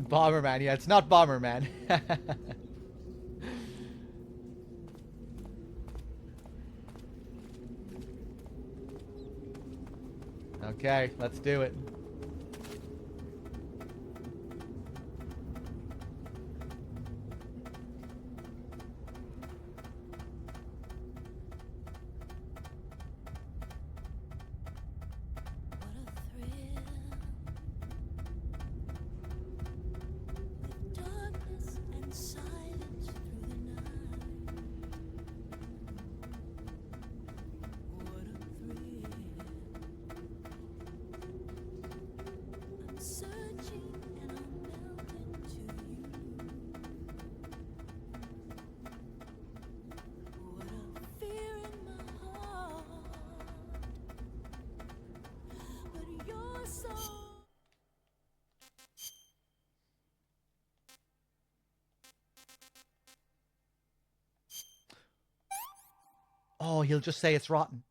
Bomberman. Yeah, it's not Bomberman. Okay, let's do it. Oh, he'll just say it's rotten.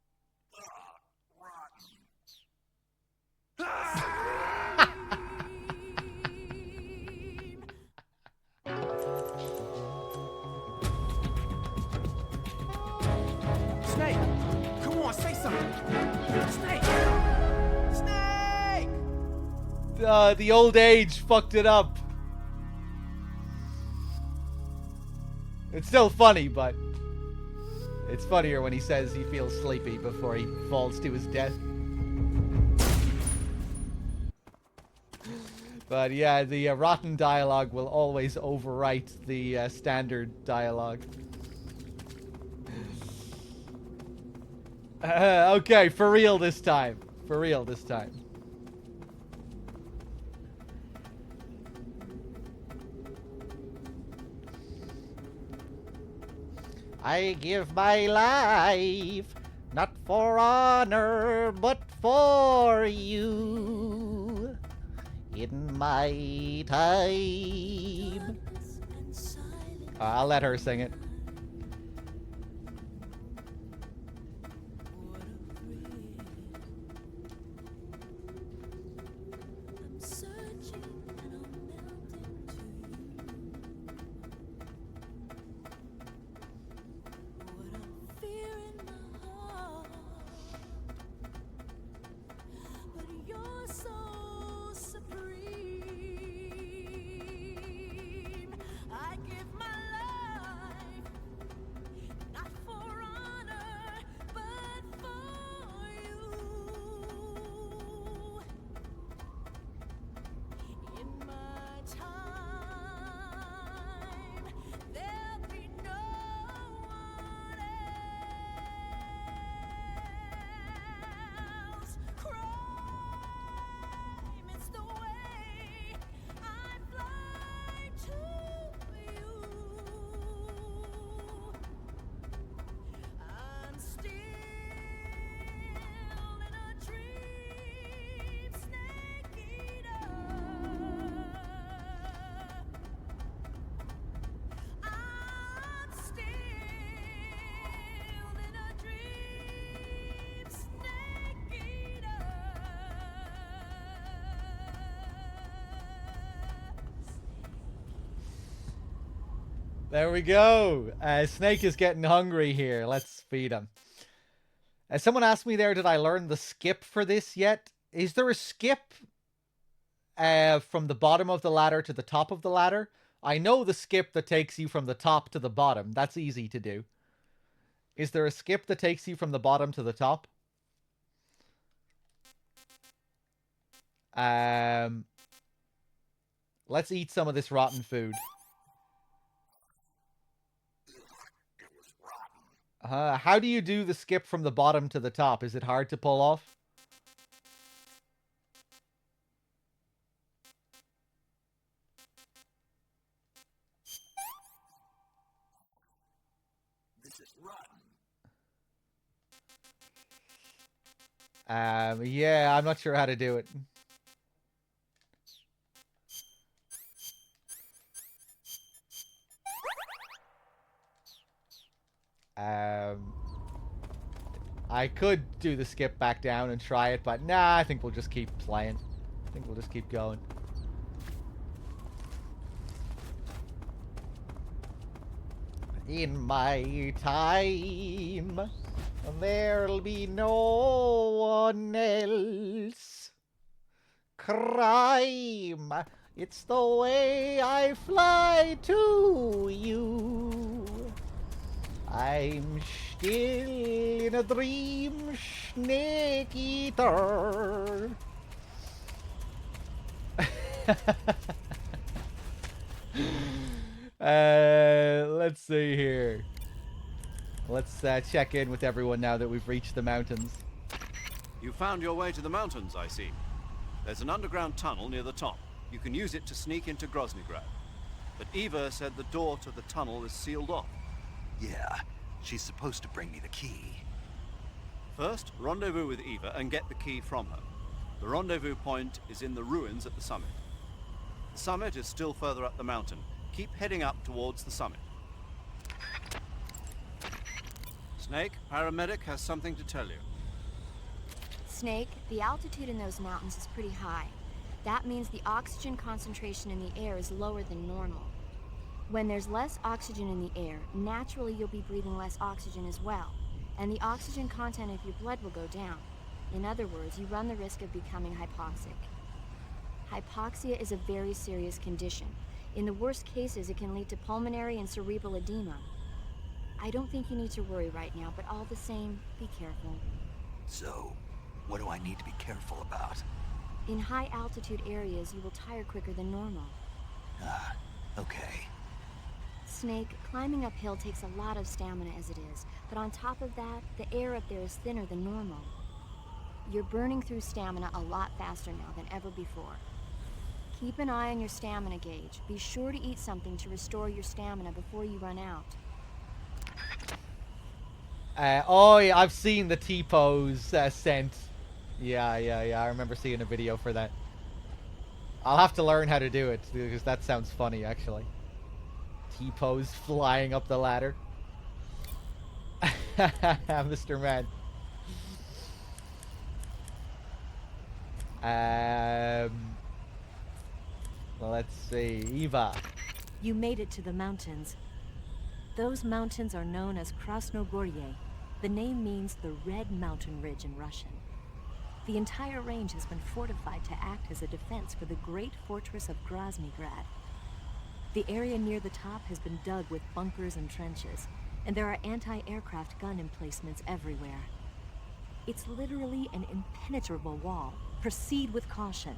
Snake! Come on, say something! Snake! Snake! The old age fucked it up. It's still funny, but it's funnier when he says he feels sleepy before he falls to his death. But yeah, the rotten dialogue will always overwrite the standard dialogue. Okay, for real this time. For real this time. I give my life, not for honor, but for you. In my time. I'll let her sing it. There we go. Snake is getting hungry here. Let's feed him. Someone asked me there, did I learn the skip for this yet? Is there a skip from the bottom of the ladder to the top of the ladder? I know the skip that takes you from the top to the bottom. That's easy to do. Is there a skip that takes you from the bottom to the top? Let's eat some of this rotten food. How do you do the skip from the bottom to the top? Is it hard to pull off? This is rotten. Yeah, I'm not sure how to do it. I could do the skip back down and try it, but nah, I think we'll just keep playing. I think we'll just keep going. In my time, there'll be no one else. Crime, it's the way I fly to you. I'm still in a dream, Snake Eater. Let's see here. Let's check in with everyone now that we've reached the mountains. You found your way to the mountains, I see. There's an underground tunnel near the top. You can use it to sneak into Groznygrad. But Eva said the door to the tunnel is sealed off. Yeah, she's supposed to bring me the key. First, rendezvous with Eva and get the key from her. The rendezvous point is in the ruins at the summit. The summit is still further up the mountain. Keep heading up towards the summit. Snake, paramedic has something to tell you. Snake, the altitude in those mountains is pretty high. That means the oxygen concentration in the air is lower than normal. When there's less oxygen in the air, naturally you'll be breathing less oxygen as well, and the oxygen content of your blood will go down. In other words, you run the risk of becoming hypoxic. Hypoxia is a very serious condition. In the worst cases, it can lead to pulmonary and cerebral edema. I don't think you need to worry right now, but all the same, be careful. So, what do I need to be careful about? In high altitude areas, you will tire quicker than normal. Ah, okay. Snake, climbing uphill takes a lot of stamina as it is, but on top of that, the air up there is thinner than normal. You're burning through stamina a lot faster now than ever before. Keep an eye on your stamina gauge. Be sure to eat something to restore your stamina before you run out. Oh yeah, I've seen the T-pose scent. Yeah, I remember seeing a video for that. I'll have to learn how to do it, because that sounds funny, actually. T-pose flying up the ladder. Mr. Man. Let's see. Eva. You made it to the mountains. Those mountains are known as Krasnogorye. The name means the Red Mountain Ridge in Russian. The entire range has been fortified to act as a defense for the great fortress of Groznygrad. The area near the top has been dug with bunkers and trenches, and there are anti-aircraft gun emplacements everywhere. It's literally an impenetrable wall. Proceed with caution.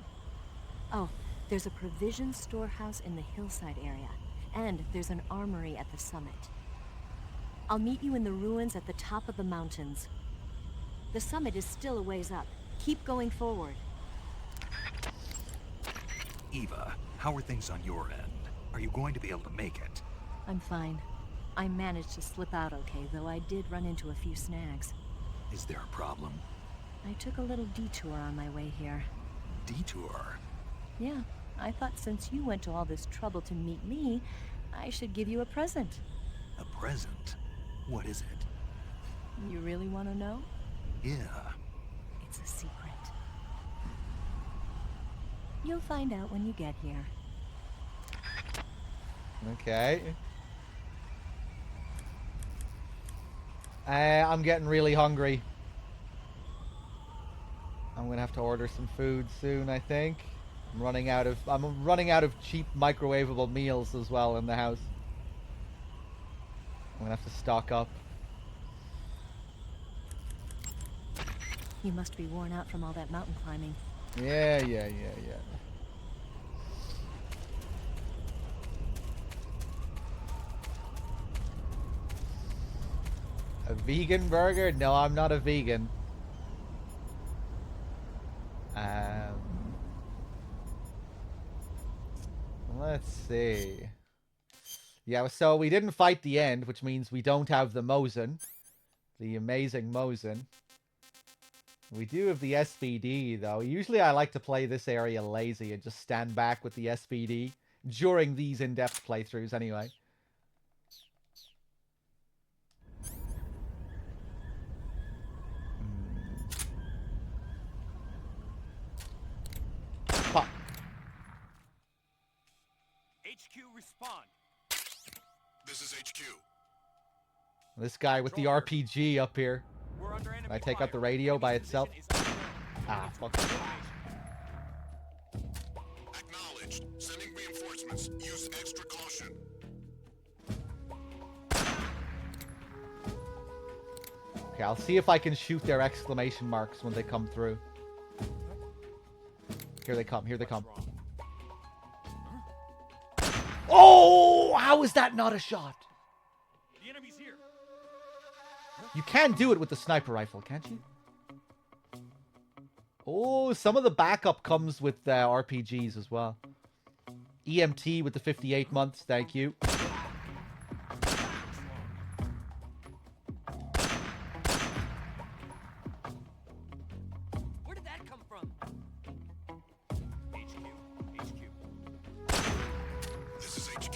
Oh, there's a provision storehouse in the hillside area, and there's an armory at the summit. I'll meet you in the ruins at the top of the mountains. The summit is still a ways up. Keep going forward. Eva, how are things on your end? Are you going to be able to make it? I'm fine. I managed to slip out okay, though I did run into a few snags. Is there a problem? I took a little detour on my way here. Detour? Yeah, I thought since you went to all this trouble to meet me, I should give you a present. A present? What is it? You really want to know? Yeah. It's a secret. You'll find out when you get here. Okay. I'm getting really hungry. I'm gonna have to order some food soon, I think. I'm running out of cheap microwavable meals as well in the house. I'm gonna have to stock up. You must be worn out from all that mountain climbing. Yeah. A vegan burger? No, I'm not a vegan. Let's see. Yeah, so we didn't fight the end, which means we don't have the Mosin. The amazing Mosin. We do have the SPD, though. Usually I like to play this area lazy and just stand back with the SPD. During these in-depth playthroughs, anyway. Pop. HQ respond. This is HQ. This guy with the RPG up here. We're under enemy Can I take out the fire. radio by Enemy's itself? position is under Ah, fuck. Acknowledged. Sending reinforcements. Use extra caution. Okay, I'll see if I can shoot their exclamation marks when they come through. Here they come, here they come. Oh! How is that not a shot? The enemy's here. You can do it with the sniper rifle, can't you? Oh, some of the backup comes with RPGs as well. EMT with the 58 months, thank you. Where did that come from? HQ. This is HQ.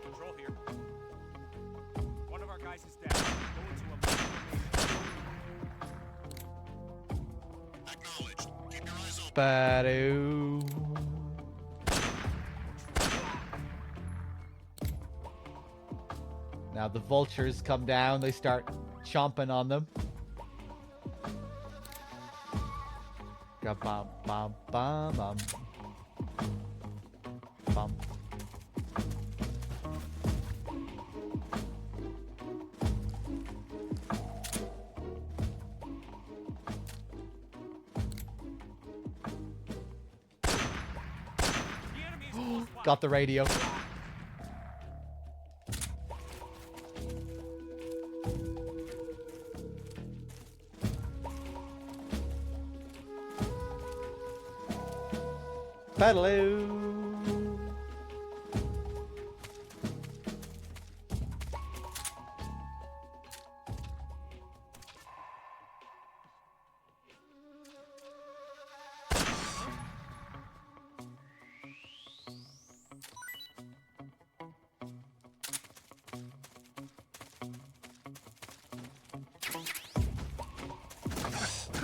Control here. One of our guys is down. Go into a formation. Acknowledged. Keep your eyes open. Ba-doo. Now the vultures come down, they start chomping on them. Bum bum bum bum. Bum. The enemy is close by. Got the radio. Hello.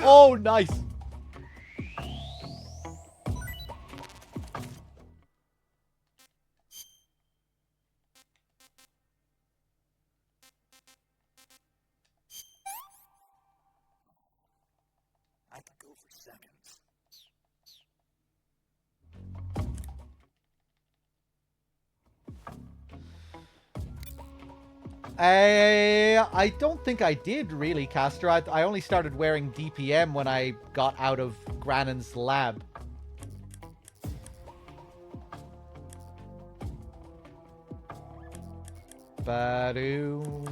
Oh, nice. I could go for seconds. I don't think I did really, Castor. I only started wearing DPM when I got out of Grannon's lab. Badoo.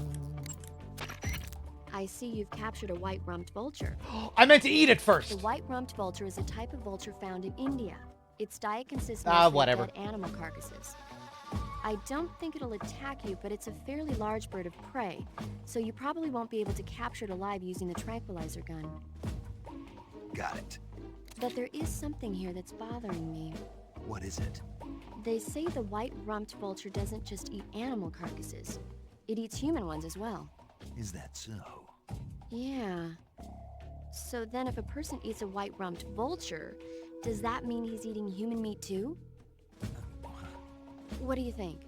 I see you've captured a white-rumped vulture. I meant to eat it The first. white-rumped vulture is a type of vulture found in India. Its diet consists Ah, mostly whatever. of dead animal carcasses. I don't think it'll attack you, but it's a fairly large bird of prey, so you probably won't be able to capture it alive using the tranquilizer gun. Got it. But there is something here that's bothering me. What is it? They say the white-rumped vulture doesn't just eat animal carcasses. It eats human ones as well. Is that so? Yeah. So then if a person eats a white-rumped vulture, does that mean he's eating human meat too? What do you think?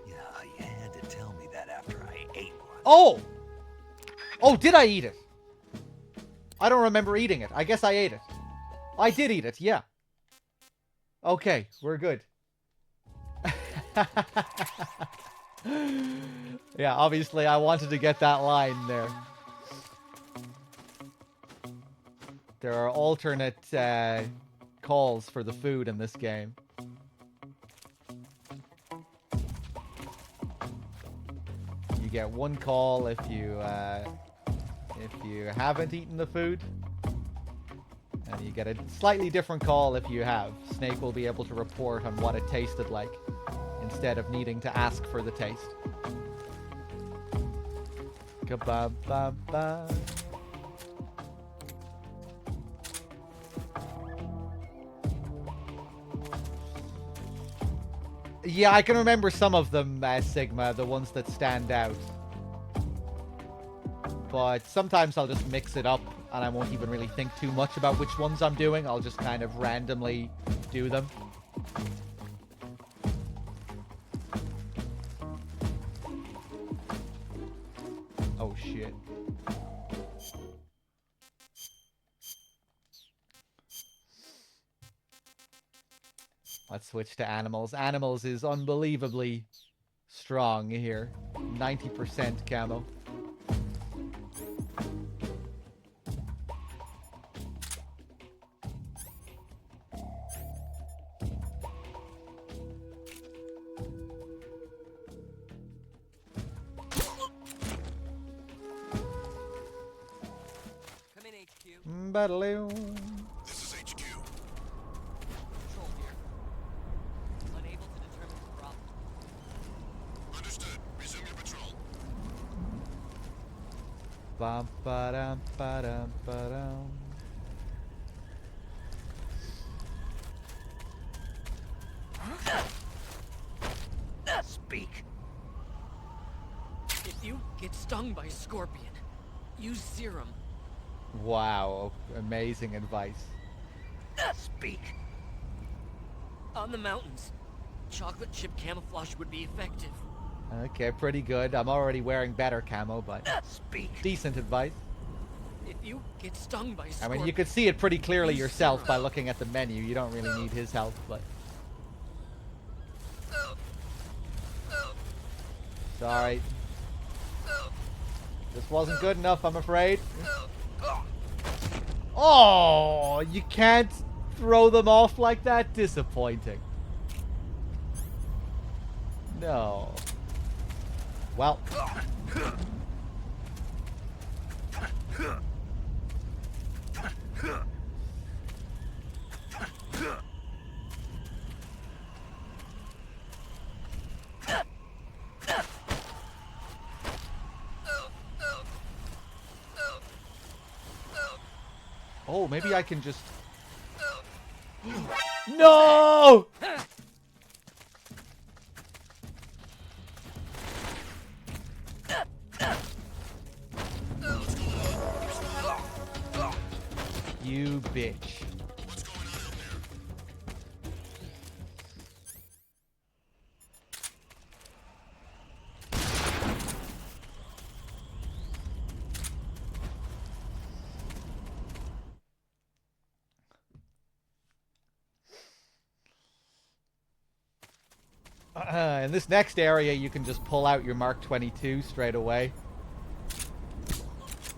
Yeah, you had to tell me that after I ate one. Oh! Oh, did I eat it? I don't remember eating it. I guess I ate it. I did eat it, yeah. Okay, we're good. Yeah, obviously I wanted to get that line there. There are alternate calls for the food in this game. You get one call if you haven't eaten the food, and you get a slightly different call if you have. Snake will be able to report on what it tasted like instead of needing to ask for the taste. Ka-ba-ba-ba. Yeah, I can remember some of them, Sigma, the ones that stand out. But sometimes I'll just mix it up and I won't even really think too much about which ones I'm doing. I'll just kind of randomly do them. shit. Let's switch to animals. Animals is unbelievably strong here. 90% camo. Come in, HQ. Badaloo. This is HQ. Control here. Unable to determine the problem. Understood. Resume your patrol. Bum ba-dum ba-dum ba-dum. Speak. If you get stung by a scorpion, use serum. Wow, amazing advice. Speak. On the mountains, chocolate chip camouflage would be effective. Okay, pretty good. I'm already wearing better camo, but Speak. decent advice. If you get stung by a I scorpion, mean, you could see it pretty clearly yourself by looking at the menu. You don't really need his help, but... Sorry. This wasn't good enough, I'm afraid. Oh, you can't throw them off like that? Disappointing. No. Well. Oh, maybe I can just... No! You bitch. What's going on out there? In this next area, you can just pull out your Mark 22 straight away.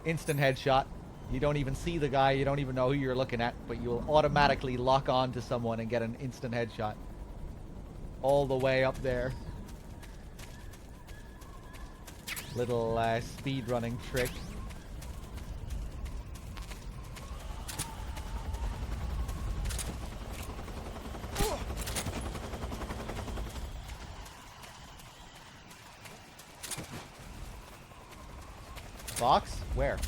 Instant headshot. You don't even see the guy, you don't even know who you're looking at, but you'll automatically lock on to someone and get an instant headshot. All the way up there. Little speed running trick. Box? Where?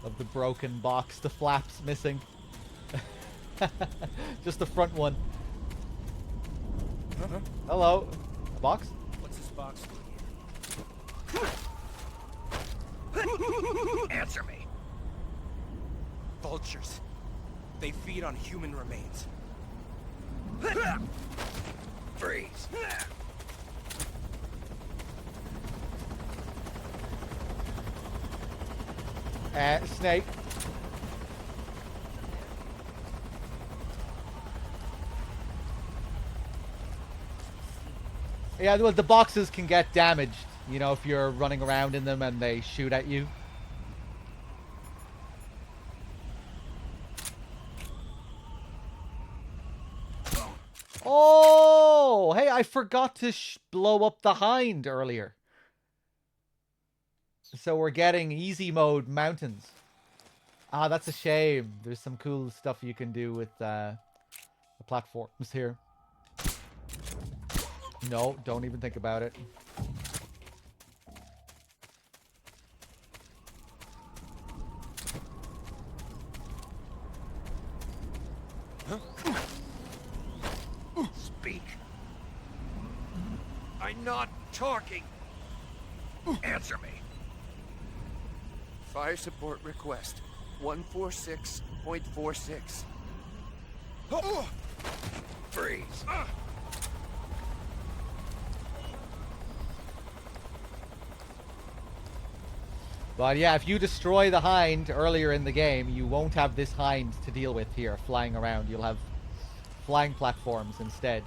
Of the broken box, the flaps missing. Just the front one. Hello. Box? What's this box doing here? Answer me. Vultures. They feed on human remains. Freeze. Snake. Yeah, well, the boxes can get damaged, you know, if you're running around in them and they shoot at you. Oh, hey, I forgot to blow up the hind earlier. So we're getting easy mode mountains. Ah, that's a shame. There's some cool stuff you can do with the platforms here. No, don't even think about it. Speak. I'm not talking. Answer me. Fire support request. 146.46. Freeze. But yeah, if you destroy the Hind earlier in the game, you won't have this Hind to deal with here flying around. You'll have flying platforms instead,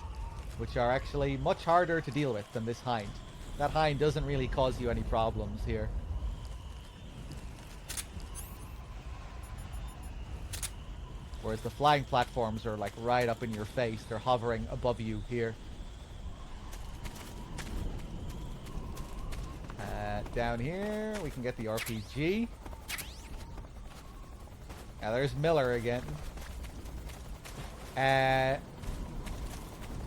which are actually much harder to deal with than this Hind. That Hind doesn't really cause you any problems here. Whereas the flying platforms are like right up in your face. They're hovering above you here. Down here, we can get the RPG. Now there's Miller again. Can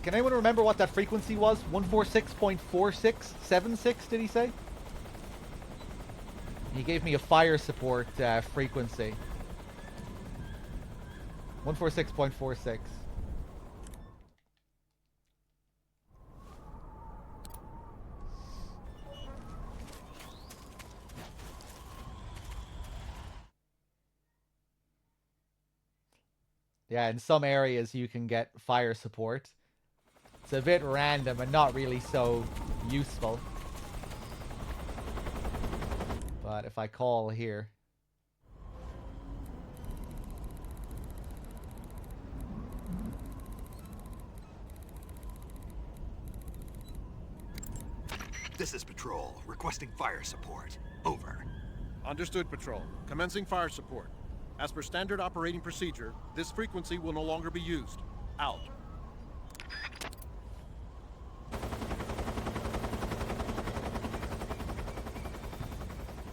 anyone remember what that frequency was? 146.4676, did he say? He gave me a fire support frequency. 146.46. Yeah, in some areas you can get fire support. It's a bit random and not really so useful. But if I call here... This is Patrol, requesting fire support. Over. Understood, Patrol. Commencing fire support. As per standard operating procedure, this frequency will no longer be used. Out.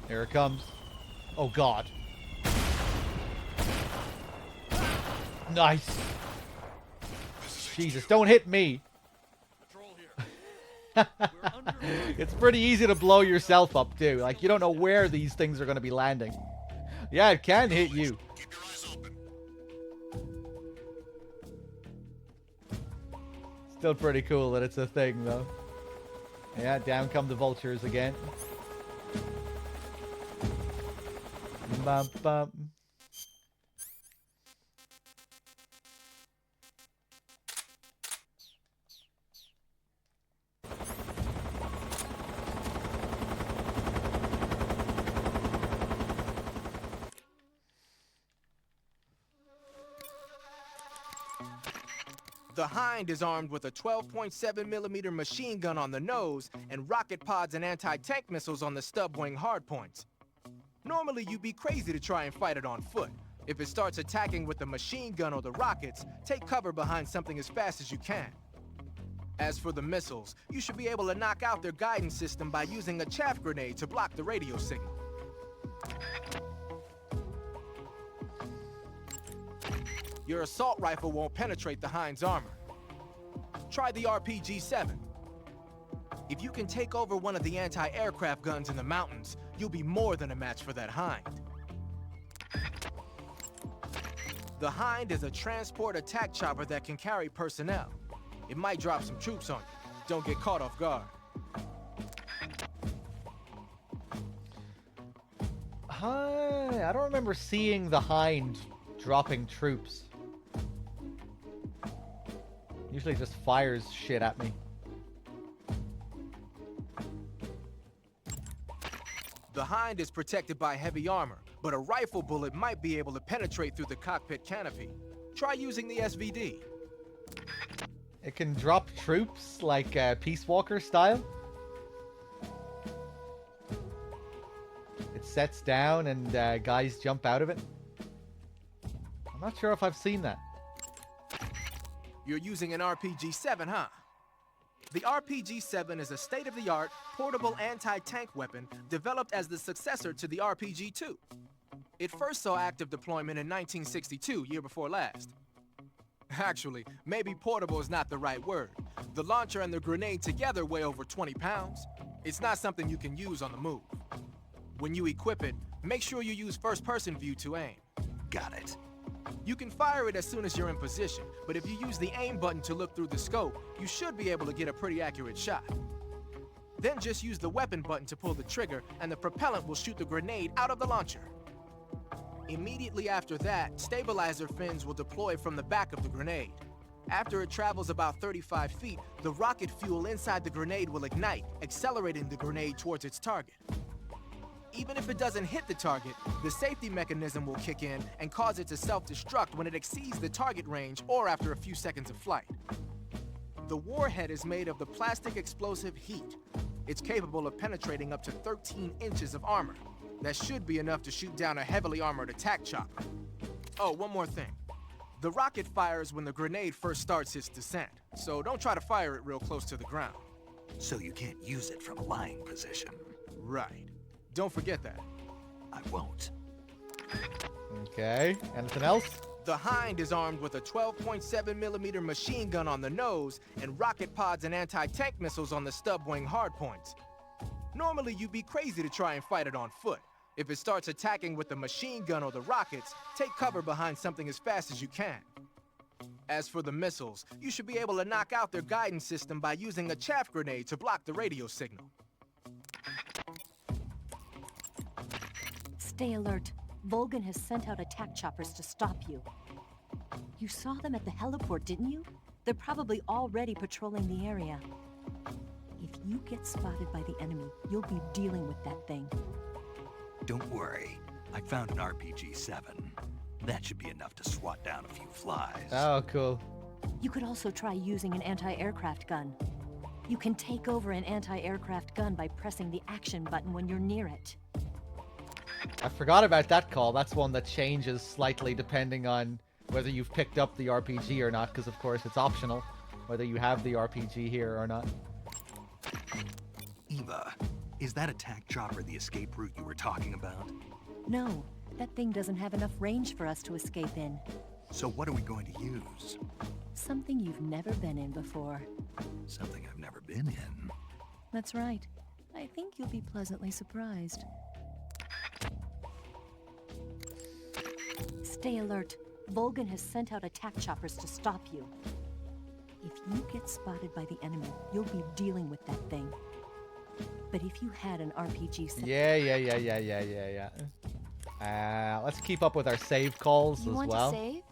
Here it comes. Oh god. Nice. Jesus, don't hit me. Patrol here. It's pretty easy to blow yourself up too. Like, you don't know where these things are going to be landing. Yeah, it can hit you. Keep your eyes open. Still pretty cool that it's a thing, though. Yeah, down come the vultures again. Bum, bum. The Hind is armed with a 12.7mm machine gun on the nose and rocket pods and anti-tank missiles on the stub wing hardpoints. Normally, you'd be crazy to try and fight it on foot. If it starts attacking with the machine gun or the rockets, take cover behind something as fast as you can. As for the missiles, you should be able to knock out their guidance system by using a chaff grenade to block the radio signal. Your assault rifle won't penetrate the Hind's armor. Try the RPG-7. If you can take over one of the anti-aircraft guns in the mountains, you'll be more than a match for that Hind. The Hind is a transport attack chopper that can carry personnel. It might drop some troops on you. Don't get caught off guard. I don't remember seeing the Hind dropping troops. Usually just fires shit at me. The Hind is protected by heavy armor, but a rifle bullet might be able to penetrate through the cockpit canopy. Try using the SVD. It can drop troops like Peace Walker style. It sets down and guys jump out of it. I'm not sure if I've seen that. You're using an RPG-7, huh? The RPG-7 is a state-of-the-art, portable anti-tank weapon developed as the successor to the RPG-2. It first saw active deployment in 1962, year before last. Actually, maybe portable is not the right word. The launcher and the grenade together weigh over 20 pounds. It's not something you can use on the move. When you equip it, make sure you use first-person view to aim. Got it. You can fire it as soon as you're in position, but if you use the aim button to look through the scope, you should be able to get a pretty accurate shot. Then just use the weapon button to pull the trigger, and the propellant will shoot the grenade out of the launcher. Immediately after that, stabilizer fins will deploy from the back of the grenade. After it travels about 35 feet, the rocket fuel inside the grenade will ignite, accelerating the grenade towards its target. Even if it doesn't hit the target, the safety mechanism will kick in and cause it to self-destruct when it exceeds the target range or after a few seconds of flight. The warhead is made of the plastic explosive heat. It's capable of penetrating up to 13 inches of armor. That should be enough to shoot down a heavily armored attack chopper. Oh, one more thing. The rocket fires when the grenade first starts its descent, so don't try to fire it real close to the ground. So you can't use it from a lying position. Right. Don't forget that. I won't. Okay. Anything else? The Hind is armed with a 12.7mm machine gun on the nose and rocket pods and anti-tank missiles on the stub wing hardpoints. Normally, you'd be crazy to try and fight it on foot. If it starts attacking with the machine gun or the rockets, take cover behind something as fast as you can. As for the missiles, you should be able to knock out their guidance system by using a chaff grenade to block the radio signal. Stay alert. Volgan has sent out attack choppers to stop you. You saw them at the heliport, didn't you? They're probably already patrolling the area. If you get spotted by the enemy, you'll be dealing with that thing. Don't worry. I found an RPG-7. That should be enough to swat down a few flies. Oh, cool. You could also try using an anti-aircraft gun. You can take over an anti-aircraft gun by pressing the action button when you're near it. I forgot about that call. That's one that changes slightly depending on whether you've picked up the RPG or not, because of course it's optional whether you have the RPG here or not. Eva, is that attack chopper the escape route you were talking about? No, that thing doesn't have enough range for us to escape in. So what are we going to use? Something you've never been in before. Something I've never been in. That's right. I think you'll be pleasantly surprised. Stay alert. Volgan has sent out attack choppers to stop you. If you get spotted by the enemy, you'll be dealing with that thing. But if you had an RPG set... Yeah. Let's keep up with our save calls You as want well. to save?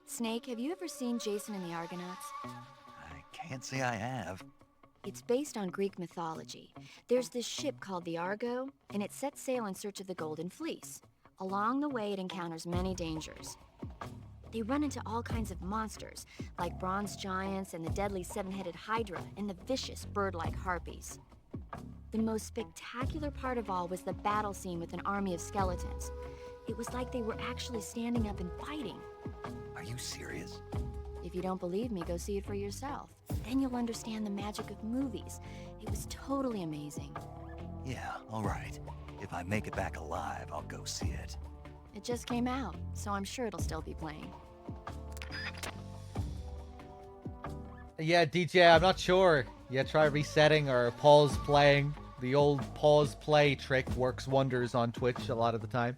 Snake, have you ever seen Jason and the Argonauts? I can't say I have. It's based on Greek mythology. There's this ship called the Argo, and it sets sail in search of the Golden Fleece. Along the way, it encounters many dangers. They run into all kinds of monsters, like bronze giants and the deadly seven-headed Hydra and the vicious bird-like harpies. The most spectacular part of all was the battle scene with an army of skeletons. It was like they were actually standing up and fighting. Are you serious? If you don't believe me, go see it for yourself. Then you'll understand the magic of movies. It was totally amazing. Yeah, all right. If I make it back alive, I'll go see it. It just came out, so I'm sure it'll still be playing. Yeah, DJ, I'm not sure. Yeah, try resetting or pause playing. The old pause play trick works wonders on Twitch a lot of the time.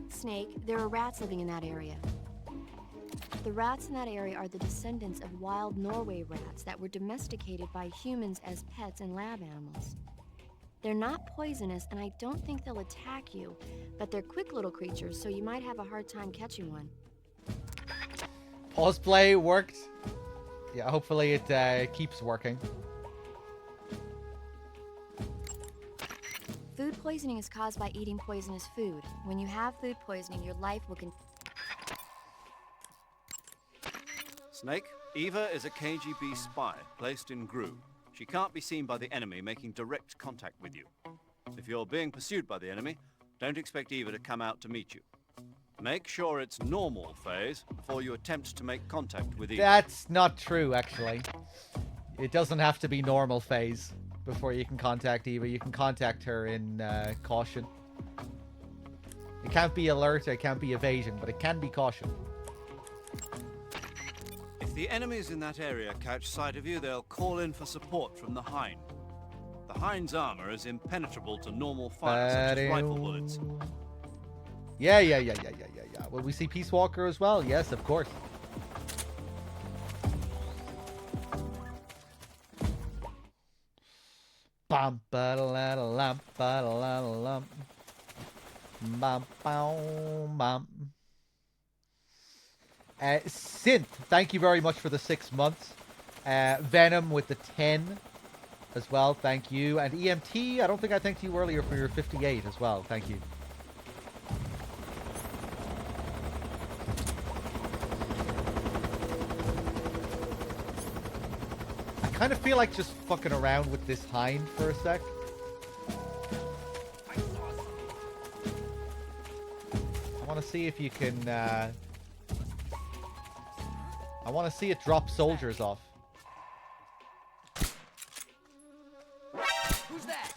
Snake, there are rats living in that area. The rats in that area are the descendants of wild Norway rats that were domesticated by humans as pets and lab animals. They're not poisonous, and I don't think they'll attack you, but they're quick little creatures, so you might have a hard time catching one. Pause play worked. Yeah, hopefully it keeps working. Food poisoning is caused by eating poisonous food. When you have food poisoning, your life will Snake, Eva is a KGB spy placed in Gru. She can't be seen by the enemy making direct contact with you. If you're being pursued by the enemy, don't expect Eva to come out to meet you. Make sure it's normal phase before you attempt to make contact with Eva. That's not true, actually. It doesn't have to be normal phase before you can contact Eva. You can contact her in caution. It can't be alert, it can't be evasion, but it can be caution. the enemies in that area catch sight of you, they'll call in for support from the Hind. The Hind's armor is impenetrable to normal fire, such as rifle bullets. Yeah. Will we see Peace Walker as well? Yes, of course. Bum ba da la da lam ba da la da lam. Bum bum bum. Synth, thank you very much for the 6 months. Venom with the 10 as well, thank you. And EMT, I don't think I thanked you earlier for your 58 as well, thank you. I kind of feel like just fucking around with this Hind for a sec. I want to see if you can... I want to see it drop soldiers off. Who's that?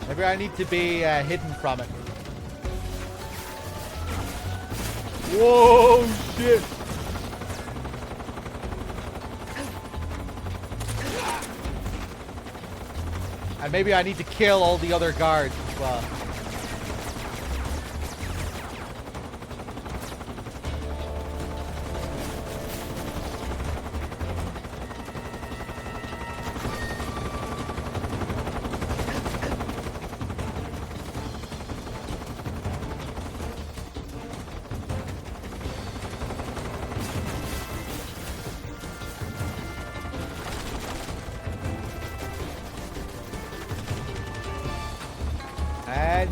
Maybe I need to be hidden from it. Whoa, shit! And maybe I need to kill all the other guards as well.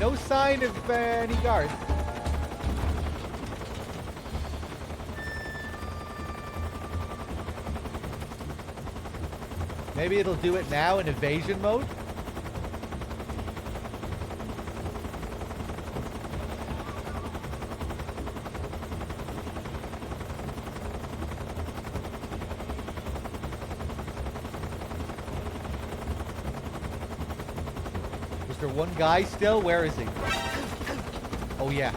No sign of any guards. Maybe it'll do it now in evasion mode. One guy still? Where is he? Oh, yeah.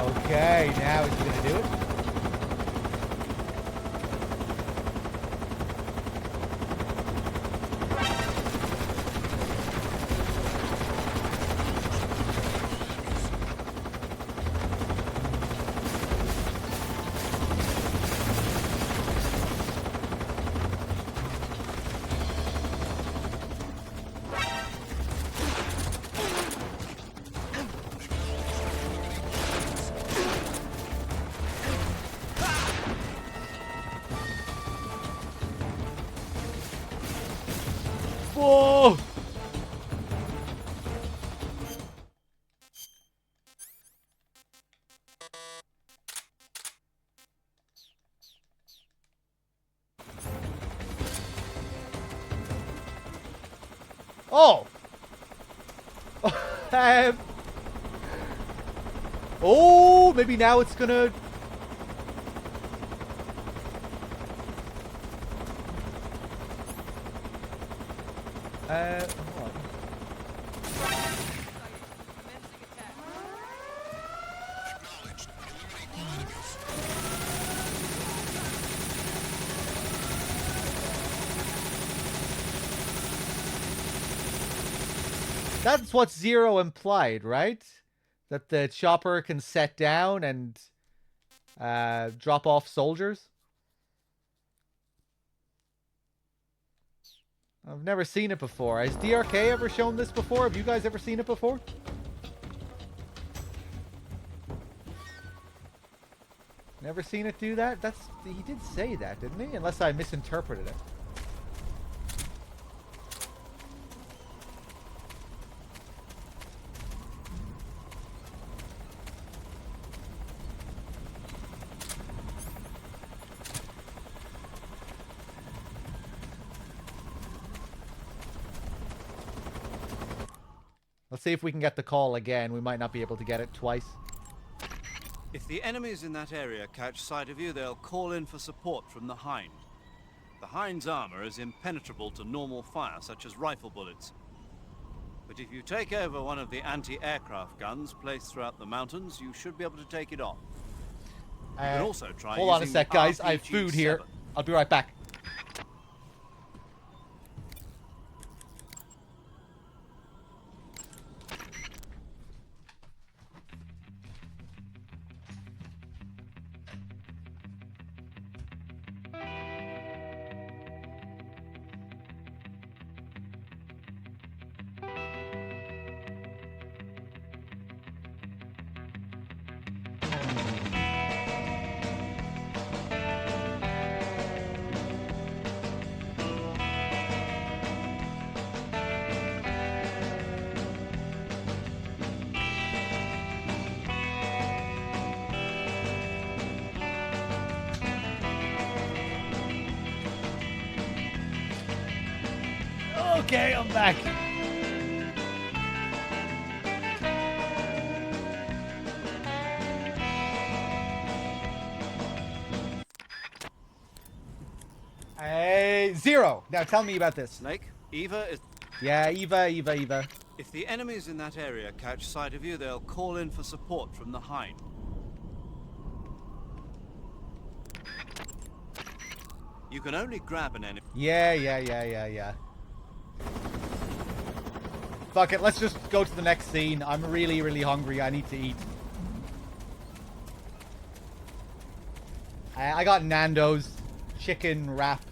Okay, now is he gonna do it? Whoa! Oh! Oh, maybe now it's gonna... hold on. That's what Zero implied, right? That the chopper can set down and drop off soldiers. I've never seen it before. Has DRK ever shown this before? Have you guys ever seen it before? Never seen it do that? He did say that, didn't he? Unless I misinterpreted it. Let's see if we can get the call again. We might not be able to get it twice. If the enemies in that area catch sight of you, they'll call in for support from the Hind. The Hind's armor is impenetrable to normal fire, such as rifle bullets. But if you take over one of the anti-aircraft guns placed throughout the mountains, you should be able to take it on. You can also try hold on a using sec, the guys. I have food here. RPG-7. I'll be right back. Okay, I'm back. Hey, Zero. Now tell me about this. Snake, Eva is... Yeah, Eva. If the enemies in that area catch sight of you, they'll call in for support from the Hind. You can only grab an enemy. Yeah. Fuck it, let's just go to the next scene. I'm really, really hungry. I need to eat. I got Nando's chicken wrap.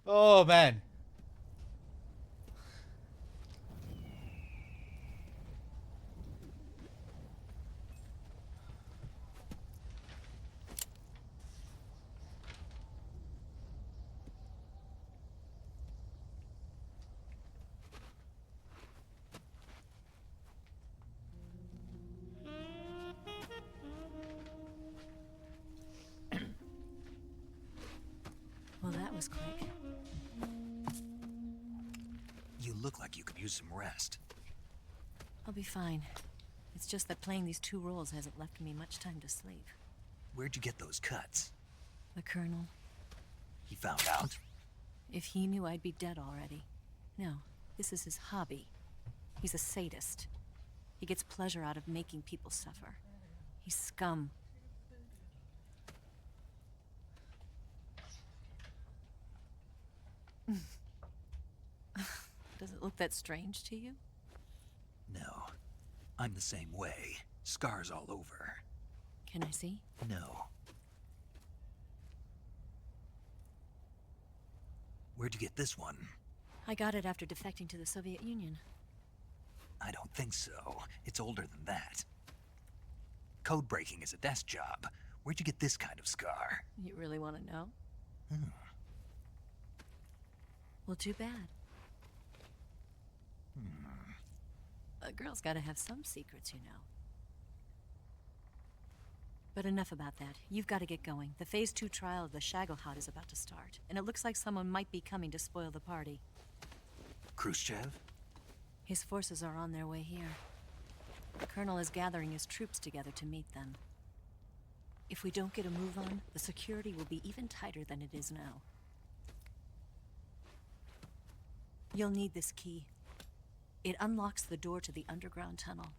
Oh, man. Well, that was quick. You look like you could use some rest. I'll be fine. It's just that playing these 2 roles hasn't left me much time to sleep. Where'd you get those cuts? The Colonel, He found out? if he knew I'd be dead already. No, this is his hobby. He's a sadist. He gets pleasure out of making people suffer. He's scum. Does it look that strange to you? No. I'm the same way. Scars all over. Can I see? No. Where'd you get this one? I got it after defecting to the Soviet Union. I don't think so. It's older than that. Code breaking is a desk job. Where'd you get this kind of scar? You really want to know? Hmm. Well, too bad. A girl's gotta have some secrets, you know. But enough about that. You've got to get going. The Phase 2 trial of the Shagohod is about to start, and it looks like someone might be coming to spoil the party. Khrushchev? His forces are on their way here. The Colonel is gathering his troops together to meet them. If we don't get a move on, the security will be even tighter than it is now. You'll need this key. It unlocks the door to the underground tunnel.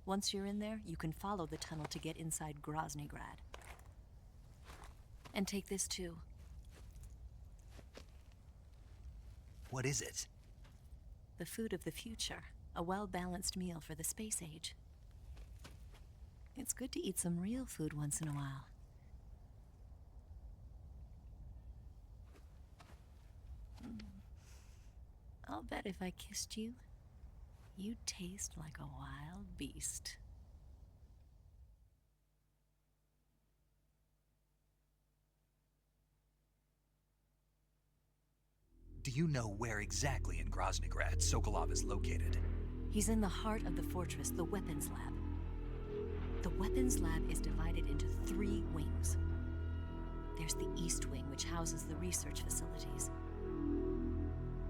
Once you're in there, you can follow the tunnel to get inside Groznygrad. And take this too. What is it? The food of the future. A well-balanced meal for the space age. It's good to eat some real food once in a while. I'll bet if I kissed you, you'd taste like a wild beast. Do you know where exactly in Groznygrad Sokolov is located? He's in the heart of the fortress, the weapons lab. The weapons lab is divided into 3 wings. There's the East Wing, which houses the research facilities.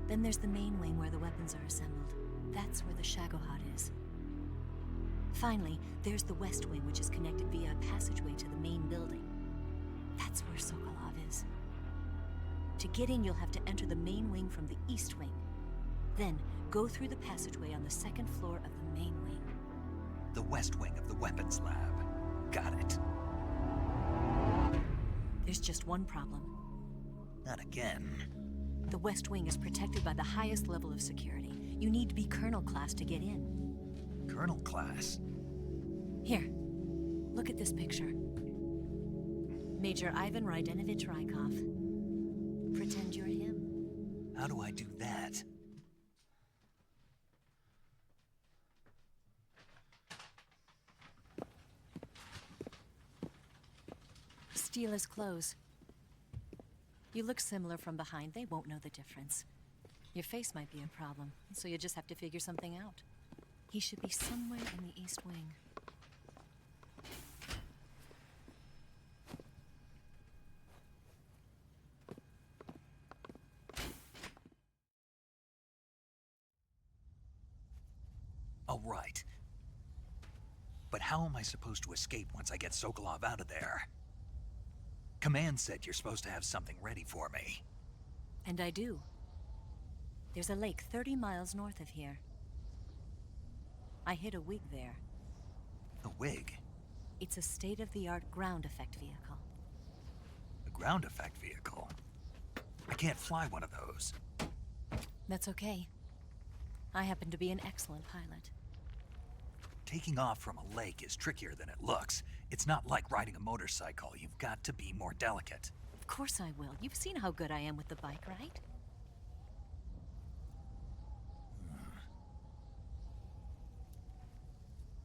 Then there's the main wing where the weapons are assembled. That's where the Shagohod is. Finally, there's the West Wing, which is connected via a passageway to the main building. That's where Sokolov is. To get in, you'll have to enter the main wing from the East Wing. Then, go through the passageway on the second floor of the main wing. The West Wing of the weapons lab. Got it. There's just one problem. Not again. The West Wing is protected by the highest level of security. You need to be Colonel class to get in. Colonel class? Here, look at this picture. Major Ivan Rydenovich Rykov. Pretend you're him. How do I do that? Steal his clothes. You look similar from behind. They won't know the difference. Your face might be a problem, so you just have to figure something out. He should be somewhere in the East Wing. Oh, right. But how am I supposed to escape once I get Sokolov out of there? Command said you're supposed to have something ready for me. And I do. There's a lake 30 miles north of here. I hid a wig there. A wig? It's a state-of-the-art ground effect vehicle. A ground effect vehicle? I can't fly one of those. That's okay. I happen to be an excellent pilot. Taking off from a lake is trickier than it looks. It's not like riding a motorcycle. You've got to be more delicate. Of course I will. You've seen how good I am with the bike, right?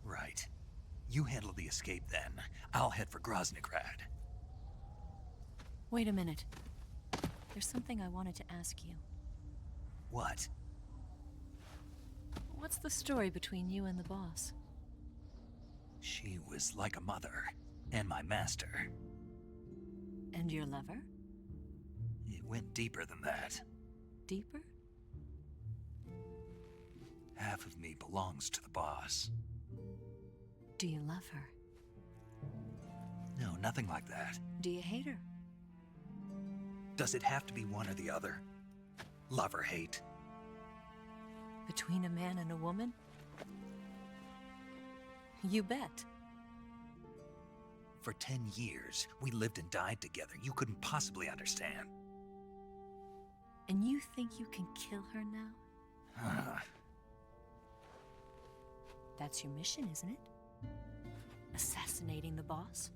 Right. You handle the escape then. I'll head for Groznygrad. Wait a minute. There's something I wanted to ask you. What? What's the story between you and the boss? She was like a mother, and my master. And your lover? It went deeper than that. Deeper? Half of me belongs to the boss. Do you love her? No, nothing like that. Do you hate her? Does it have to be one or the other? Love or hate? Between a man and a woman? You bet. For 10 years, we lived and died together. You couldn't possibly understand. And you think you can kill her now? That's your mission, isn't it? Assassinating the boss?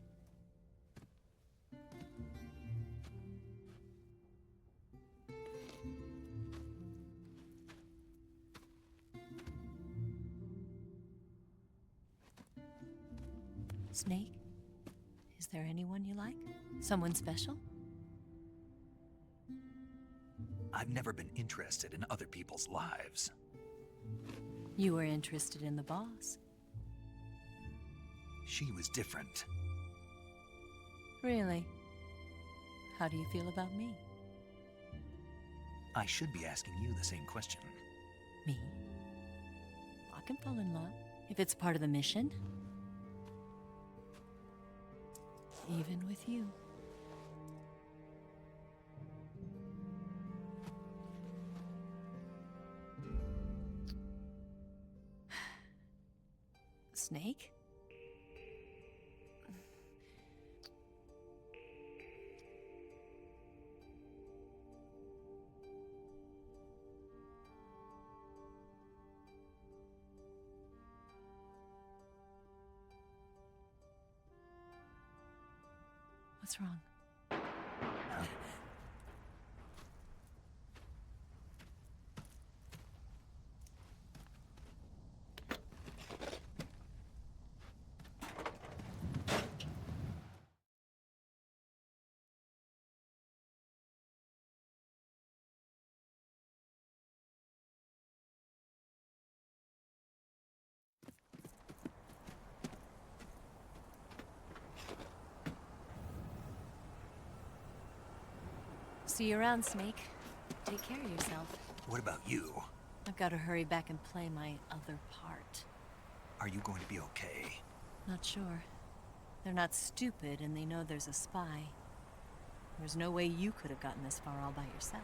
Snake? Is there anyone you like? Someone special? I've never been interested in other people's lives. You were interested in the boss. She was different. Really? How do you feel about me? I should be asking you the same question. Me? I can fall in love if it's part of the mission. Even with you. Snake? What's wrong? See you around, Snake. Take care of yourself. What about you? I've got to hurry back and play my other part. Are you going to be okay? Not sure. They're not stupid, and they know there's a spy. There's no way you could have gotten this far all by yourself.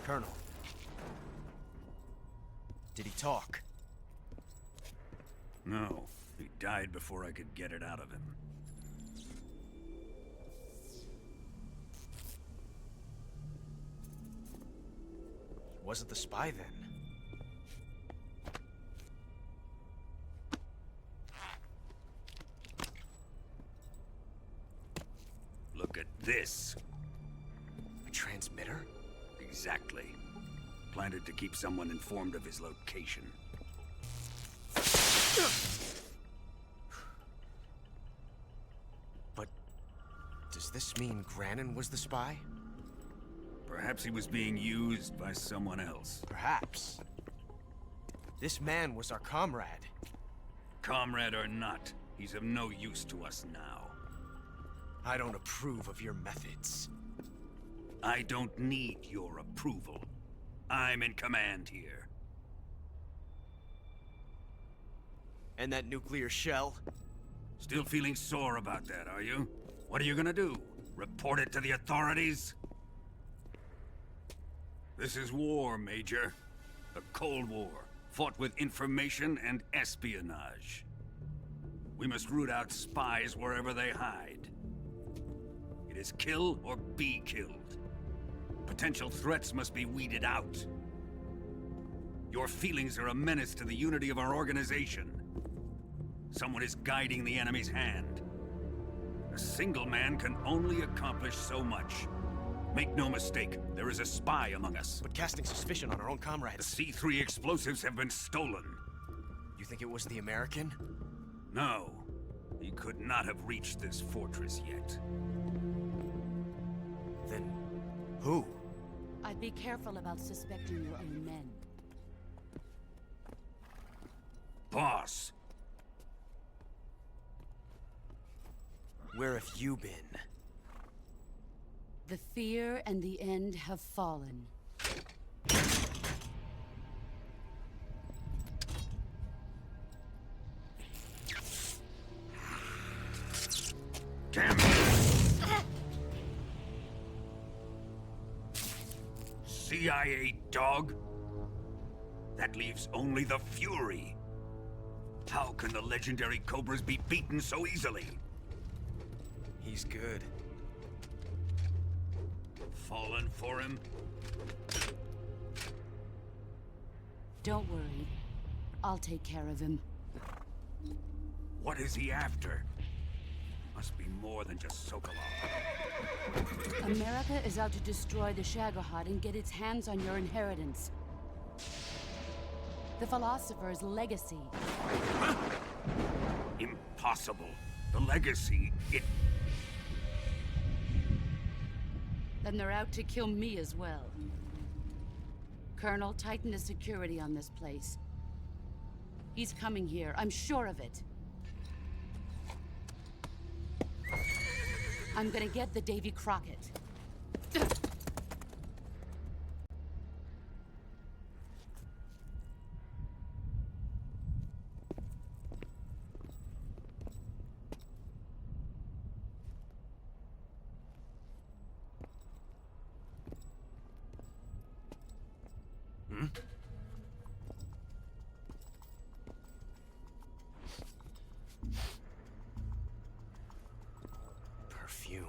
Colonel. Did he talk? No. He died before I could get it out of him. He wasn't the spy then. Look at this. A transmitter? Exactly. Planted to keep someone informed of his location. But does this mean Granin was the spy? Perhaps he was being used by someone else. Perhaps. This man was our comrade. Comrade or not, he's of no use to us now. I don't approve of your methods. I don't need your approval. I'm in command here. And that nuclear shell? Still feeling sore about that, are you? What are you gonna do? Report it to the authorities? This is war, Major. The Cold War, fought with information and espionage. We must root out spies wherever they hide. It is kill or be killed. Potential threats must be weeded out. Your feelings are a menace to the unity of our organization. Someone is guiding the enemy's hand. A single man can only accomplish so much. Make no mistake, there is a spy among us. But casting suspicion on our own The comrades. C3 explosives have been stolen. You think it was the American? No, he could not have reached this fortress yet. Then who? I'd be careful about suspecting your own men. Boss, Where have you been? The fear and the end have fallen. damn it! CIA dog? That leaves only the Fury. How can the legendary Cobras be beaten so easily? He's good. Fallen for him? Don't worry. I'll take care of him. What is he after? Must be more than just Sokolov. America is out to destroy the Shagohod and get its hands on your inheritance. The Philosopher's legacy. Impossible. The legacy, it... Then they're out to kill me as well. Colonel, tighten the security on this place. He's coming here, I'm sure of it. I'm gonna get the Davy Crockett. Perfume.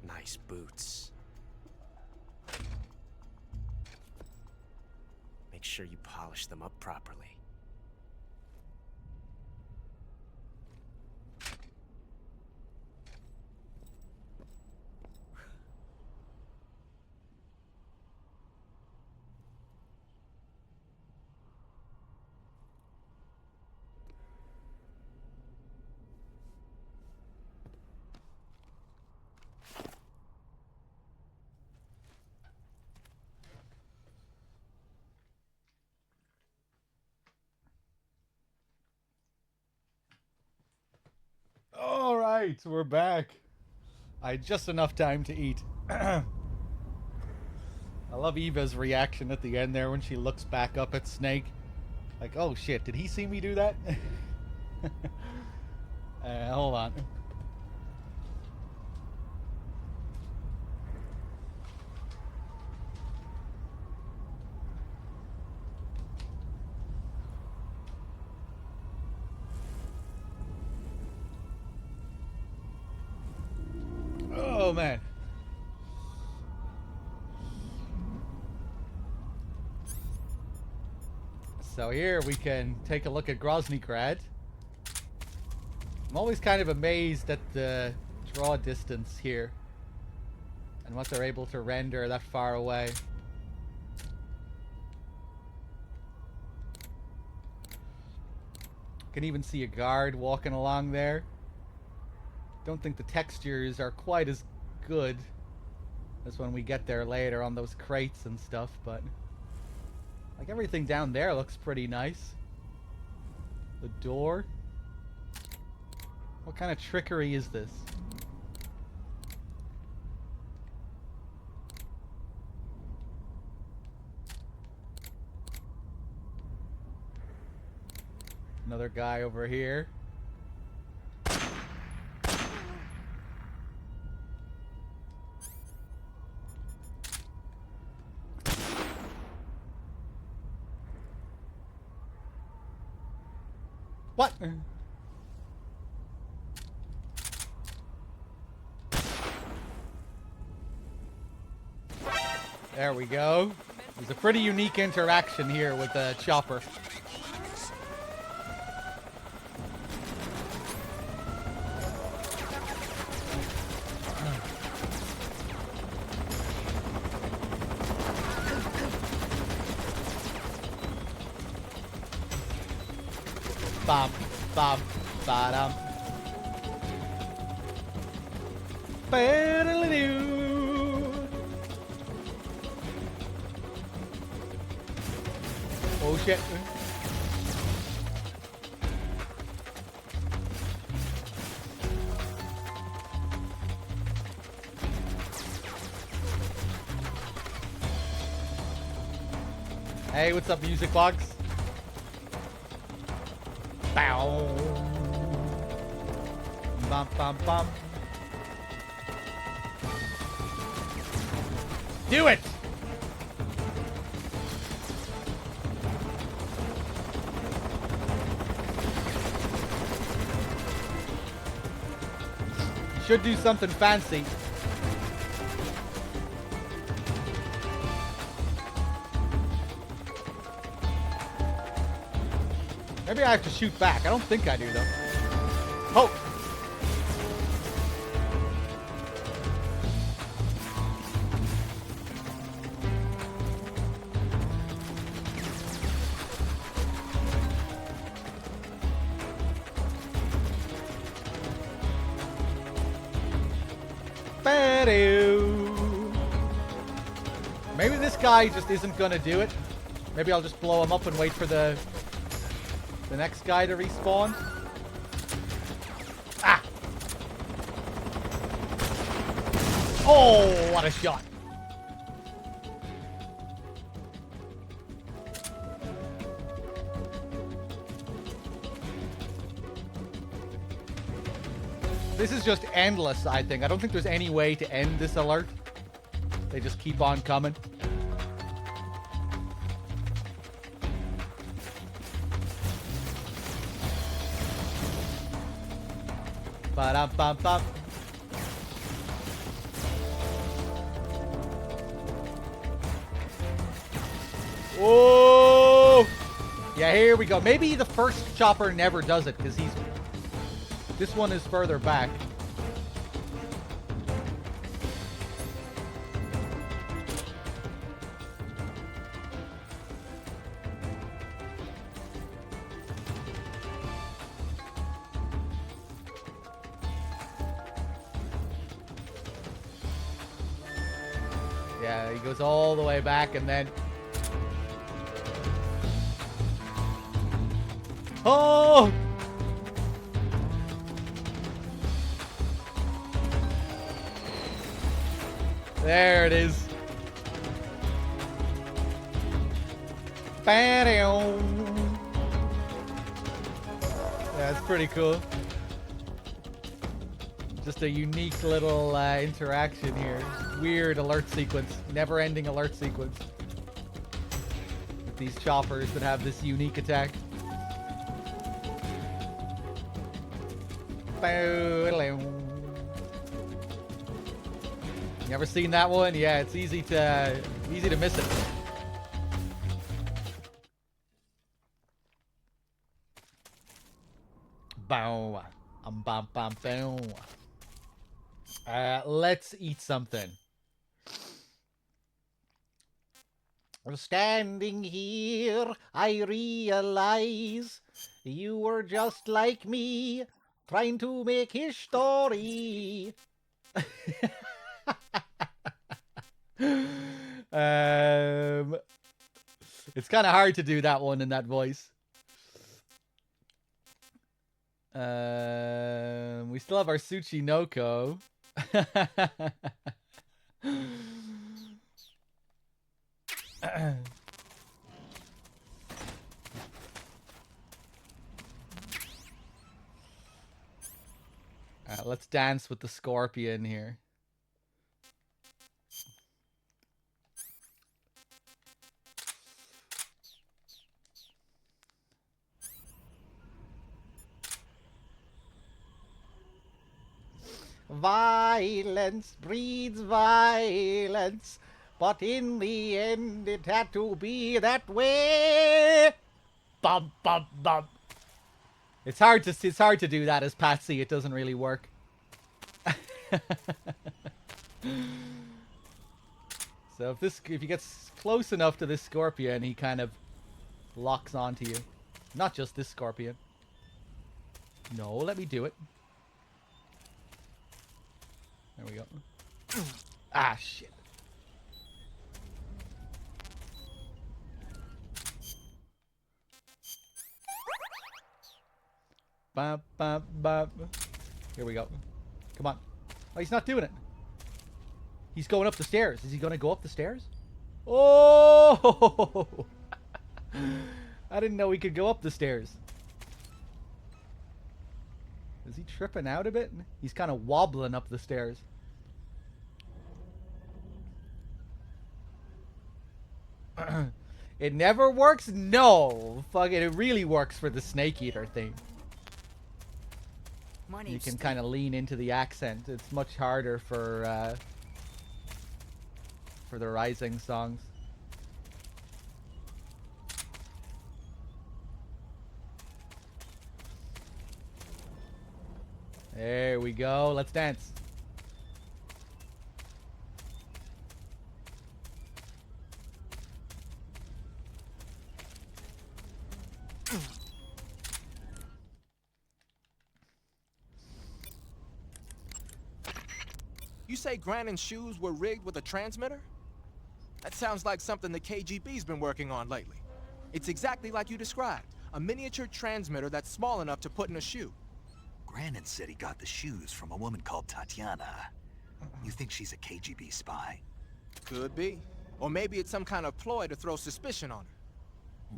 Nice boots. Make sure you polish them up properly. All right, we're back. I had just enough time to eat. I love Eva's reaction at the end there when she looks back up at Snake. Like, oh shit, did he see me do that? Hold on. Oh man. So here we can take a look at Groznygrad. I'm always kind of amazed at the draw distance here and what they're able to render that far away. Can even see a guard walking along there. Don't think the textures are quite as good as when we get there later on those crates and stuff, but like everything down there looks pretty nice. The door. What kind of trickery is this? Another guy over here. What? There we go. There's a pretty unique interaction here with the chopper. Bam, bam, ba-dum. Ba-da-da-doo. Oh shit. Hey, what's up, Music Box? Bow. Bum bum bum. Do it. Should do something fancy. Maybe I have to shoot back. I don't think I do, though. Oh! Maybe this guy just isn't gonna do it. Maybe I'll just blow him up and wait for the next guy to respawn. Ah! Oh, what a shot. This is just endless, I think. I don't think there's any way to end this alert. They just keep on coming. Ba-dum-bum-bum. Whoa! Yeah, here we go. Maybe the first chopper never does it because he's... This one is further back. Yeah, he goes all the way back and then... Oh! There it is. Bam! That's pretty cool. Just a unique little interaction here. Weird alert sequence. Never-ending alert sequence. With these choppers that have this unique attack. You ever seen that one? Yeah, it's easy to miss it. Bow. Bam bam bam. Let's eat something. Standing here, I realize you were just like me, trying to make history. It's kind of hard to do that one in that voice. We still have our Tsuchinoko. Let's dance with the scorpion here. Violence breeds violence, but in the end it had to be that way. Bum bum bum. It's hard to do that as Patsy. It doesn't really work. So if you get close enough to this scorpion, he kind of locks onto you. Not just this scorpion. No, let me do it. There we go. Ah, shit. Bop, bop, bop. Here we go. Come on. Oh, he's not doing it. He's going up the stairs. Is he going to go up the stairs? Oh! I didn't know he could go up the stairs. Is he tripping out a bit? He's kind of wobbling up the stairs. It never works? No. Fuck it. It really works for the Snake Eater thing. You can kind of lean into the accent. It's much harder for the Rising songs. There we go. Let's dance. You say Grannon's shoes were rigged with a transmitter? That sounds like something the KGB's been working on lately. It's exactly like you described. A miniature transmitter that's small enough to put in a shoe. Grannon said he got the shoes from a woman called Tatiana. You think she's a KGB spy? Could be. Or maybe it's some kind of ploy to throw suspicion on her.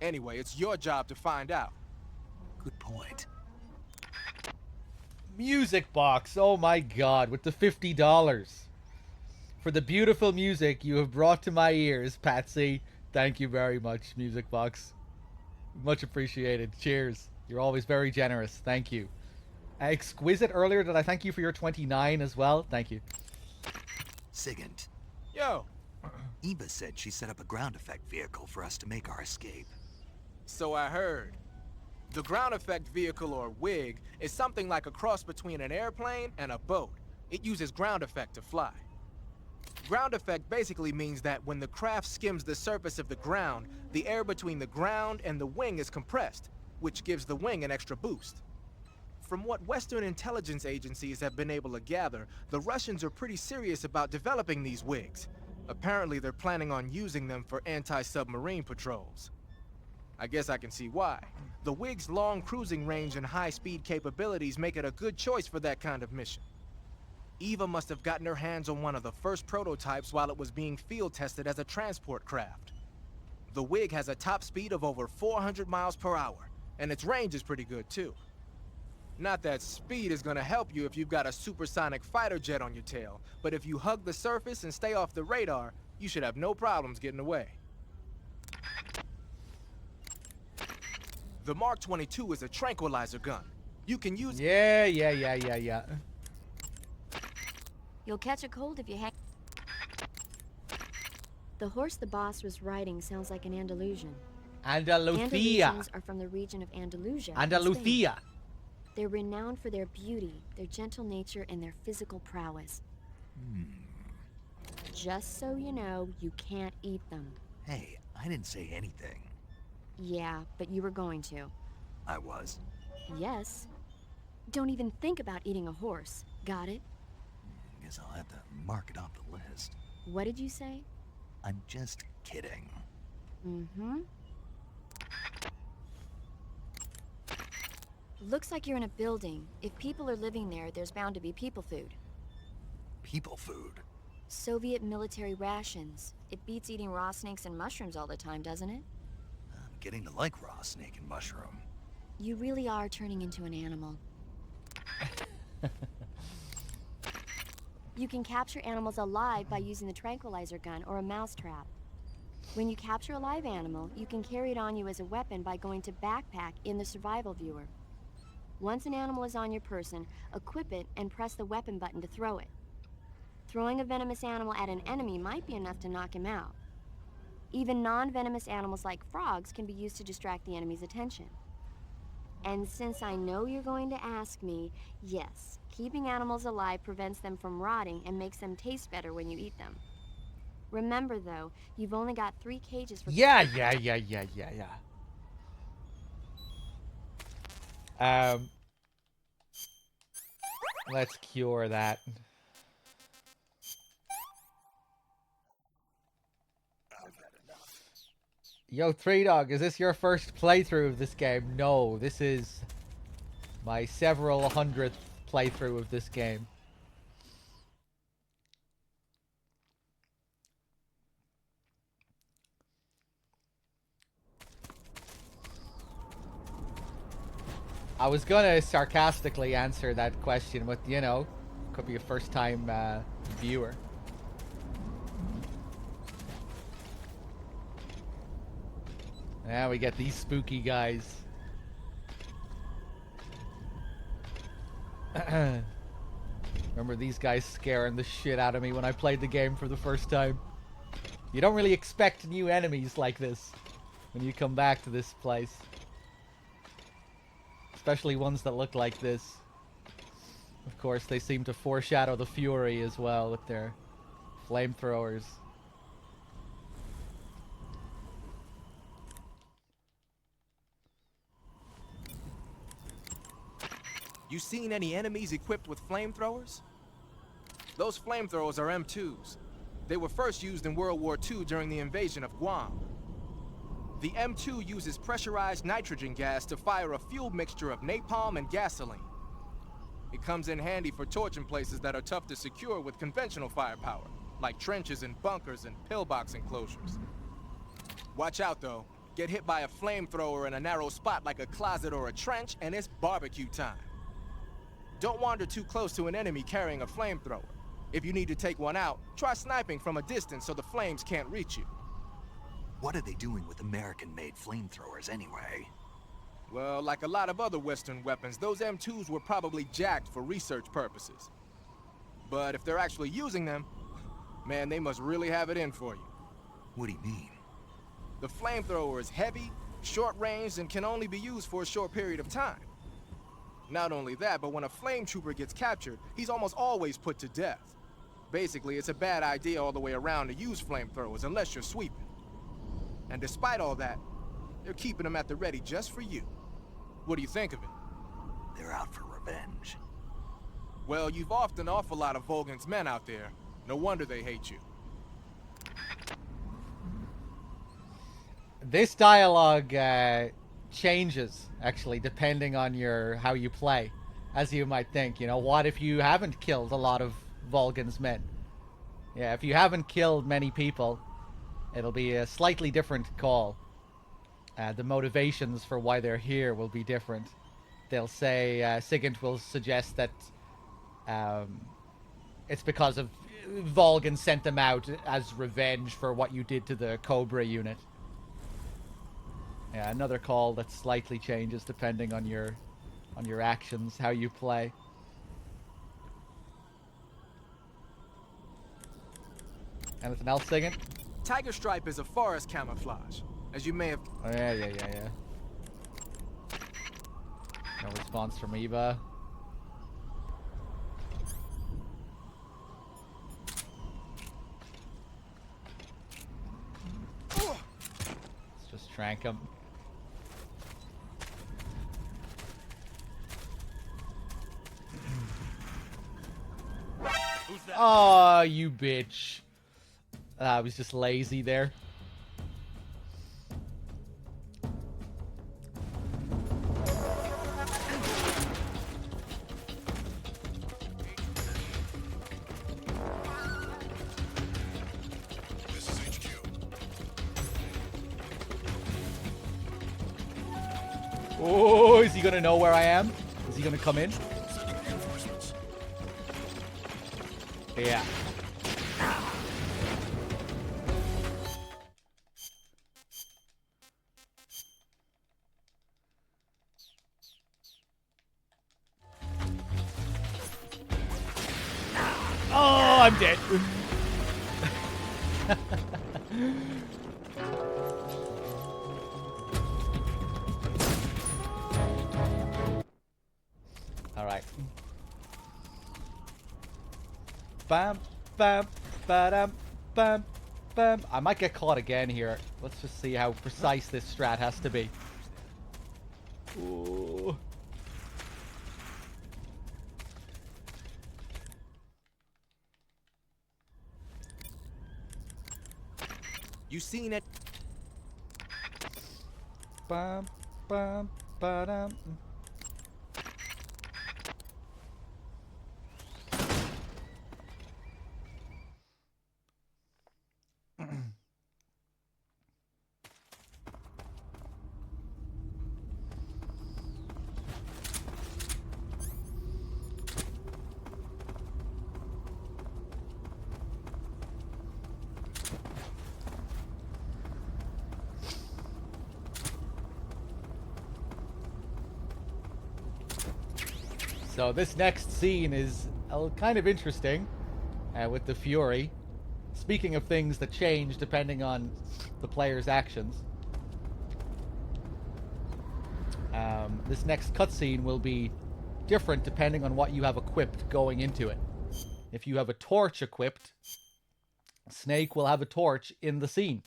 Anyway, it's your job to find out. Good point. Music box. Oh my god, with the $50. For the beautiful music you have brought to my ears, Patsy. Thank you very much, music box. Much appreciated. Cheers. You're always very generous. Thank you. Exquisite earlier, did I thank you for your 29 as well? Thank you. Sigint. Yo. Eva said she set up a ground effect vehicle for us to make our escape. So I heard. The ground effect vehicle, or WIG, is something like a cross between an airplane and a boat. It uses ground effect to fly. Ground effect basically means that when the craft skims the surface of the ground, the air between the ground and the wing is compressed, which gives the wing an extra boost. From what Western intelligence agencies have been able to gather, the Russians are pretty serious about developing these WIGs. Apparently they're planning on using them for anti-submarine patrols. I guess I can see why. The WIG's long cruising range and high-speed capabilities make it a good choice for that kind of mission. Eva must have gotten her hands on one of the first prototypes while it was being field tested as a transport craft. The WIG has a top speed of over 400 miles per hour, and its range is pretty good too. Not that speed is gonna help you if you've got a supersonic fighter jet on your tail, but if you hug the surface and stay off the radar, you should have no problems getting away. The Mark 22 is a tranquilizer gun. You can use— Yeah. You'll catch a cold if you hang. The horse the boss was riding sounds like an Andalusian. Andalusia. Andalusians are from the region of Andalusia. in Spain. Andalusia. They're renowned for their beauty, their gentle nature, and their physical prowess. Just so you know, you can't eat them. Hey, I didn't say anything. Yeah, but you were going to. I was. Yes. Don't even think about eating a horse. Got it? Guess I'll have to mark it off the list. What did you say? I'm just kidding. Mm-hmm. Looks like you're in a building. If people are living there, there's bound to be people food. People food? Soviet military rations. It beats eating raw snakes and mushrooms all the time, doesn't it? I'm getting to like raw snake and mushroom. You really are turning into an animal. You can capture animals alive by using the tranquilizer gun or a mousetrap. When you capture a live animal, you can carry it on you as a weapon by going to backpack in the survival viewer. Once an animal is on your person, equip it and press the weapon button to throw it. Throwing a venomous animal at an enemy might be enough to knock him out. Even non-venomous animals like frogs can be used to distract the enemy's attention. And since I know you're going to ask me, yes, keeping animals alive prevents them from rotting and makes them taste better when you eat them. Remember though, you've only got 3 cages for— Yeah. Let's cure that. Yo, Three Dog, is this your first playthrough of this game? No, this is my several hundredth playthrough of this game. I was gonna sarcastically answer that question with, you know, could be a first-time viewer. Now we get these spooky guys. Remember these guys scaring the shit out of me when I played the game for the first time. You don't really expect new enemies like this when you come back to this place. Especially ones that look like this. Of course, they seem to foreshadow the Fury as well with their flamethrowers. You seen any enemies equipped with flamethrowers? Those flamethrowers are M2s. They were first used in World War II during the invasion of Guam. The M2 uses pressurized nitrogen gas to fire a fuel mixture of napalm and gasoline. It comes in handy for torching places that are tough to secure with conventional firepower, like trenches and bunkers and pillbox enclosures. Watch out though. Get hit by a flamethrower in a narrow spot like a closet or a trench, and it's barbecue time. Don't wander too close to an enemy carrying a flamethrower. If you need to take one out, try sniping from a distance so the flames can't reach you. What are they doing with American-made flamethrowers anyway? Well, like a lot of other Western weapons, those M2s were probably jacked for research purposes. But if they're actually using them, man, they must really have it in for you. What do you mean? The flamethrower is heavy, short-ranged, and can only be used for a short period of time. Not only that, but when a flame trooper gets captured, he's almost always put to death. Basically, it's a bad idea all the way around to use flamethrowers unless you're sweeping. And despite all that, they're keeping them at the ready just for you. What do you think of it? They're out for revenge. Well, you've offed an awful lot of Volgan's men out there. No wonder they hate you. This dialogue changes, actually, depending on how you play. As you might think, you know, what if you haven't killed a lot of Volgan's men? Yeah, if you haven't killed many people, it'll be a slightly different call. The motivations for why they're here will be different. They'll say, Sigint will suggest that it's because of Volgan sent them out as revenge for what you did to the Cobra unit. Yeah, another call that slightly changes depending on your actions, how you play. Anything else, Sigint? Tiger Stripe is a forest camouflage, as you may have... Oh, yeah. No response from Eva. Let's just trank him. Who's that? Oh, you bitch. I was just lazy there. This is HQ. Oh, is he gonna know where I am? Is he gonna come in? Sending reinforcements. Yeah. Oh, I'm dead. All right. Bam, bam, ba-dam, bam, bam. I might get caught again here. Let's just see how precise this strat has to be. Ooh. You seen it? Bam, bam, ba-dam. So this next scene is kind of interesting with the Fury. Speaking of things that change depending on the player's actions, this next cutscene will be different depending on what you have equipped going into it. If you have a torch equipped, Snake will have a torch in the scene.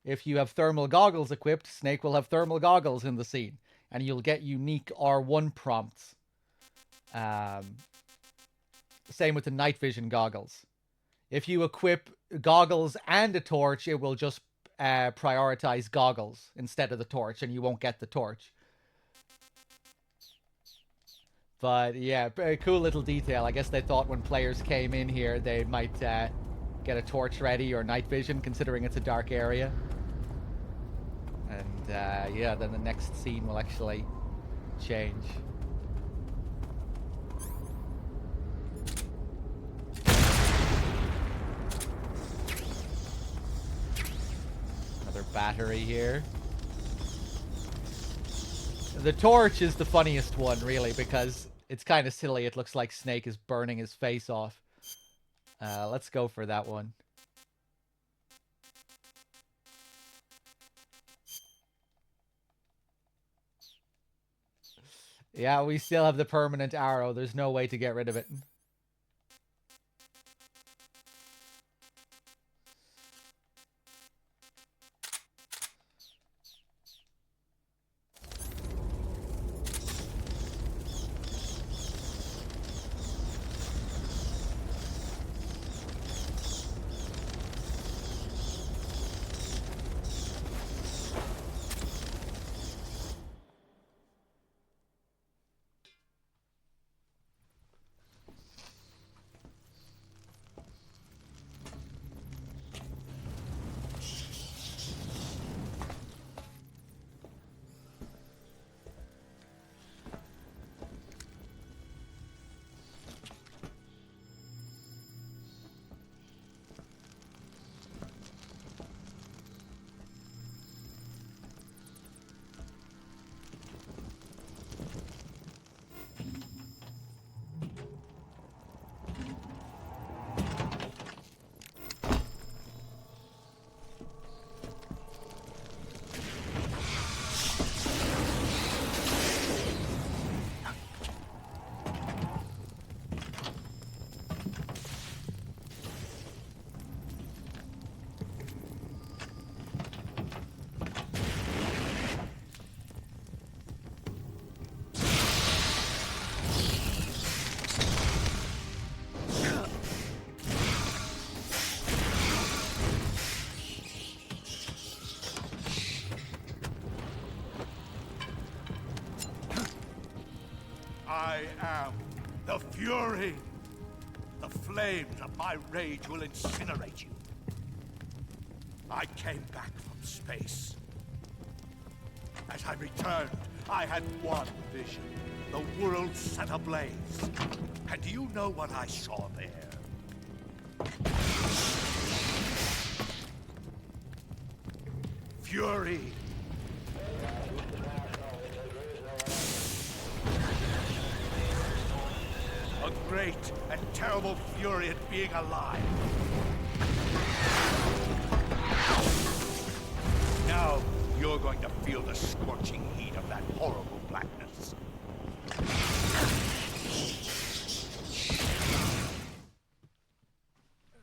If you have thermal goggles equipped, Snake will have thermal goggles in the scene. And you'll get unique R1 prompts Same with the night vision goggles. If you equip goggles and a torch, it will just prioritize goggles instead of the torch, and you won't get the torch. But yeah, a cool little detail. I guess they thought when players came in here, they might get a torch ready or night vision, considering it's a dark area. And yeah, then the next scene will actually change. Another battery here. The torch is the funniest one, really, because it's kind of silly. It looks like Snake is burning his face off. Let's go for that one. Yeah, we still have the permanent arrow. There's no way to get rid of it. I am the Fury. The flames of my rage will incinerate you. I came back from space. As I returned, I had one vision. The world set ablaze. And do you know what I saw there? Fury. A great and terrible fury at being alive. Now you're going to feel the scorching heat of that horrible blackness.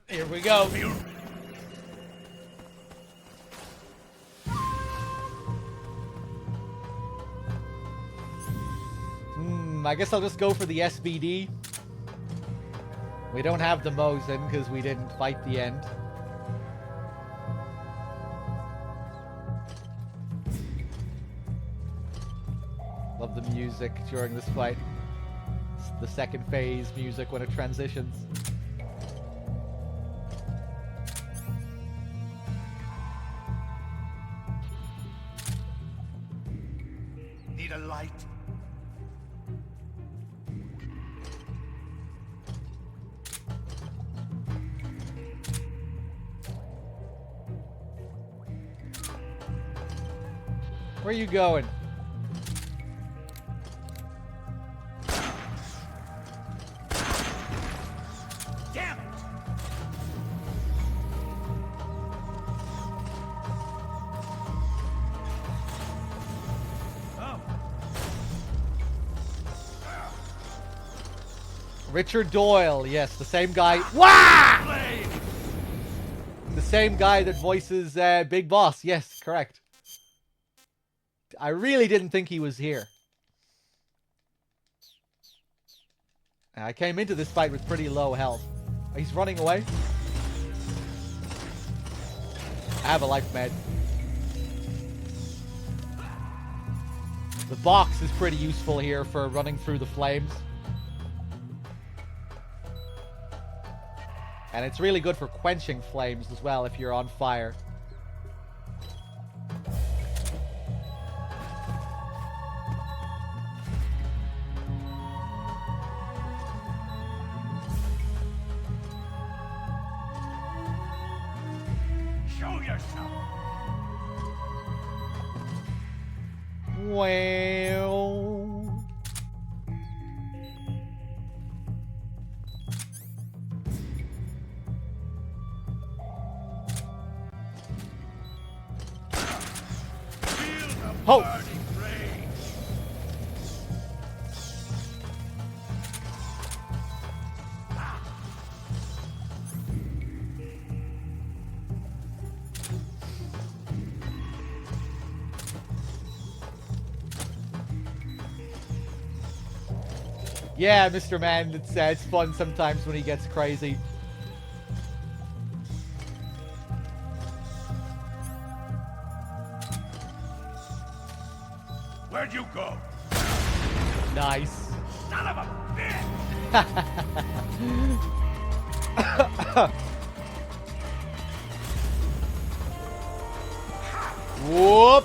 Here we go. I guess I'll just go for the SBD. We don't have the Mosin because we didn't fight the end. Love the music during this fight. It's the second phase music when it transitions. Need a light? Where are you going? Damn it! Oh. Richard Doyle, yes, the same guy. Wah! The same guy that voices Big Boss. Yes, correct. I really didn't think he was here. I came into this fight with pretty low health. He's running away. I have a life med. The box is pretty useful here for running through the flames. And it's really good for quenching flames as well if you're on fire. Show yourself. Well... Oh! Yeah, Mr. Man, it's fun sometimes when he gets crazy. Where'd you go? Nice. Son of a bitch! Whoop!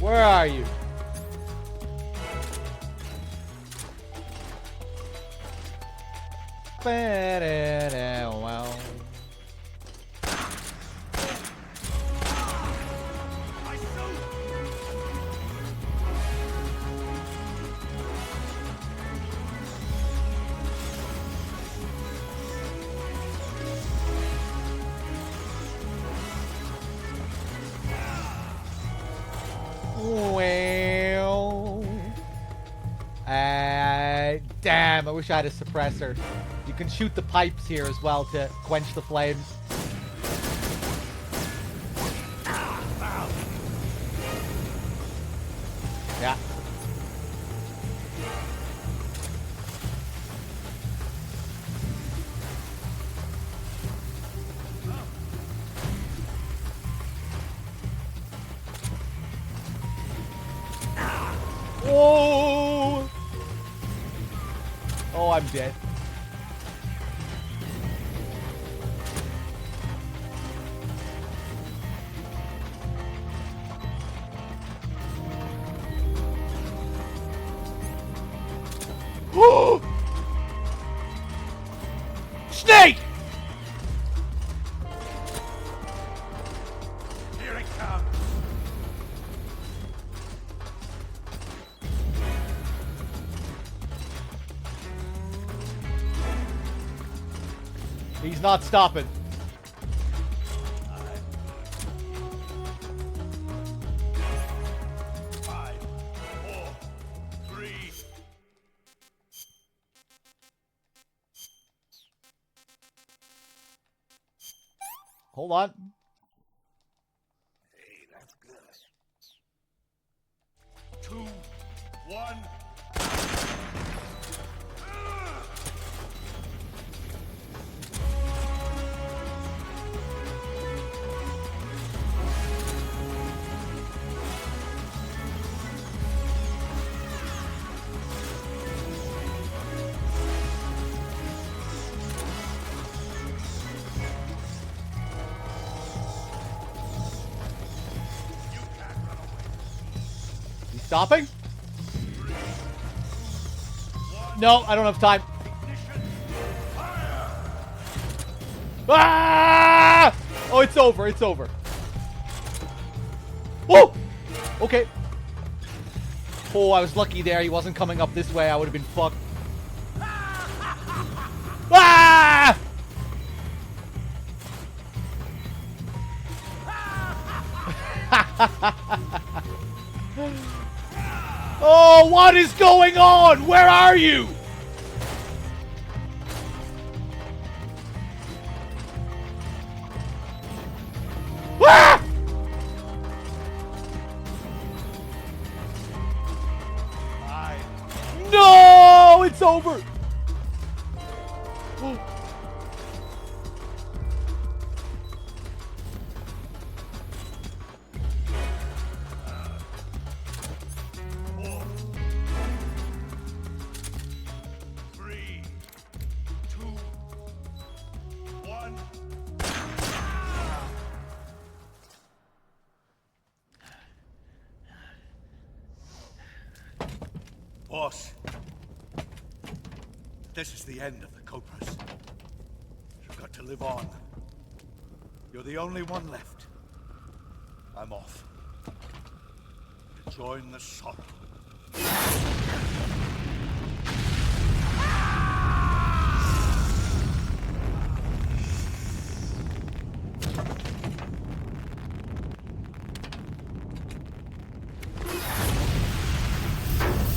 Where are you? Wow. Well, damn, I wish I had a suppressor. You can shoot the pipes here as well to quench the flames. Yeah. Whoa! Oh, I'm dead. Whoa! Snake! Here it comes. He's not stopping. Five, four, three. Hold on. Hey, that's good. 2, 1. He's stopping? No, I don't have time. Ah! Oh, it's over. It's over. Whoa! Okay. Oh, I was lucky there. He wasn't coming up this way. I would have been fucked. Ah! Oh, what is going on? Where are you? over! Oh. Boss, this is the end of the Cobras. You've got to live on. You're the only one left. I'm off. To join the sorrow.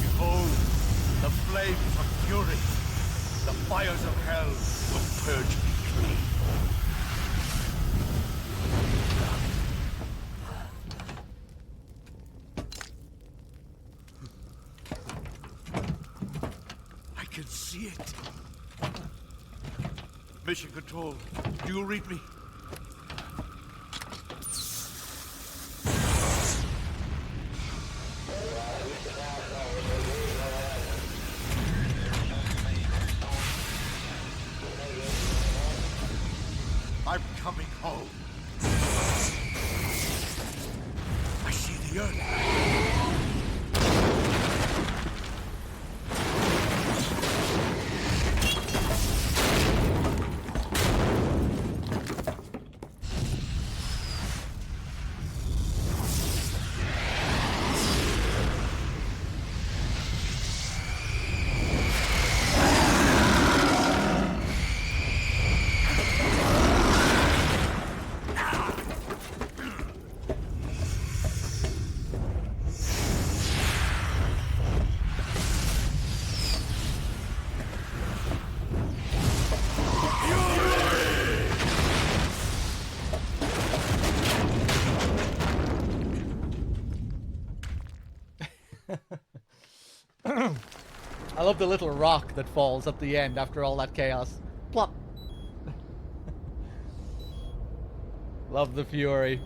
Behold, the flames of fury. The fires of hell will purge me clean. I can see it. Mission Control, do you read me? I'm coming home. I see the earth. I love the little rock that falls at the end after all that chaos. Plop. Love the fury.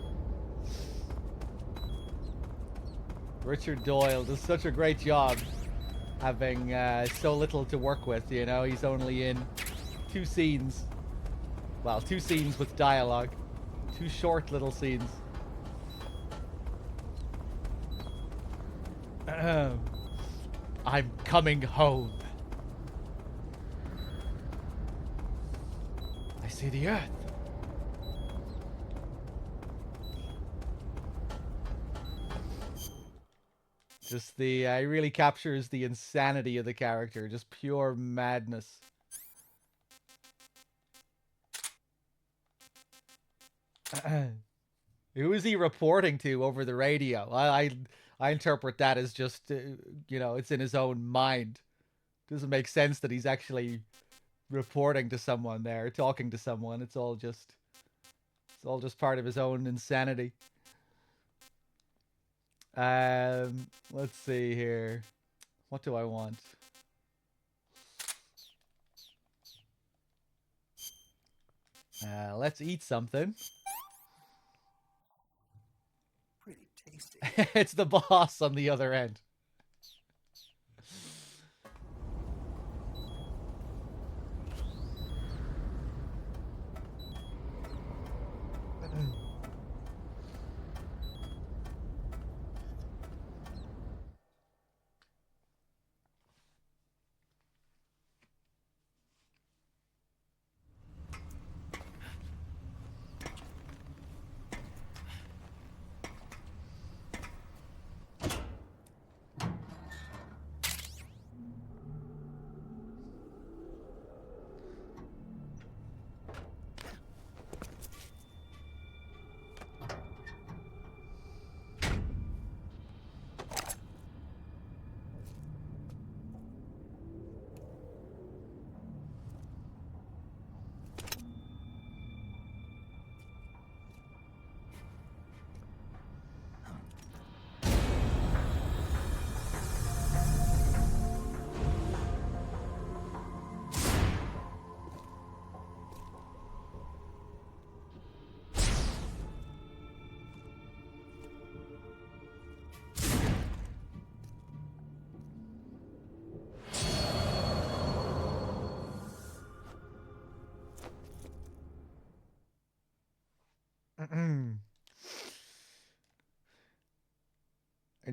Richard Doyle does such a great job having so little to work with, you know. He's only in 2 scenes. Well, 2 scenes with dialogue. 2 short little scenes. I'm coming home. I see the earth. Just the, he really captures the insanity of the character. Just pure madness. Who is he reporting to over the radio? I interpret that as just, you know, it's in his own mind. Doesn't make sense that he's actually reporting to someone there, talking to someone. It's all just part of his own insanity. Let's see here. What do I want? Let's eat something. Pretty tasty. It's the boss on the other end.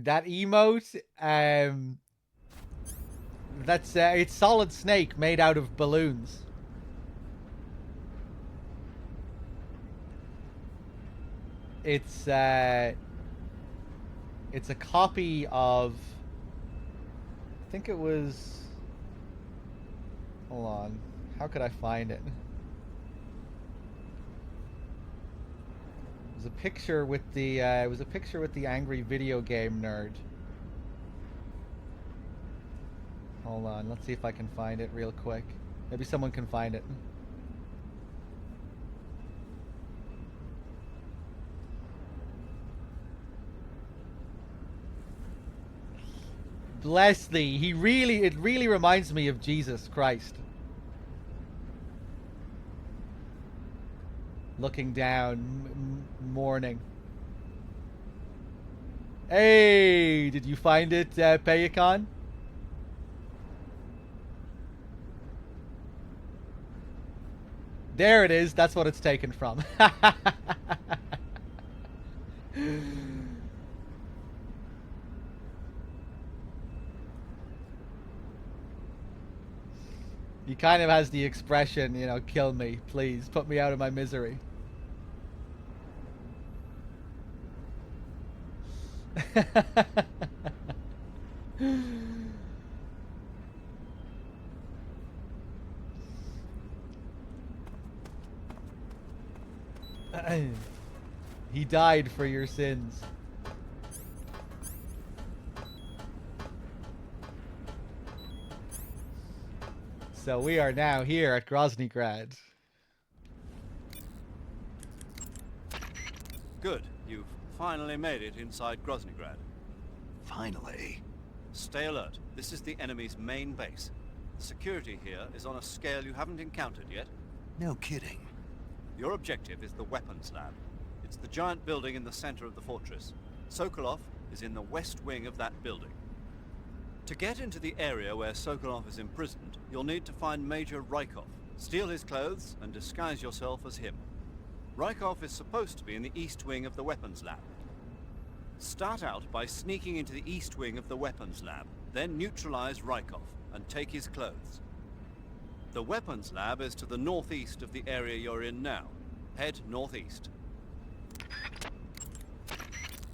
That emote, that's it's Solid Snake made out of balloons. It's a copy of, I think it was, hold on, how could I find it? It was a picture with the angry video game nerd. Hold on, let's see if I can find it real quick. Maybe someone can find it. Bless thee. It really reminds me of Jesus Christ. Looking down, mourning. Hey, did you find it, Payacon? There it is. That's what it's taken from. He kind of has the expression, you know, kill me, please, put me out of my misery. He died for your sins. So we are now here at Groznygrad. Good. You've finally made it inside Groznygrad. Finally. Stay alert. This is the enemy's main base. The security here is on a scale you haven't encountered yet. No kidding. Your objective is the weapons lab. It's the giant building in the center of the fortress. Sokolov is in the west wing of that building. To get into the area where Sokolov is imprisoned, you'll need to find Major Rykov, steal his clothes, and disguise yourself as him. Rykov is supposed to be in the east wing of the weapons lab. Start out by sneaking into the east wing of the weapons lab, then neutralize Rykov and take his clothes. The weapons lab is to the northeast of the area you're in now. Head northeast.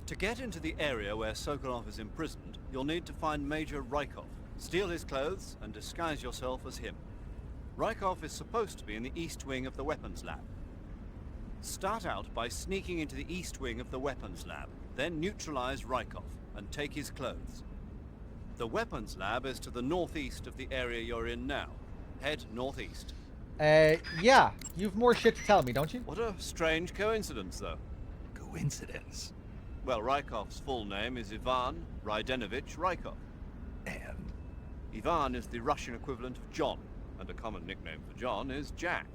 To get into the area where Sokolov is imprisoned, you'll need to find Major Rykov, steal his clothes, and disguise yourself as him. Rykov is supposed to be in the east wing of the weapons lab. Start out by sneaking into the east wing of the weapons lab, then neutralize Rykov and take his clothes. The weapons lab is to the northeast of the area you're in now. Head northeast. Yeah. You've more shit to tell me, don't you? What a strange coincidence, though. Coincidence? Well, Rykov's full name is Ivan Rydenovich Rykov. And? Ivan is the Russian equivalent of John, and a common nickname for John is Jack.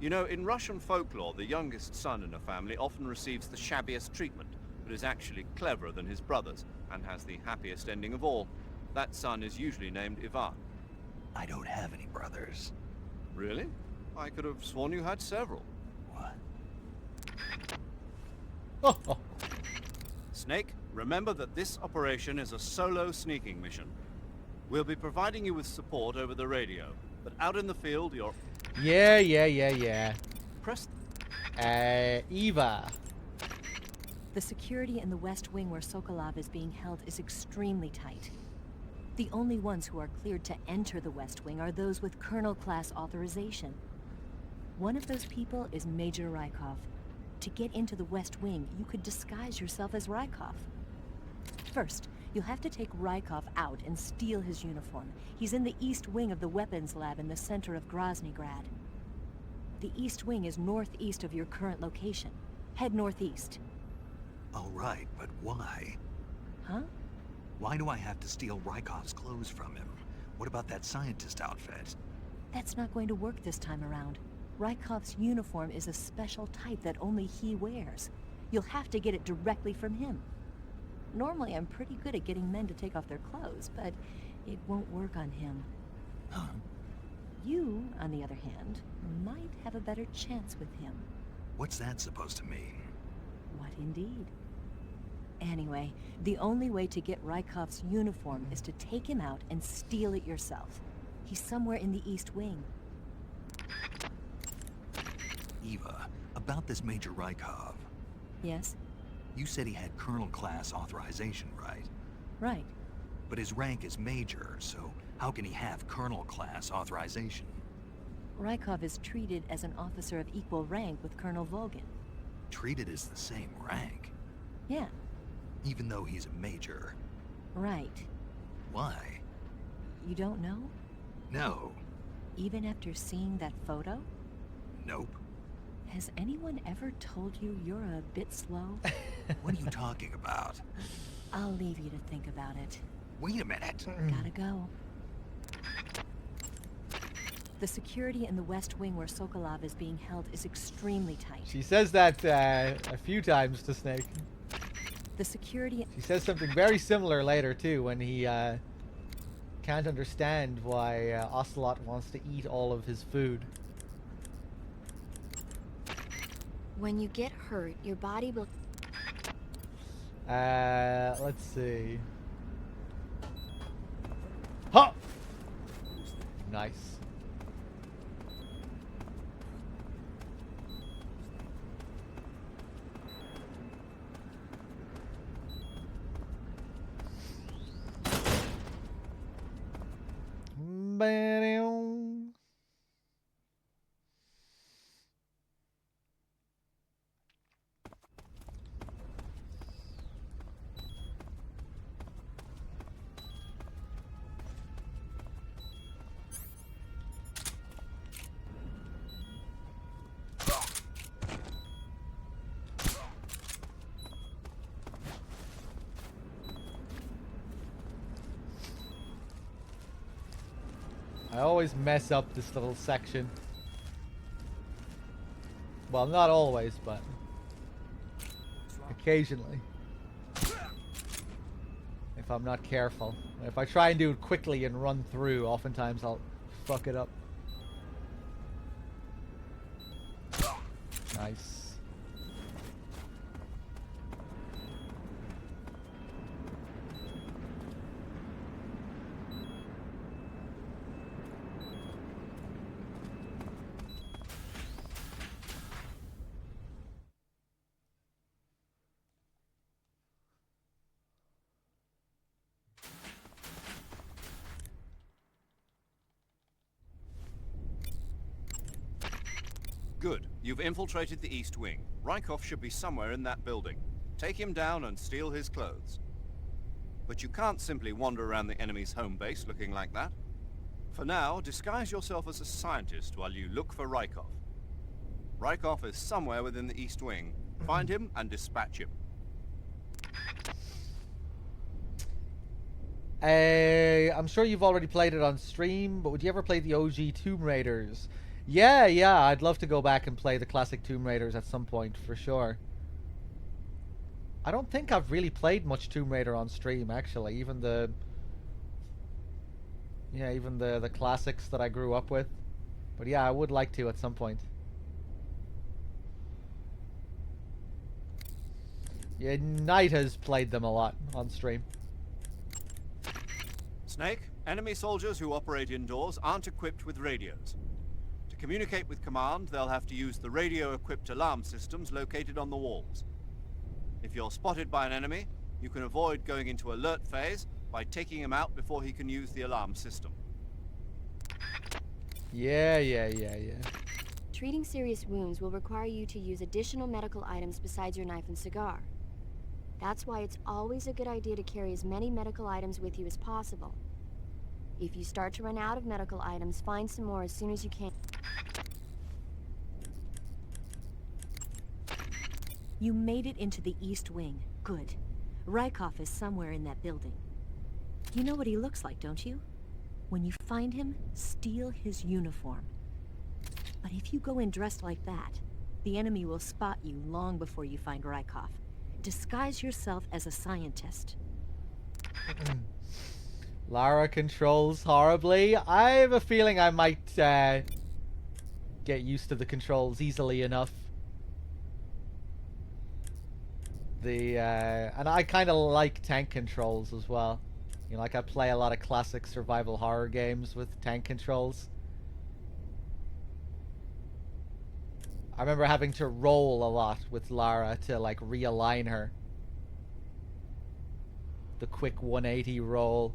You know, in Russian folklore, the youngest son in a family often receives the shabbiest treatment, but is actually cleverer than his brothers, and has the happiest ending of all. That son is usually named Ivan. I don't have any brothers. Really? I could have sworn you had several. What? Snake, remember that this operation is a solo sneaking mission. We'll be providing you with support over the radio, but out in the field, you're... Yeah. Press... Eva. The security in the west wing where Sokolov is being held is extremely tight. The only ones who are cleared to enter the west wing are those with colonel-class authorization. One of those people is Major Rykov. To get into the west wing, you could disguise yourself as Rykov. First, you'll have to take Rykov out and steal his uniform. He's in the east wing of the weapons lab in the center of Groznygrad. The east wing is northeast of your current location. Head northeast. All right, but why? Huh? Why do I have to steal Rykov's clothes from him? What about that scientist outfit? That's not going to work this time around. Rykov's uniform is a special type that only he wears. You'll have to get it directly from him. Normally, I'm pretty good at getting men to take off their clothes, but it won't work on him. Huh? You, on the other hand, might have a better chance with him. What's that supposed to mean? What indeed? Anyway, the only way to get Rykov's uniform is to take him out and steal it yourself. He's somewhere in the East Wing. Eva, about this Major Rykov. Yes? You said he had Colonel class authorization, right? Right. But his rank is Major, so how can he have Colonel class authorization? Rykov is treated as an officer of equal rank with Colonel Volgin. Treated as the same rank? Yeah. Even though he's a Major? Right. Why? You don't know? No. Even after seeing that photo? Nope. Has anyone ever told you you're a bit slow? What are you talking about? I'll leave you to think about it. Wait a minute. Gotta go. The security in the West Wing where Sokolov is being held is extremely tight. She says that a few times to Snake. The security... She says something very similar later, too, when he can't understand why Ocelot wants to eat all of his food. When you get hurt, your body will... Let's see. Ha! Nice. Ba-dum. I always mess up this little section. Well, not always, but occasionally. If I'm not careful. If I try and do it quickly and run through, oftentimes I'll fuck it up. Nice. Good. You've infiltrated the East Wing. Rykov should be somewhere in that building. Take him down and steal his clothes. But you can't simply wander around the enemy's home base looking like that. For now, disguise yourself as a scientist while you look for Rykov. Rykov is somewhere within the East Wing. Find him and dispatch him. I'm sure you've already played it on stream, but would you ever play the OG Tomb Raiders? Yeah, I'd love to go back and play the classic Tomb Raiders at some point, for sure. I don't think I've really played much Tomb Raider on stream, actually. Even the classics that I grew up with. But yeah, I would like to at some point. Yeah, Knight has played them a lot on stream. Snake, enemy soldiers who operate indoors aren't equipped with radios. To communicate with command, they'll have to use the radio-equipped alarm systems located on the walls. If you're spotted by an enemy, you can avoid going into alert phase by taking him out before he can use the alarm system. Yeah. Treating serious wounds will require you to use additional medical items besides your knife and cigar. That's why it's always a good idea to carry as many medical items with you as possible. If you start to run out of medical items, find some more as soon as you can. You made it into the East Wing. Good. Rykov is somewhere in that building. You know what he looks like, don't you? When you find him, steal his uniform. But if you go in dressed like that, the enemy will spot you long before you find Rykov. Disguise yourself as a scientist. Lara controls horribly. I have a feeling I might get used to the controls easily enough. And I kind of like tank controls as well. You know, like I play a lot of classic survival horror games with tank controls. I remember having to roll a lot with Lara to like realign her. The quick 180 roll.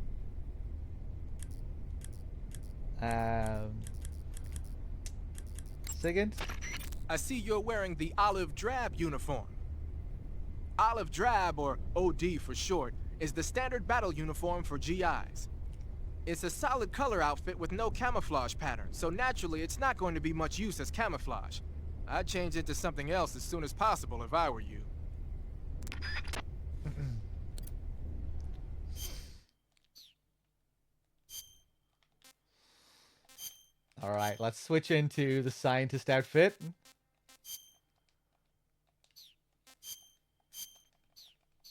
Sigint? I see you're wearing the olive drab uniform. Olive drab, or OD for short, is the standard battle uniform for GIs. It's a solid color outfit with no camouflage pattern, so naturally it's not going to be much use as camouflage. I'd change it to something else as soon as possible if I were you. Alright, let's switch into the scientist outfit.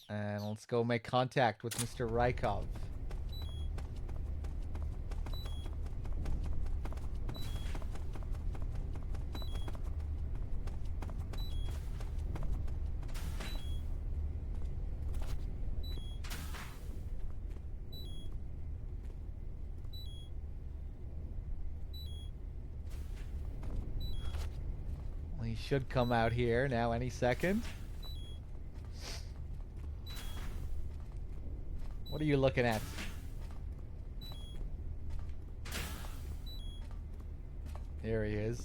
And let's go make contact with Mr. Rykov. Well, he should come out here now any second. What are you looking at? Here he is.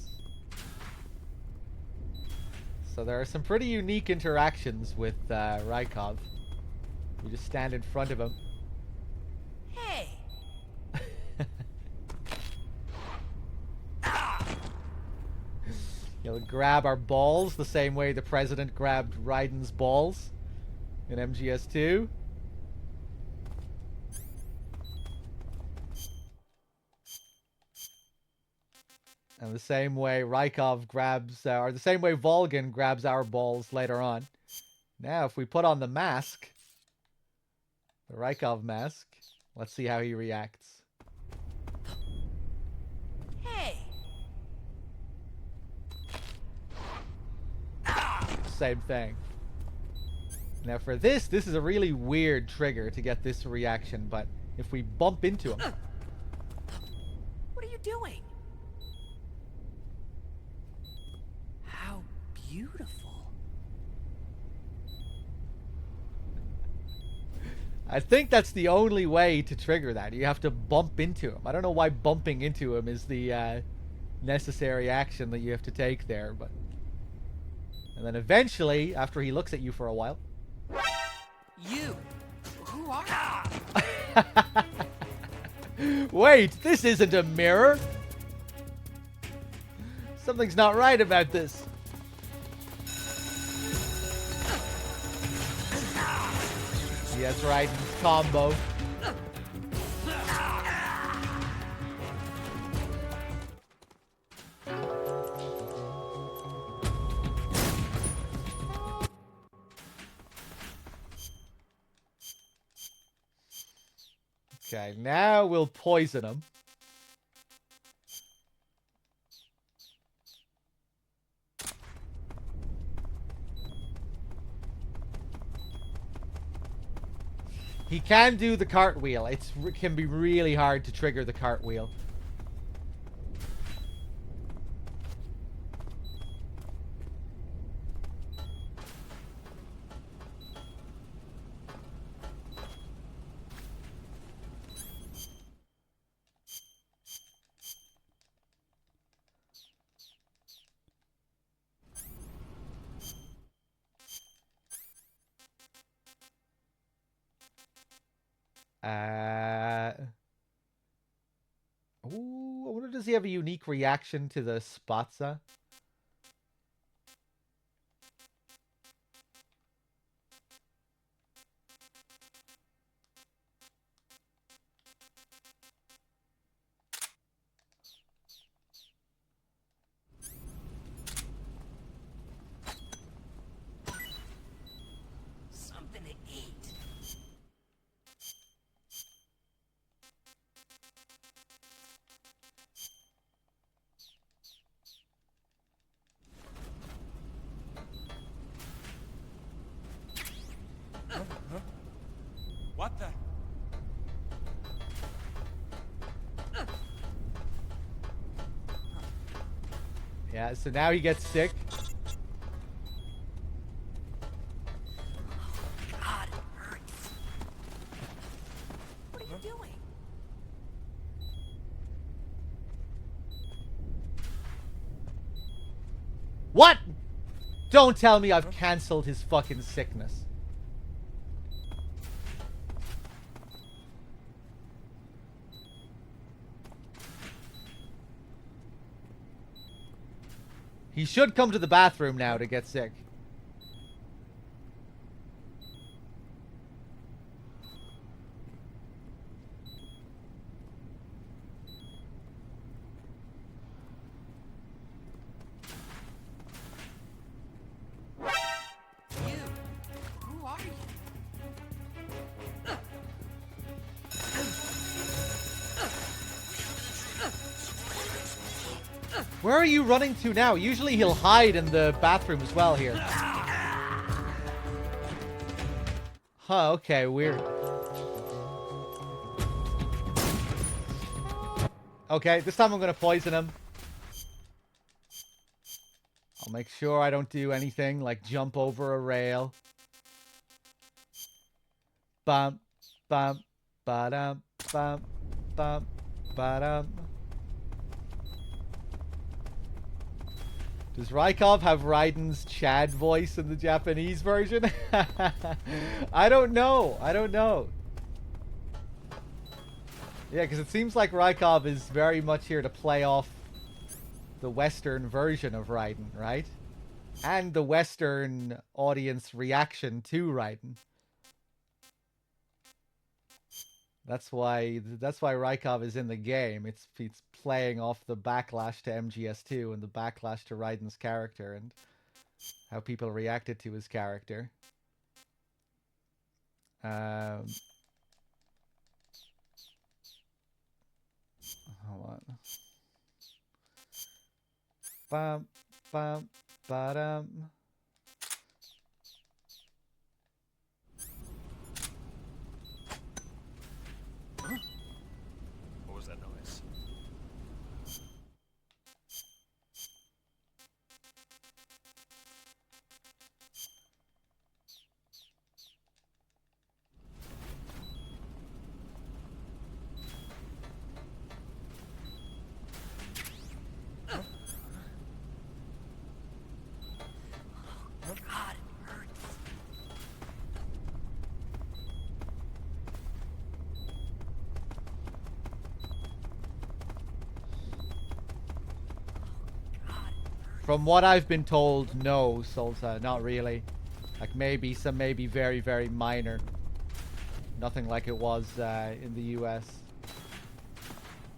So there are some pretty unique interactions with Rykov. You just stand in front of him. Hey! He'll grab our balls the same way the president grabbed Raiden's balls in MGS2. And the same way Rykov grabs, or the same way Volgin grabs our balls later on. Now, if we put on the mask, the Rykov mask, let's see how he reacts. Hey! Same thing. Now for this is a really weird trigger to get this reaction, but if we bump into him... What are you doing? How beautiful. I think that's the only way to trigger that. You have to bump into him. I don't know why bumping into him is the necessary action that you have to take there, but... And then eventually, after he looks at you for a while... You! Who are you? Wait, this isn't a mirror! Something's not right about this. Yes, right, combo. Okay, now we'll poison him. He can do the cartwheel. It can be really hard to trigger the cartwheel. Ooh, I wonder, does he have a unique reaction to the Spatza? Something to eat. Yeah, so now he gets sick. God, it hurts. What are you doing? What? Don't tell me I've cancelled his fucking sickness. He should come to the bathroom now to get sick. You. Who are you? Where are you running to now? Usually he'll hide in the bathroom as well here. Huh, okay, weird. Okay, this time I'm gonna poison him. I'll make sure I don't do anything like jump over a rail. Bump, bump, ba-dum, bump, bump, ba-dum. Does Rykov have Raiden's Chad voice in the Japanese version? I don't know. I don't know. Yeah, because it seems like Rykov is very much here to play off the Western version of Raiden, right? And the Western audience reaction to Raiden. That's why Rykov is in the game. It's playing off the backlash to MGS2 and the backlash to Raiden's character and how people reacted to his character. Hold on. Bum, bum, ba-dum. What was that noise? God, it hurts. From what I've been told, no, Salsa, not really. Like maybe very, very minor. Nothing like it was in the US.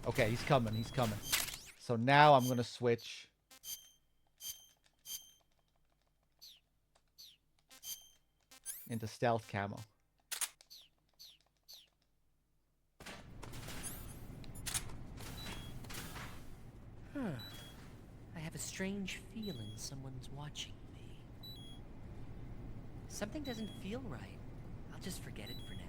Okay, he's coming, he's coming. So now I'm gonna switch. Into stealth camo. I have a strange feeling someone's watching me. Something doesn't feel right. I'll just forget it for now.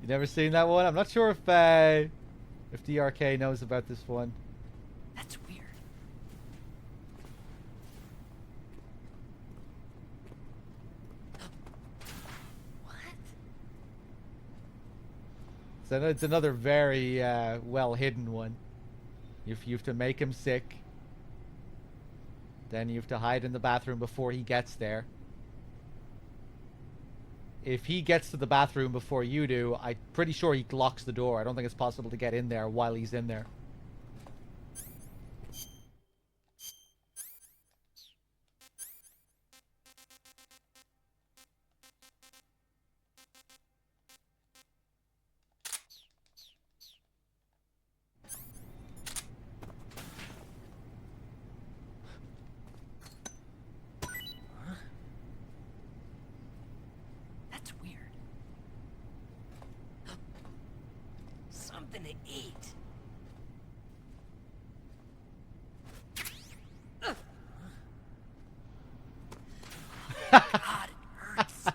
You never seen that one? I'm not sure if DRK knows about this one. That's weird. So it's another very well hidden one. You have to make him sick. Then you have to hide in the bathroom before he gets there. If he gets to the bathroom before you do, I'm pretty sure he locks the door. I don't think it's possible to get in there while he's in there. That's weird. Something to eat. God, it hurts.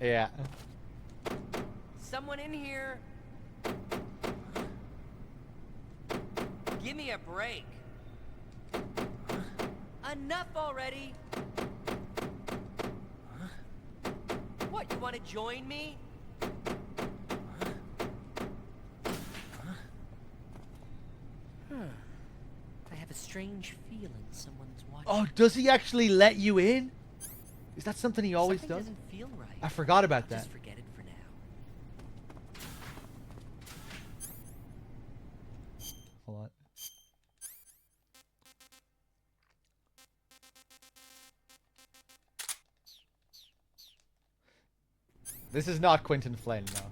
Yeah. Someone in here. Give me a break. Enough already. What, you want to join me? I have a strange feeling someone's watching. Oh, does he actually let you in? Is that something he always Something does? doesn't feel right. I forgot about I'll that. Just forget it for now. Hold on. This is not Quentin Flynn, no.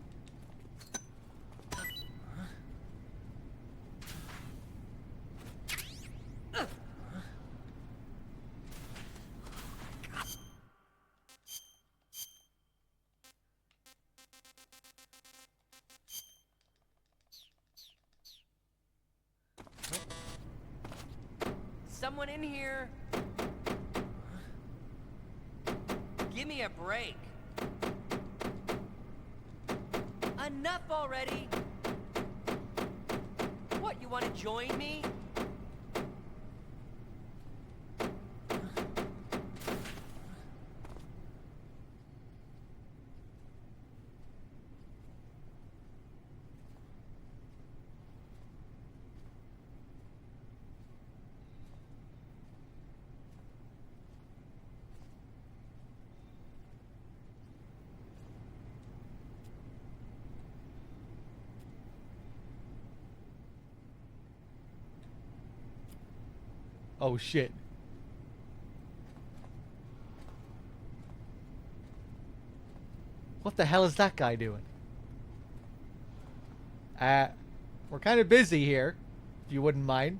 Someone in here. Give me a break. Enough already. What, you want to join me? Oh shit. What the hell is that guy doing? We're kind of busy here, if you wouldn't mind.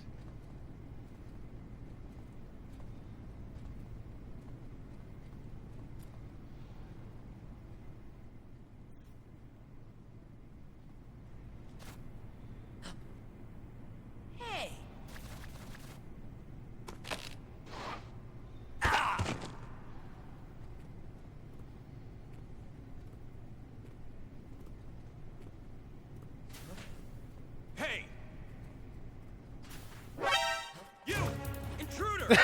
Hey. Hey! You! Intruder!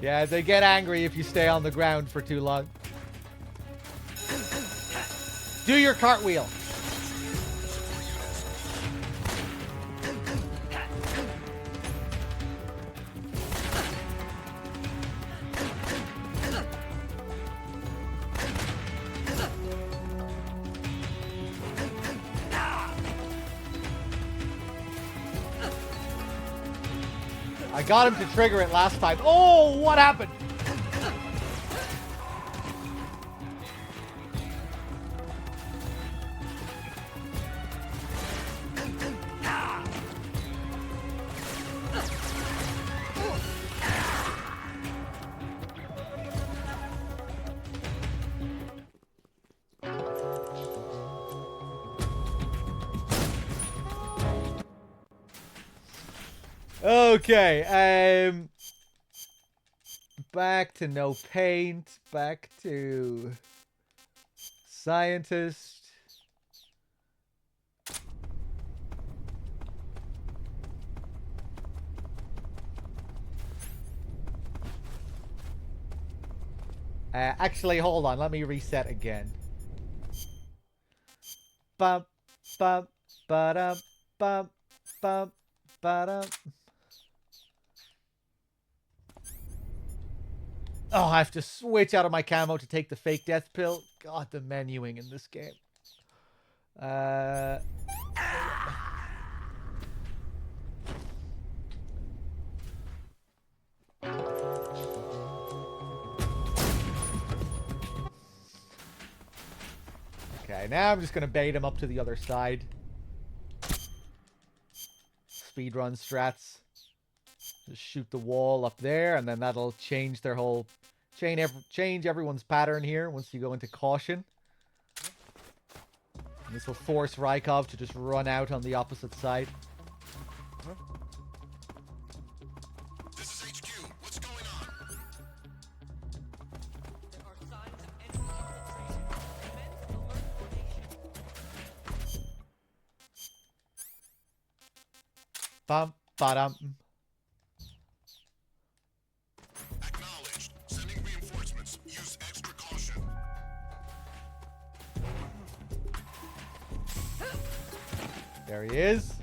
Yeah, they get angry if you stay on the ground for too long. Do your cartwheel. I got him to trigger it last time. Oh, what happened? Okay, back to no paint, back to scientist. Actually, hold on, let me reset again. Bump, bump, ba-dum, bump, bump, ba-dum. Oh, I have to switch out of my camo to take the fake death pill. God, the menuing in this game. Okay, now I'm just going to bait him up to the other side. Speedrun strats. Just shoot the wall up there, and then that'll change their whole change everyone's pattern here once you go into caution. And this will force Rykov to just run out on the opposite side. This is HQ. What's going on? There are signs of enemy infiltration. Commence alert formation. Bum, ba-dum. Acknowledged. Sending reinforcements. Use extra caution. There he is.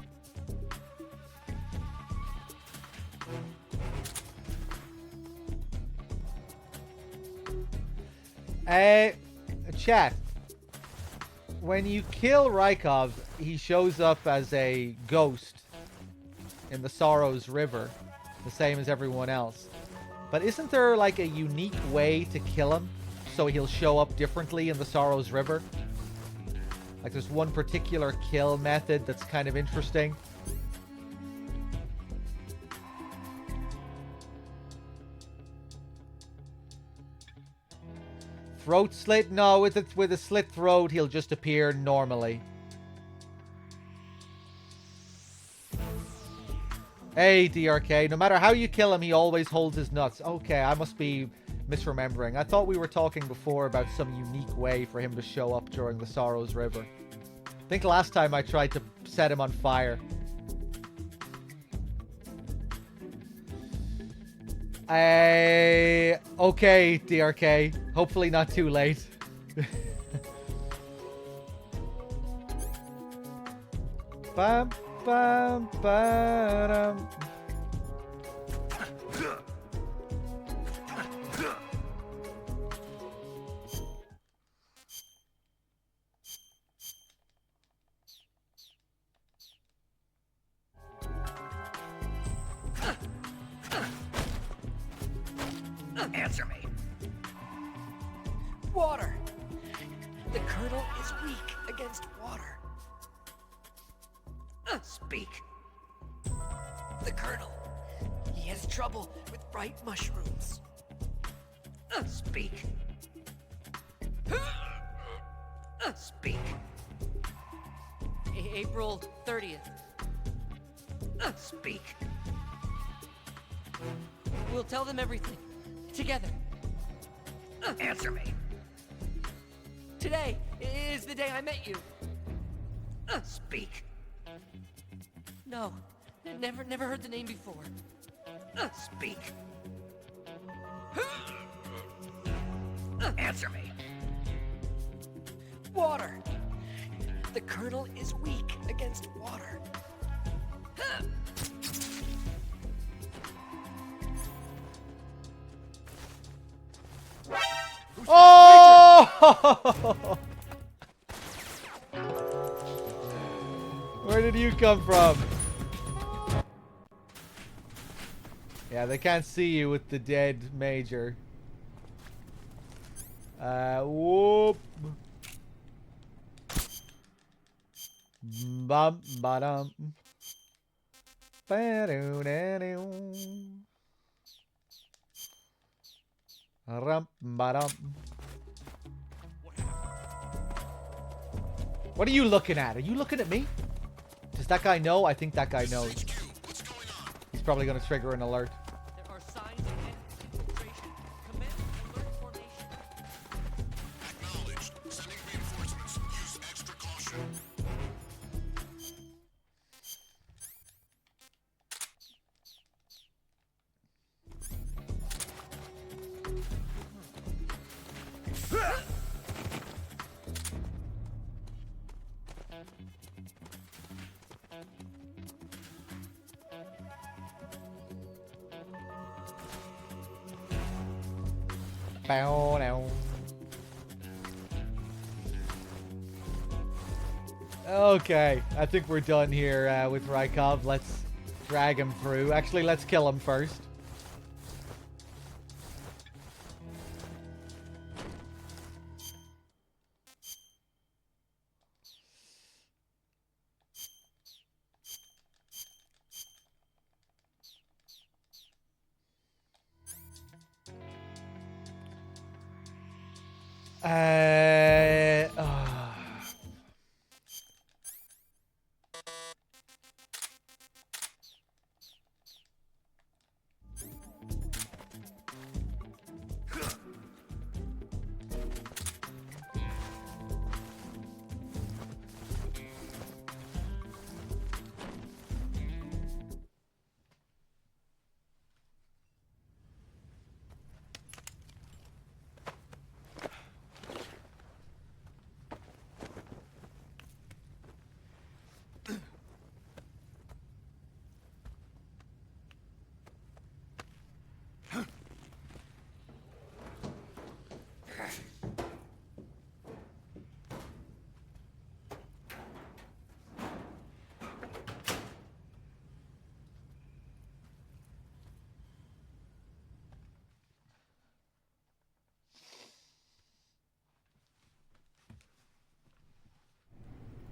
Chat. When you kill Rykov, he shows up as a ghost in the Sorrows River, the same as everyone else. But isn't there like a unique way to kill him so he'll show up differently in the Sorrows River? Like there's one particular kill method that's kind of interesting. Throat slit? No, with a slit throat, he'll just appear normally. Hey, DRK, no matter how you kill him, he always holds his nuts. Okay, I must be misremembering. I thought we were talking before about some unique way for him to show up during the Sorrows River. I think last time I tried to set him on fire. Okay, DRK. Hopefully not too late. Bam, bam, ba-dum. Answer me. Water. The Colonel is weak against water. Speak. The Colonel. He has trouble with bright mushrooms. Speak. Speak. April 30th. Speak. We'll tell them everything. Together. Answer me. Today is the day I met you. Speak. No, never heard the name before. Speak. Answer me. Water. The Colonel is weak against water. Oh! Where did you come from? Yeah, they can't see you with the dead Major. Whoop. Bum ba-dum. Ba-do-da-do. Rum ba-dum. What are you looking at? Are you looking at me? Does that guy know? I think that guy knows. He's probably going to trigger an alert. There are signs of enemy infiltration. Commence alert formation. Acknowledged. Sending reinforcements. Use extra caution. Bow now. Okay, I think we're done here with Rykov. Let's drag him through. Actually, let's kill him first. ah.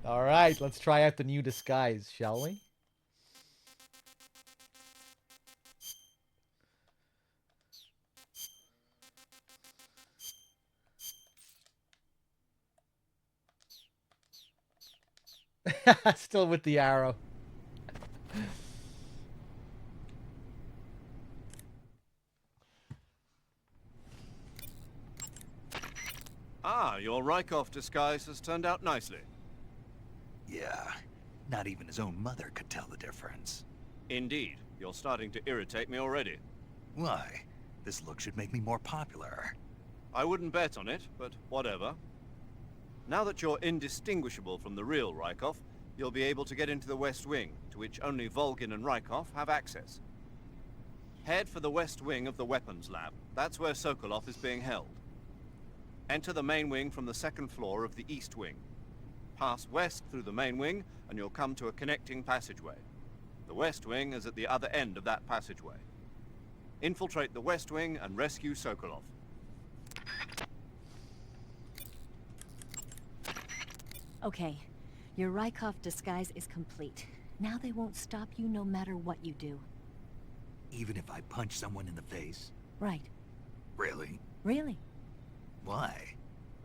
All right, let's try out the new disguise, shall we? Still with the arrow. Ah, your Rykov disguise has turned out nicely. Yeah, not even his own mother could tell the difference. Indeed, you're starting to irritate me already. Why? This look should make me more popular. I wouldn't bet on it, but whatever. Now that you're indistinguishable from the real Rykov, you'll be able to get into the West Wing, to which only Volgin and Rykov have access. Head for the West Wing of the Weapons Lab. That's where Sokolov is being held. Enter the main wing from the second floor of the East Wing. Pass west through the main wing, and you'll come to a connecting passageway. The West Wing is at the other end of that passageway. Infiltrate the West Wing and rescue Sokolov. Okay, your Rykov disguise is complete. Now they won't stop you no matter what you do. Even if I punch someone in the face? Right. Really? Really. Why?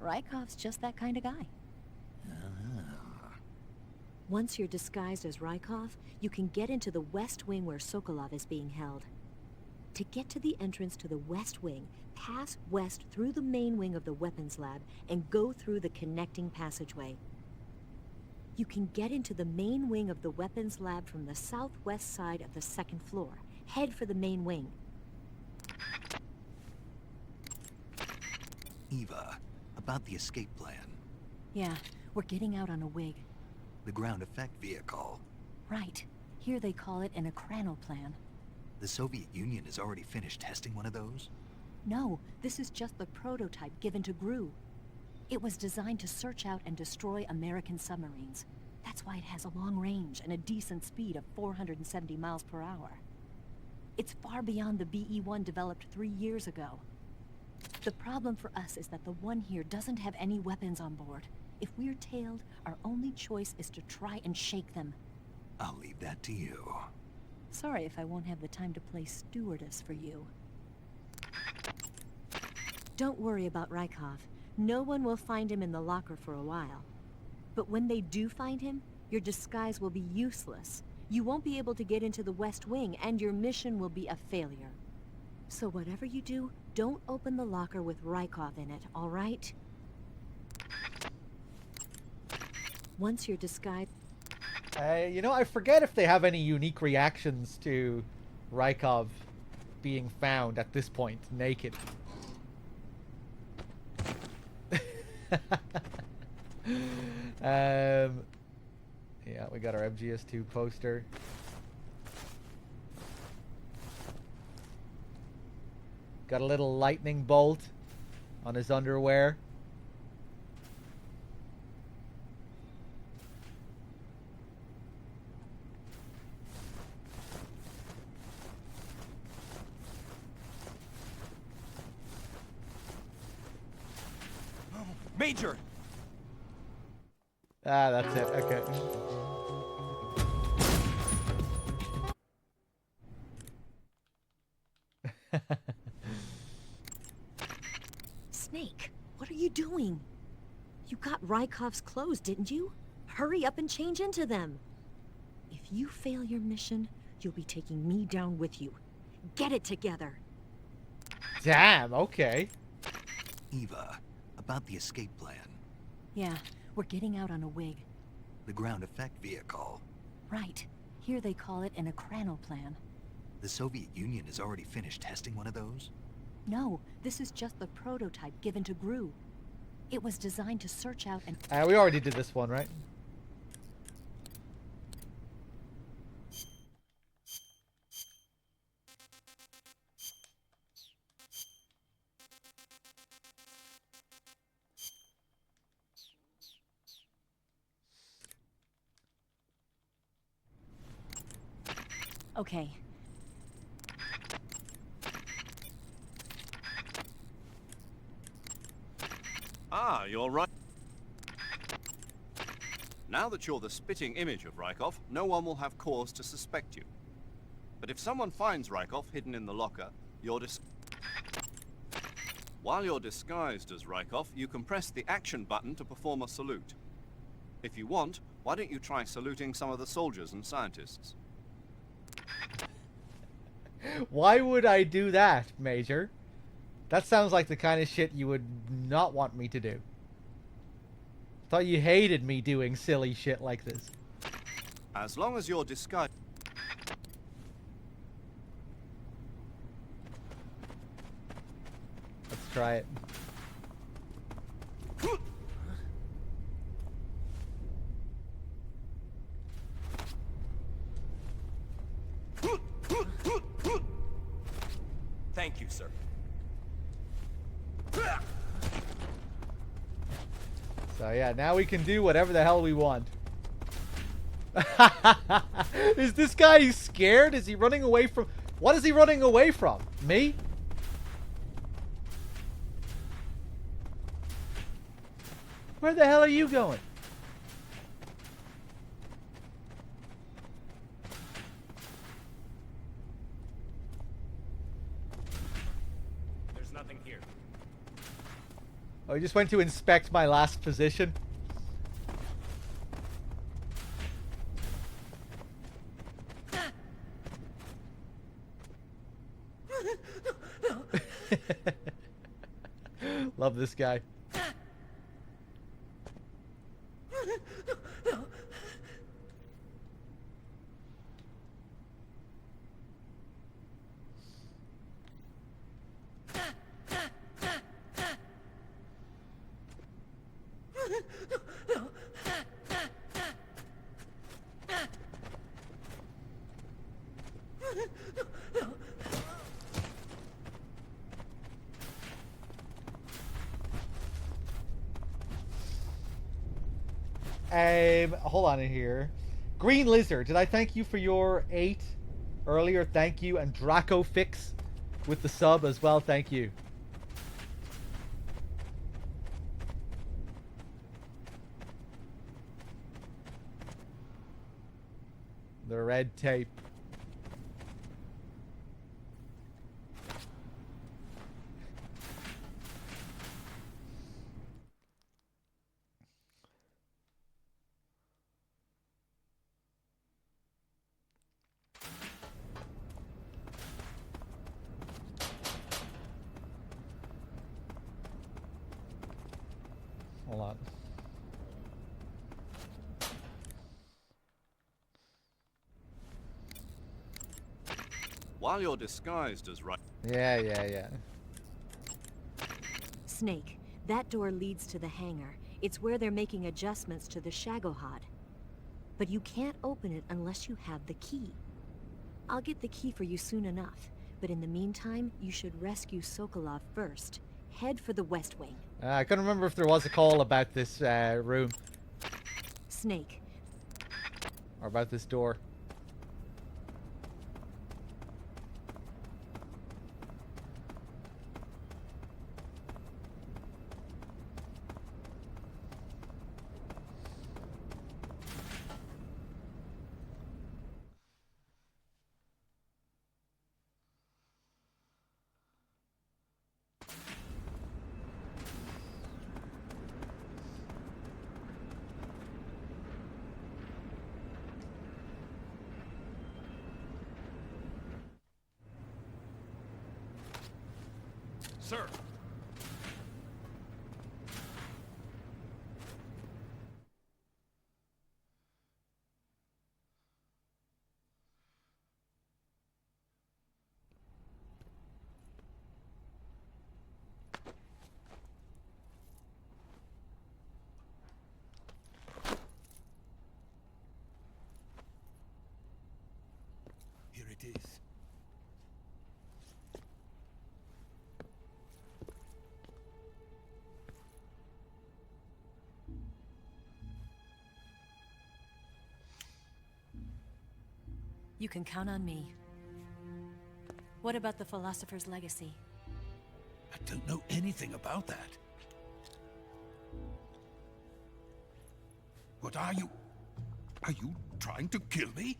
Rykov's just that kind of guy. Once you're disguised as Rykov, you can get into the West Wing where Sokolov is being held. To get to the entrance to the West Wing, pass west through the main wing of the Weapons Lab and go through the connecting passageway. You can get into the main wing of the Weapons Lab from the southwest side of the second floor. Head for the main wing. Eva, about the escape plan. Yeah, we're getting out on a Wig. The ground effect vehicle. Right. Here they call it an Ekranoplan. The Soviet Union has already finished testing one of those? No, this is just the prototype given to GRU. It was designed to search out and destroy American submarines. That's why it has a long range and a decent speed of 470 miles per hour. It's far beyond the BE-1 developed 3 years ago. The problem for us is that the one here doesn't have any weapons on board. If we're tailed, our only choice is to try and shake them. I'll leave that to you. Sorry if I won't have the time to play stewardess for you. Don't worry about Rykov. No one will find him in the locker for a while. But when they do find him, your disguise will be useless. You won't be able to get into the West Wing, and your mission will be a failure. So whatever you do, don't open the locker with Rykov in it, all right? Once you're disguised... You know, I forget if they have any unique reactions to Rykov being found at this point, naked. Yeah, we got our MGS2 poster. Got a little lightning bolt on his underwear. Major! Ah, that's it. Okay. Snake, What are you doing? You got Rykov's clothes, didn't you? Hurry up and change into them. If you fail your mission, you'll be taking me down with you. Get it together. Damn, okay. Eva, about the escape plan. Yeah, we're getting out on a Wig. The ground effect vehicle. Right. Here they call it an Akranoplan. The Soviet Union has already finished testing one of those? No, this is just the prototype given to GRU. It was designed to search out and... We already did this one, right? Okay. Ah, you're right. Now that you're the spitting image of Rykov, no one will have cause to suspect you. But if someone finds Rykov hidden in the locker, while you're disguised as Rykov, you can press the action button to perform a salute. If you want, why don't you try saluting some of the soldiers and scientists? Why would I do that, Major? That sounds like the kind of shit you would not want me to do. Thought you hated me doing silly shit like this. As long as you're disguised... Let's try it. Thank you, sir. So yeah, now we can do whatever the hell we want. Is this guy scared? Is he running away from... What is he running away from? Me? Where the hell are you going? There's nothing here. Oh, I just went to inspect my last position. Love this guy. Hold on in here. Green Lizard, did I thank you for your 8 earlier? Thank you. And Draco Fix with the sub as well. Thank you. The red tape. Hold on. While you're disguised as Rykov... Yeah. Snake, that door leads to the hangar. It's where they're making adjustments to the Shagohod. But you can't open it unless you have the key. I'll get the key for you soon enough, but in the meantime, you should rescue Sokolov first. Head for the West Wing. I couldn't remember if there was a call about this room. Snake. Or about this door. Sir! Here it is. You can count on me. What about the Philosopher's Legacy? I don't know anything about that. What are you? Are you trying to kill me?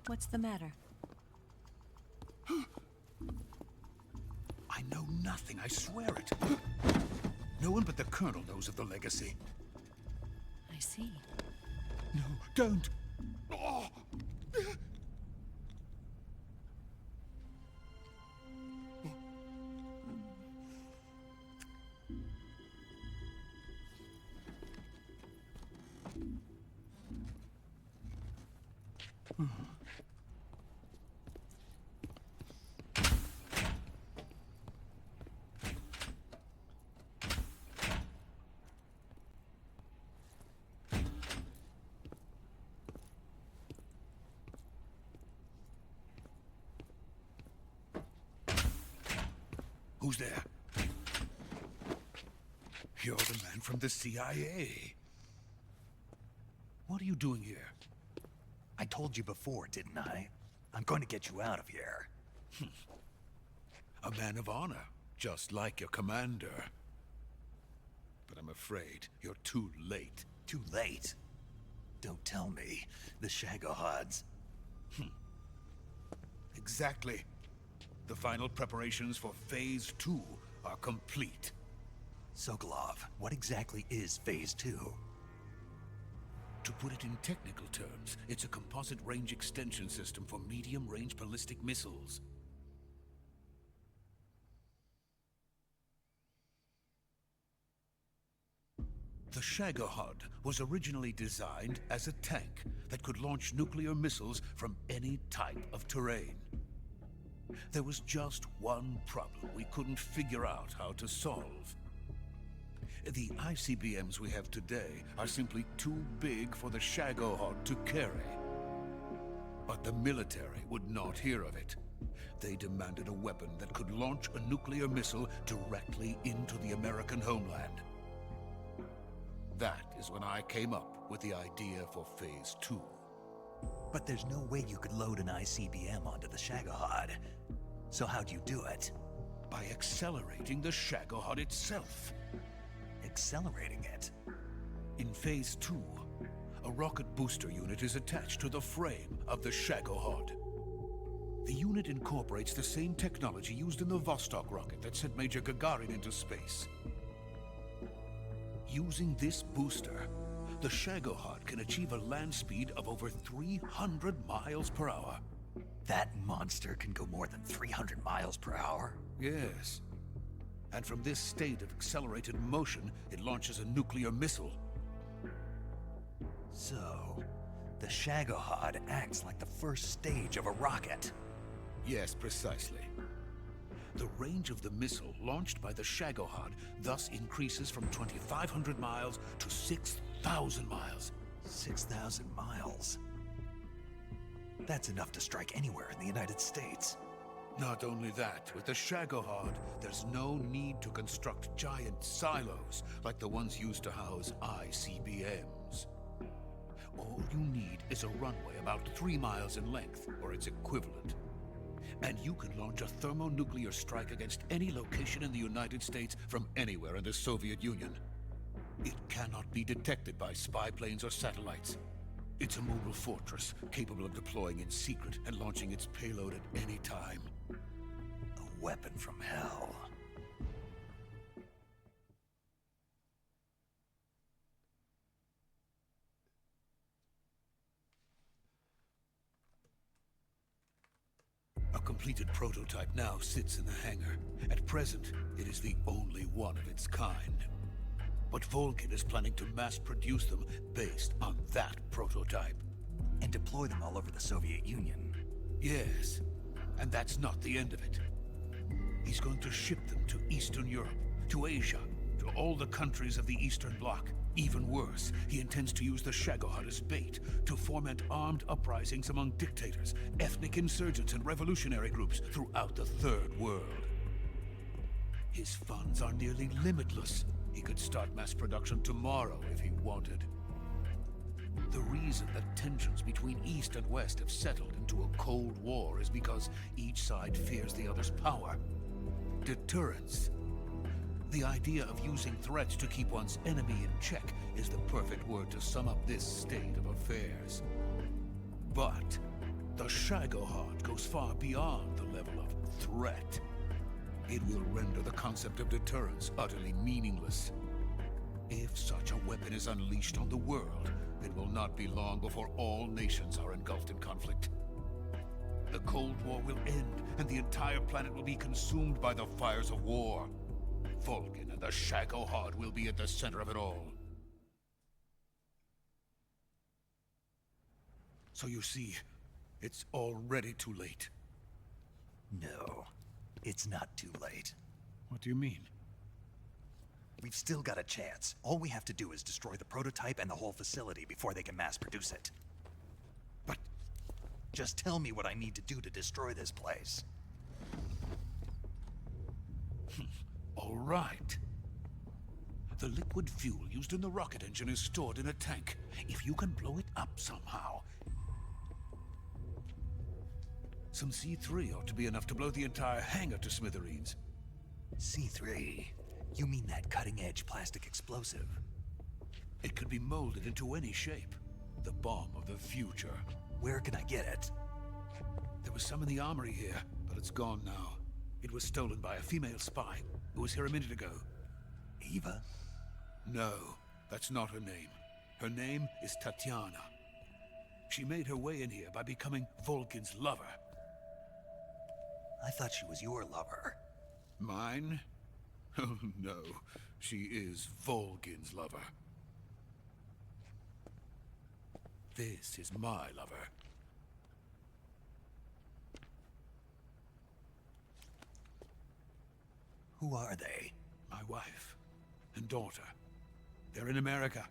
What's the matter? I know nothing, I swear it. No one but the Colonel knows of the legacy. I see. No, don't! Oh. Who's there? You're the man from the CIA. What are you doing here? I told you before, didn't I? I'm going to get you out of here. A man of honor, just like your commander. But I'm afraid you're too late. Too late? Don't tell me. The Shagohods. Exactly. The final preparations for Phase 2 are complete. Sokolov, what exactly is Phase 2? To put it in technical terms, it's a composite range extension system for medium-range ballistic missiles. The Shagohod was originally designed as a tank that could launch nuclear missiles from any type of terrain. There was just one problem we couldn't figure out how to solve. The ICBMs we have today are simply too big for the Shagohod to carry. But the military would not hear of it. They demanded a weapon that could launch a nuclear missile directly into the American homeland. That is when I came up with the idea for Phase 2. But there's no way you could load an ICBM onto the Shagohod. So how'd you do it? By accelerating the Shagohod itself. Accelerating it? In Phase 2, a rocket booster unit is attached to the frame of the Shagohod. The unit incorporates the same technology used in the Vostok rocket that sent Major Gagarin into space. Using this booster, the Shagohod can achieve a land speed of over 300 miles per hour. That monster can go more than 300 miles per hour? Yes. And from this state of accelerated motion, it launches a nuclear missile. So, the Shagohod acts like the first stage of a rocket. Yes, precisely. The range of the missile launched by the Shagohod thus increases from 2,500 miles to 6,000 miles. 6,000 miles? That's enough to strike anywhere in the United States. Not only that, with the Shagohod, there's no need to construct giant silos like the ones used to house ICBMs. All you need is a runway about 3 miles in length, or its equivalent. And you can launch a thermonuclear strike against any location in the United States from anywhere in the Soviet Union. It cannot be detected by spy planes or satellites. It's a mobile fortress, capable of deploying in secret and launching its payload at any time. A weapon from hell. completed prototype now sits in the hangar. At present, it is the only one of its kind. But Vulcan is planning to mass produce them based on that prototype. And deploy them all over the Soviet Union. Yes, and that's not the end of it. He's going to ship them to Eastern Europe, to Asia, to all the countries of the Eastern Bloc. Even worse, he intends to use the Shagohod as bait to foment armed uprisings among dictators, ethnic insurgents, and revolutionary groups throughout the Third World. His funds are nearly limitless. He could start mass production tomorrow if he wanted. The reason that tensions between East and West have settled into a Cold War is because each side fears the other's power. Deterrence. The idea of using threats to keep one's enemy in check is the perfect word to sum up this state of affairs. But the Shagohod goes far beyond the level of threat. It will render the concept of deterrence utterly meaningless. If such a weapon is unleashed on the world, it will not be long before all nations are engulfed in conflict. The Cold War will end, and the entire planet will be consumed by the fires of war. Vulcan and the Shagohod will be at the center of it all. So you see, it's already too late. No, it's not too late. What do you mean? We've still got a chance. All we have to do is destroy the prototype and the whole facility before they can mass produce it. But just tell me what I need to do to destroy this place. All right. The liquid fuel used in the rocket engine is stored in a tank. If you can blow it up somehow... Some C3 ought to be enough to blow the entire hangar to smithereens. C3? You mean that cutting-edge plastic explosive? It could be molded into any shape. The bomb of the future. Where can I get it? There was some in the armory here, but it's gone now. It was stolen by a female spy who was here a minute ago. Eva? No, that's not her name. Her name is Tatiana. She made her way in here by becoming Vulcan's lover. I thought she was your lover. Mine? Oh no, she is Vulcan's lover. This is my lover. Who are they? My wife and daughter. They're in America.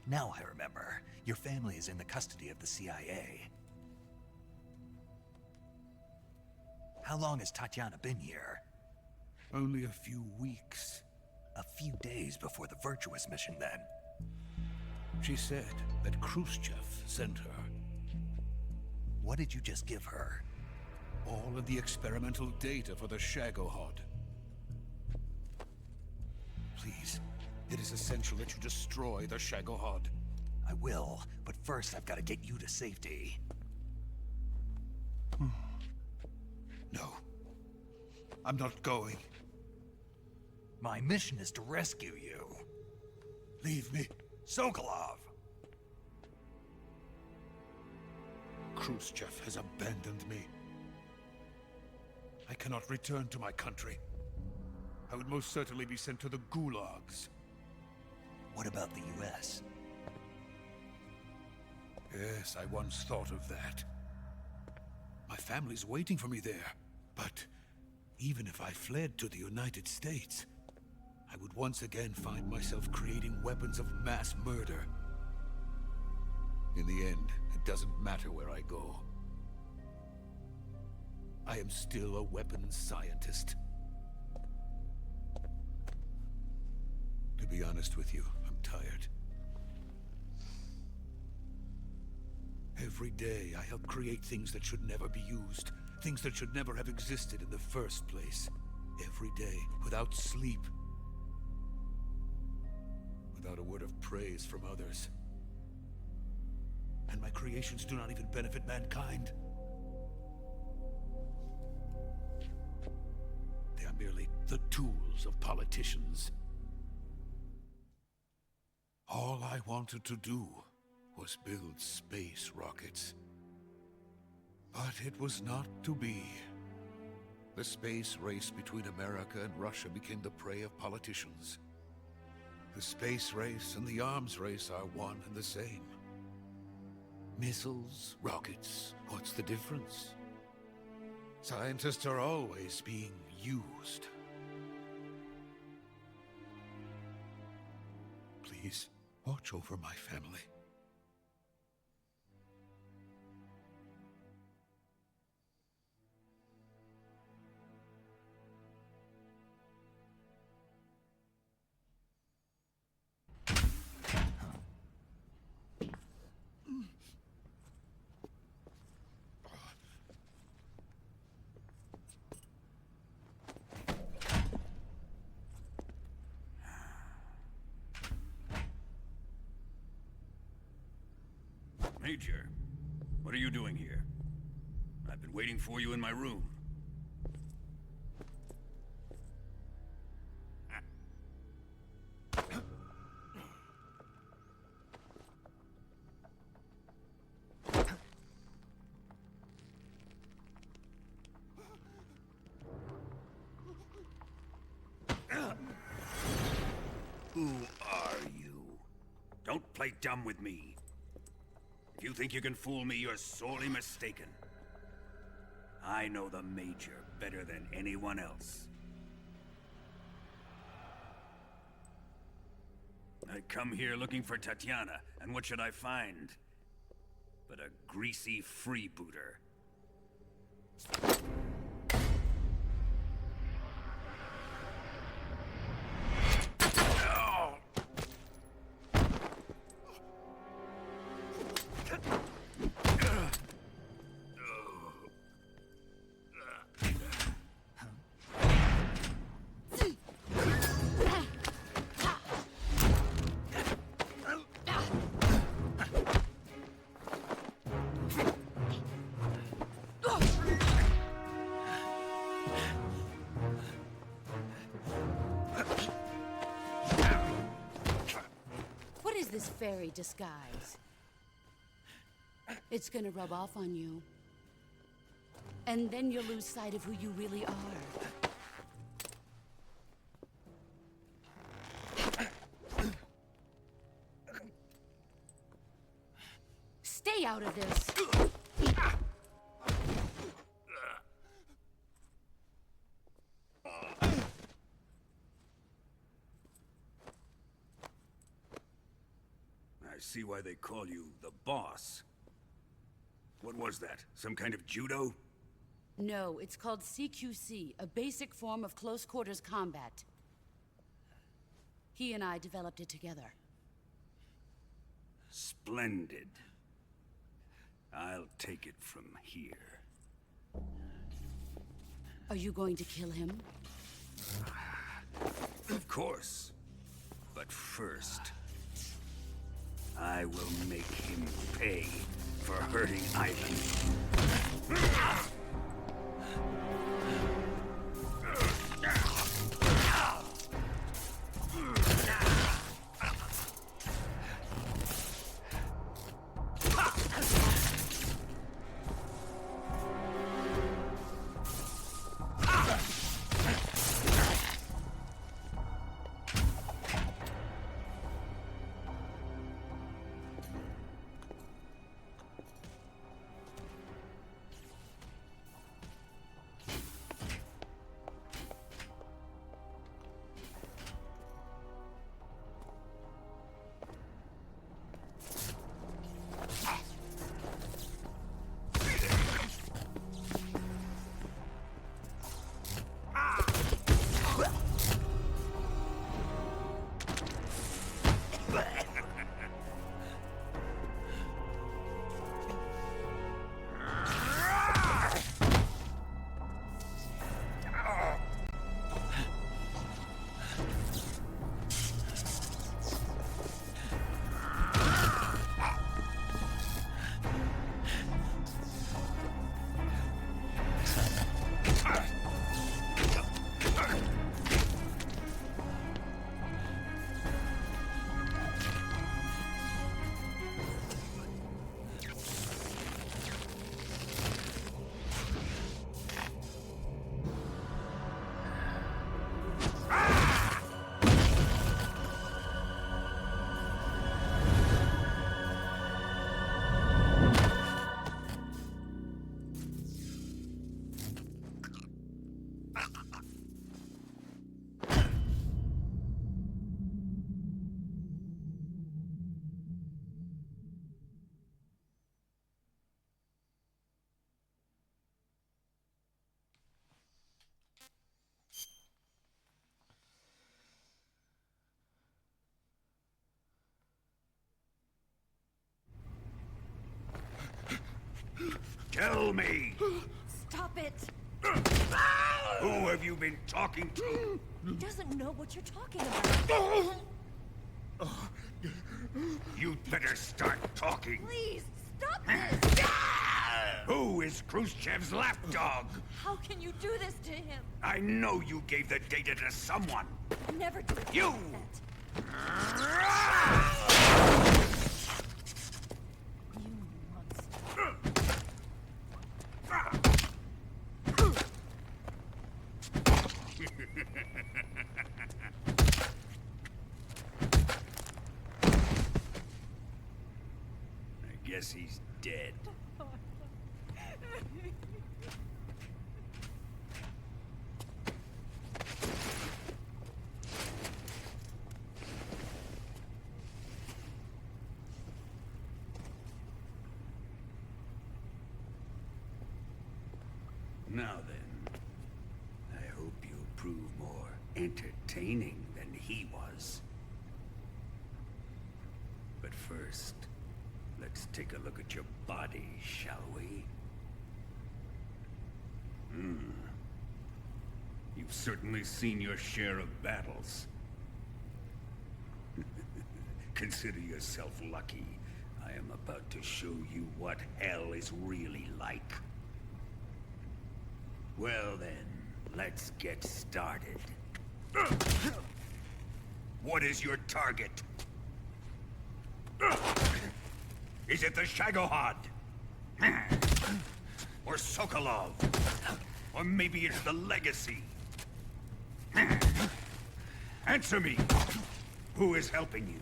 Now I remember. Your family is in the custody of the CIA. How long has Tatiana been here? Only a few weeks. A few days before the Virtuous mission, then. She said that Khrushchev sent her. What did you just give her? All of the experimental data for the Shagohod. Please, it is essential that you destroy the Shagohod. I will, but first I've got to get you to safety. No. I'm not going. My mission is to rescue you. Leave me. Sokolov! Khrushchev has abandoned me. I cannot return to my country. I would most certainly be sent to the gulags. What about the US? Yes, I once thought of that. My family's waiting for me there. But even if I fled to the United States, I would once again find myself creating weapons of mass murder. In the end, it doesn't matter where I go. I am still a weapons scientist. To be honest with you, I'm tired. Every day, I help create things that should never be used. Things that should never have existed in the first place. Every day, without sleep. Without a word of praise from others. And my creations do not even benefit mankind. They are merely the tools of politicians. All I wanted to do was build space rockets. But it was not to be. The space race between America and Russia became the prey of politicians. The space race and the arms race are one and the same. Missiles, rockets, what's the difference? Scientists are always being used. Please, watch over my family. Major, what are you doing here? I've been waiting for you in my room. Who are you? Don't play dumb with me. If you think you can fool me, you're sorely mistaken. I know the Major better than anyone else. I come here looking for Tatiana, and what should I find? But a greasy freebooter. What is this fairy disguise? It's gonna rub off on you. And then you'll lose sight of who you really are. Stay out of this! I see why they call you the boss. What was that? Some kind of judo? No, it's called CQC, a basic form of close quarters combat. He and I developed it together. Splendid. I'll take it from here. Are you going to kill him? Of course. But first, I will make him pay for hurting Ivan. Tell me! Stop it! Who have you been talking to? He doesn't know what you're talking about. You'd better start talking. Please, stop this! Who is Khrushchev's lapdog? How can you do this to him? I know you gave the data to someone. Never do You! I guess he's dead. Now then, I hope you'll prove more entertaining than he was. But first, let's take a look at your body, shall we? You've certainly seen your share of battles. Consider yourself lucky. I am about to show you what hell is really like. Well then, let's get started. What is your target? Is it the Shagohod? Or Sokolov? Or maybe it's the Legacy? Answer me! Who is helping you?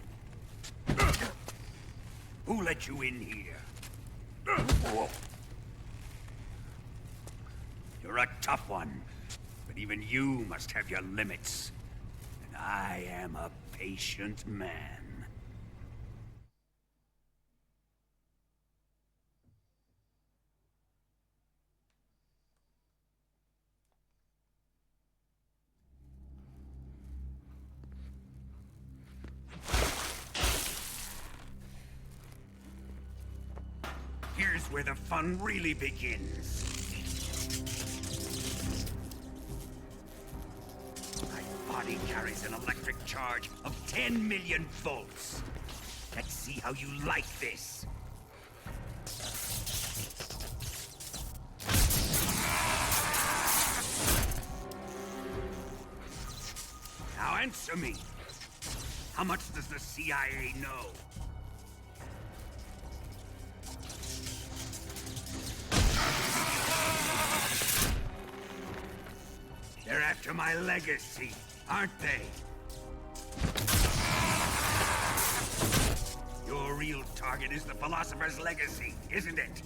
Who let you in here? You're a tough one, but even you must have your limits. And I am a patient man. Here's where the fun really begins. My body carries an electric charge of 10 million volts. Let's see how you like this. Now answer me. How much does the CIA know? They're after my legacy, aren't they? Your real target is the Philosopher's Legacy, isn't it?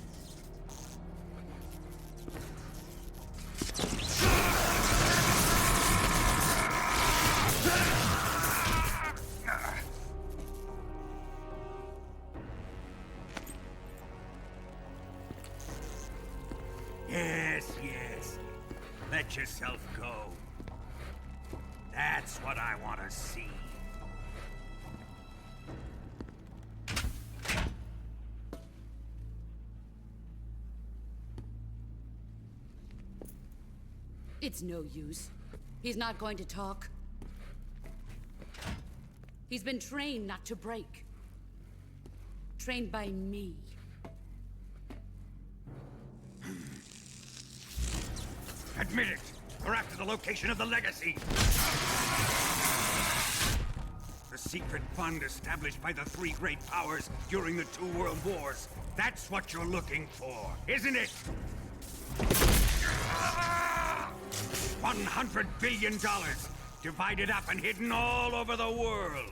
Yes, yes. Let yourself go. That's what I want to see. It's no use. He's not going to talk. He's been trained not to break. Trained by me. Admit it! We're after the location of the Legacy! The secret fund established by the three great powers during the 2 world wars. That's what you're looking for, isn't it? $100 billion, divided up and hidden all over the world.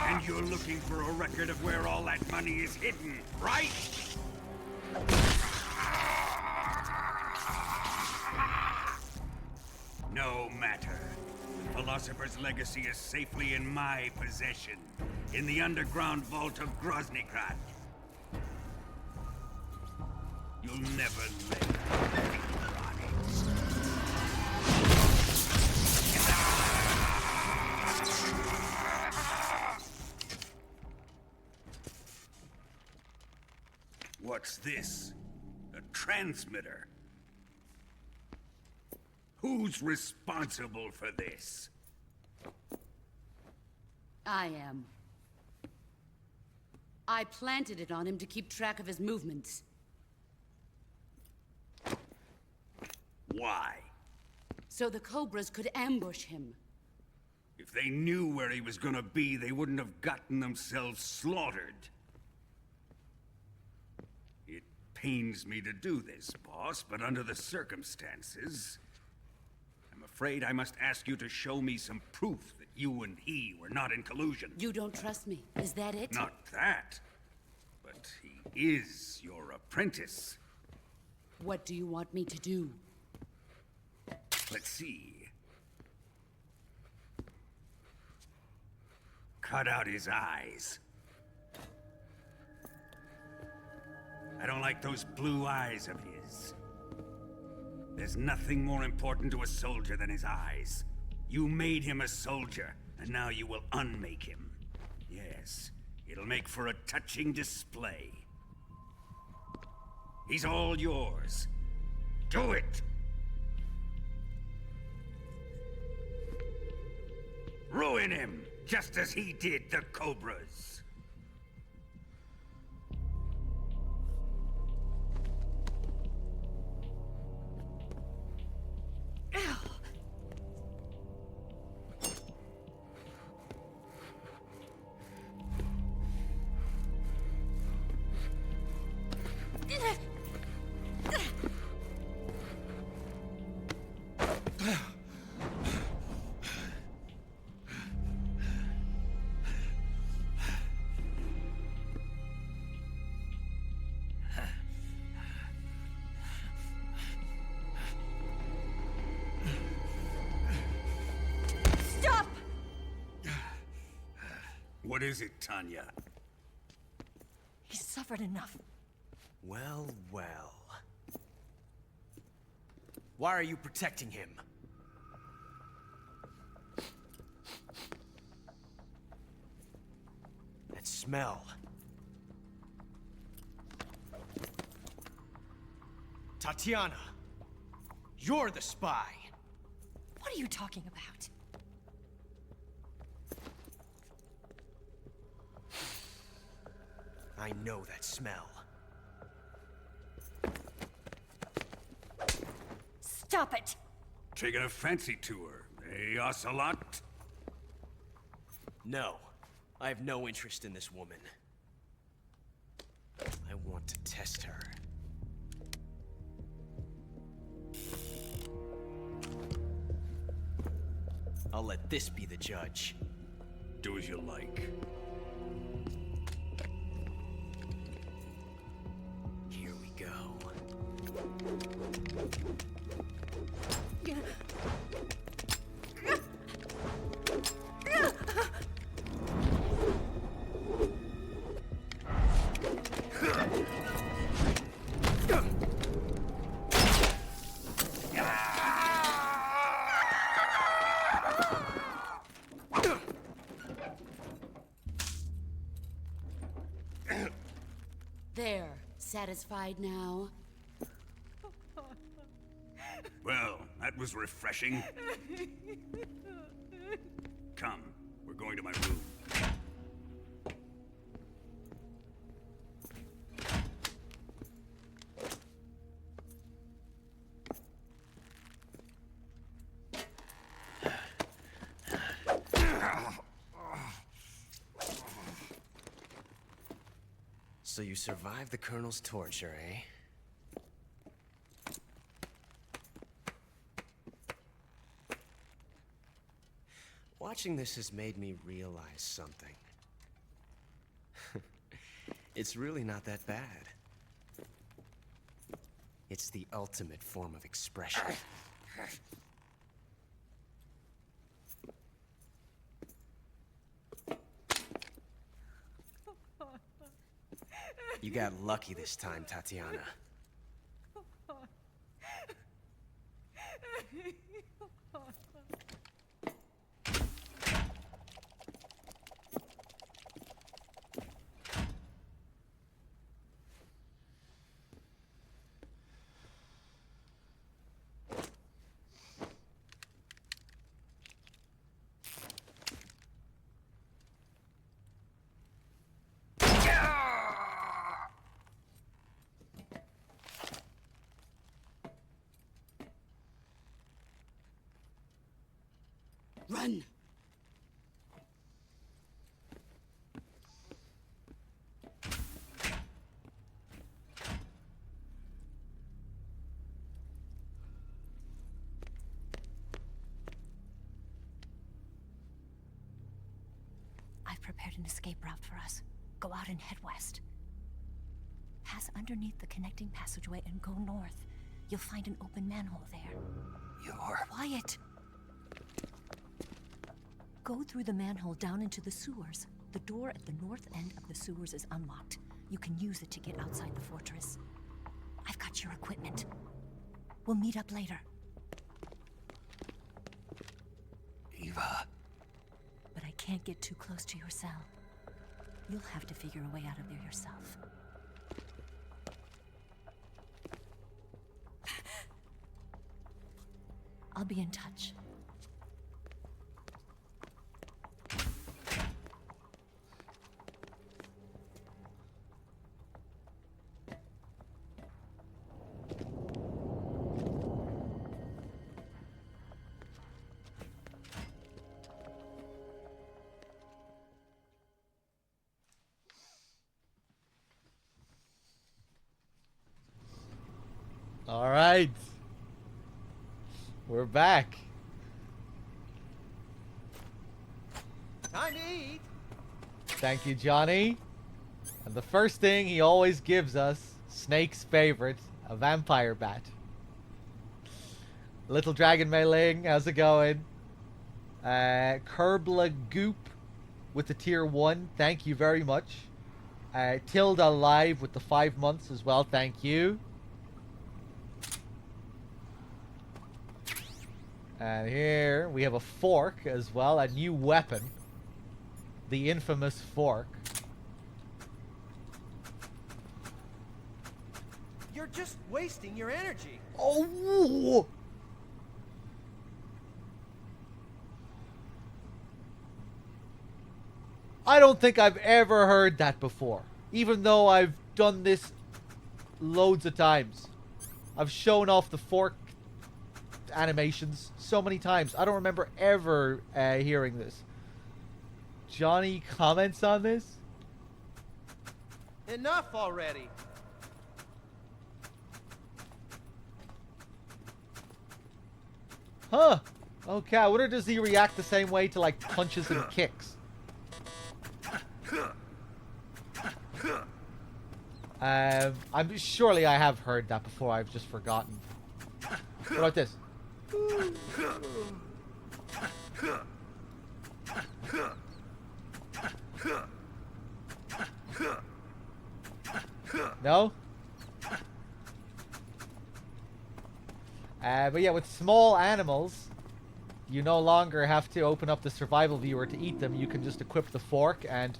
And you're looking for a record of where all that money is hidden, right? No matter. The Philosopher's Legacy is safely in my possession, in the underground vault of Groznygrad. You'll never live, electronics. What's this? A transmitter? Who's responsible for this? I am. I planted it on him to keep track of his movements. Why? So the Cobras could ambush him. If they knew where he was gonna be, they wouldn't have gotten themselves slaughtered. It pains me to do this, boss, but under the circumstances, I'm afraid I must ask you to show me some proof that you and he were not in collusion. You don't trust me, is that it? Not that, but he is your apprentice. What do you want me to do? Let's see. Cut out his eyes. I don't like those blue eyes of his. There's nothing more important to a soldier than his eyes. You made him a soldier, and now you will unmake him. Yes, it'll make for a touching display. He's all yours. Do it! Ruin him, just as he did the Cobras. What is it, Tanya? He's suffered enough. Well, well. Why are you protecting him? That smell. Tatiana, you're the spy. What are you talking about? I know that smell. Stop it! Taking a fancy to her, eh, Ocelot? No, I have no interest in this woman. I want to test her. I'll let this be the judge. Do as you like. Here we go. There, satisfied now? Well, that was refreshing. Come, we're going to my room. So you survived the Colonel's torture, eh? Watching this has made me realize something. It's really not that bad. It's the ultimate form of expression. You got lucky this time, Tatiana. Run! I've prepared an escape route for us. Go out and head west. Pass underneath the connecting passageway and go north. You'll find an open manhole there. You're... Quiet! Go through the manhole down into the sewers. The door at the north end of the sewers is unlocked. You can use it to get outside the fortress. I've got your equipment. We'll meet up later. Eva... But I can't get too close to your cell. You'll have to figure a way out of there yourself. I'll be in touch. All right. We're back. Time to eat. Thank you, Johnny. And the first thing he always gives us, Snake's favorite, a vampire bat. Little Dragon Mei-Ling, how's it going? Kerbla Goop with the tier 1, thank you very much. Tilda Live with the 5 months as well, thank you. And here we have a fork as well, a new weapon. The infamous fork. You're just wasting your energy. Oh! I don't think I've ever heard that before. Even though I've done this loads of times. I've shown off the fork animations so many times. I don't remember ever hearing this. Johnny comments on this? Enough already. Huh. Okay, I wonder does he react the same way to like punches and kicks? Surely I have heard that before, I've just forgotten. What about this? No? But yeah, with small animals, you no longer have to open up the survival viewer to eat them. You can just equip the fork and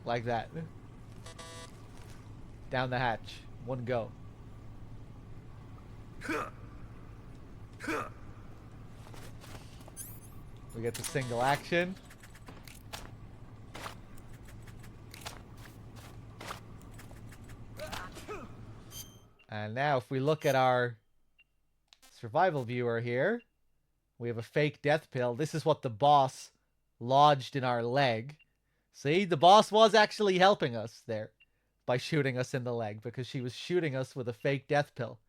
like that. Down the hatch. One go. We get the single action. And now if we look at our survival viewer here, we have a fake death pill. This is what the boss lodged in our leg. See, the boss was actually helping us there by shooting us in the leg because she was shooting us with a fake death pill,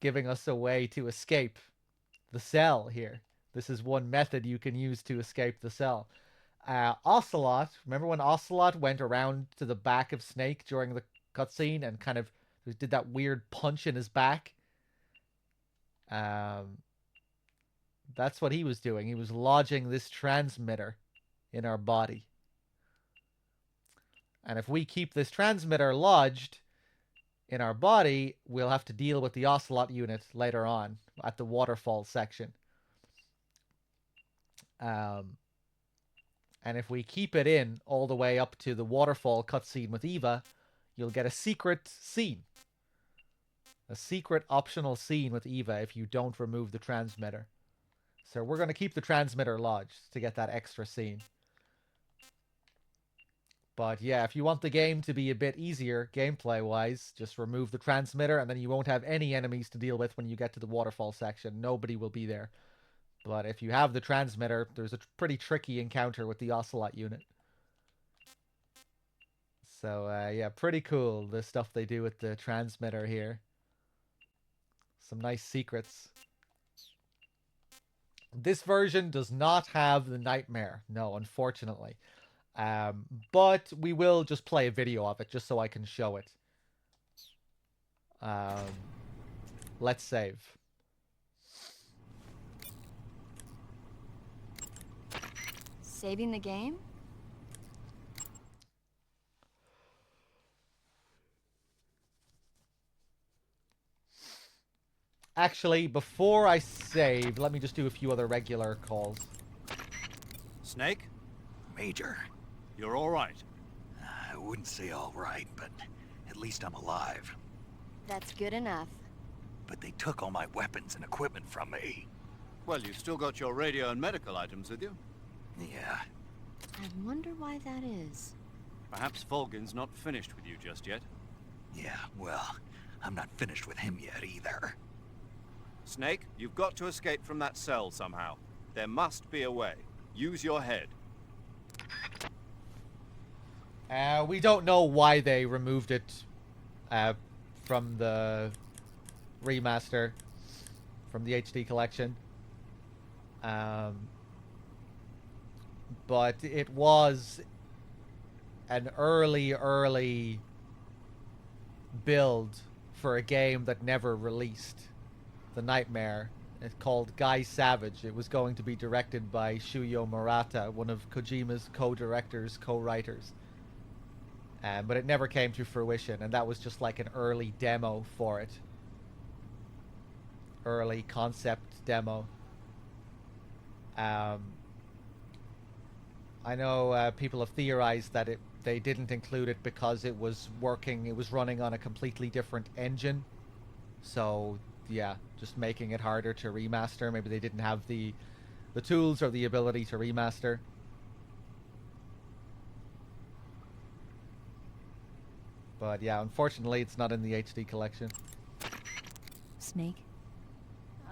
giving us a way to escape the cell here. This is one method you can use to escape the cell. Ocelot, remember when Ocelot went around to the back of Snake during the cutscene and kind of did that weird punch in his back? That's what he was doing. He was lodging this transmitter in our body. And if we keep this transmitter lodged in our body, we'll have to deal with the Ocelot unit later on at the waterfall section. And if we keep it in all the way up to the waterfall cutscene with Eva, you'll get a secret scene. A secret optional scene with Eva if you don't remove the transmitter. So we're going to keep the transmitter lodged to get that extra scene. But yeah, if you want the game to be a bit easier gameplay-wise, just remove the transmitter and then you won't have any enemies to deal with when you get to the waterfall section. Nobody will be there. But if you have the transmitter, there's a pretty tricky encounter with the Ocelot unit. So yeah, pretty cool, the stuff they do with the transmitter here. Some nice secrets. This version does not have the Nightmare. No, unfortunately. But we will just play a video of it just so I can show it. Let's save. Saving the game? Actually, before I save, let me just do a few other regular calls. Snake? Major. You're all right. I wouldn't say all right, but at least I'm alive. That's good enough. But they took all my weapons and equipment from me. Well, you've still got your radio and medical items with you. Yeah. I wonder why that is. Perhaps Volgin's not finished with you just yet. Yeah, well, I'm not finished with him yet either. Snake, you've got to escape from that cell somehow. There must be a way. Use your head. We don't know why they removed it from the remaster, from the HD collection. But it was an early build for a game that never released. The Nightmare. It's called Guy Savage. It was going to be directed by Shuyo Murata, one of Kojima's co-directors, co-writers. But it never came to fruition, and that was just like an early demo for it. Early concept demo. I know people have theorized that they didn't include it because it was running on a completely different engine. So yeah, just making it harder to remaster. Maybe they didn't have the tools or the ability to remaster. But yeah, unfortunately it's not in the HD collection. Snake,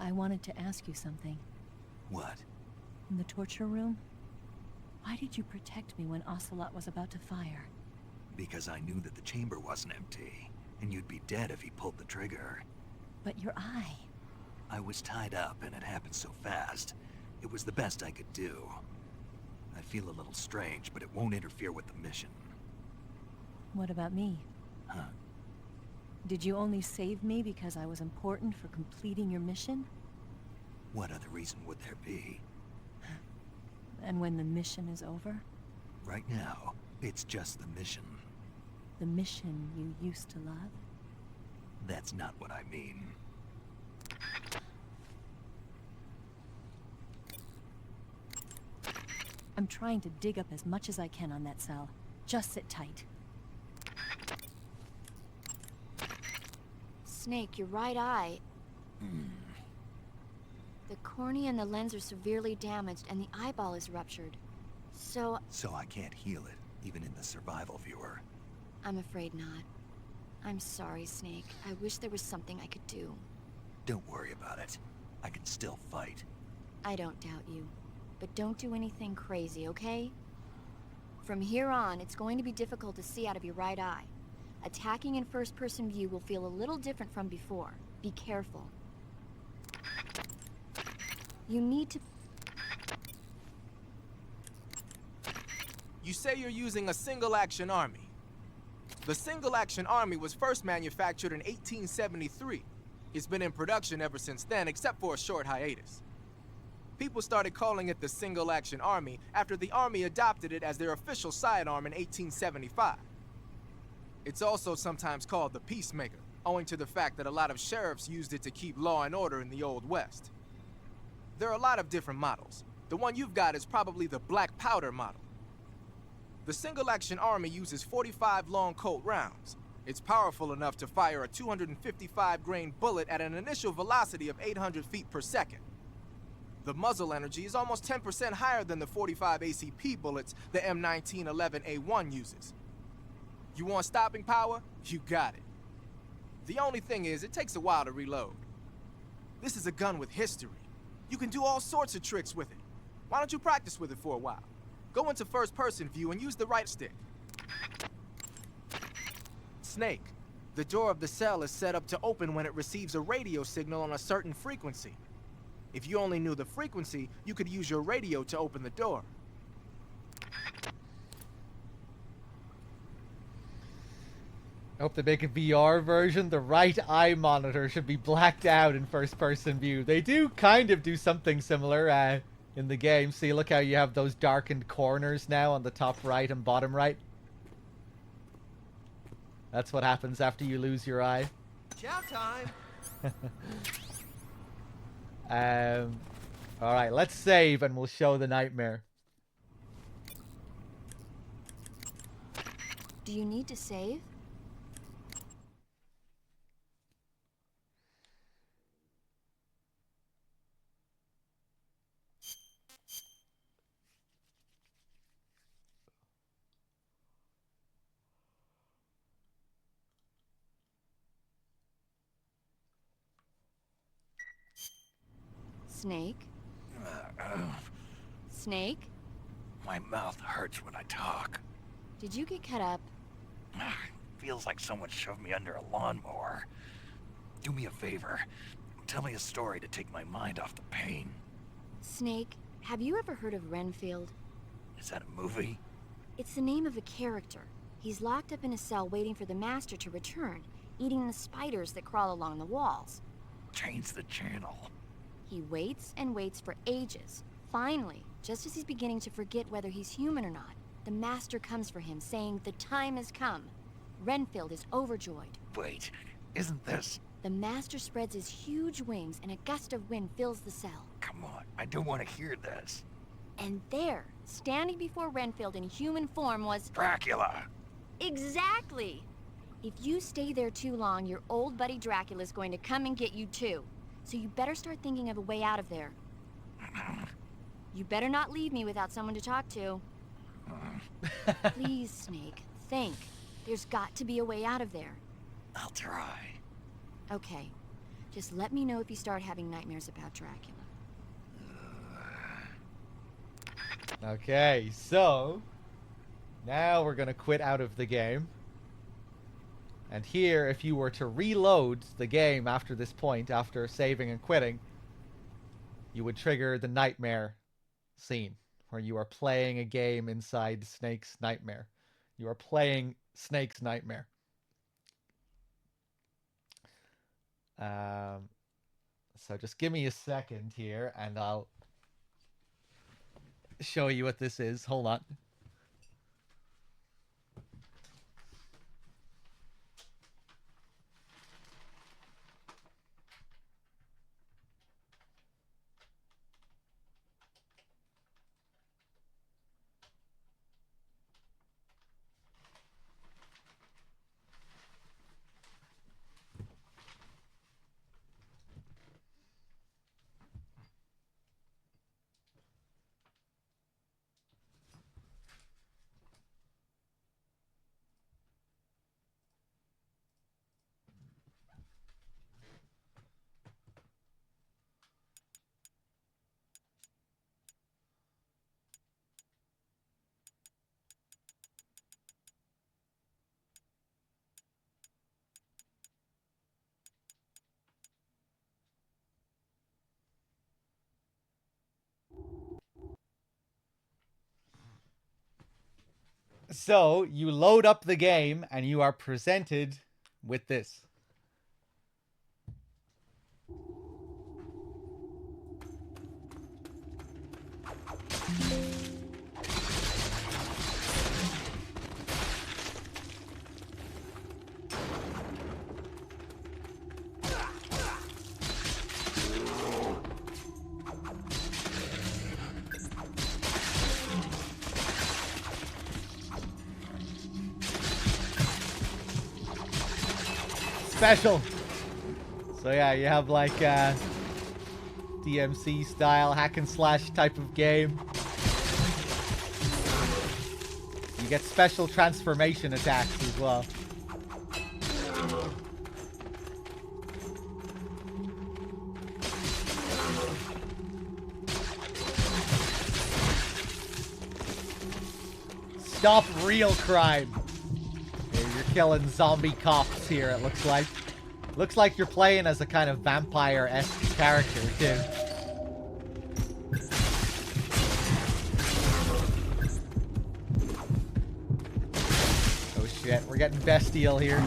I wanted to ask you something. What? In the torture room, why did you protect me when Ocelot was about to fire? Because I knew that the chamber wasn't empty, and you'd be dead if he pulled the trigger. But your eye... I was tied up, and it happened so fast. It was the best I could do. I feel a little strange, but it won't interfere with the mission. What about me? Huh? Did you only save me because I was important for completing your mission? What other reason would there be? And when the mission is over? Right now, it's just the mission. The mission you used to love? That's not what I mean. I'm trying to dig up as much as I can on that cell. Just sit tight. Snake, your right eye... The cornea and the lens are severely damaged, and the eyeball is ruptured. So I can't heal it, even in the survival viewer. I'm afraid not. I'm sorry, Snake. I wish there was something I could do. Don't worry about it. I can still fight. I don't doubt you. But don't do anything crazy, okay? From here on, it's going to be difficult to see out of your right eye. Attacking in first-person view will feel a little different from before. Be careful. You need to... You say you're using a single-action army. The single-action army was first manufactured in 1873. It's been in production ever since then, except for a short hiatus. People started calling it the single-action army after the army adopted it as their official sidearm in 1875. It's also sometimes called the Peacemaker, owing to the fact that a lot of sheriffs used it to keep law and order in the Old West. There are a lot of different models. The one you've got is probably the Black Powder model. The single-action army uses 45 long Colt rounds. It's powerful enough to fire a 255-grain bullet at an initial velocity of 800 feet per second. The muzzle energy is almost 10% higher than the 45 ACP bullets the M1911A1 uses. You want stopping power? You got it. The only thing is, it takes a while to reload. This is a gun with history. You can do all sorts of tricks with it. Why don't you practice with it for a while? Go into first-person view and use the right stick. Snake, the door of the cell is set up to open when it receives a radio signal on a certain frequency. If you only knew the frequency, you could use your radio to open the door. I hope they make a VR version. The right eye monitor should be blacked out in first-person view. They do kind of do something similar in the game. See, look how you have those darkened corners now on the top right and bottom right. That's what happens after you lose your eye. Chow time. Alright, let's save and we'll show the nightmare. Do you need to save? Snake? Snake? My mouth hurts when I talk. Did you get cut up? Feels like someone shoved me under a lawnmower. Do me a favor. Tell me a story to take my mind off the pain. Snake, have you ever heard of Renfield? Is that a movie? It's the name of a character. He's locked up in a cell waiting for the master to return, eating the spiders that crawl along the walls. Change the channel. He waits and waits for ages. Finally, just as he's beginning to forget whether he's human or not, the master comes for him, saying the time has come. Renfield is overjoyed. Wait, isn't this... The master spreads his huge wings and a gust of wind fills the cell. Come on, I don't want to hear this. And there, standing before Renfield in human form was... Dracula! Exactly! If you stay there too long, your old buddy Dracula's going to come and get you too. So you better start thinking of a way out of there. You better not leave me without someone to talk to. Please, Snake, think. There's got to be a way out of there. I'll try. Okay. Just let me know if you start having nightmares about Dracula. Okay, so... now we're gonna quit out of the game. And here, if you were to reload the game after this point, after saving and quitting, you would trigger the nightmare scene, where you are playing a game inside Snake's nightmare. You are playing Snake's nightmare. So just give me a second here, and I'll show you what this is. Hold on. So, you load up the game, and you are presented with this. Special. So yeah, you have like DMC style hack and slash type of game. You get special transformation attacks as well. Stop real crime. You're killing zombie cops here, it looks like. Looks like you're playing as a kind of vampire-esque character, too. Oh shit, we're getting bestial here.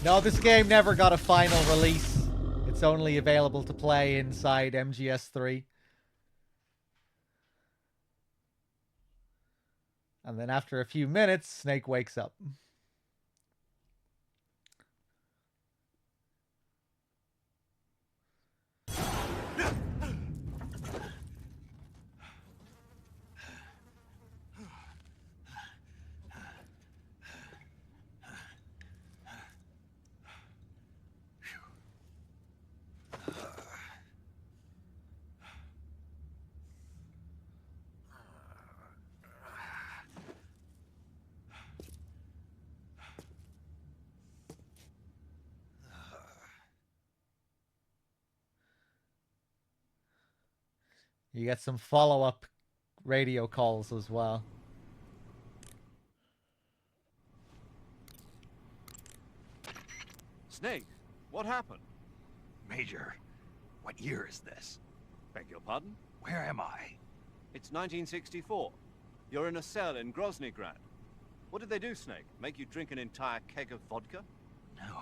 No, this game never got a final release. It's only available to play inside MGS3. And then after a few minutes, Snake wakes up. You get some follow-up radio calls as well. Snake, what happened? Major, what year is this? Beg your pardon? Where am I? It's 1964. You're in a cell in Grozny Grad. What did they do, Snake? Make you drink an entire keg of vodka? No.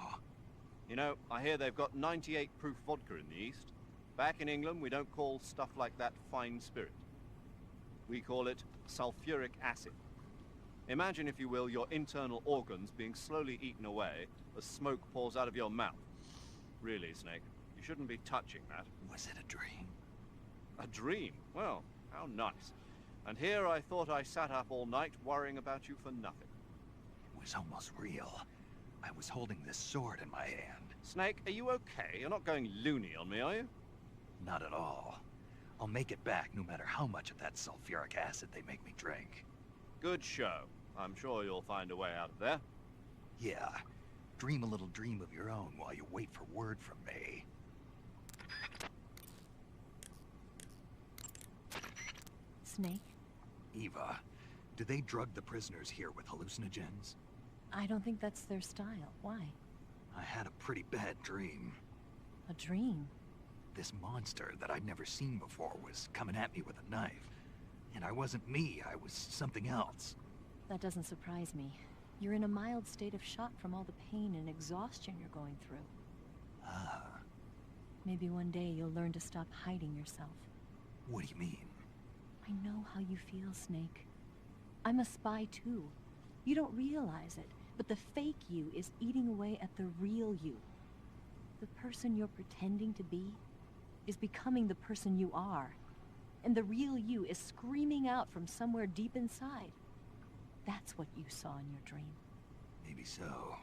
You know, I hear they've got 98 proof vodka in the East. Back in England, we don't call stuff like that fine spirit. We call it sulfuric acid. Imagine, if you will, your internal organs being slowly eaten away as smoke pours out of your mouth. Really, Snake, you shouldn't be touching that. Was it a dream? A dream? Well, how nice. And here I thought I sat up all night worrying about you for nothing. It was almost real. I was holding this sword in my hand. Snake, are you okay? You're not going loony on me, are you? Not at all. I'll make it back no matter how much of that sulfuric acid they make me drink. Good show. I'm sure you'll find a way out of there. Yeah. Dream a little dream of your own while you wait for word from me. Snake? Eva, do they drug the prisoners here with hallucinogens? I don't think that's their style. Why? I had a pretty bad dream. A dream? This monster that I'd never seen before was coming at me with a knife. And I wasn't me, I was something else. That doesn't surprise me. You're in a mild state of shock from all the pain and exhaustion you're going through. Ah. Maybe one day you'll learn to stop hiding yourself. What do you mean? I know how you feel, Snake. I'm a spy too. You don't realize it, but the fake you is eating away at the real you. The person you're pretending to be is becoming the person you are. And the real you is screaming out from somewhere deep inside. That's what you saw in your dream. Maybe so.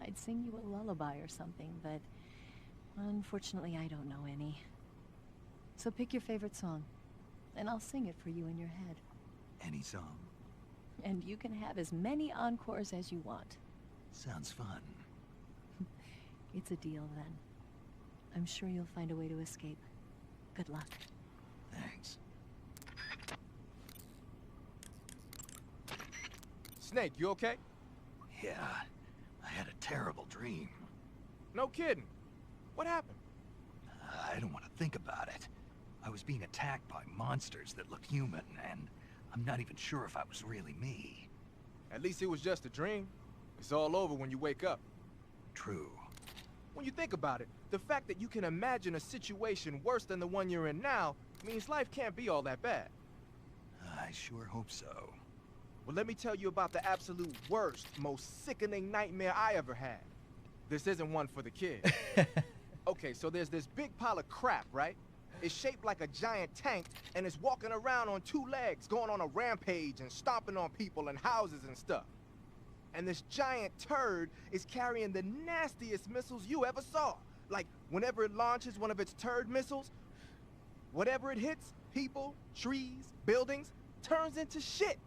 I'd sing you a lullaby or something, but unfortunately I don't know any. So pick your favorite song. and I'll sing it for you in your head. Any song? And you can have as many encores as you want. Sounds fun. It's a deal, then. I'm sure you'll find a way to escape. Good luck. Thanks. Snake, you okay? Yeah, I had a terrible dream. No kidding. What happened? I don't want to think about it. I was being attacked by monsters that look human, and I'm not even sure if I was really me. At least it was just a dream. It's all over when you wake up. True. When you think about it, the fact that you can imagine a situation worse than the one you're in now means life can't be all that bad. I sure hope so. Well, let me tell you about the absolute worst, most sickening nightmare I ever had. This isn't one for the kids. Okay, so there's this big pile of crap, right? It's shaped like a giant tank, and it's walking around on 2 legs, going on a rampage and stomping on people and houses and stuff. And this giant turd is carrying the nastiest missiles you ever saw. Like, whenever it launches one of its turd missiles, whatever it hits, people, trees, buildings, turns into shit.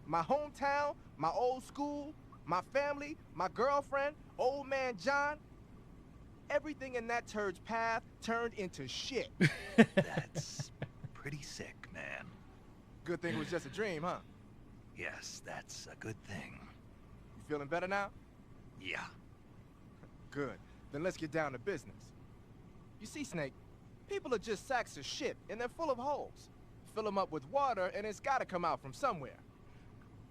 My hometown, my old school, my family, my girlfriend, old man John, everything in that turd's path turned into shit. That's pretty sick, man. Good thing it was just a dream, huh? Yes, that's a good thing. You feeling better now? Yeah. Good. Then let's get down to business. You see, Snake, people are just sacks of shit, and they're full of holes. Fill them up with water, and it's gotta come out from somewhere.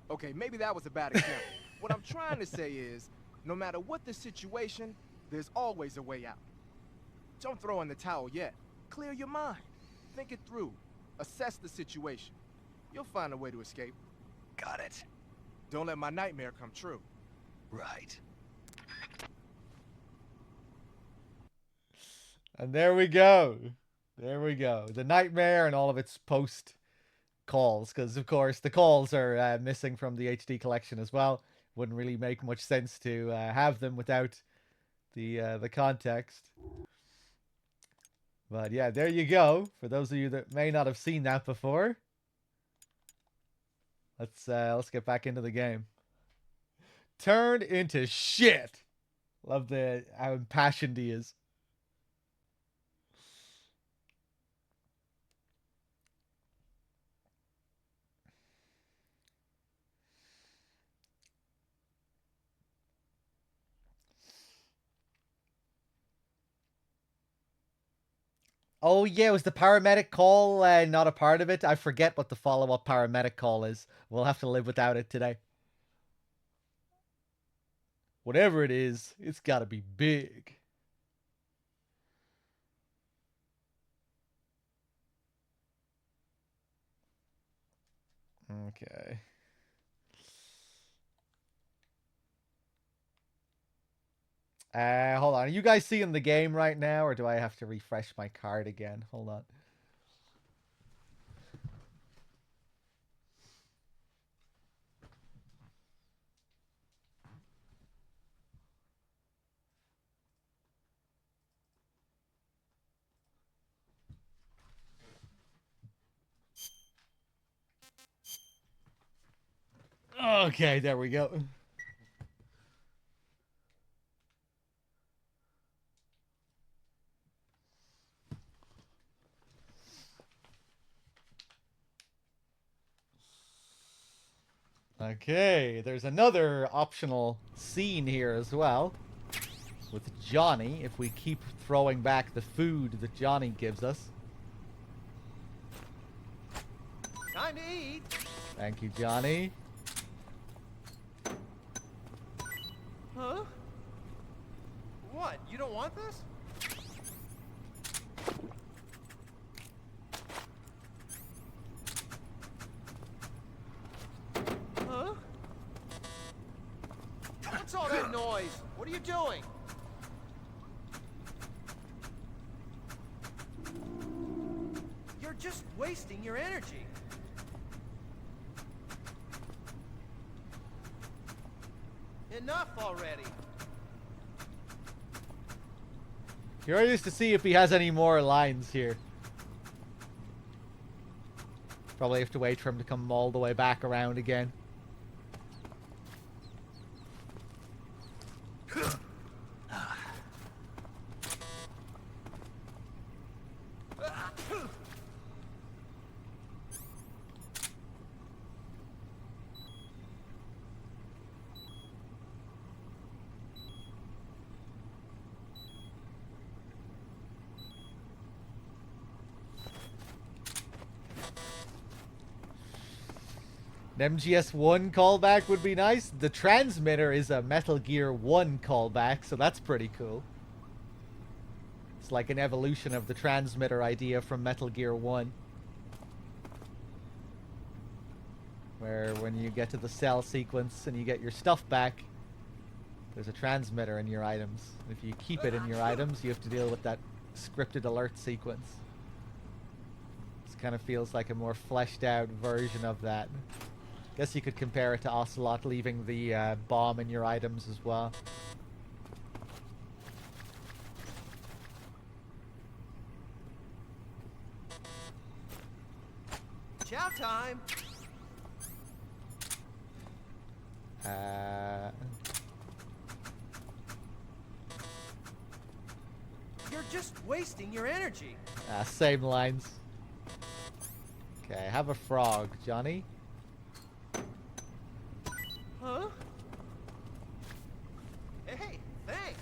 Okay, maybe that was a bad example. What I'm trying to say is, no matter what the situation, there's always a way out. Don't throw in the towel yet. Clear your mind. Think it through. Assess the situation. You'll find a way to escape. Got it. Don't let my nightmare come true. Right. And there we go. There we go. The nightmare and all of its post calls, because of course the calls are missing from the HD collection as well. Wouldn't really make much sense to have them without the context. But yeah, there you go. For those of you that may not have seen that before, let's get back into the game. Turned into shit. Love how impassioned he is. Oh yeah, was the paramedic call not a part of it? I forget what the follow-up paramedic call is. We'll have to live without it today. Whatever it is, it's got to be big. Okay. Hold on. Are you guys seeing the game right now, or do I have to refresh my card again? Hold on. Okay, there we go. Okay, there's another optional scene here as well with Johnny, if we keep throwing back the food that Johnny gives us. Time to eat. Thank you, Johnny. Huh? What? You don't want this? Huh? What's all that noise? What are you doing? You're just wasting your energy. Enough already. Curious to see if he has any more lines here. Probably have to wait for him to come all the way back around again. An MGS1 callback would be nice. The transmitter is a Metal Gear 1 callback, so that's pretty cool. It's like an evolution of the transmitter idea from Metal Gear 1. Where when you get to the cell sequence and you get your stuff back, there's a transmitter in your items. If you keep it in your items, you have to deal with that scripted alert sequence. This kind of feels like a more fleshed out version of that. Guess you could compare it to Ocelot leaving the bomb in your items as well. Chow time! You're just wasting your energy. Same lines. Okay, have a frog, Johnny. Huh? Hey, thanks.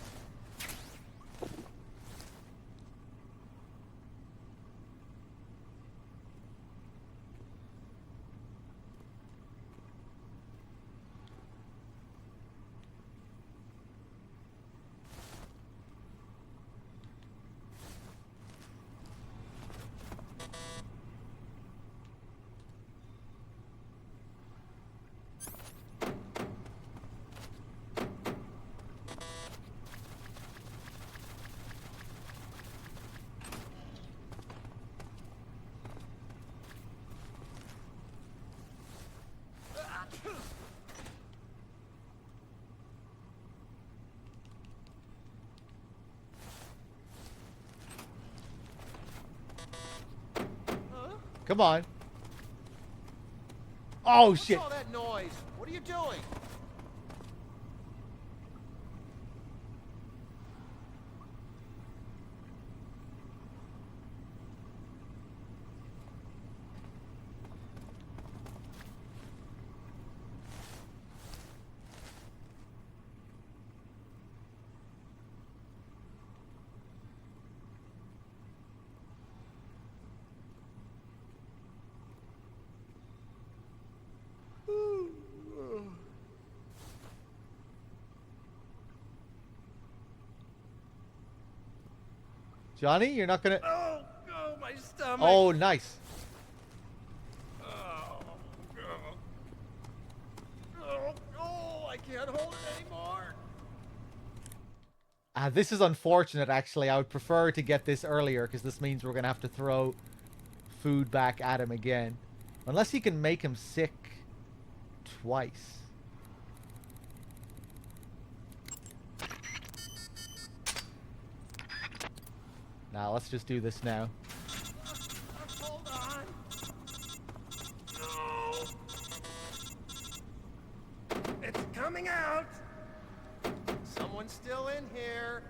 Come on. Oh, shit. What's all that noise? What are you doing? Johnny, you're not gonna... Oh, my stomach. Oh, nice. Oh, I can't hold it anymore. This is unfortunate, actually. I would prefer to get this earlier, because this means we're going to have to throw food back at him again. Unless he can make him sick twice. Now, let's just do this now. Hold on. No. It's coming out. Someone's still in here.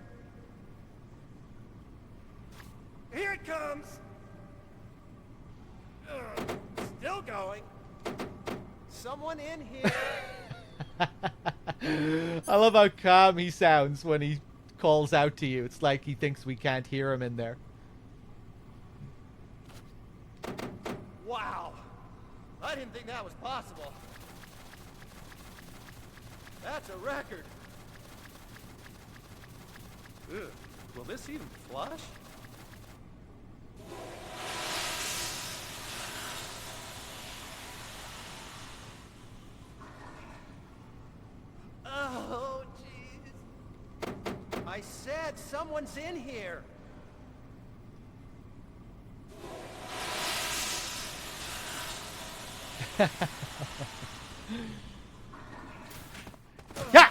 Here it comes. Still going. Someone in here. I love how calm he sounds when he calls out to you. It's like he thinks we can't hear him in there. Wow. I didn't think that was possible. That's a record. Ugh. Will this even flush? Oh, jeez. I said someone's in here. Yeah!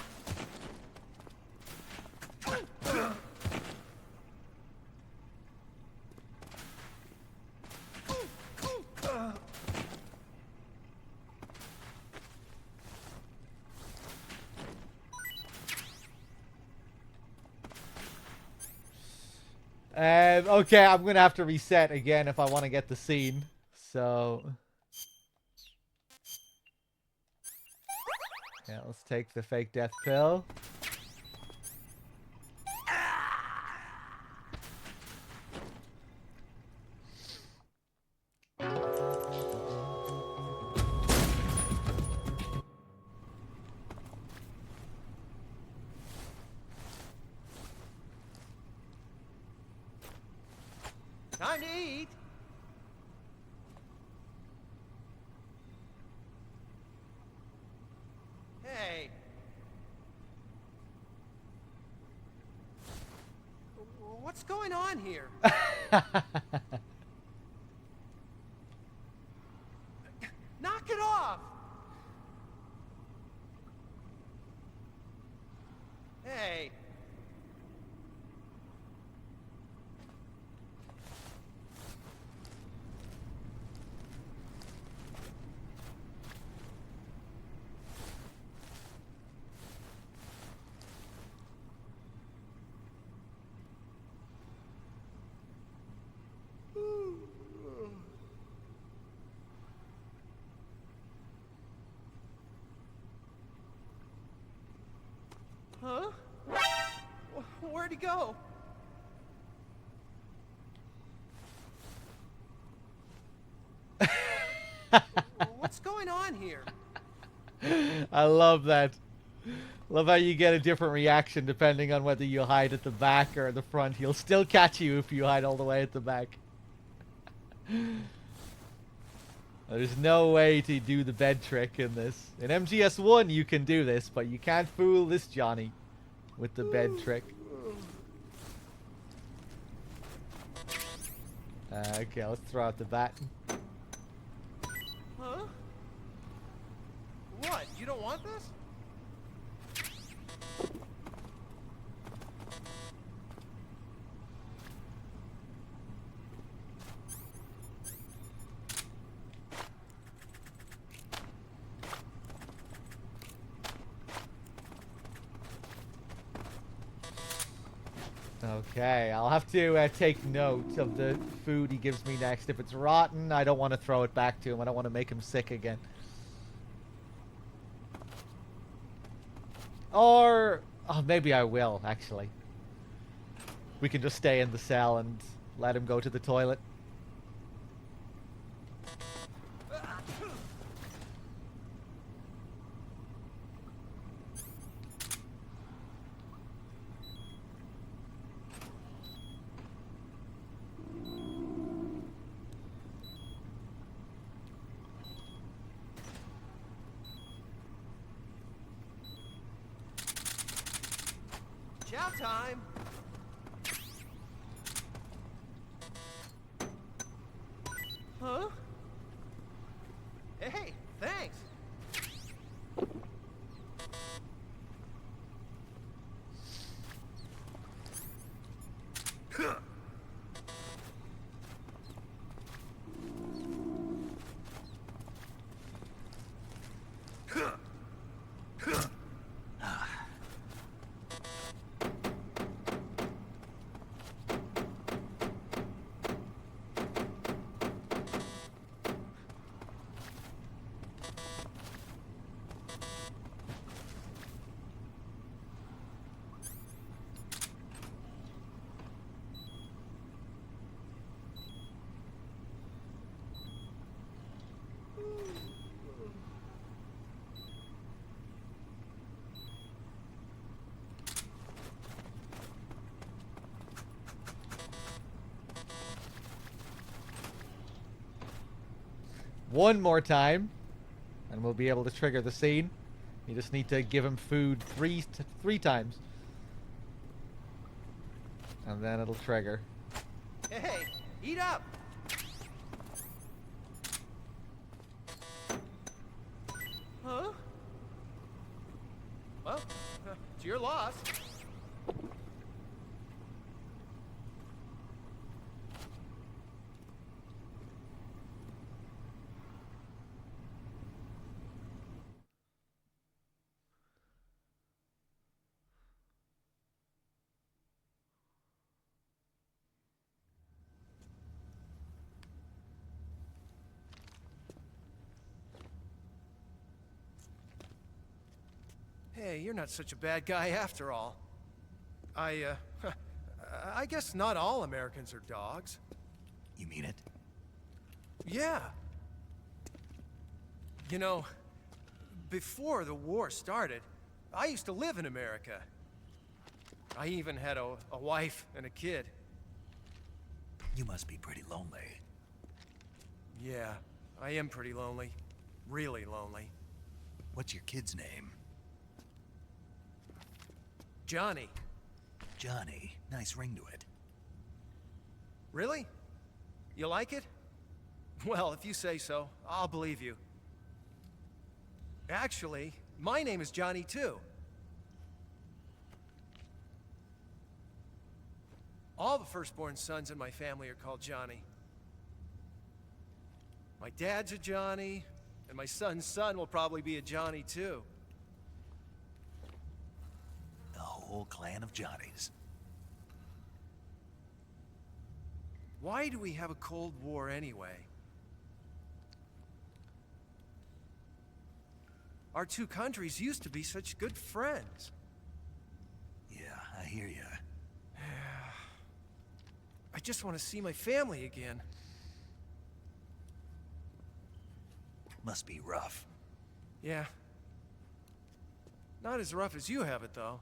Okay, I'm gonna have to reset again if I want to get the scene. So yeah, let's take the fake death pill. Time to eat. Hey. What's going on here? Knock it off. Hey. Huh? Where'd he go? What's going on here? I love that. Love how you get a different reaction depending on whether you hide at the back or the front. He'll still catch you if you hide all the way at the back. There's no way to do the bed trick in this. In MGS1 you can do this, but you can't fool this Johnny with the bed trick. Okay, let's throw out the bat. Huh? What? You don't want this? Okay, I'll have to take note of the food he gives me next. If it's rotten, I don't want to throw it back to him. I don't want to make him sick again. Or oh, maybe I will, actually. We can just stay in the cell and let him go to the toilet. Chow time. Huh? Hey, thanks. One more time, and we'll be able to trigger the scene. You just need to give him food three times. And then it'll trigger. Hey, eat up. Huh? Well, it's your loss. Hey, you're not such a bad guy after all. I guess not all Americans are dogs. You mean it? Yeah. You know, before the war started, I used to live in America. I even had a wife and a kid. You must be pretty lonely. Yeah, I am pretty lonely. Really lonely. What's your kid's name? Johnny. Johnny. Nice ring to it. Really? You like it? Well, if you say so, I'll believe you. Actually, my name is Johnny too. All the firstborn sons in my family are called Johnny. My dad's a Johnny, and my son's son will probably be a Johnny too. The whole clan of Johnnies. Why do we have a Cold War anyway? Our two countries used to be such good friends. Yeah, I hear you. I just want to see my family again. Must be rough. Yeah. Not as rough as you have it, though.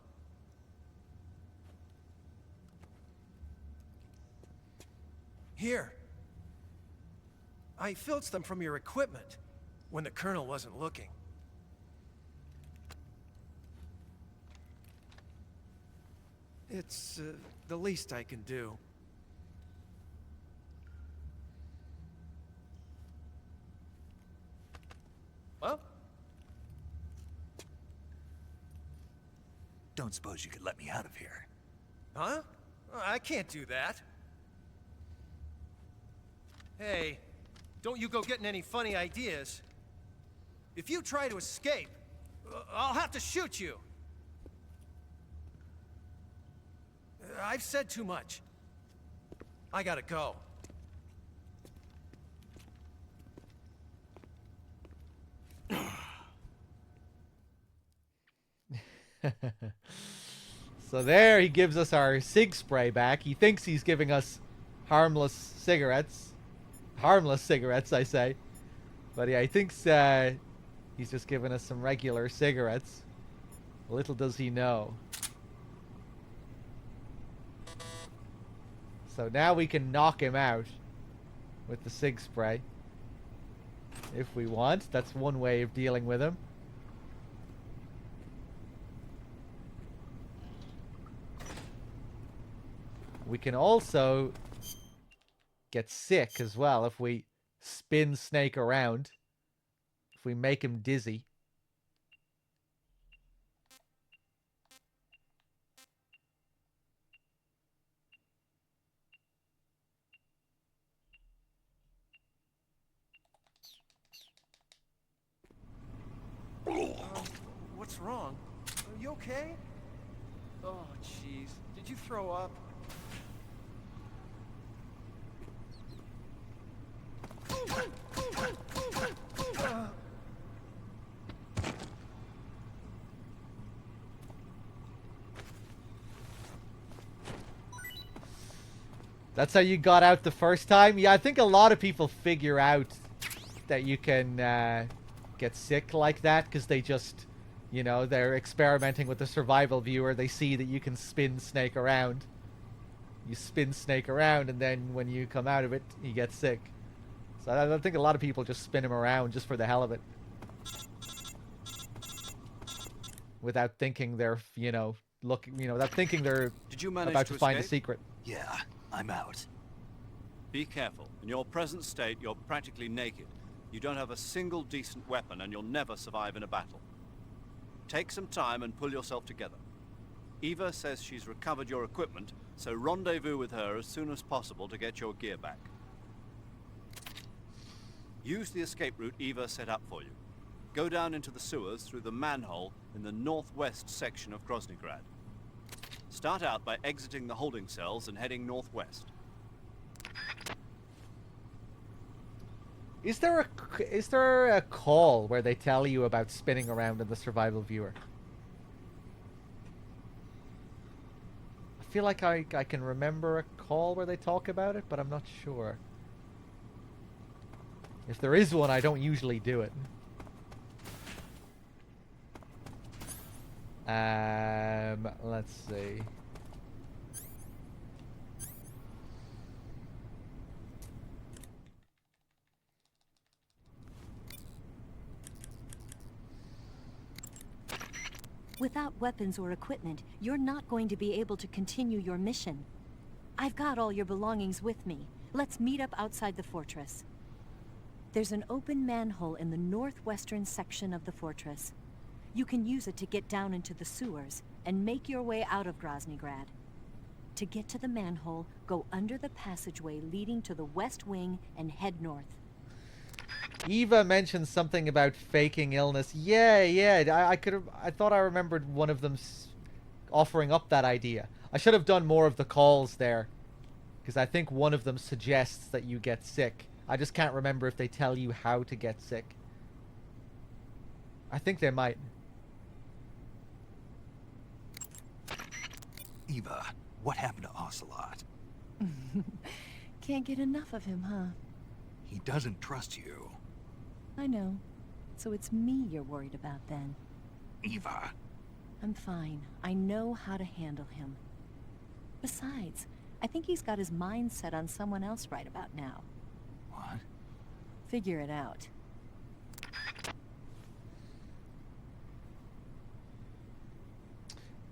Here. I filched them from your equipment when the Colonel wasn't looking. It's the least I can do. Well? Don't suppose you could let me out of here? Huh? I can't do that. Hey, don't you go getting any funny ideas. If you try to escape, I'll have to shoot you. I've said too much. I gotta go. So there he gives us our sig spray back. He thinks he's giving us harmless cigarettes. Harmless cigarettes, I say. But yeah, he thinks he's just giving us some regular cigarettes. Little does he know. So now we can knock him out with the sig spray. If we want. That's one way of dealing with him. We can also get sick as well if we spin Snake around. If we make him dizzy. What's wrong? Are you okay? Oh, jeez. Did you throw up? That's how you got out the first time? Yeah, I think a lot of people figure out that you can get sick like that because they just, you know, they're experimenting with the survival viewer. They see that you can spin Snake around. You spin Snake around, and then when you come out of it, you get sick. So I think a lot of people just spin him around just for the hell of it. Without thinking they're, you know, without thinking they're about to find a secret. Yeah, I'm out. Be careful. In your present state, you're practically naked. You don't have a single decent weapon, and you'll never survive in a battle. Take some time and pull yourself together. Eva says she's recovered your equipment, so rendezvous with her as soon as possible to get your gear back. Use the escape route Eva set up for you. Go down into the sewers through the manhole in the northwest section of Groznygrad. Start out by exiting the holding cells and heading northwest. Is there a call where they tell you about spinning around in the survival viewer? feel like I can remember a call where they talk about it, but I'm not sure. If there is one, I don't usually do it. Let's see. Without weapons or equipment, you're not going to be able to continue your mission. I've got all your belongings with me. Let's meet up outside the fortress. There's an open manhole in the northwestern section of the fortress. You can use it to get down into the sewers and make your way out of Groznygrad. To get to the manhole, go under the passageway leading to the west wing and head north. Eva mentioned something about faking illness. Yeah. I thought I remembered one of them offering up that idea. I should have done more of the calls there, because I think one of them suggests that you get sick. I just can't remember if they tell you how to get sick. I think they might. Eva, what happened to Ocelot? Can't get enough of him, huh? He doesn't trust you. I know. So it's me you're worried about then. Eva. I'm fine. I know how to handle him. Besides, I think he's got his mind set on someone else right about now. What? Figure it out.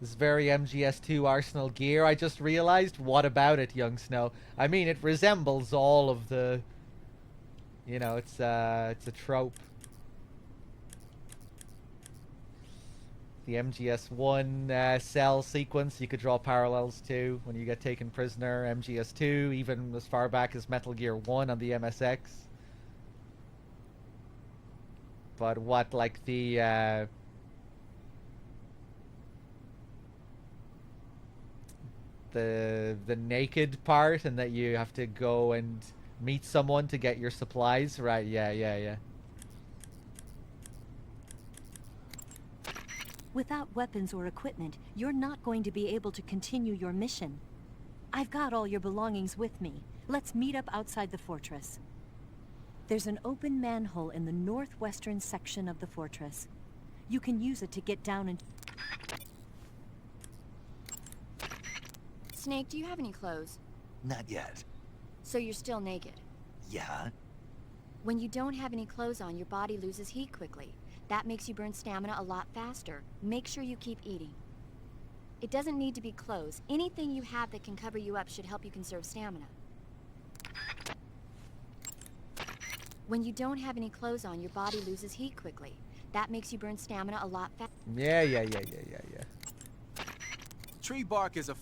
This is very MGS2 Arsenal gear. I just realized. What about it, young Snow? I mean, it resembles all of the... You know, it's a trope. The MGS1 cell sequence you could draw parallels to when you get taken prisoner. MGS2, even as far back as Metal Gear 1 on the MSX. But what, like the naked part, and that you have to go and meet someone to get your supplies, right? Yeah. Without weapons or equipment, you're not going to be able to continue your mission. I've got all your belongings with me. Let's meet up outside the fortress. There's an open manhole in the northwestern section of the fortress. You can use it to get down and... Snake, do you have any clothes? Not yet. So you're still naked? Yeah? When you don't have any clothes on, your body loses heat quickly. That makes you burn stamina a lot faster. Make sure you keep eating. It doesn't need to be clothes. Anything you have that can cover you up should help you conserve stamina. When you don't have any clothes on, your body loses heat quickly. That makes you burn stamina a lot faster. Yeah. Tree bark is a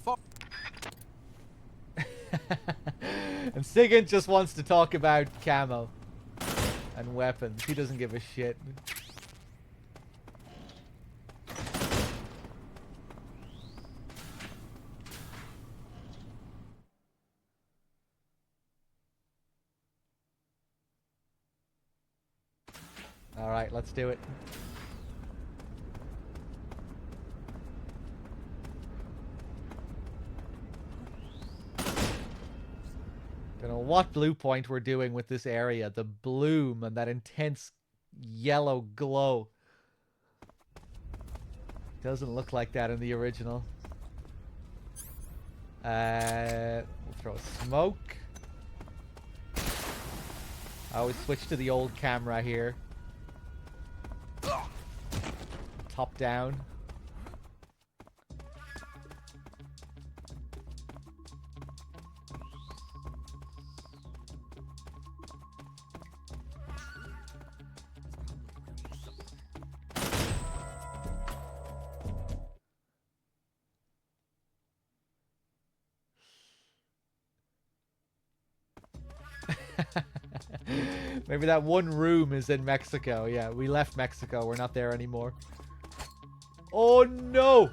And Sigint just wants to talk about camo and weapons. He doesn't give a shit. All right, let's do it. Don't know what blue point we're doing with this area. The bloom and that intense yellow glow. Doesn't look like that in the original. We'll throw smoke. I always switch to the old camera here. Top down. Maybe that one room is in Mexico. Yeah, we left Mexico. We're not there anymore. Oh no!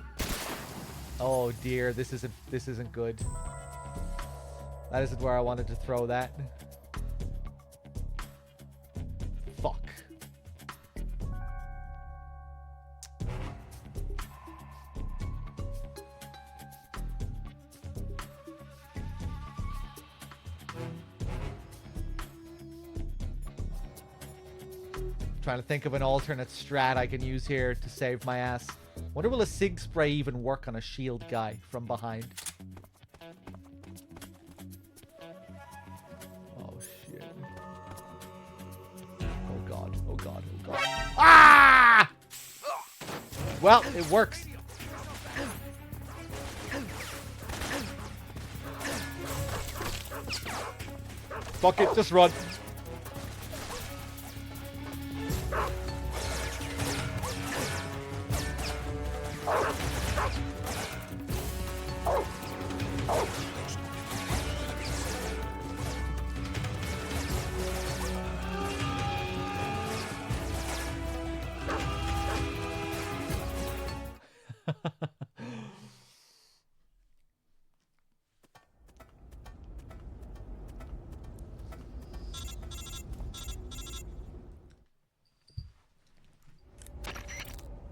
Oh dear, this isn't good. That isn't where I wanted to throw that. Fuck. Trying to think of an alternate strat I can use here to save my ass. Wonder will a Sig Spray even work on a shield guy from behind? Oh shit. Oh god, oh god, oh god. Ah! Well, it works. Fuck it, just run.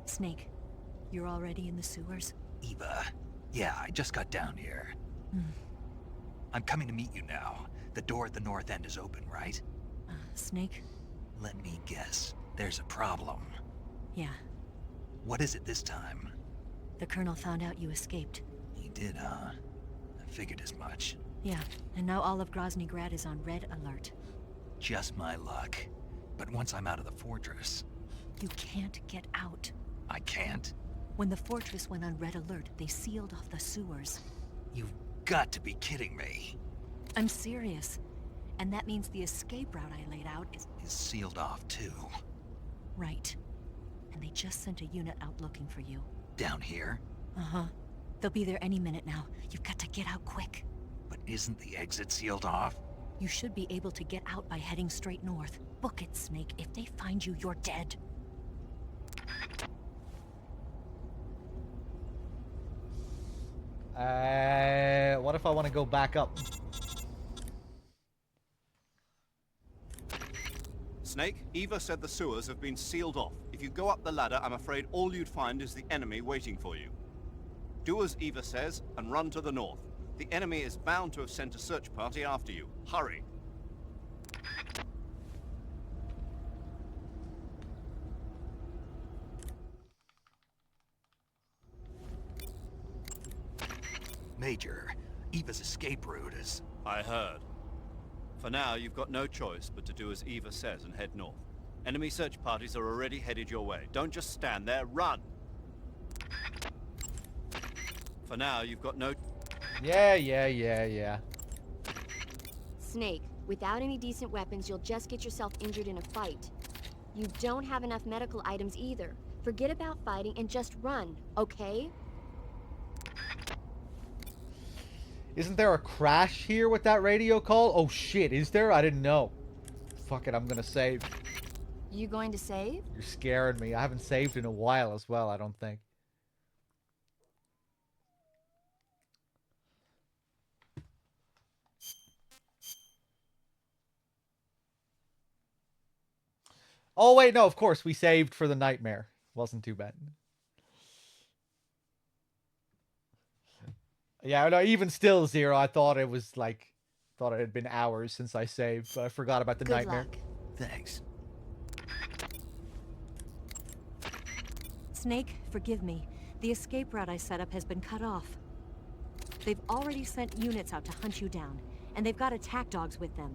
Snake, you're already in the sewers? Eva. Yeah, I just got down here. I'm coming to meet you now. The door at the north end is open, right? Snake? Let me guess. There's a problem. Yeah. What is it this time? The Colonel found out you escaped. He did, huh? I figured as much. Yeah, and now all of Grozny Grad is on red alert. Just my luck. But once I'm out of the fortress... You can't get out. I can't? When the fortress went on red alert, they sealed off the sewers. You've got to be kidding me. I'm serious. And that means the escape route I laid out is sealed off too. Right. And they just sent a unit out looking for you. Down here? Uh-huh. They'll be there any minute now. You've got to get out quick. But isn't the exit sealed off? You should be able to get out by heading straight north. Book it, Snake. If they find you, you're dead. What if I want to go back up? Snake, Eva said the sewers have been sealed off. If you go up the ladder, I'm afraid all you'd find is the enemy waiting for you. Do as Eva says and run to the north. The enemy is bound to have sent a search party after you. Hurry. Major, Eva's escape route is... I heard. For now, you've got no choice but to do as Eva says and head north. Enemy search parties are already headed your way. Don't just stand there, run! For now, you've got no... Yeah. Snake, without any decent weapons, you'll just get yourself injured in a fight. You don't have enough medical items either. Forget about fighting and just run, okay? Isn't there a crash here with that radio call? Oh shit, is there? I didn't know. Fuck it, I'm gonna save. You going to save? You're scaring me. I haven't saved in a while as well, I don't think. Oh wait, no, of course, we saved for the nightmare. Wasn't too bad. Yeah, no, even still, Zero, I thought it was like... Thought it had been hours since I saved, but I forgot about the nightmare. Luck. Thanks. Snake, forgive me. The escape route I set up has been cut off. They've already sent units out to hunt you down, and they've got attack dogs with them.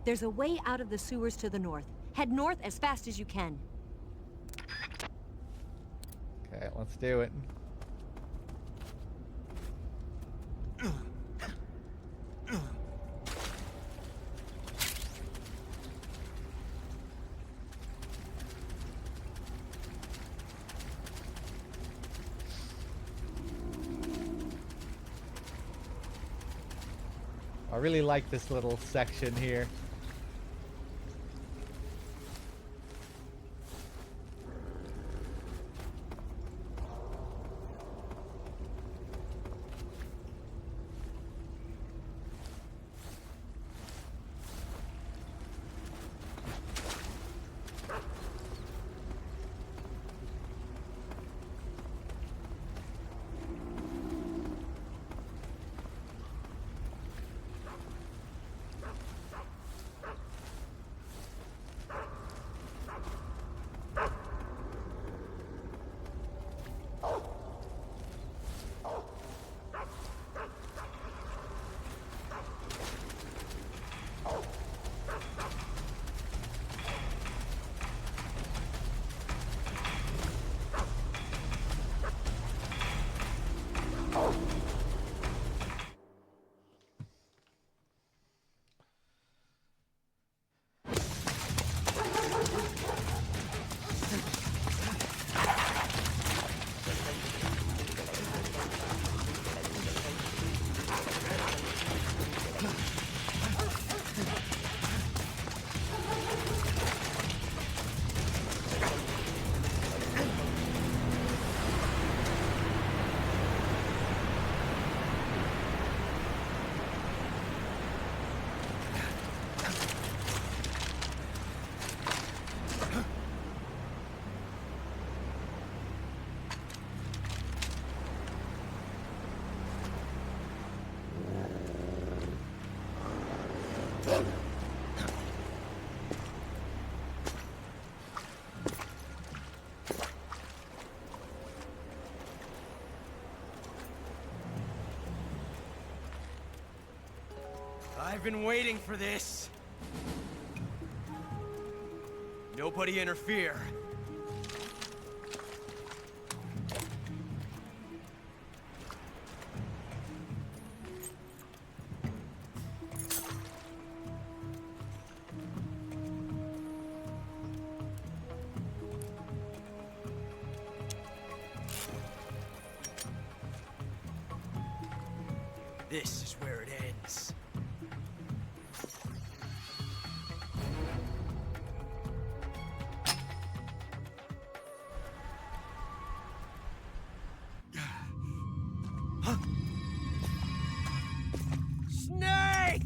There's a way out of the sewers to the north. Head north as fast as you can. Okay, let's do it. I really like this little section here. been waiting for this. Nobody interfere. This is where it ends. Huh? Snake!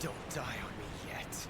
Don't die on me yet.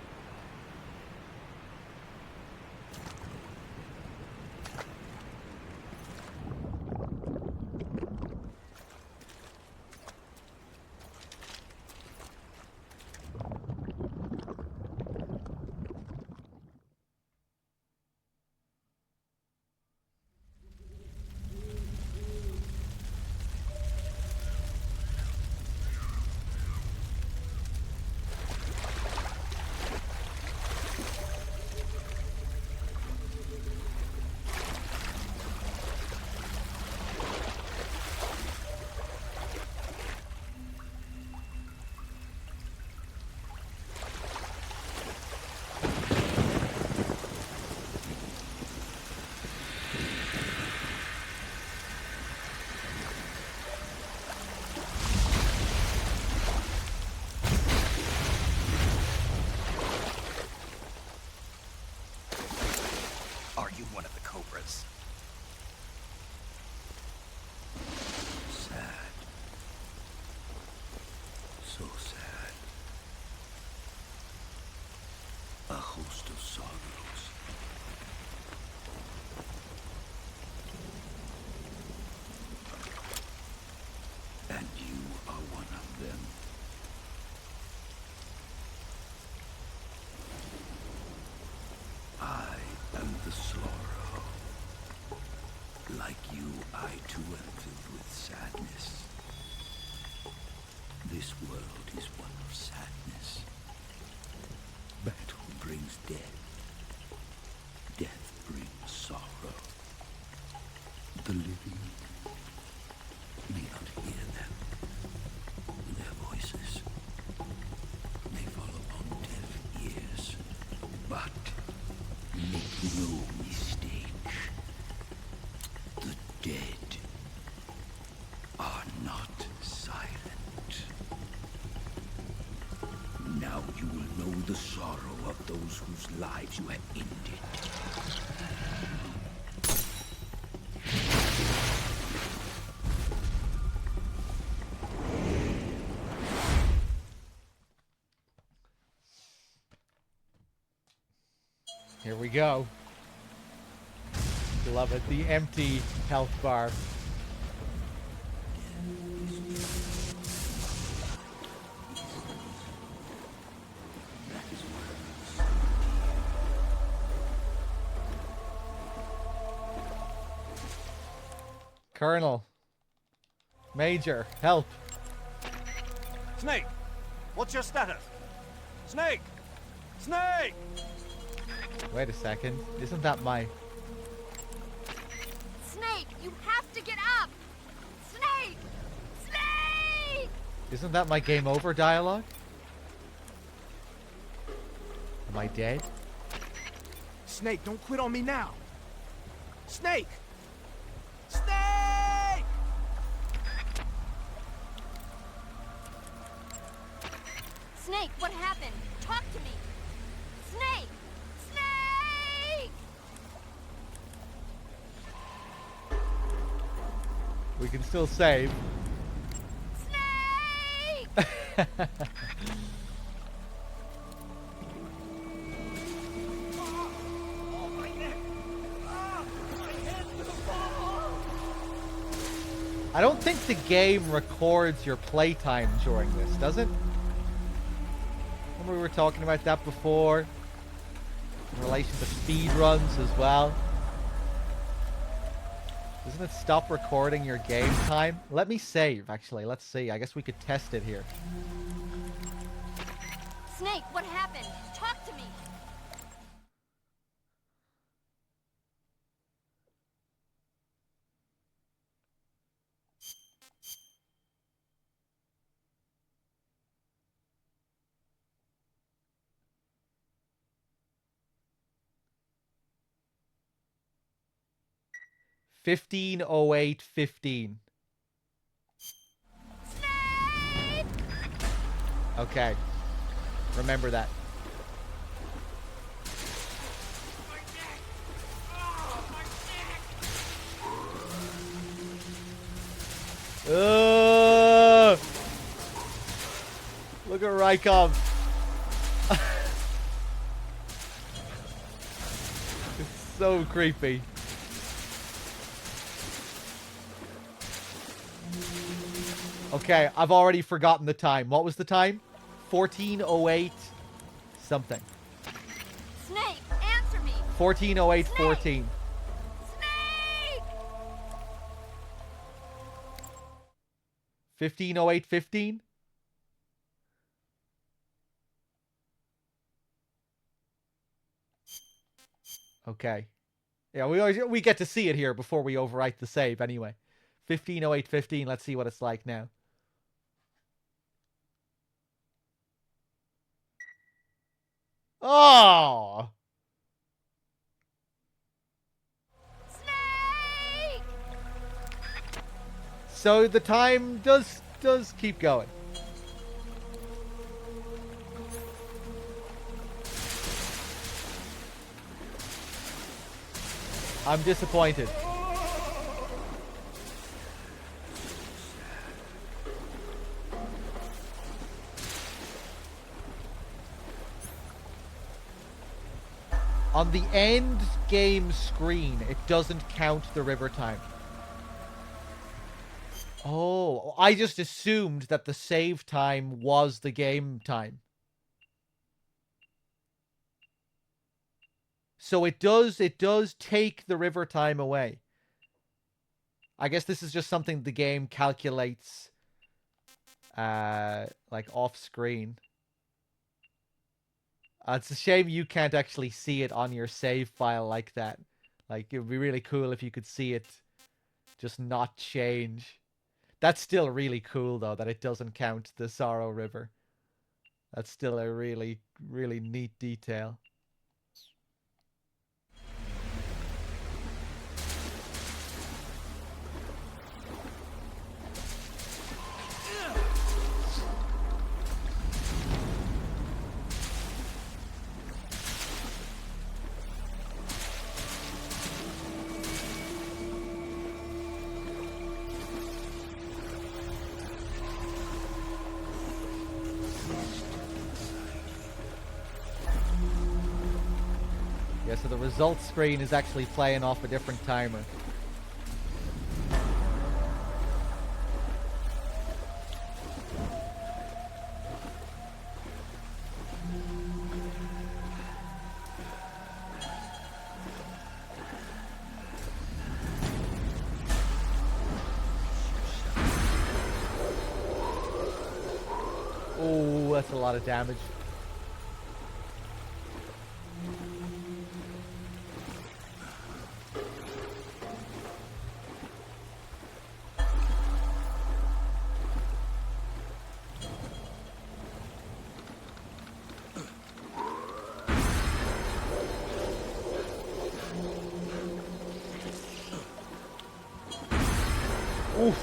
Are you one of the Cobras? Sad. So sad. A host of sorrows. And you are one of them. I am the sorrow. Like you, I too am filled with sadness. This world is one of sadness. Battle brings death. Death brings sorrow. The living may not hear them. Their voices may fall upon deaf ears. But make no mistake. The dead are not silent. Now you will know the sorrow of those whose lives you have ended. Here we go. Love it. The empty health bar. Colonel. Major, help. Snake! What's your status? Snake! Snake! Wait a second. Isn't that my... Snake, you have to get up! Snake! Snake! Isn't that my game over dialogue? Am I dead? Snake, don't quit on me now. Snake! Snake! Snake, what happened? Talk to me! Snake! Snake! We can still save. Snake! I don't think the game records your playtime during this, does it? Remember we were talking about that before? In relation to speedruns as well. Doesn't it stop recording your game time? Let me save, actually. Let's see. I guess we could test it here. Snake, what happened? Talk to me. Fifteen 08-15. Okay. Remember that. Look at Rykov. It's so creepy. Okay, I've already forgotten the time. What was the time? 14:08 something. Snake, answer me. 14:08-14. Snake! 15:08-15? Okay. Yeah, we get to see it here before we overwrite the save anyway. 15:08-15. Let's see what it's like now. Oh! Snake! So the time does keep going. I'm disappointed. On the end game screen, it doesn't count the river time. Oh, I just assumed that the save time was the game time. So it does take the river time away. I guess this is just something the game calculates like off screen. It's a shame you can't actually see it on your save file like that. Like, it would be really cool if you could see it just not change. That's still really cool, though, that it doesn't count the Sorrow River. That's still a really, really neat detail. Yeah, so the results screen is actually playing off a different timer. Oh, that's a lot of damage. Oof.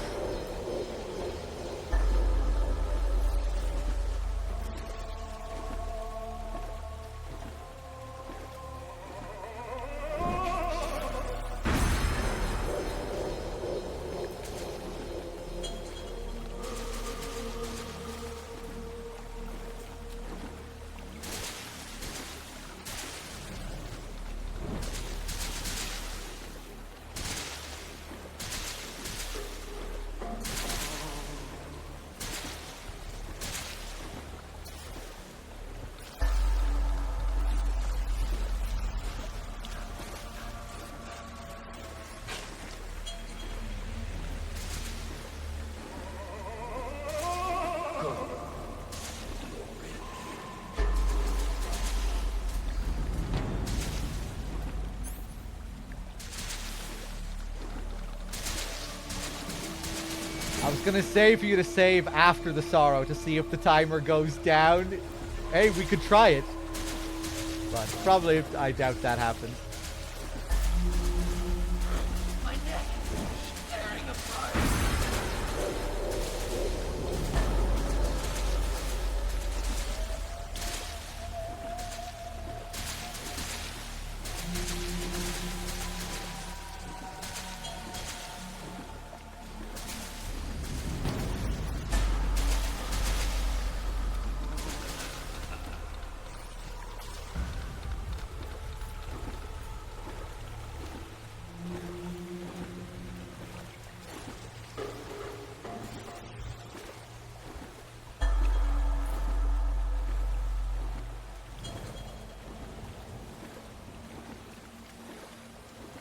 I was gonna say for you to save after the sorrow to see if the timer goes down. Hey, we could try it. But probably, I doubt that happens. My neck is tearing apart.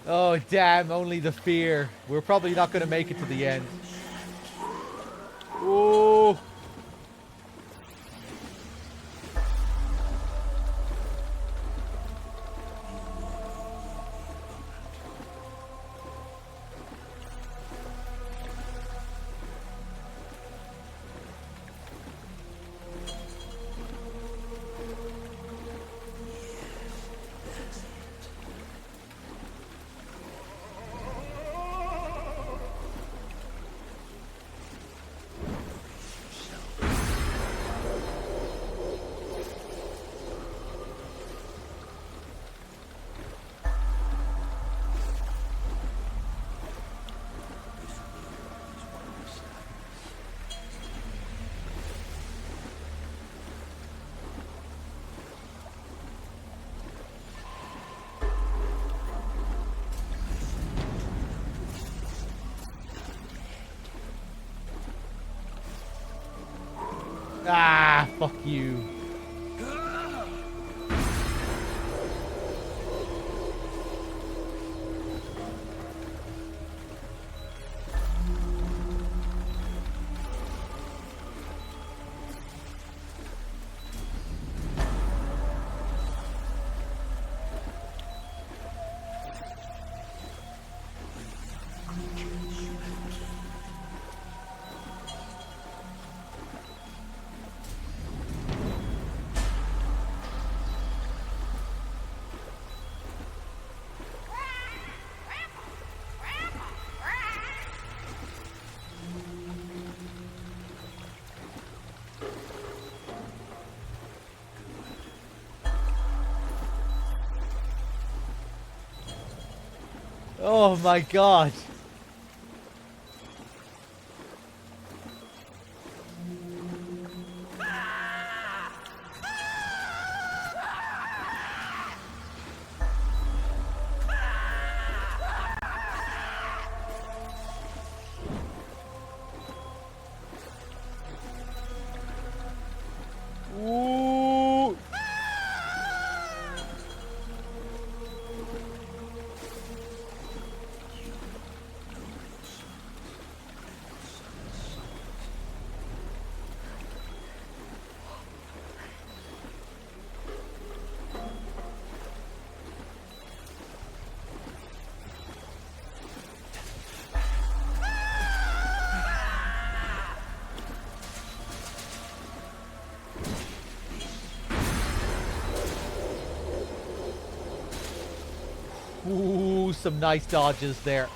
Oh, damn, only the fear. We're probably not going to make it to the end. Oh. Ah, fuck you. Oh my god. Ooh. Ooh, some nice dodges there.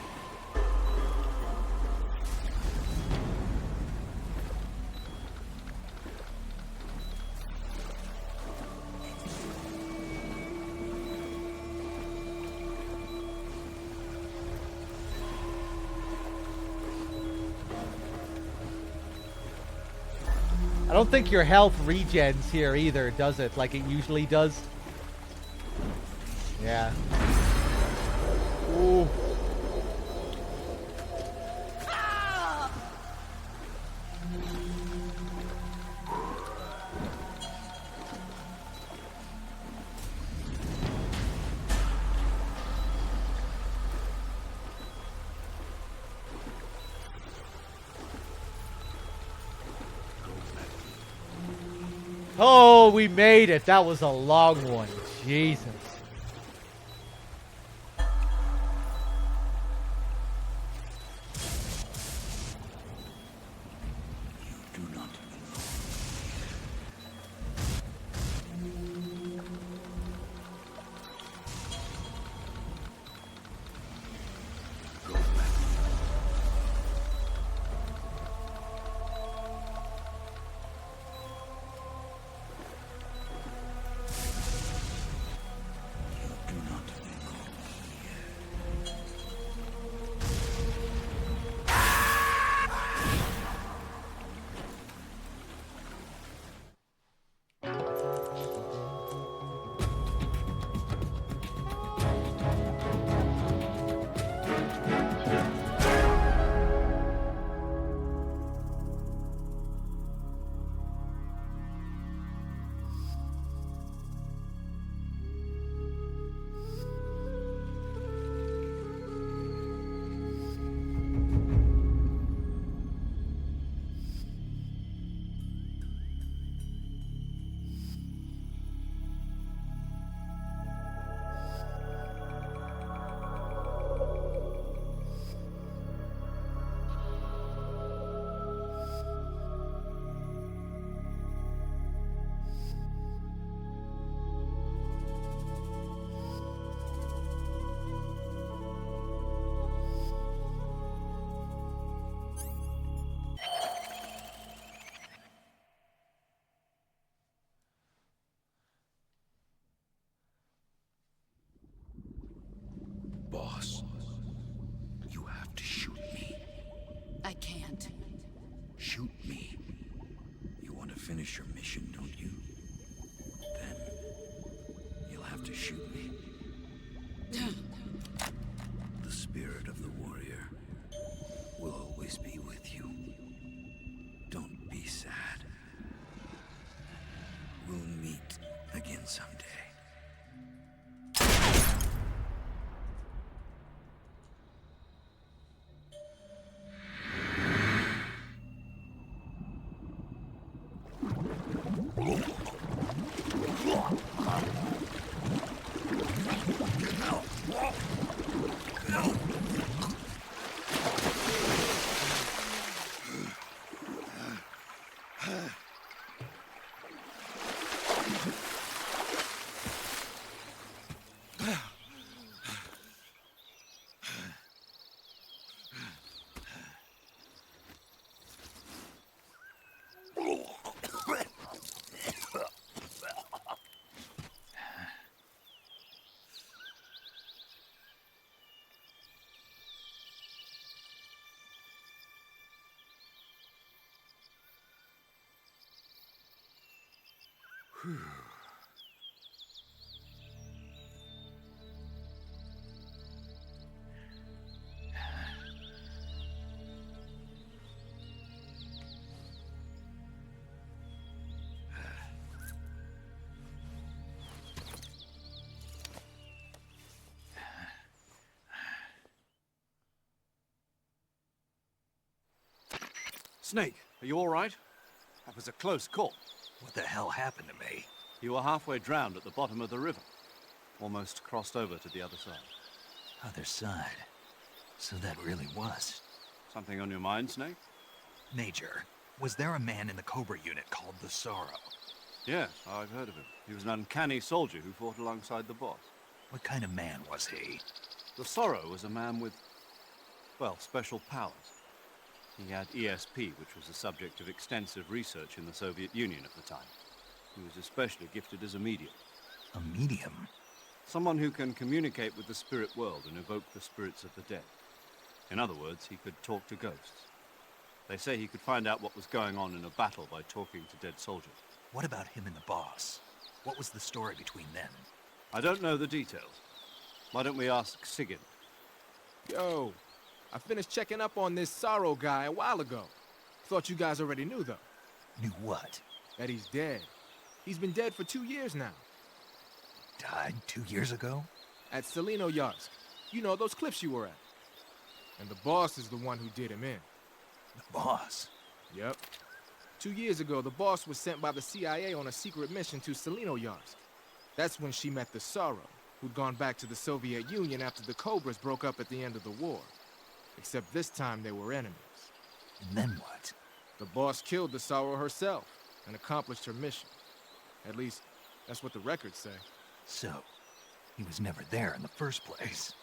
I don't think your health regens here either, does it? Like it usually does? Yeah. Ooh. Oh, we made it. That was a long one. Jesus. have to shoot me. The spirit of the warrior will always be with you. Don't be sad. We'll meet again someday. Snake, are you all right? That was a close call. What the hell happened to me? You were halfway drowned at the bottom of the river. Almost crossed over to the other side. Other side? So that really was. Something on your mind, Snake? Major, was there a man in the Cobra unit called the Sorrow? Yes, I've heard of him. He was an uncanny soldier who fought alongside the boss. What kind of man was he? The Sorrow was a man with, well, special powers. He had ESP, which was the subject of extensive research in the Soviet Union at the time. He was especially gifted as a medium. A medium? Someone who can communicate with the spirit world and evoke the spirits of the dead. In other words, he could talk to ghosts. They say he could find out what was going on in a battle by talking to dead soldiers. What about him and the boss? What was the story between them? I don't know the details. Why don't we ask Sigyn? Yo, I finished checking up on this Sorrow guy a while ago. Thought you guys already knew, though. Knew what? That he's dead. He's been dead for 2 years now. Died 2 years ago? At Selino-Yarsk. You know, those cliffs you were at. And the boss is the one who did him in. The boss? Yep. 2 years ago, the boss was sent by the CIA on a secret mission to Selino-Yarsk. That's when she met the Sorrow, who'd gone back to the Soviet Union after the Cobras broke up at the end of the war. Except this time they were enemies. And then what? The boss killed the Sorrow herself and accomplished her mission. At least, that's what the records say. So, he was never there in the first place.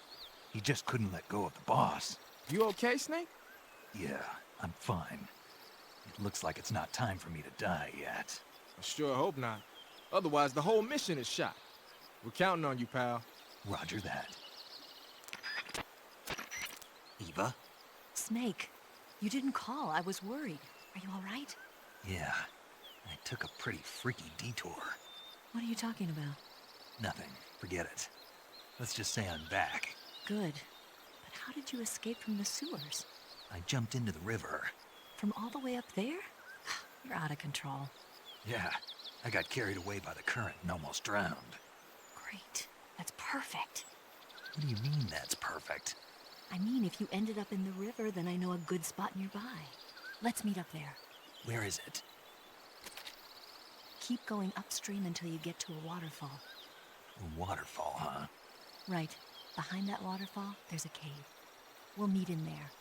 He just couldn't let go of the boss. You okay, Snake? Yeah, I'm fine. It looks like it's not time for me to die yet. I sure hope not. Otherwise, the whole mission is shot. We're counting on you, pal. Roger that. Eva? Snake, you didn't call. I was worried. Are you all right? Yeah, I took a pretty freaky detour. What are you talking about? Nothing. Forget it. Let's just say I'm back. Good. But how did you escape from the sewers? I jumped into the river. From all the way up there? You're out of control. Yeah, I got carried away by the current and almost drowned. Great. That's perfect. What do you mean that's perfect? I mean, if you ended up in the river, then I know a good spot nearby. Let's meet up there. Where is it? Keep going upstream until you get to a waterfall. A waterfall, huh? Right. Behind that waterfall, there's a cave. We'll meet in there.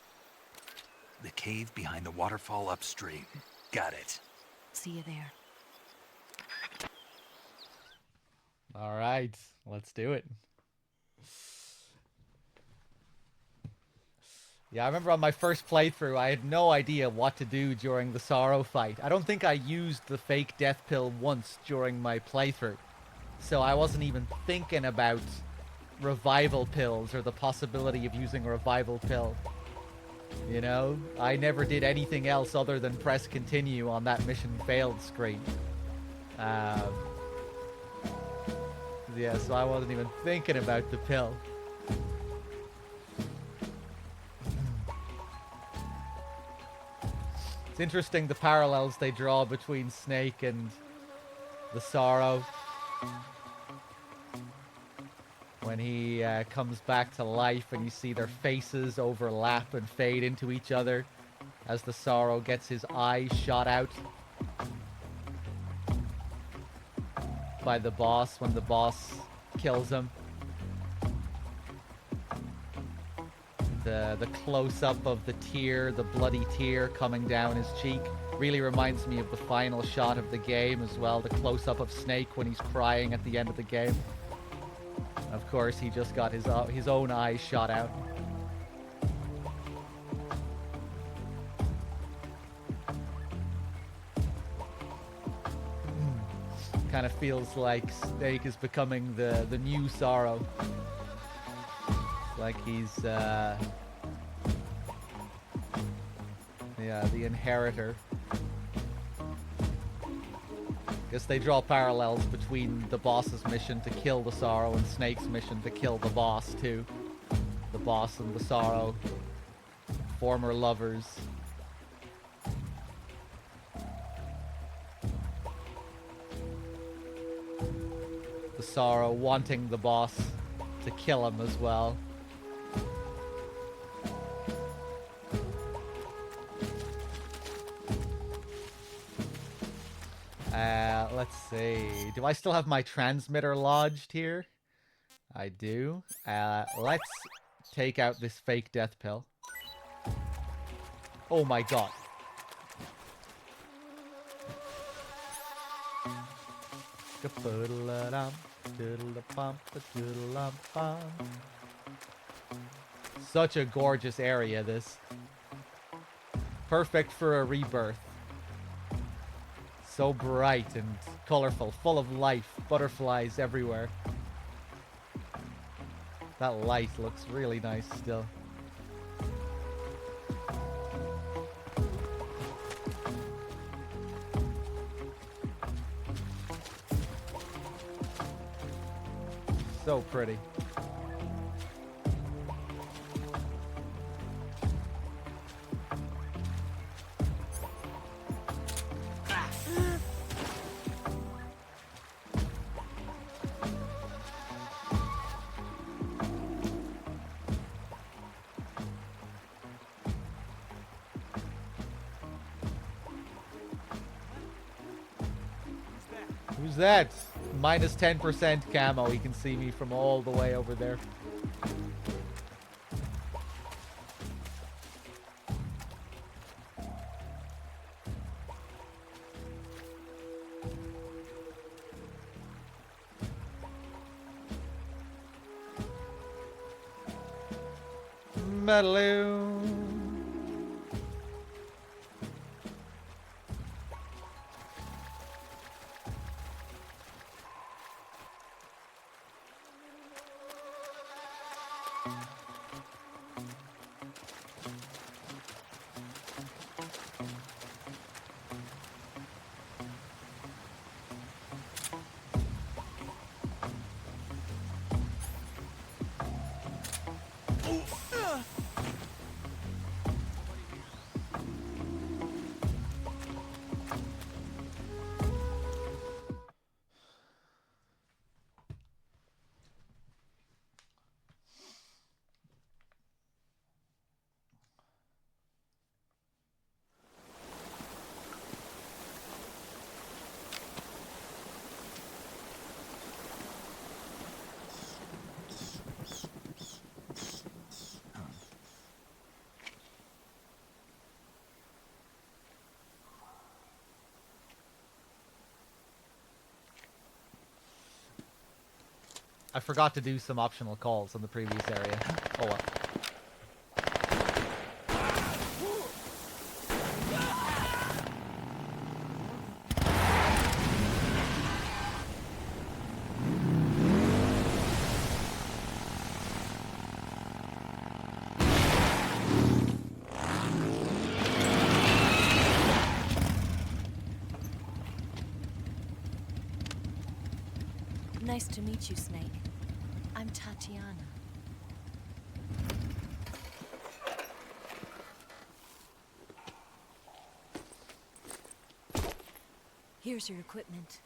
The cave behind the waterfall upstream. Got it. See you there. All right, let's do it. Yeah, I remember on my first playthrough, I had no idea what to do during the Sorrow fight. I don't think I used the fake death pill once during my playthrough. So I wasn't even thinking about revival pills or the possibility of using a revival pill. You know, I never did anything else other than press continue on that mission failed screen. Yeah, so I wasn't even thinking about the pill. It's interesting the parallels they draw between Snake and the Sorrow. When he comes back to life and you see their faces overlap and fade into each other as the Sorrow gets his eyes shot out by the boss when the boss kills him. The close-up of the tear, the bloody tear coming down his cheek, really reminds me of the final shot of the game as well, the close-up of Snake when he's crying at the end of the game. Of course, he just got his own eyes shot out. Kind of feels like Snake is becoming the new Sorrow. Like he's, yeah, the inheritor. Guess they draw parallels between the boss's mission to kill the Sorrow and Snake's mission to kill the boss, too. The boss and the Sorrow, former lovers. The Sorrow wanting the boss to kill him as well. Let's see. Do I still have my transmitter lodged here? I do. Let's take out this fake death pill. Oh my god. Such a gorgeous area, this. Perfect for a rebirth. So bright and colorful, full of life, butterflies everywhere. That light looks really nice still. So pretty. Who's that? Minus 10% camo. He can see me from all the way over there. Metaloo. I forgot to do some optional calls in the previous area. Oh well. Nice to meet you, Snake. I'm Tatiana. Here's your equipment.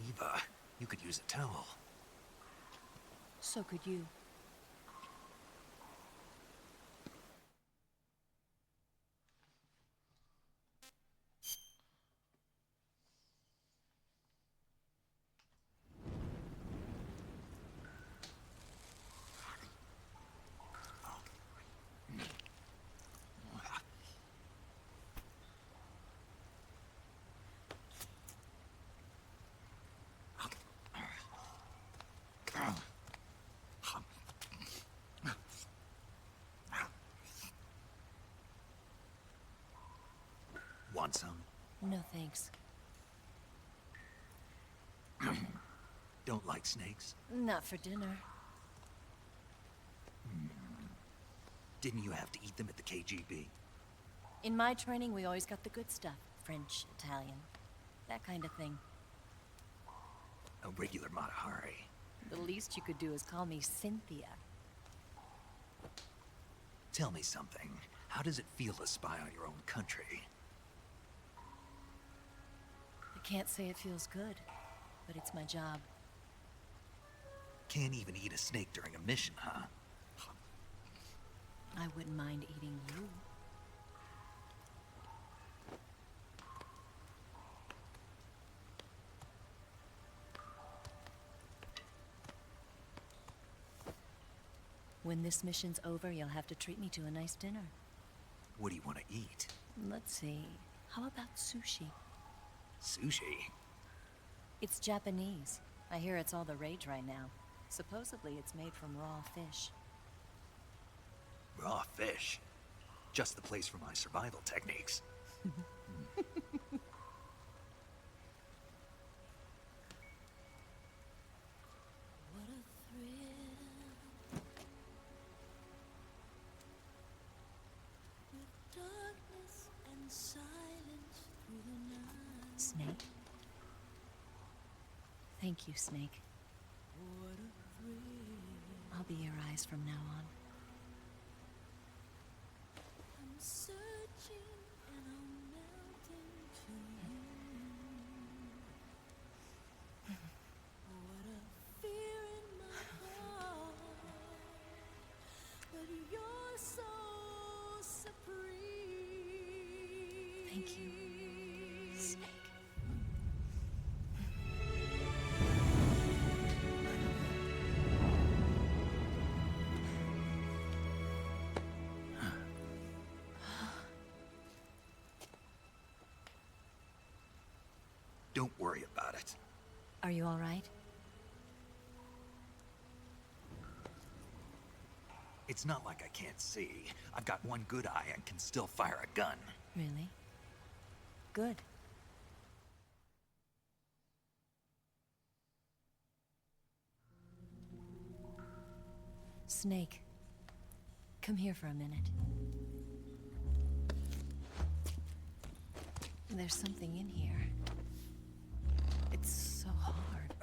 Eva, you could use a towel. So could you. Want some? No thanks. Don't like snakes? Not for dinner. Didn't you have to eat them at the KGB? In my training, we always got the good stuff. French, Italian, that kind of thing. A regular Matahari. The least you could do is call me Cynthia. Tell me something. How does it feel to spy on your own country? I can't say it feels good, but it's my job. Can't even eat a snake during a mission, huh? I wouldn't mind eating you. When this mission's over, you'll have to treat me to a nice dinner. What do you want to eat? Let's see. How about sushi? Sushi? It's Japanese. I hear it's all the rage right now. Supposedly it's made from raw fish. Raw fish? Just the place for my survival techniques. Snake? Thank you, Snake. I'll be your eyes from now on. I'm searching and I'm melting to you. What a fear in my heart, but you're so supreme. Thank you, Snake. Don't worry about it. Are you all right? It's not like I can't see. I've got one good eye and can still fire a gun. Really? Good. Snake, come here for a minute. There's something in here. It's so hard.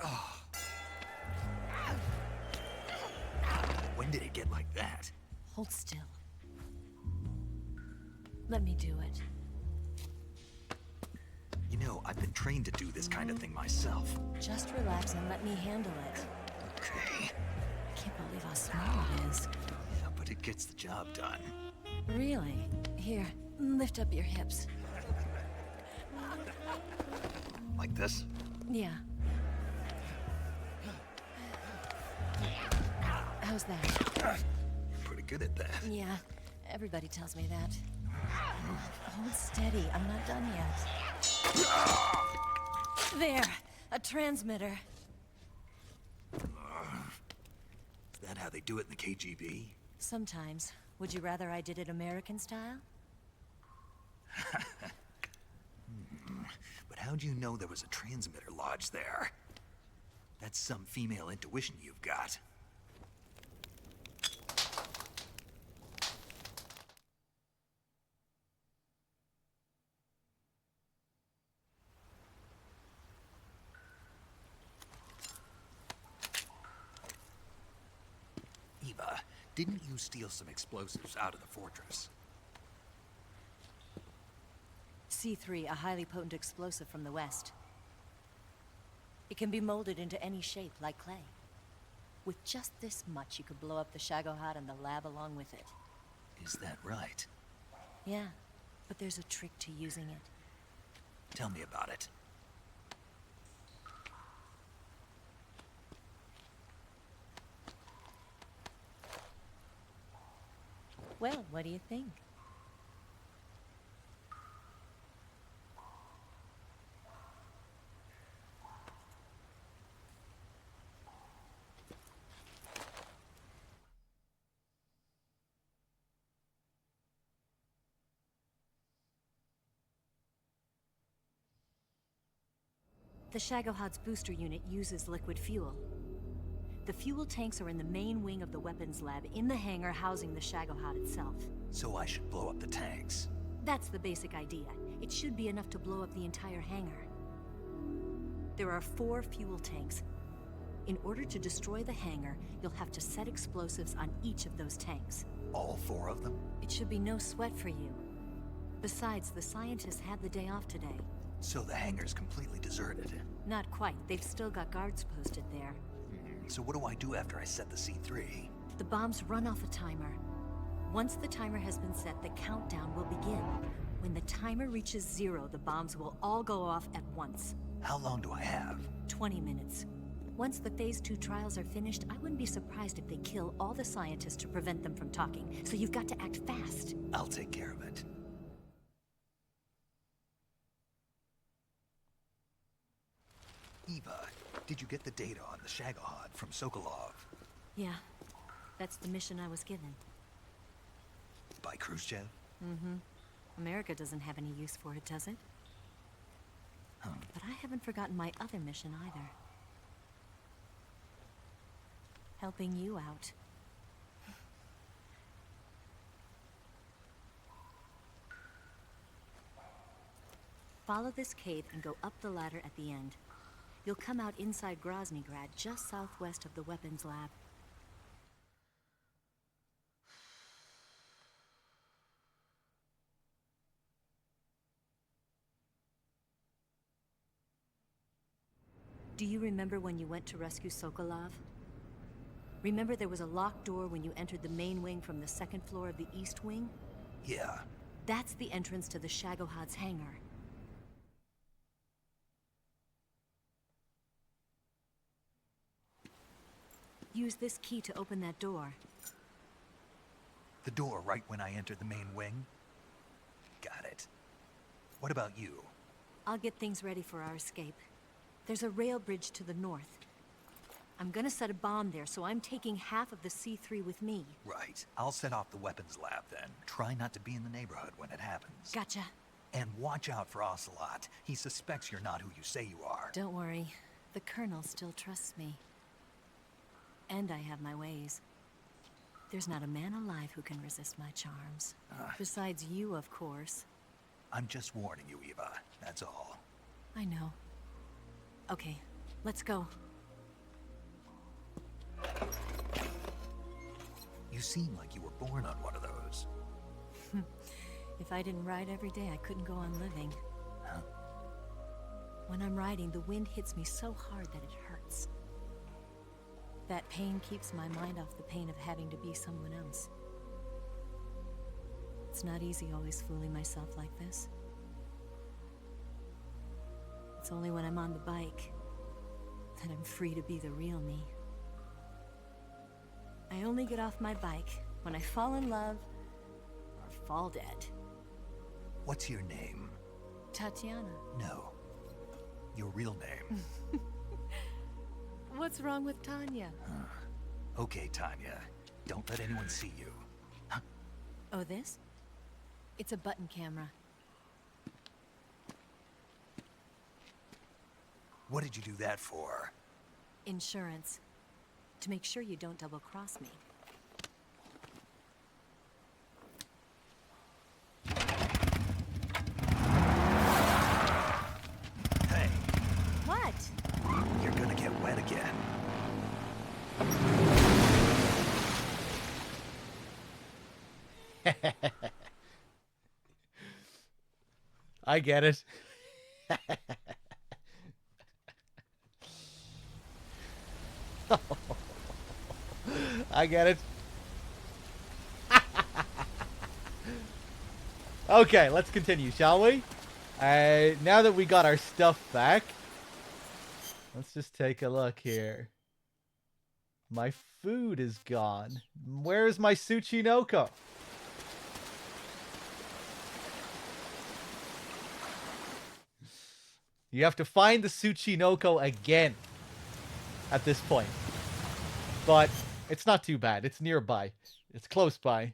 When did it get like that? Hold still. Let me do it. You know, I've been trained to do this kind of thing myself. Just relax and let me handle it. Okay. I can't believe how small it is. Yeah, but it gets the job done. Really? Here, lift up your hips. Like this? Yeah. How's that? Pretty good at that. Yeah, everybody tells me that. Hold steady, I'm not done yet. There, a transmitter. Is that how they do it in the KGB? Sometimes. Would you rather I did it American style? But how'd you know there was a transmitter lodged there? That's some female intuition you've got. Eva, didn't you steal some explosives out of the fortress? C3, a highly potent explosive from the west. It can be molded into any shape, like clay. With just this much, you could blow up the Shagohod and the lab along with it. Is that right? Yeah, but there's a trick to using it. Tell me about it. Well, what do you think? The Shagohod's booster unit uses liquid fuel. The fuel tanks are in the main wing of the weapons lab in the hangar housing the Shagohod itself. So I should blow up the tanks. That's the basic idea. It should be enough to blow up the entire hangar. There are 4 fuel tanks. In order to destroy the hangar, you'll have to set explosives on each of those tanks. All 4 of them? It should be no sweat for you. Besides, the scientists had the day off today. So the hangar's completely deserted. Not quite. They've still got guards posted there. So what do I do after I set the C3? The bombs run off a timer. Once the timer has been set, the countdown will begin. When the timer reaches 0, the bombs will all go off at once. How long do I have? 20 minutes. Once the Phase 2 trials are finished, I wouldn't be surprised if they kill all the scientists to prevent them from talking. So you've got to act fast. I'll take care of it. Eva, did you get the data on the Shagohod from Sokolov? Yeah, that's the mission I was given. By Khrushchev? Mm-hmm. America doesn't have any use for it, does it? But I haven't forgotten my other mission either. Helping you out. Follow this cave and go up the ladder at the end. You'll come out inside Groznygrad, just southwest of the weapons lab. Do you remember when you went to rescue Sokolov? Remember there was a locked door when you entered the main wing from the 2nd floor of the east wing? Yeah. That's the entrance to the Shagohod's hangar. Use this key to open that door. The door right when I entered the main wing? Got it. What about you? I'll get things ready for our escape. There's a rail bridge to the north. I'm gonna set a bomb there, so I'm taking half of the C3 with me. Right. I'll set off the weapons lab then. Try not to be in the neighborhood when it happens. Gotcha. And watch out for Ocelot. He suspects you're not who you say you are. Don't worry. The Colonel still trusts me. And I have my ways. There's not a man alive who can resist my charms. Besides you, of course. I'm just warning you, Eva. That's all. I know. Okay, let's go. You seem like you were born on one of those. If I didn't ride every day, I couldn't go on living. Huh? When I'm riding, the wind hits me so hard that it hurts. That pain keeps my mind off the pain of having to be someone else. It's not easy always fooling myself like this. It's only when I'm on the bike that I'm free to be the real me. I only get off my bike when I fall in love or fall dead. What's your name? Tatiana. No. Your real name. What's wrong with Tanya? Okay, Tanya. Don't let anyone see you. Oh, this? It's a button camera. What did you do that for? Insurance. To make sure you don't double-cross me. Hey. What? You're gonna get wet again. I get it. I get it. Okay, let's continue, shall we? Now that we got our stuff back, let's just take a look here. My food is gone. Where's my Tsuchinoko? You have to find the Tsuchinoko again at this point. But it's not too bad. It's nearby. It's close by.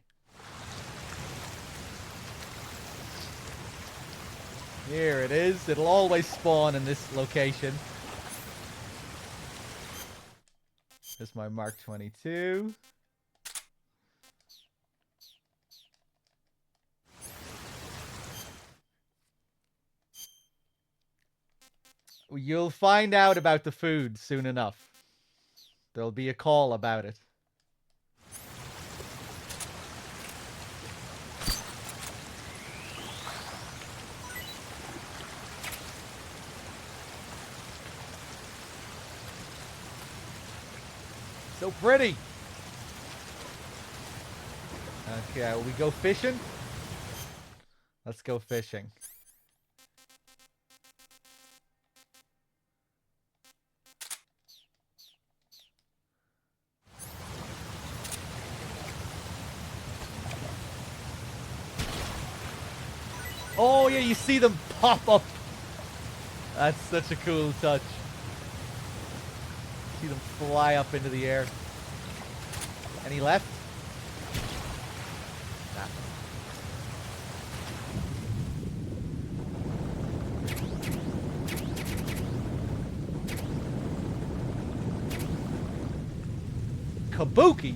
Here it is. It'll always spawn in this location. Here's my Mark 22. You'll find out about the food soon enough. There'll be a call about it. So pretty. Okay, will we go fishing? Let's go fishing. Oh yeah, you see them pop up. That's such a cool touch. See them fly up into the air. Any left? Nah. Kabuki?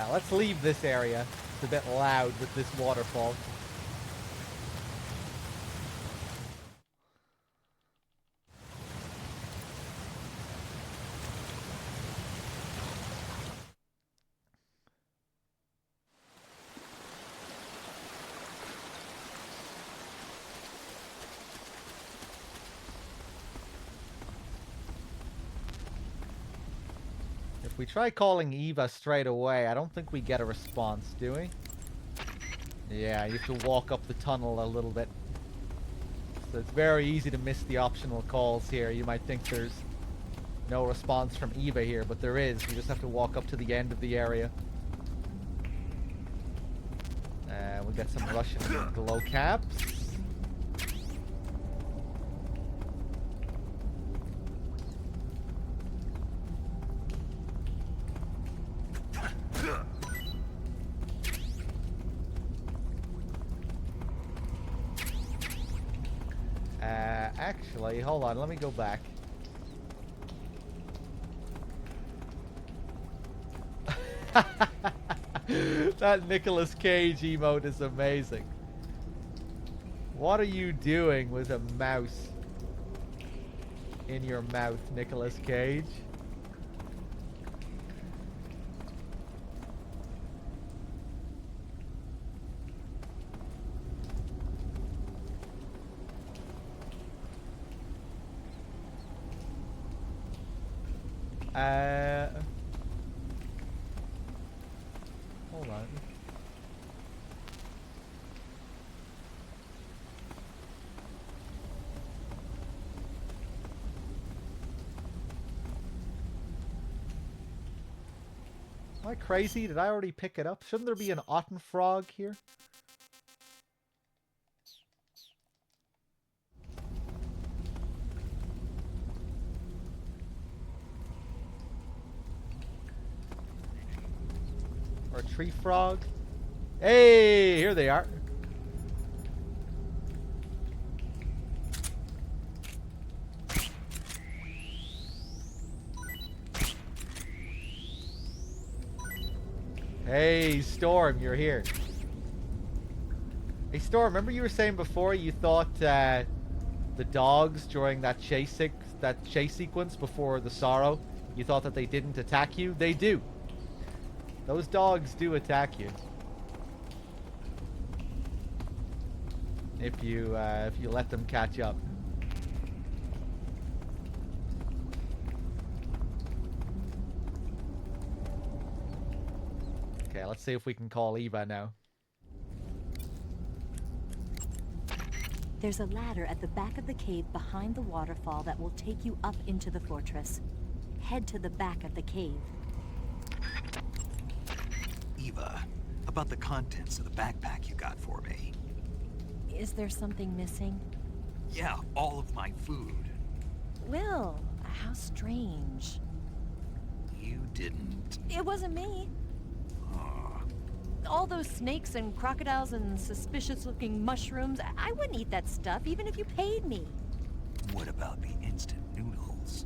Let's leave this area. It's a bit loud with this waterfall. If we try calling Eva straight away, I don't think we get a response, do we? Yeah, you have to walk up the tunnel a little bit. So it's very easy to miss the optional calls here. You might think there's no response from Eva here, but there is. You just have to walk up to the end of the area. We'll get some Russian glow caps. Actually, hold on, let me go back. That Nicolas Cage emote is amazing. What are you doing with a mouse in your mouth, Nicolas Cage? Hold on. Am I crazy? Did I already pick it up? Shouldn't there be an Ottenfrog here? Or a tree frog? Hey, here they are. Hey, Storm, you're here. Hey, Storm, remember you were saying before you thought the dogs during that chase sequence before the Sorrow, you thought that they didn't attack you? They do. Those dogs do attack you. If you let them catch up. Okay, let's see if we can call Eva now. There's a ladder at the back of the cave behind the waterfall that will take you up into the fortress. Head to the back of the cave. Eva, about the contents of the backpack you got for me. Is there something missing? Yeah, all of my food. Will, how strange. You didn't. It wasn't me. All those snakes and crocodiles and suspicious-looking mushrooms, I wouldn't eat that stuff even if you paid me. What about the instant noodles?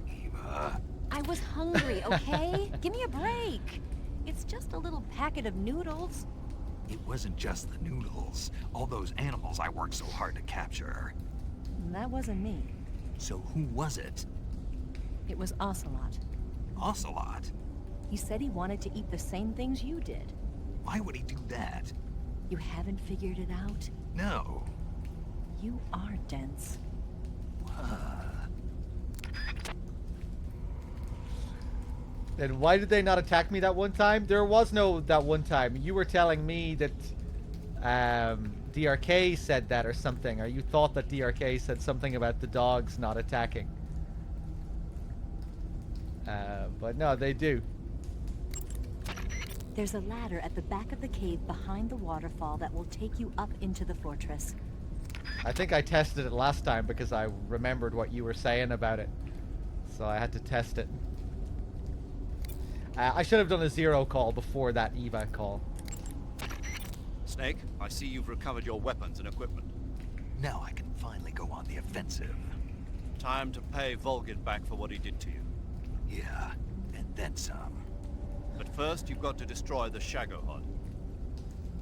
Eva. I was hungry, okay? Give me a break. It's just a little packet of noodles. It wasn't just the noodles. All those animals I worked so hard to capture. That wasn't me. So who was it? It was Ocelot. Ocelot? He said he wanted to eat the same things you did. Why would he do that? You haven't figured it out? No. You are dense. Then why did they not attack me that one time? There was no that one time. You were telling me that DRK said that or something, or you thought that DRK said something about the dogs not attacking. But no, they do. There's a ladder at the back of the cave behind the waterfall that will take you up into the fortress. I think I tested it last time because I remembered what you were saying about it. So I had to test it. I should have done a zero call before that Eva call. Snake, I see you've recovered your weapons and equipment. Now I can finally go on the offensive. Time to pay Volgin back for what he did to you. Yeah, and then some. But first, you've got to destroy the Shagohod.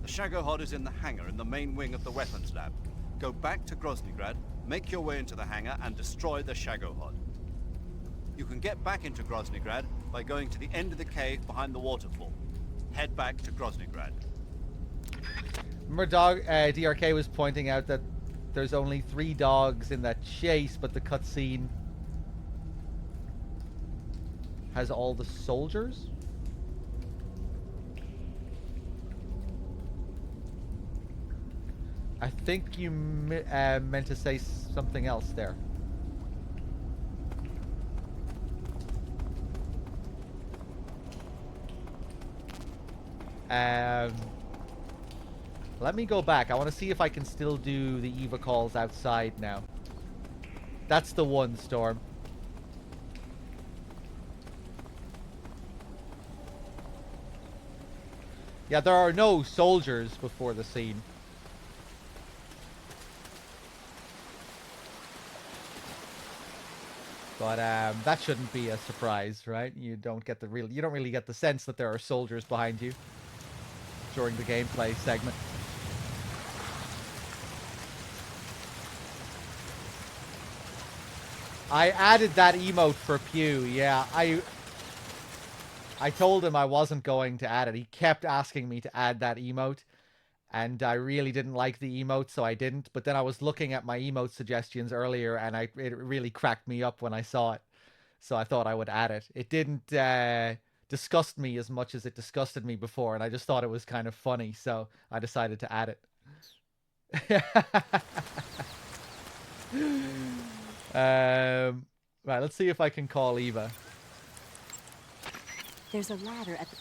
The Shagohod is in the hangar in the main wing of the weapons lab. Go back to Groznygrad, make your way into the hangar, and destroy the Shagohod. You can get back into Groznygrad by going to the end of the cave behind the waterfall. Head back to Groznygrad. Remember DRK was pointing out that there's only 3 dogs in that chase, but the cutscene has all the soldiers? I think you meant to say something else there. Let me go back. I want to see if I can still do the Eva calls outside now. That's the one, Storm. Yeah, there are no soldiers before the scene. But that shouldn't be a surprise, right? You don't really get the sense that there are soldiers behind you during the gameplay segment. I added that emote for Pew. Yeah, I told him I wasn't going to add it. He kept asking me to add that emote, and I really didn't like the emote, so I didn't. But then I was looking at my emote suggestions earlier, and it really cracked me up when I saw it. So I thought I would add it. It didn't disgust me as much as it disgusted me before, and I just thought it was kind of funny, so I decided to add it. Right, let's see if I can call Eva. There's a ladder at the...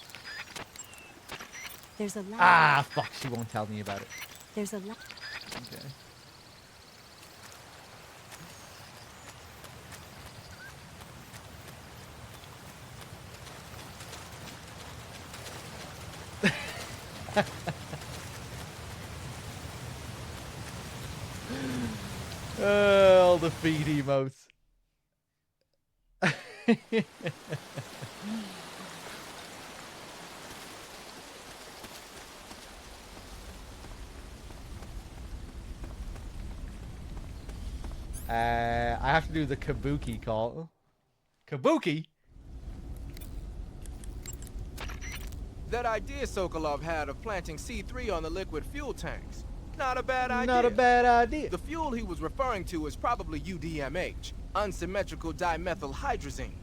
There's a ladder... Ah, fuck, she won't tell me about it. There's a ladder... Okay. All the feed emotes. I have to do the Kabuki call. Kabuki? That idea Sokolov had of planting C3 on the liquid fuel tanks. Not a bad idea. Not a bad idea. The fuel he was referring to is probably UDMH, unsymmetrical dimethylhydrazine.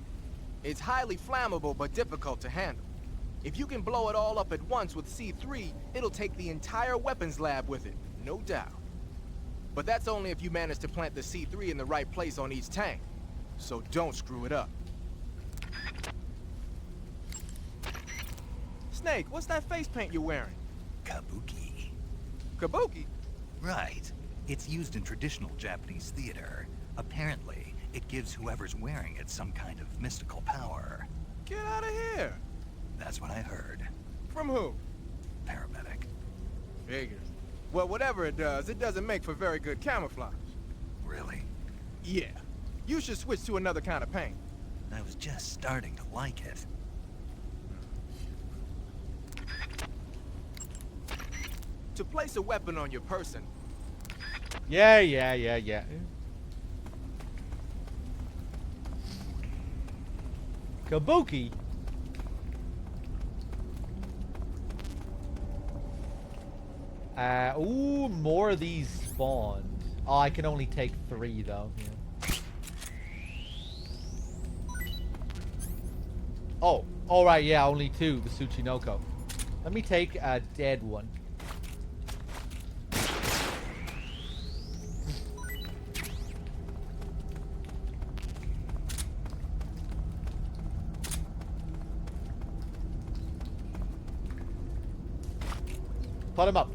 It's highly flammable but difficult to handle. If you can blow it all up at once with C3, it'll take the entire weapons lab with it, no doubt. But that's only if you manage to plant the C3 in the right place on each tank. So don't screw it up. Snake, what's that face paint you're wearing? Kabuki. Kabuki? Right. It's used in traditional Japanese theater. Apparently, it gives whoever's wearing it some kind of mystical power. Get out of here! That's what I heard. From who? Paramedic. Figures. Well, whatever it doesn't make for very good camouflage. Really? Yeah. You should switch to another kind of paint. I was just starting to like it. To place a weapon on your person. Yeah. Kabuki? Ooh, more of these spawned. Oh, I can only take 3 though. Yeah. Oh, alright, yeah, only 2, the Tsuchinoko. Let me take a dead one. Put him up.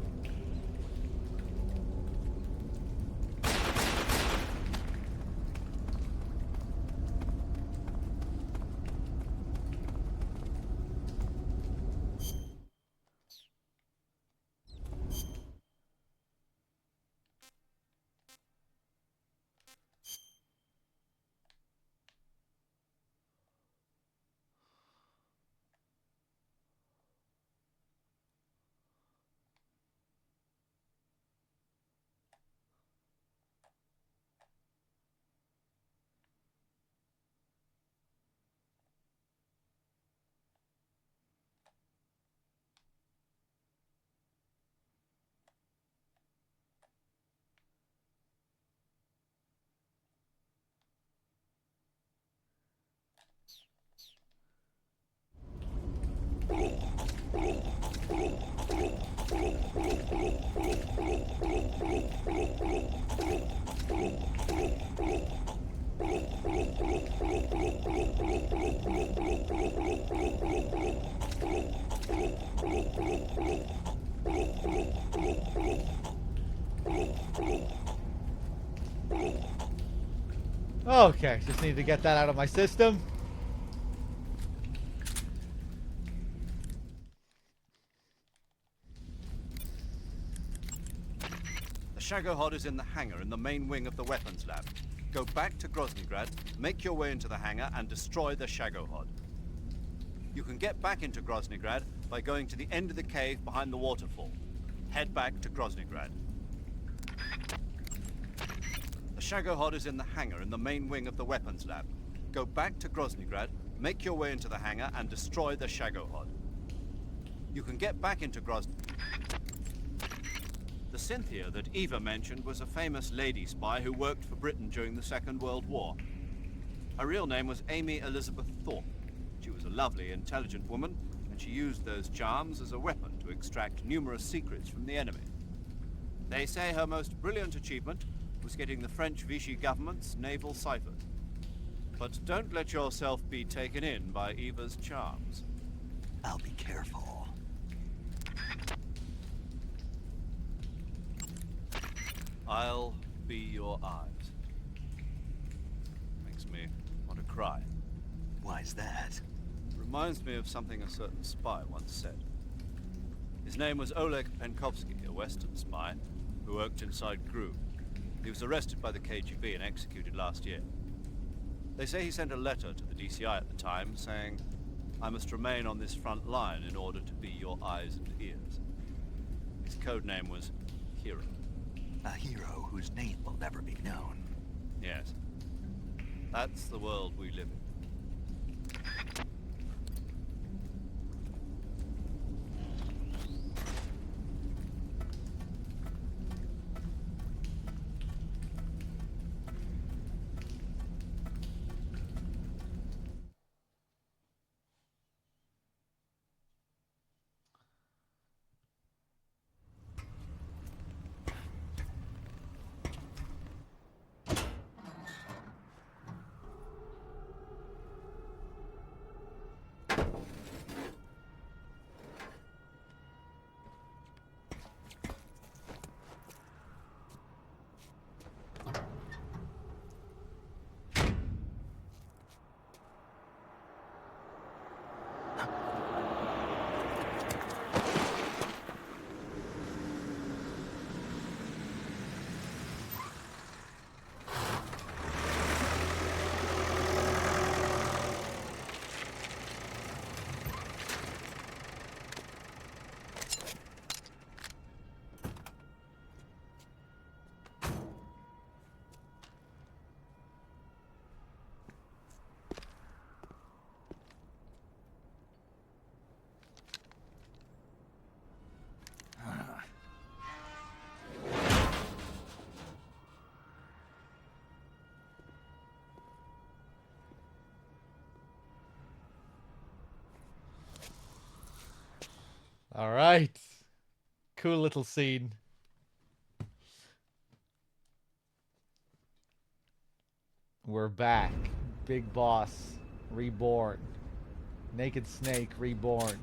Okay, just need to get that out of my system. The Shagohod is in the hangar in the main wing of the weapons lab. Go back to Groznygrad, make your way into the hangar, and destroy the Shagohod. You can get back into Groznygrad by going to the end of the cave behind the waterfall. Head back to Groznygrad. The Shagohod is in the hangar in the main wing of the weapons lab. Go back to Groznygrad, make your way into the hangar, and destroy the Shagohod. You can get back into The Cynthia that Eva mentioned was a famous lady spy who worked for Britain during the Second World War. Her real name was Amy Elizabeth Thorpe. She was a lovely, intelligent woman, and she used those charms as a weapon to extract numerous secrets from the enemy. They say her most brilliant achievement was getting the French Vichy government's naval ciphers. But don't let yourself be taken in by Eva's charms. I'll be careful. I'll be your eyes. Makes me want to cry. Why's that? Reminds me of something a certain spy once said. His name was Oleg Penkovsky, a Western spy who worked inside GRU. He was arrested by the KGB and executed last year. They say he sent a letter to the DCI at the time saying, "I must remain on this front line in order to be your eyes and ears." His code name was Hero. A hero whose name will never be known. Yes. That's the world we live in. All right. Cool little scene. We're back. Big Boss reborn. Naked Snake reborn.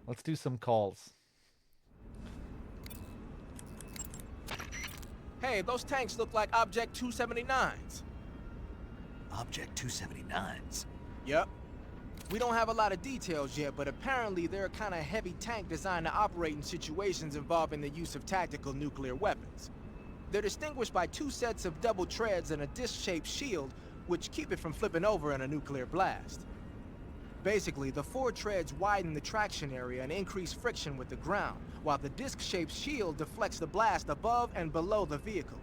Let's do some calls. Hey, those tanks look like Object 279s. Object 279s? Yep. We don't have a lot of details yet, but apparently they're a kind of heavy tank designed to operate in situations involving the use of tactical nuclear weapons. They're distinguished by 2 sets of double treads and a disc-shaped shield, which keep it from flipping over in a nuclear blast. Basically, the 4 treads widen the traction area and increase friction with the ground, while the disc-shaped shield deflects the blast above and below the vehicle.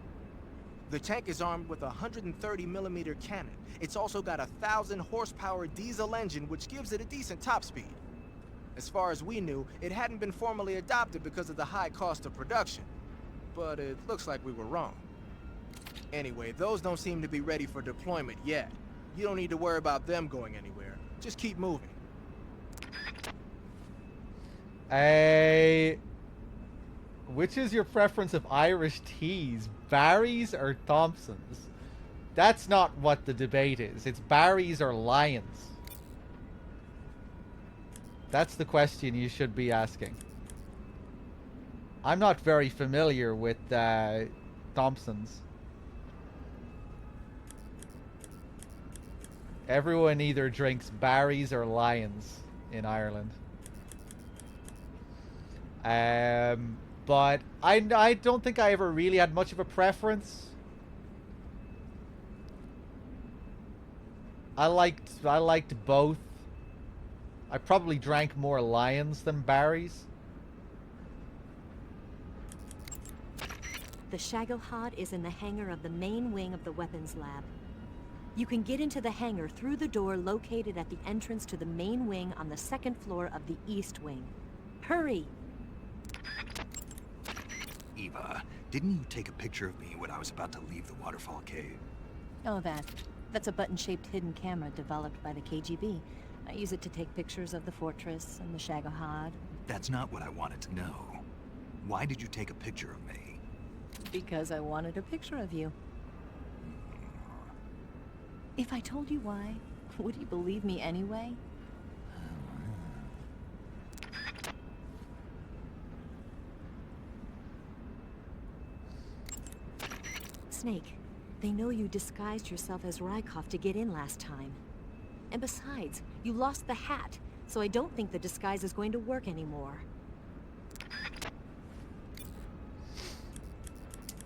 The tank is armed with a 130mm cannon. It's also got a 1,000-horsepower diesel engine, which gives it a decent top speed. As far as we knew, it hadn't been formally adopted because of the high cost of production. But it looks like we were wrong. Anyway, those don't seem to be ready for deployment yet. You don't need to worry about them going anywhere. Just keep moving. Which is your preference of Irish teas? Barry's or Thompson's? That's not what the debate is. It's Barry's or Lions. That's the question you should be asking. I'm not very familiar with Thompson's. Everyone either drinks Barry's or Lions in Ireland. But I don't think I ever really had much of a preference. I liked both. I probably drank more Lions than Barry's. The Shagelhod is in the hangar of the main wing of the weapons lab. You can get into the hangar through the door located at the entrance to the main wing on the 2nd floor of the east wing. Hurry! Eva, didn't you take a picture of me when I was about to leave the waterfall cave? Oh, that's a button-shaped hidden camera developed by the KGB. I use it to take pictures of the fortress and the Shagelhod. That's not what I wanted to know. Why did you take a picture of me? Because I wanted a picture of you. If I told you why, would you believe me anyway? Snake, they know you disguised yourself as Rykov to get in last time. And besides, you lost the hat, so I don't think the disguise is going to work anymore.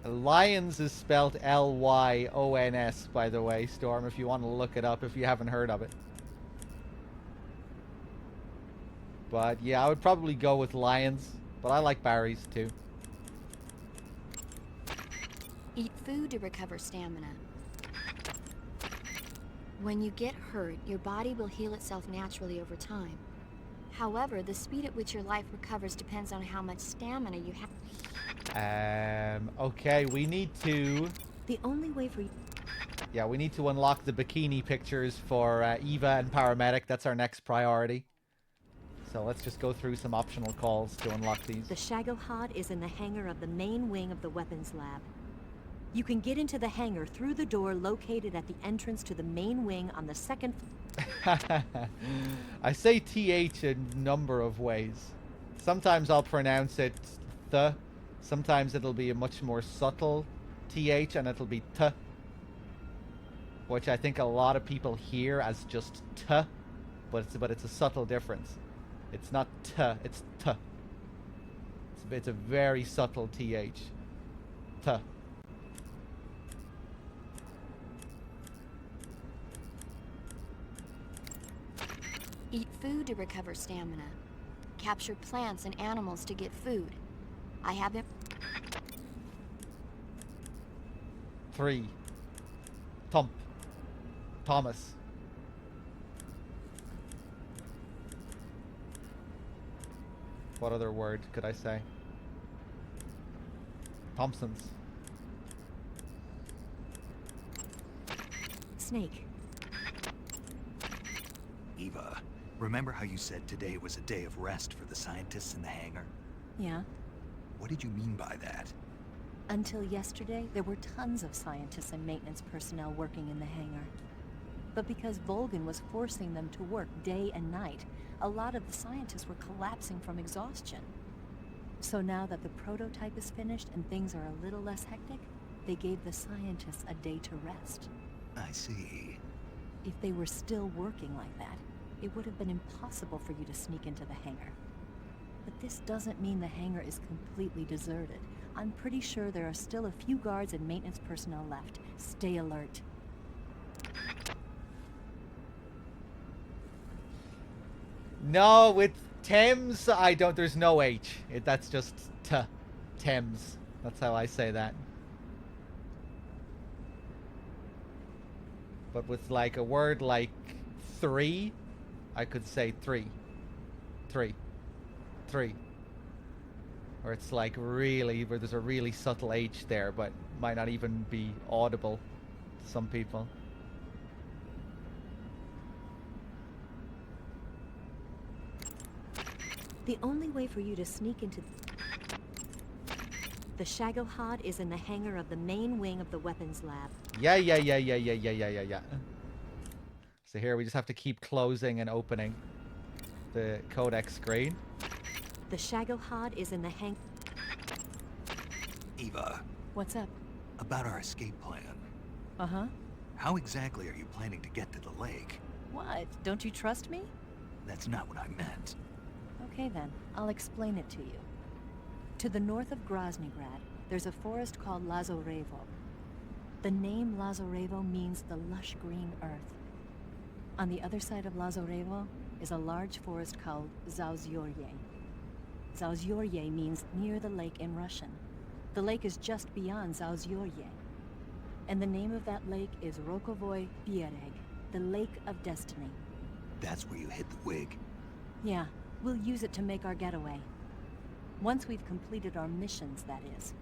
Lyons is spelled Lyons, by the way, Storm, if you want to look it up if you haven't heard of it. But yeah, I would probably go with Lyons, but I like Barry's too. Eat food to recover stamina. When you get hurt, your body will heal itself naturally over time. However, the speed at which your life recovers depends on how much stamina you have. Okay, we need to... The only way for you... Yeah, we need to unlock the bikini pictures for Eva and Paramedic. That's our next priority. So let's just go through some optional calls to unlock these. The Shagohod is in the hangar of the main wing of the weapons lab. You can get into the hangar through the door located at the entrance to the main wing on the second floor. I say TH a number of ways. Sometimes I'll pronounce it the. Sometimes it'll be a much more subtle TH and it'll be T. Which I think a lot of people hear as just T. But it's a subtle difference. It's not T, it's T. It's a very subtle TH. T. Eat food to recover stamina. Capture plants and animals to get food. I haven't... 3. Thump. Thomas. What other word could I say? Thompson's. Snake. Eva, remember how you said today was a day of rest for the scientists in the hangar? Yeah. What did you mean by that? Until yesterday, there were tons of scientists and maintenance personnel working in the hangar. But because Volgin was forcing them to work day and night, a lot of the scientists were collapsing from exhaustion. So now that the prototype is finished and things are a little less hectic, they gave the scientists a day to rest. I see. If they were still working like that, it would have been impossible for you to sneak into the hangar. But this doesn't mean the hangar is completely deserted. I'm pretty sure there are still a few guards and maintenance personnel left. Stay alert. No, with Thames, there's no H. That's just T. Thames. That's how I say that. But with like a word like 3, I could say 3. 3. 3. Or it's like really, where there's a really subtle H there, but might not even be audible to some people. The only way for you to sneak into... The Shagohod is in the hangar of the main wing of the weapons lab. Yeah. So here we just have to keep closing and opening the codec screen. The Shagohod is in the hang... Eva. What's up? About our escape plan. Uh-huh. How exactly are you planning to get to the lake? What? Don't you trust me? That's not what I meant. Okay then, I'll explain it to you. To the north of Groznygrad, there's a forest called Lazarevo. The name Lazarevo means the lush green earth. On the other side of Lazarevo is a large forest called Zauzyorye. Zauzyorye means near the lake in Russian. The lake is just beyond Zauzyorye. And the name of that lake is Rokovoy Biereg, the Lake of Destiny. That's where you hid the wig? Yeah, we'll use it to make our getaway. Once we've completed our missions, that is.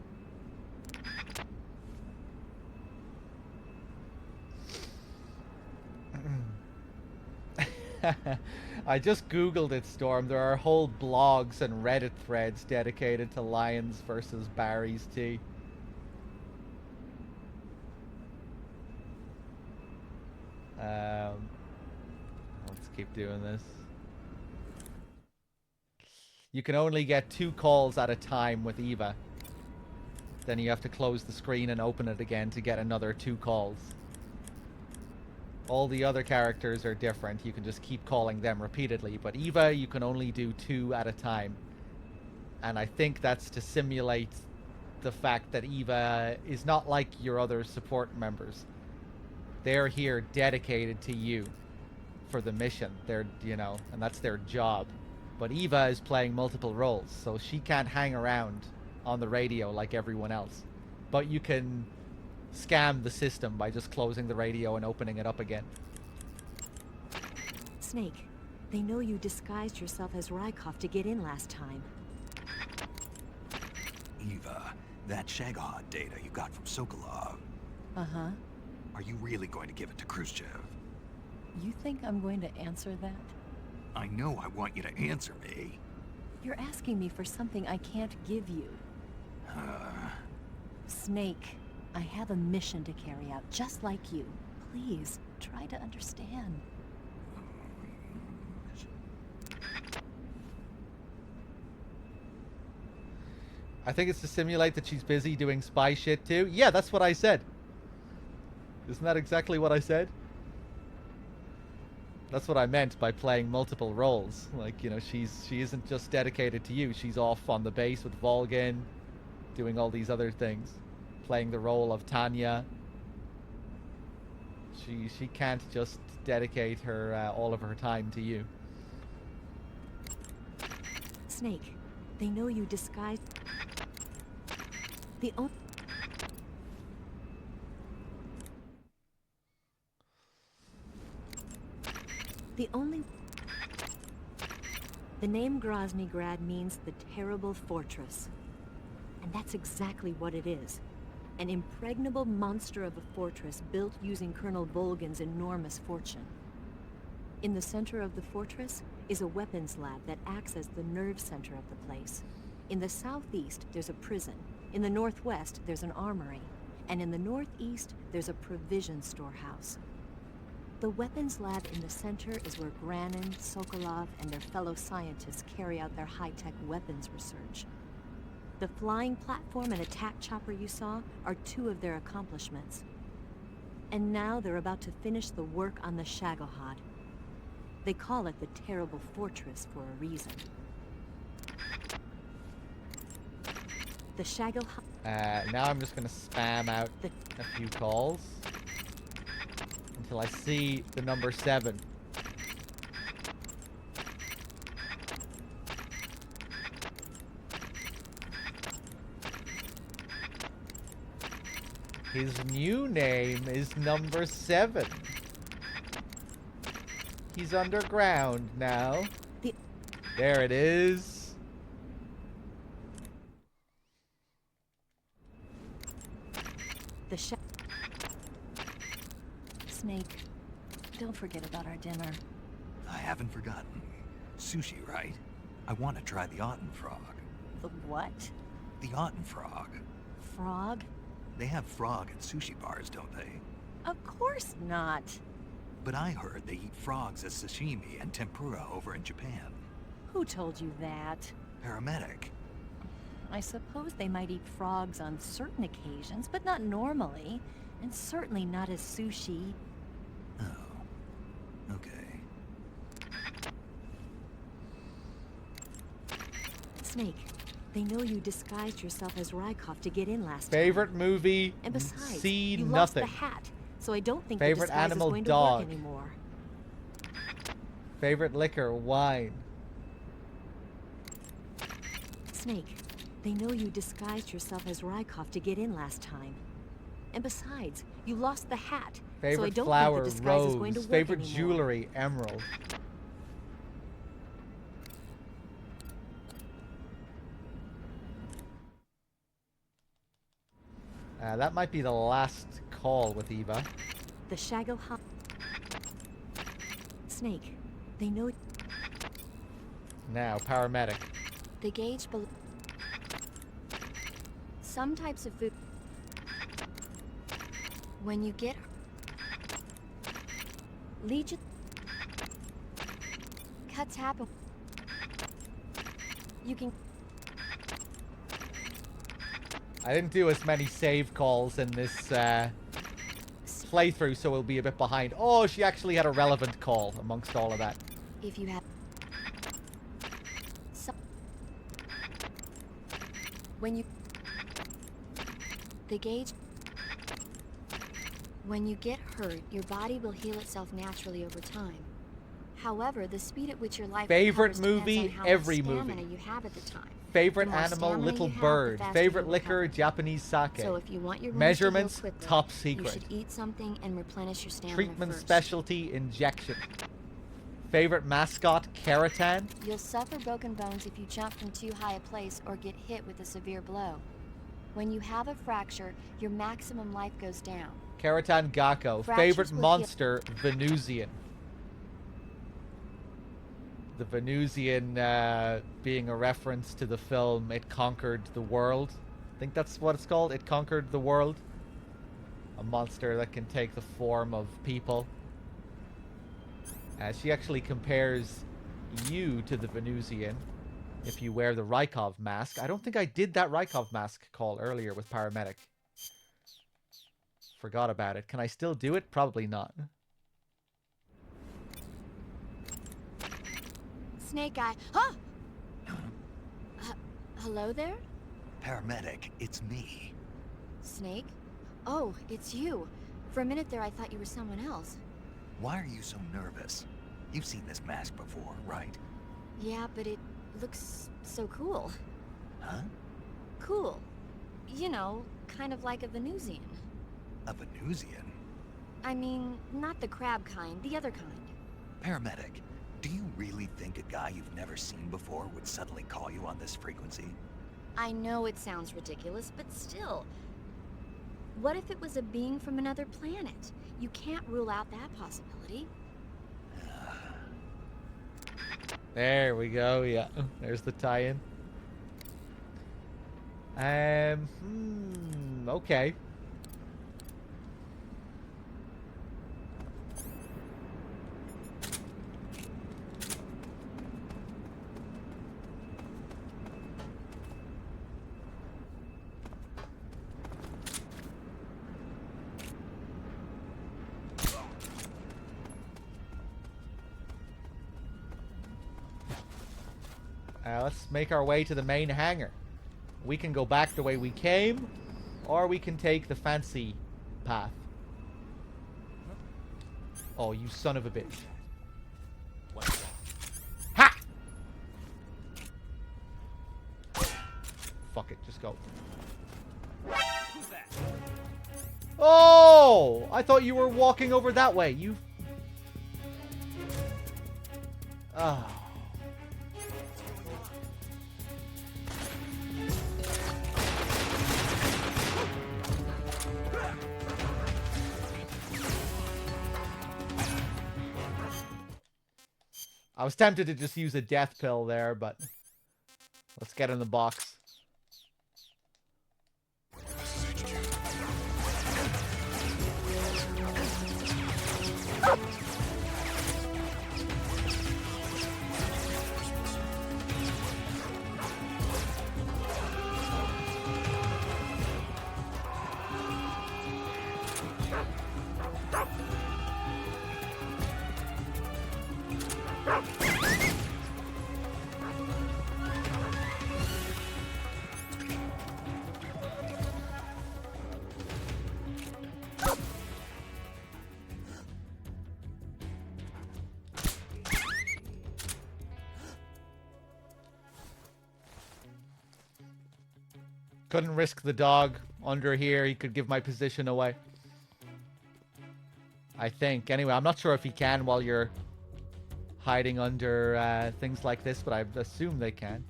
I just googled it, Storm. There are whole blogs and Reddit threads dedicated to Lyons versus Barry's tea. Let's keep doing this. You can only get 2 calls at a time with Eva. then you have to close the screen and open it again to get another 2 calls. All the other characters are different. You can just keep calling them repeatedly. But Eva, you can only do 2 at a time. And I think that's to simulate the fact that Eva is not like your other support members. They're here dedicated to you for the mission. They're, you know, and that's their job. But Eva is playing multiple roles, so she can't hang around on the radio like everyone else. But you can scam the system by just closing the radio and opening it up again. Snake, they know you disguised yourself as Rykov to get in last time. Eva, that Shagohod data you got from Sokolov, Uh-huh. are you really going to give it to Khrushchev? You think I'm going to answer that? I know I want you to answer me. You're asking me for something I can't give you. Snake, I have a mission to carry out, just like you. Please, try to understand. I think it's to simulate that she's busy doing spy shit too. Yeah, that's what I said. Isn't that exactly what I said? That's what I meant by playing multiple roles. Like, you know, she isn't just dedicated to you. She's off on the base with Volgin, doing all these other things. Playing the role of Tanya. She can't just dedicate her all of her time to you. Snake, they know you disguised... The only... The name Groznygrad means the terrible fortress. And that's exactly what it is. An impregnable monster of a fortress built using Colonel Volgin's enormous fortune. In the center of the fortress is a weapons lab that acts as the nerve center of the place. In the southeast, there's a prison. In the northwest, there's an armory. And in the northeast, there's a provision storehouse. The weapons lab in the center is where Granin, Sokolov, and their fellow scientists carry out their high-tech weapons research. The flying platform and attack chopper you saw are 2 of their accomplishments. And now they're about to finish the work on the Shagohod. They call it the Terrible Fortress for a reason. The Shagohod... Now I'm just going to spam out a few calls until I see the number 7. His new name is number 7. He's underground now. There it is. The Snake, don't forget about our dinner. I haven't forgotten. Sushi, right? I want to try the Otten frog. The what? The Otten frog. Frog? They have frog at sushi bars, don't they? Of course not. But I heard they eat frogs as sashimi and tempura over in Japan. Who told you that? Paramedic. I suppose they might eat frogs on certain occasions, but not normally. And certainly not as sushi. Oh. Okay. Snake, they know you disguised yourself as Rykov to get in last Favorite time. movie, And besides, see you nothing. lost the hat, so I don't think Favorite the disguise animal, is going dog. to work anymore. Favorite liquor, wine. Snake, they know you disguised yourself as Rykov to get in last time. And besides, you lost the hat, so I Favorite don't flower, think the disguise is going to rose. work Favorite anymore. jewelry, emerald. That might be the last call with Eva. The Shagohod... Snake, they know... Now, paramedic. The gauge below... Some types of food... When you get... Legion... Cuts happen... You can... I didn't do as many save calls in this playthrough, so we'll be a bit behind. Oh, she actually had a relevant call amongst all of that. If you have... When you... The gauge... When you get hurt, your body will heal itself naturally over time. However, the speed at which your life Favorite recovers depends movie, on how every much stamina movie. you have at the time. Favorite The more animal, stamina little you have, the bird. faster Favorite you'll liquor, recover. Japanese sake. So if you want your wounds Measurements, to heal quickly, top you secret. should eat something and replenish your stamina Treatment first. specialty, injection. Favorite mascot, Keratan. You'll suffer broken bones if you jump from too high a place or get hit with a severe blow. When you have a fracture, your maximum life goes down. Keratan Gakko. Fractures Favorite will heal- monster, Venusian. The Venusian being a reference to the film It Conquered the World. I think that's what it's called. It Conquered the World. A monster that can take the form of people. She actually compares you to the Venusian if you wear the Rykov mask. I don't think I did that Rykov mask call earlier with Paramedic. Forgot about it. Can I still do it? Probably not. Snake Eye. Huh? Hello there? Paramedic, it's me. Snake? Oh, it's you. For a minute there, I thought you were someone else. Why are you so nervous? You've seen this mask before, right? Yeah, but it looks so cool. Huh? Cool. You know, kind of like a Venusian. A Venusian? I mean, not the crab kind, the other kind. Paramedic, do you really think a guy you've never seen before would suddenly call you on this frequency? I know it sounds ridiculous, but still. What if it was a being from another planet? You can't rule out that possibility. There we go, yeah. There's the tie-in. Okay. Let's make our way to the main hangar. We can go back the way we came, or we can take the fancy path. Oh, you son of a bitch. Ha! Fuck it, just go. Who's that? Oh! I thought you were walking over that way. You... Oh. I was tempted to just use a death pill there, but let's get in the box. Couldn't risk the dog under here. He could give my position away. I think. Anyway, I'm not sure if he can while you're hiding under things like this, but I assume they can.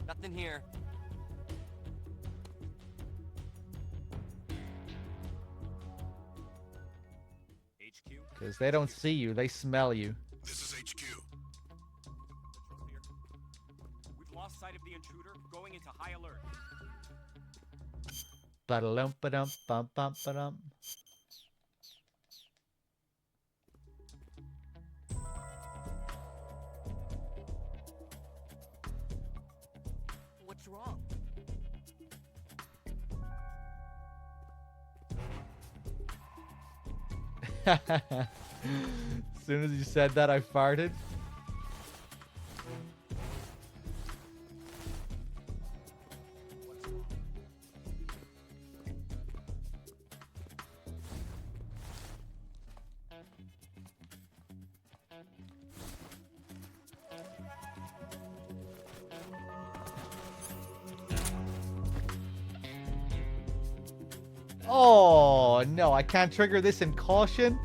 Nothing here. HQ? Because they don't see you. They smell you. This is HQ. We've lost sight of the intruder, going into high alert. Ba-da-lump, ba-dum, bum, bum, ba-dum. What's wrong? As soon as you said that, I farted. Oh, no, I can't trigger this in caution?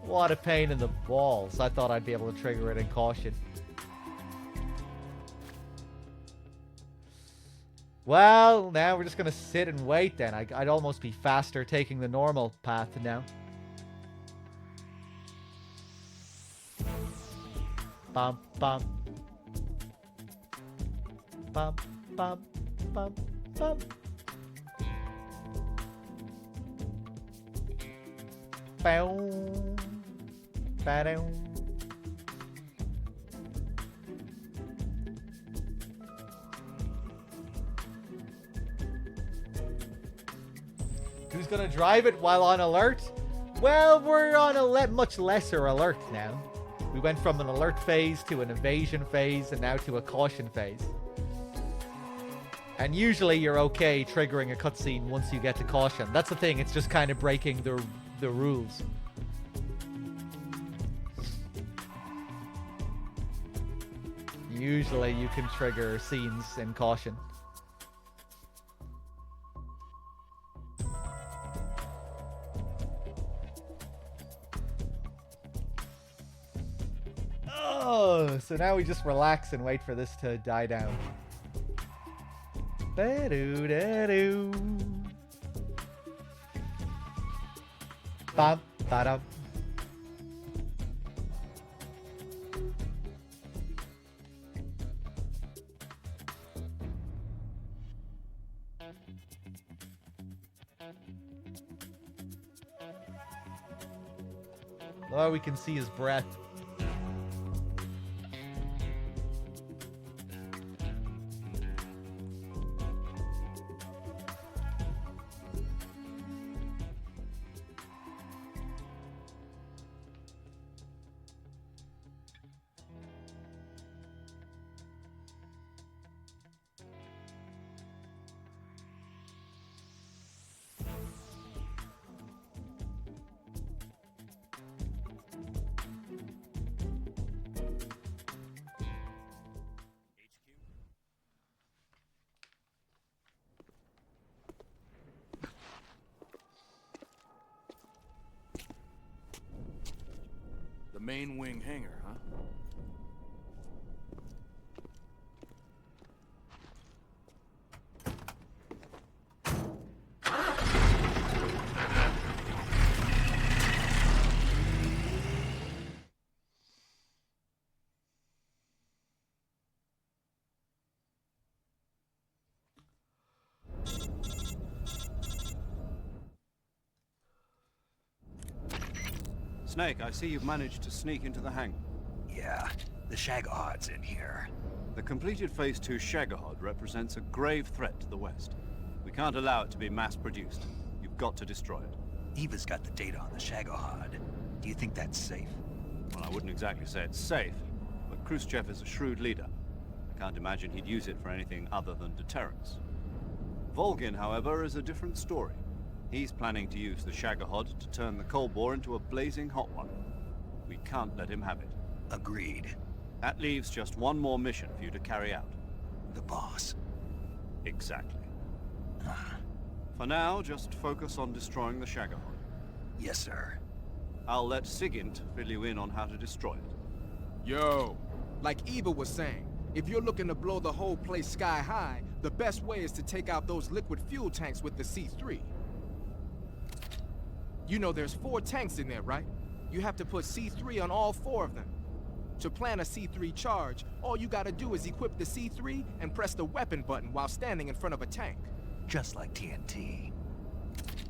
What a pain in the balls. I thought I'd be able to trigger it in caution. Well, now we're just going to sit and wait then. I'd almost be faster taking the normal path now. Bum, bum. Bum, bum, bum, bum. Bow. Ba-dow. Who's gonna drive it while on alert? Well, we're on a much lesser alert now. We went from an alert phase to an evasion phase and now to a caution phase. And usually you're okay triggering a cutscene once you get to caution. That's the thing, it's just kind of breaking the rules. Usually you can trigger scenes in caution. Oh, so now we just relax and wait for this to die down. Ba-doo-da-doo. Bum, ba-dum. Oh, we can see his breath. The main wing hangar, huh? Snake, I see you've managed to sneak into the hangar. Yeah, the Shagohod's in here. The completed Phase 2 Shagohod represents a grave threat to the West. We can't allow it to be mass-produced. You've got to destroy it. Eva's got the data on the Shagohod. Do you think that's safe? Well, I wouldn't exactly say it's safe, but Khrushchev is a shrewd leader. I can't imagine he'd use it for anything other than deterrence. Volgin, however, is a different story. He's planning to use the Shagohod to turn the Cold War into a blazing hot one. We can't let him have it. Agreed. That leaves just one more mission for you to carry out. The boss. Exactly. For now, just focus on destroying the Shagohod. Yes, sir. I'll let Sigint fill you in on how to destroy it. Yo, like Eva was saying, if you're looking to blow the whole place sky high, the best way is to take out those liquid fuel tanks with the C3. You know there's 4 tanks in there, right? You have to put C3 on all 4 of them. To plan a C3 charge, all you gotta do is equip the C3 and press the weapon button while standing in front of a tank. Just like TNT.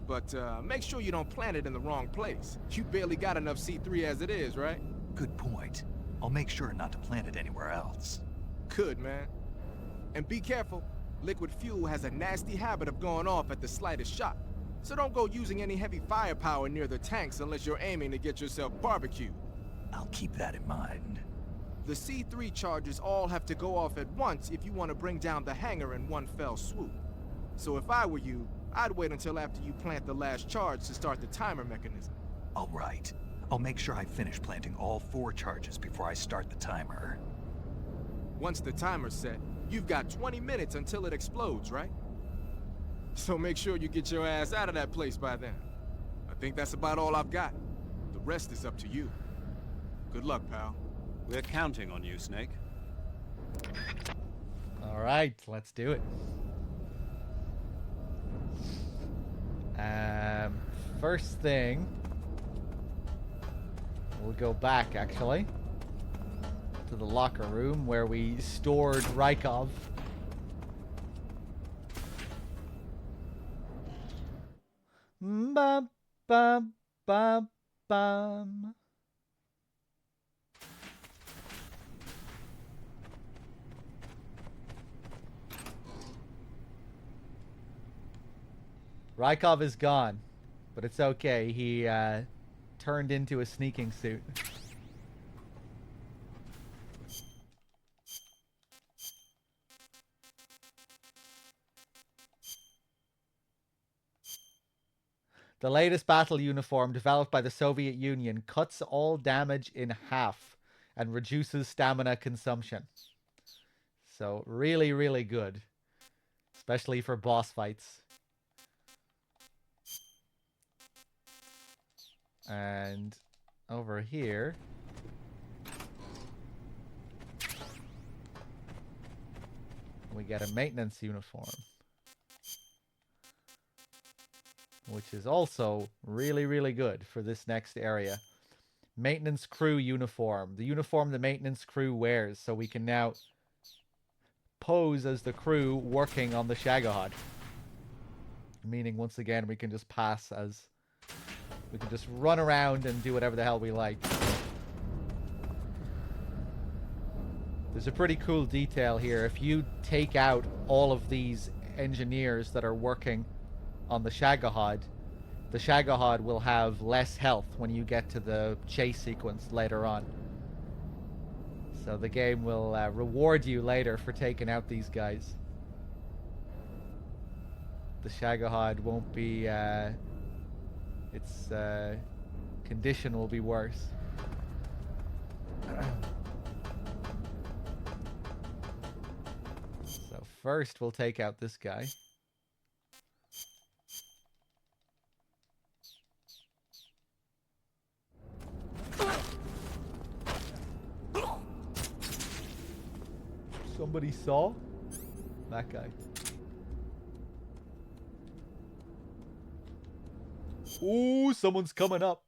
But make sure you don't plant it in the wrong place. You barely got enough C3 as it is, right? Good point. I'll make sure not to plant it anywhere else. Good, man. And be careful. Liquid fuel has a nasty habit of going off at the slightest shock. So don't go using any heavy firepower near the tanks unless you're aiming to get yourself barbecued. I'll keep that in mind. The C3 charges all have to go off at once if you want to bring down the hangar in one fell swoop. So if I were you, I'd wait until after you plant the last charge to start the timer mechanism. All right. I'll make sure I finish planting all 4 charges before I start the timer. Once the timer's set, you've got 20 minutes until it explodes, right? So make sure you get your ass out of that place by then. I think that's about all I've got. The rest is up to you. Good luck, pal. We're counting on you, Snake. All right, let's do it. First thing, we'll go back actually to the locker room where we stored Rykov. Bum, bum, bum, bum. Rykov is gone, but it's okay. He turned into a sneaking suit. The latest battle uniform developed by the Soviet Union cuts all damage in half and reduces stamina consumption. So really, really good, especially for boss fights. And over here, we get a maintenance uniform, which is also really, really good for this next area. Maintenance crew uniform. The uniform the maintenance crew wears, so we can now pose as the crew working on the Shagohod. Meaning, once again, we can just pass as... We can just run around and do whatever the hell we like. There's a pretty cool detail here. If you take out all of these engineers that are working on the Shagohod will have less health when you get to the chase sequence later on. So the game will reward you later for taking out these guys. The Shagohod won't be... its condition will be worse. So first we'll take out this guy. Somebody saw that guy. Ooh, someone's coming up.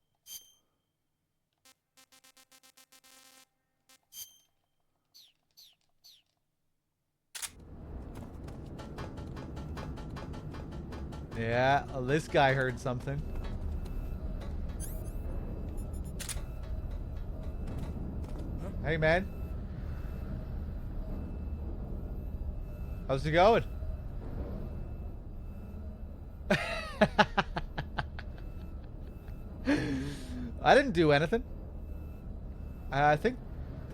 Yeah, this guy heard something. Hey, man. How's it going? I didn't do anything. I think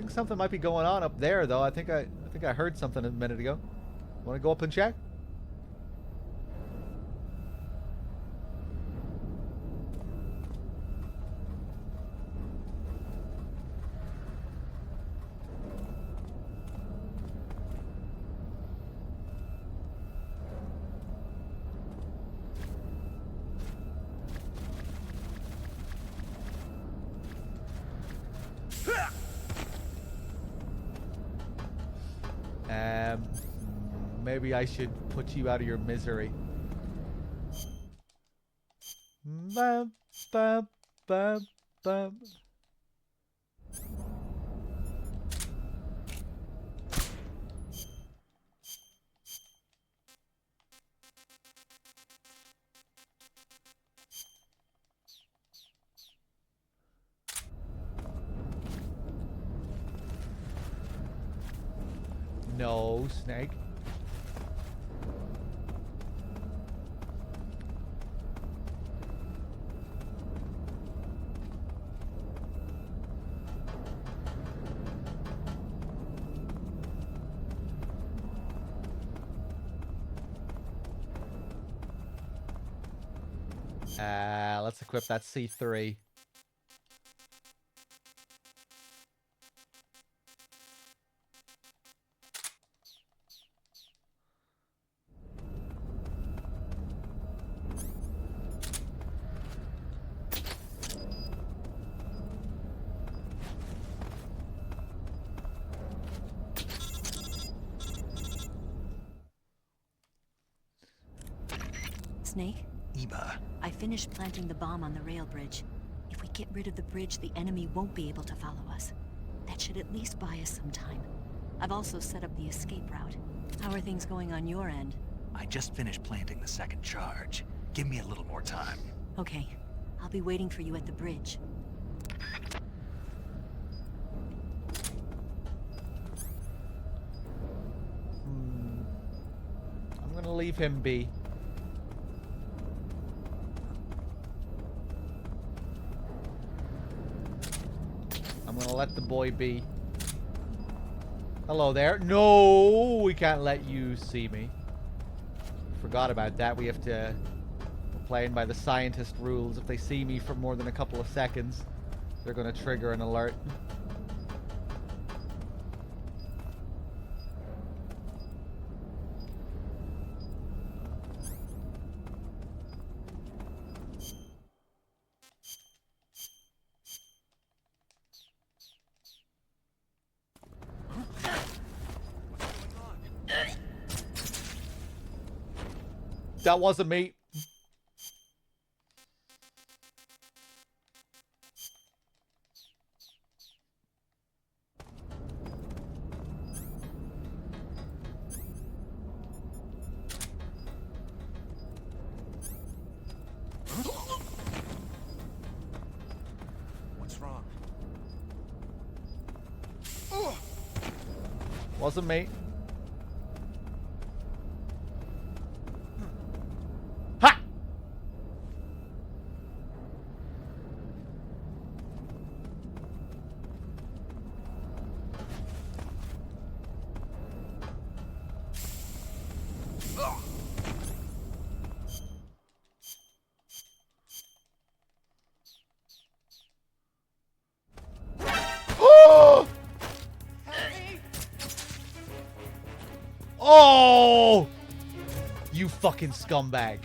something might be going on up there, though. I think I heard something a minute ago. Want to go up and check? Maybe I should put you out of your misery. Bum, bum, bum, bum. No, Snake. Let's equip that C3. Snake? Eva. I finished planting the bomb on the rail bridge. If we get rid of the bridge, the enemy won't be able to follow us. That should at least buy us some time. I've also set up the escape route. How are things going on your end? I just finished planting the second charge. Give me a little more time. Okay. I'll be waiting for you at the bridge. I'm gonna leave him be. I'm gonna let the boy be. Hello there. No, we can't let you see me. Forgot about that. We have to... We're playing by the scientist rules. If they see me for more than a couple of seconds, they're gonna trigger an alert. That wasn't me. What's wrong? Wasn't me. Ha! Oh! You fucking scumbag.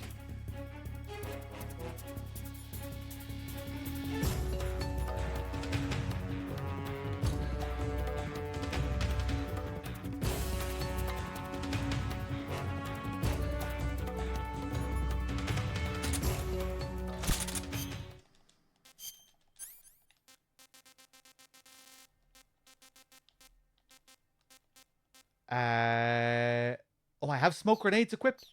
Oh, I have smoke grenades equipped.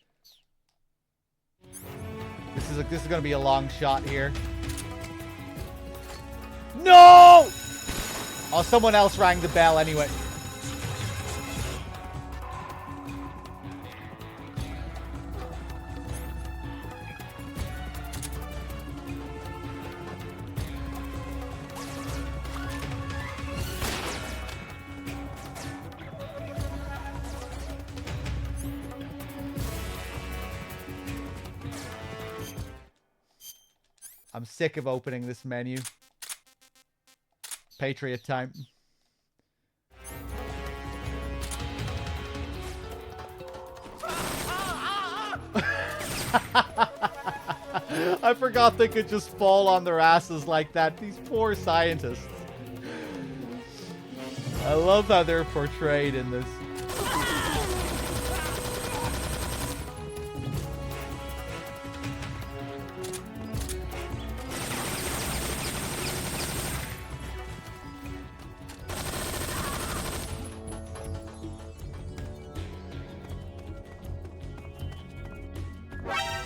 This is gonna be a long shot here. No! Oh, someone else rang the bell anyway. I'm sick of opening this menu. Patriot time. I forgot they could just fall on their asses like that. These poor scientists. I love how they're portrayed in this.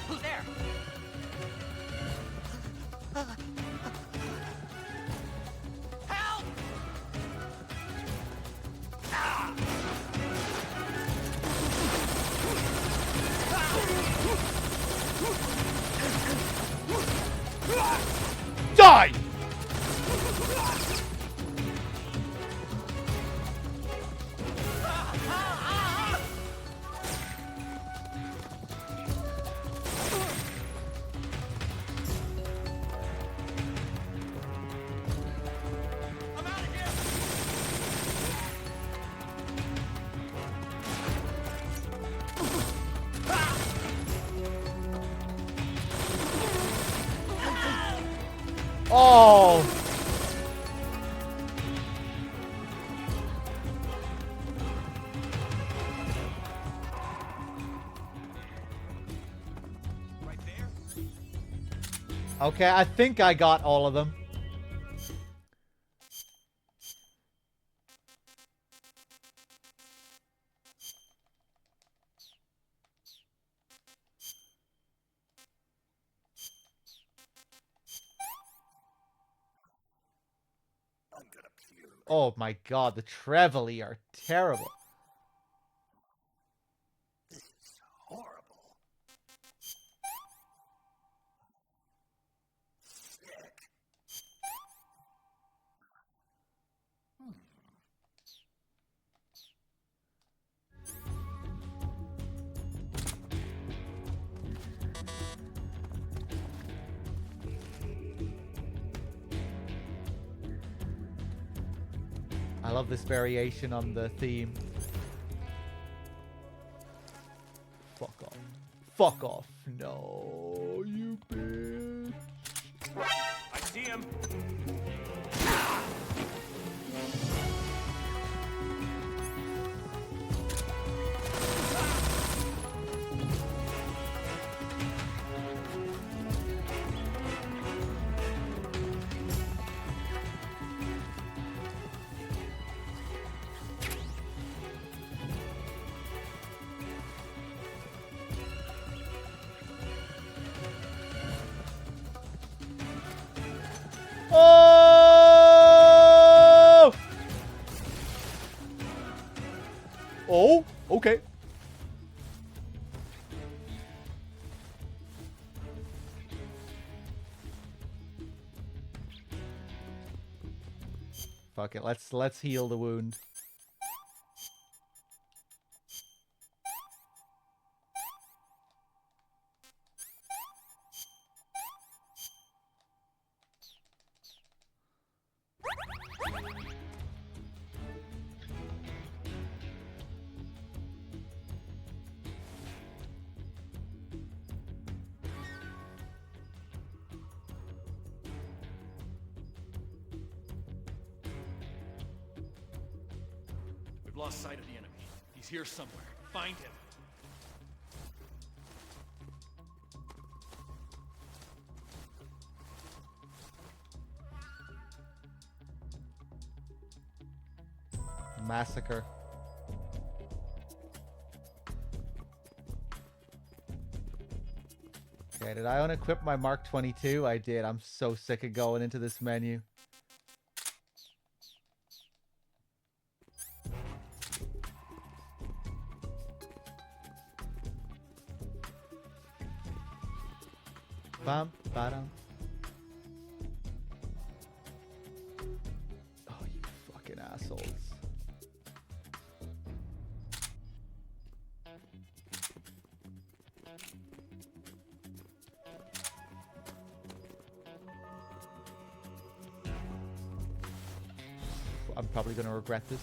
Who's there? Help! Oh! Right there? Okay, I think I got all of them. Oh my god, the Trevally are terrible. Horrible. I love this variation on the theme. Fuck off. Fuck off. No, you bitch. I see him. Oh! Oh, okay. Fuck it. Let's heal the wound. We've lost sight of the enemy. He's here somewhere. Find him. Massacre. Okay, did I unequip my Mark 22? I did. I'm so sick of going into this menu. Bam, ba-dum. Oh, you fucking assholes. I'm probably going to regret this.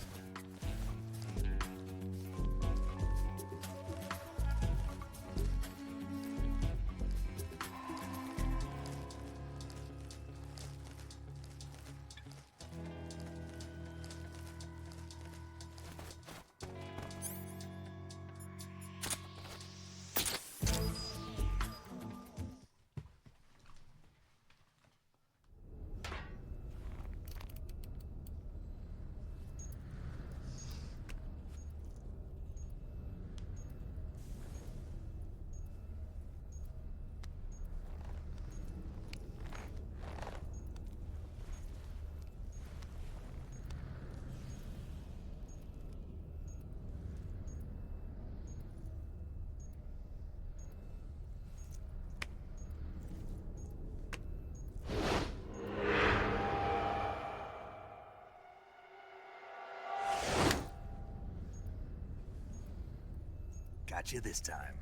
Got you this time.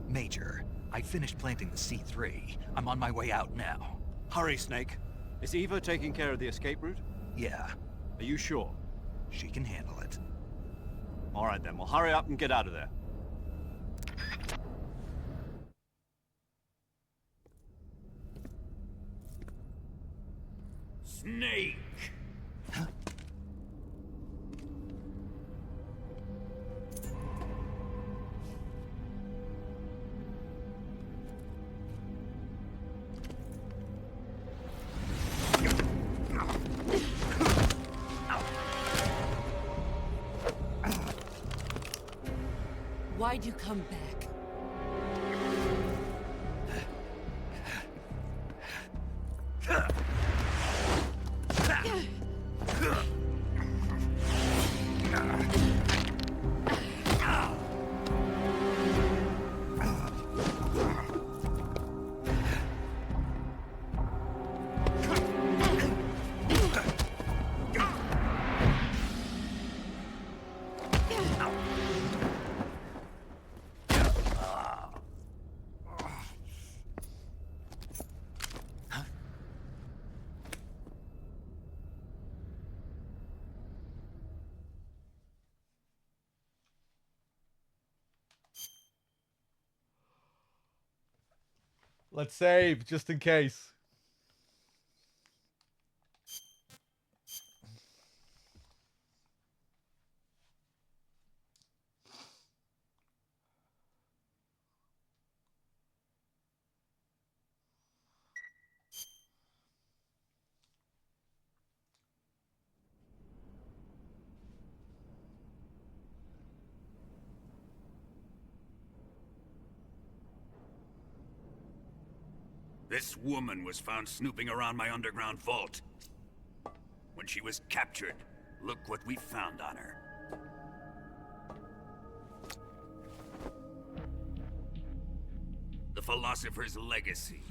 Major, I finished planting the C3. I'm on my way out now. Hurry, Snake. Is Eva taking care of the escape route? Yeah. Are you sure? She can handle it. All right then, well hurry up and get out of there. Snake! Why'd you come back? Let's save, just in case. This woman was found snooping around my underground vault. When she was captured, look what we found on her. The Philosopher's Legacy.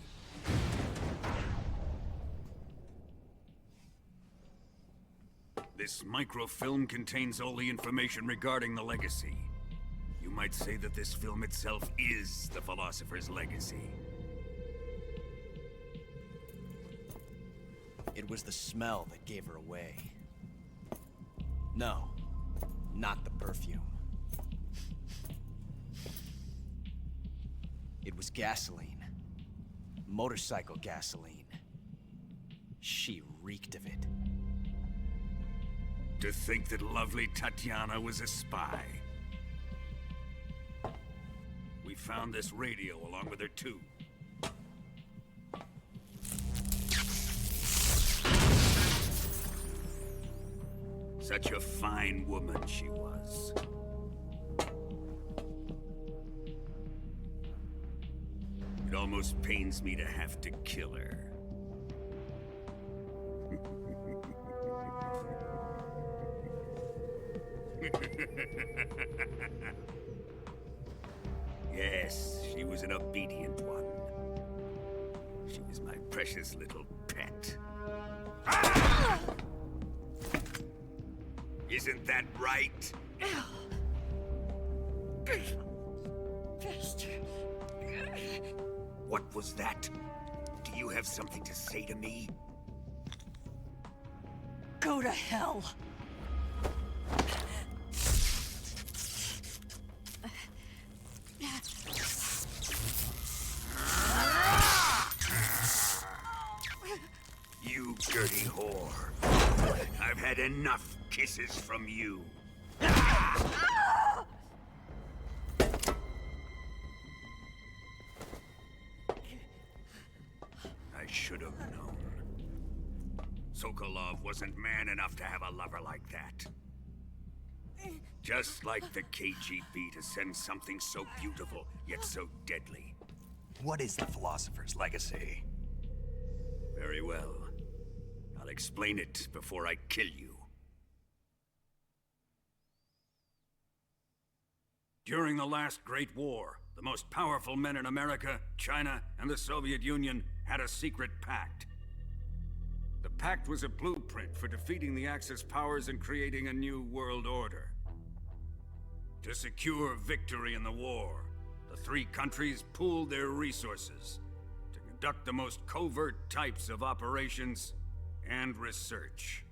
This microfilm contains all the information regarding the Legacy. You might say that this film itself is the Philosopher's Legacy. It was the smell that gave her away. No, not the perfume. It was gasoline. Motorcycle gasoline. She reeked of it. To think that lovely Tatiana was a spy. We found this radio along with her too. Such a fine woman she was. It almost pains me to have to kill her. Yes, she was an obedient one. She was my precious little pet. Ah! Isn't that right? What was that? Do you have something to say to me? Go to hell. You dirty whore. I've had enough kisses from you. I should have known. Sokolov wasn't man enough to have a lover like that. Just like the KGB to send something so beautiful, yet so deadly. What is the Philosopher's Legacy? Very well. I'll explain it before I kill you. During the last Great War, the most powerful men in America, China, and the Soviet Union had a secret pact. The pact was a blueprint for defeating the Axis powers and creating a new world order. To secure victory in the war, the three countries pooled their resources to conduct the most covert types of operations and research.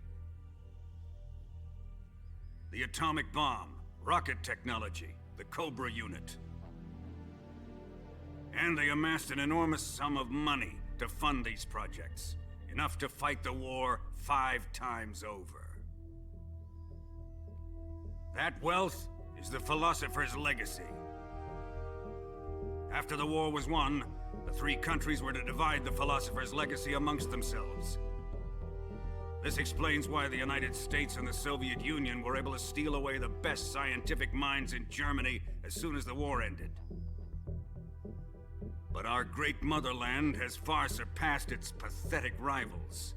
The atomic bomb, rocket technology, the Cobra unit. And they amassed an enormous sum of money to fund these projects. Enough to fight the war 5 times over. That wealth is the Philosopher's legacy. After the war was won, the 3 countries were to divide the Philosopher's legacy amongst themselves. This explains why the United States and the Soviet Union were able to steal away the best scientific minds in Germany as soon as the war ended. But our great motherland has far surpassed its pathetic rivals.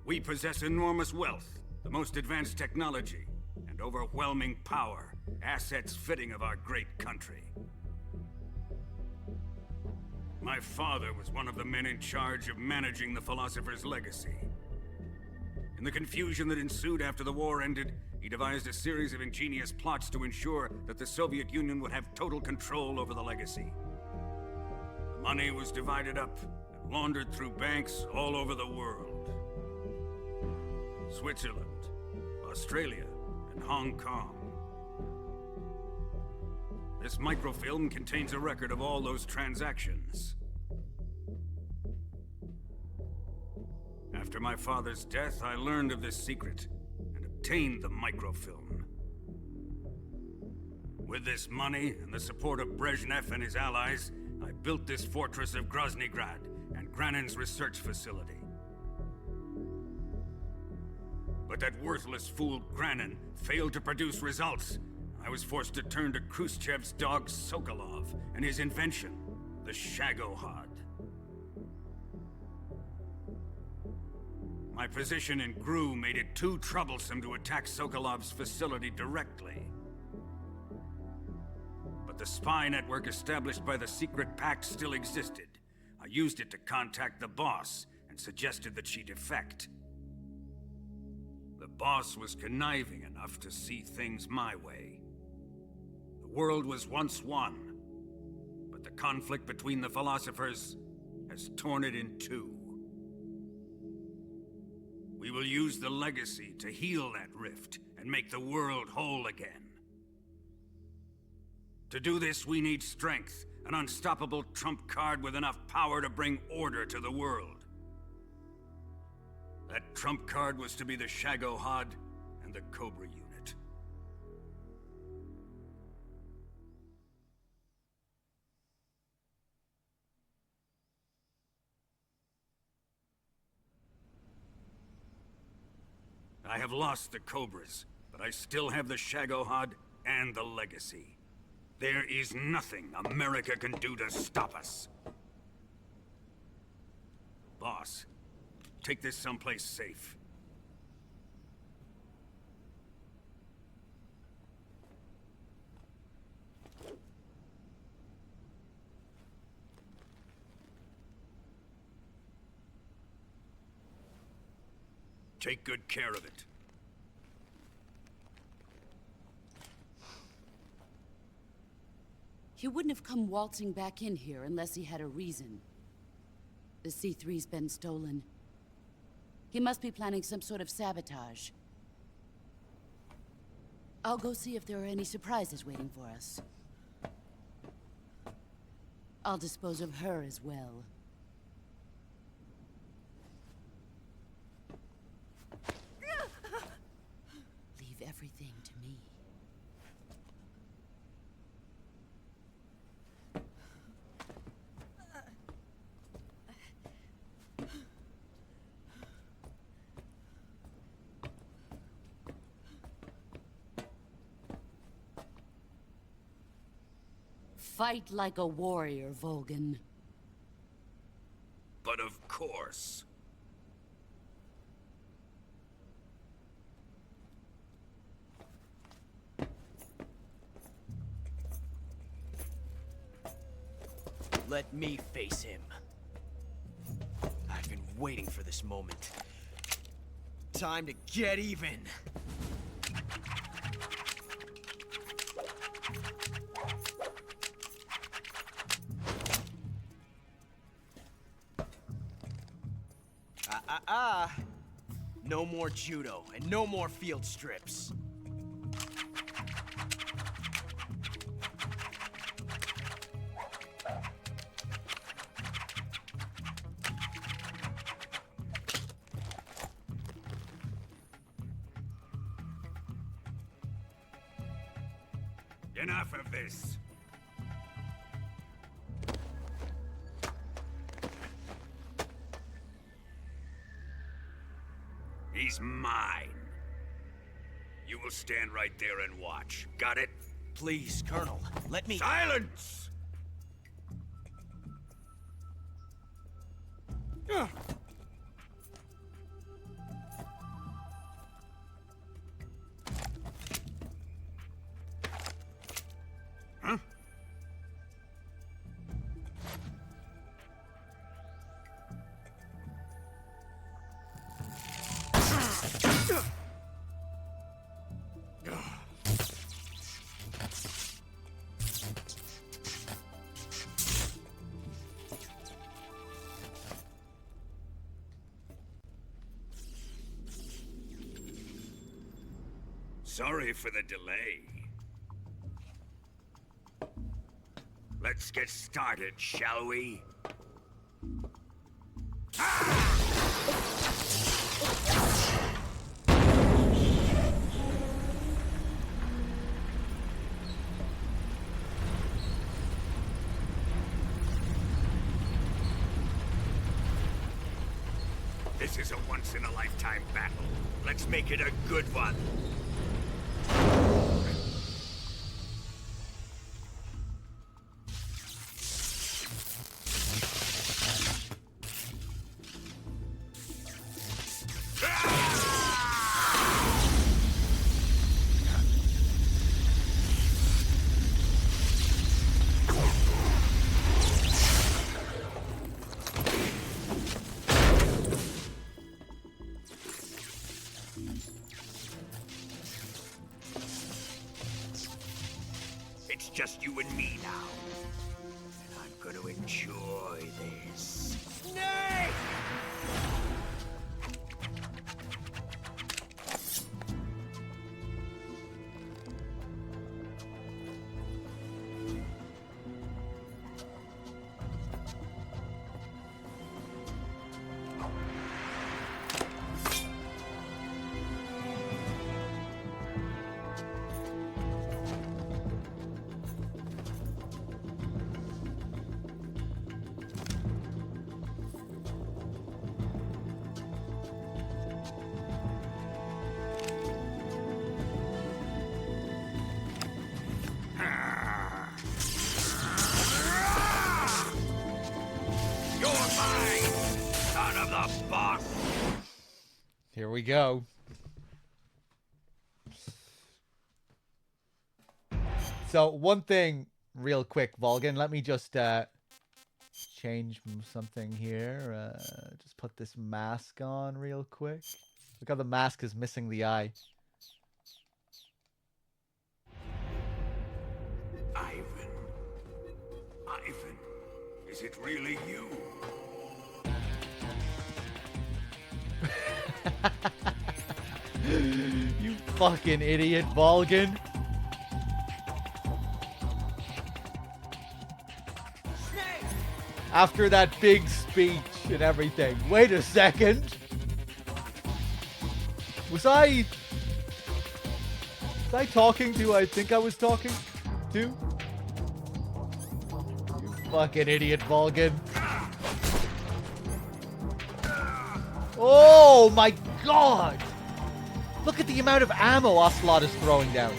We possess enormous wealth, the most advanced technology, and overwhelming power, assets fitting of our great country. My father was one of the men in charge of managing the Philosopher's legacy. In the confusion that ensued after the war ended, he devised a series of ingenious plots to ensure that the Soviet Union would have total control over the legacy. The money was divided up and laundered through banks all over the world. Switzerland, Australia, and Hong Kong. This microfilm contains a record of all those transactions. After my father's death, I learned of this secret and obtained the microfilm. With this money and the support of Brezhnev and his allies, I built this fortress of Groznygrad and Granin's research facility. But that worthless fool Granin failed to produce results. I was forced to turn to Khrushchev's dog Sokolov and his invention, the Shagohod. My position in GRU made it too troublesome to attack Sokolov's facility directly. But the spy network established by the secret pact still existed. I used it to contact the boss and suggested that she defect. The boss was conniving enough to see things my way. The world was once one, but the conflict between the philosophers has torn it in 2. We will use the legacy to heal that rift and make the world whole again. To do this, we need strength, an unstoppable trump card with enough power to bring order to the world. That trump card was to be the Shagohod and the Cobra unit. I have lost the Cobras, but I still have the Shagohod and the legacy. There is nothing America can do to stop us. Boss, take this someplace safe. Take good care of it. He wouldn't have come waltzing back in here unless he had a reason. The C3's been stolen. He must be planning some sort of sabotage. I'll go see if there are any surprises waiting for us. I'll dispose of her as well. Leave everything to me. Fight like a warrior, Volgin. But of course. Let me face him. I've been waiting for this moment. Time to get even. No more judo and no more field strips. Enough of this. He's mine. You will stand right there and watch. Got it? Please, Colonel, let me— Silence! Huh? Sorry for the delay. Let's get started, shall we? This is a once-in-a-lifetime battle. Let's make it a good one. It's just you and me now. And I'm gonna enjoy this. Snake! Here we go. So one thing real quick, Volgin, let me just change something here. Just put this mask on real quick. Look how the mask is missing the eye. Ivan. Ivan, is it really you? You fucking idiot, Volgin. After that big speech and everything. Wait a second. Was I talking to who I think I was talking to? You fucking idiot, Volgin. Oh my god! Look at the amount of ammo Ocelot is throwing down.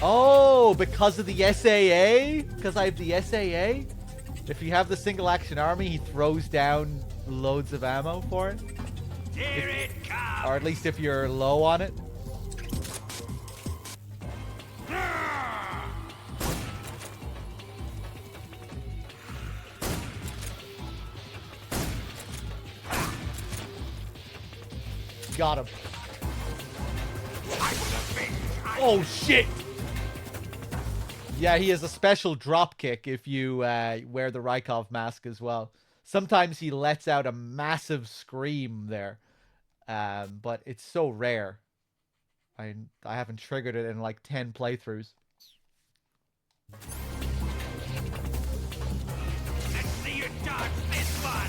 Oh, because of the SAA? Because I have the SAA? If you have the single action army, he throws down loads of ammo for it. Here it comes! Or at least if you're low on it. Got him. Oh shit! Yeah, he has a special drop kick if you wear the Rykov mask as well. Sometimes he lets out a massive scream there, but it's so rare. I haven't triggered it in like 10 playthroughs. Let's see you dodge this one!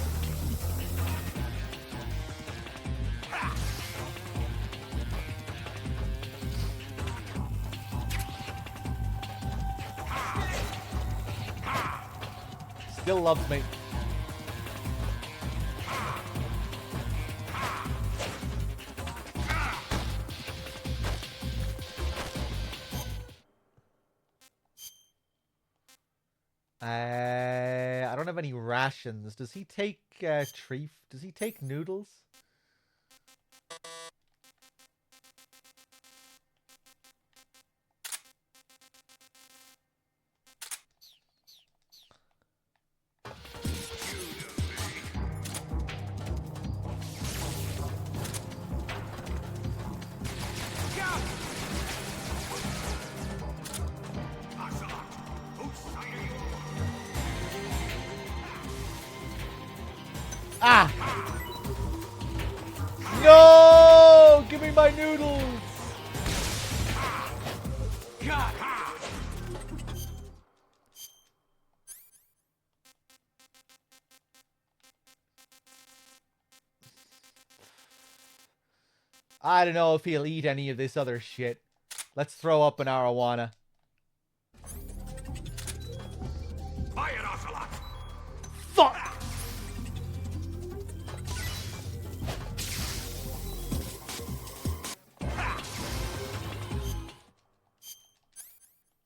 Still loves me. I don't have any rations. Does he take treef? Does he take noodles? Ah! No! Give me my noodles! I don't know if he'll eat any of this other shit. Let's throw up an arowana. Buy it, Ocelot! Fuck!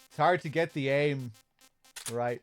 It's hard to get the aim right.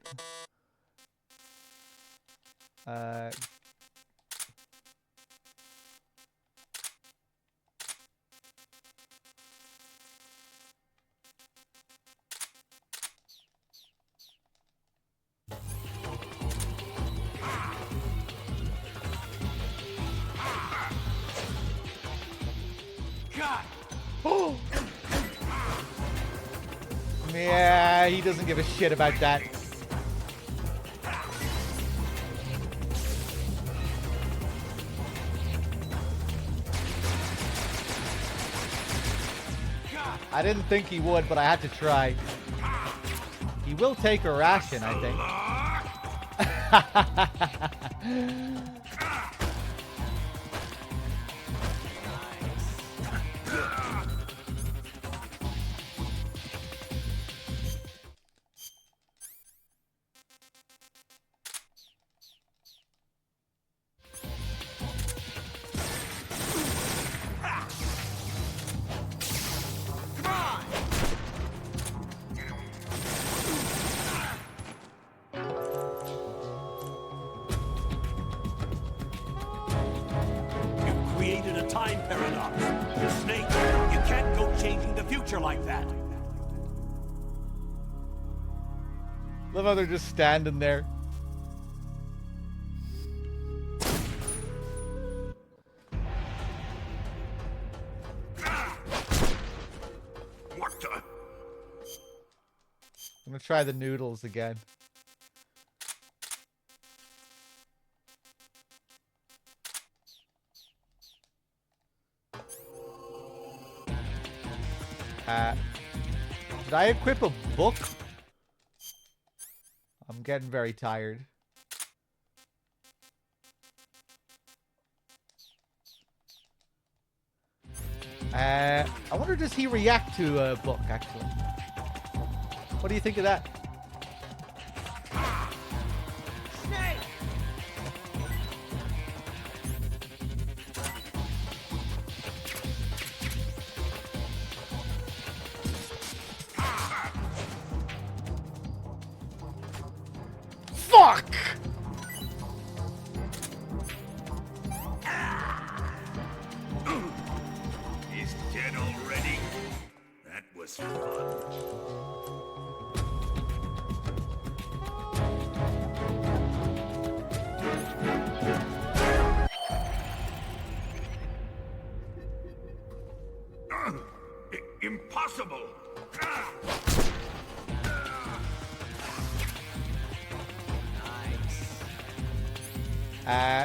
Yeah, he doesn't give a shit about that. I didn't think he would, but I had to try. He will take a ration, I think. Created a time paradox. Snake, you can't go changing the future like that. Love how they're just standing there. What the? I'm gonna try the noodles again. Did I equip a book? I'm getting very tired. I wonder, does he react to a book, actually? What do you think of that? Fuck! He's dead already. That was fun. Impossible!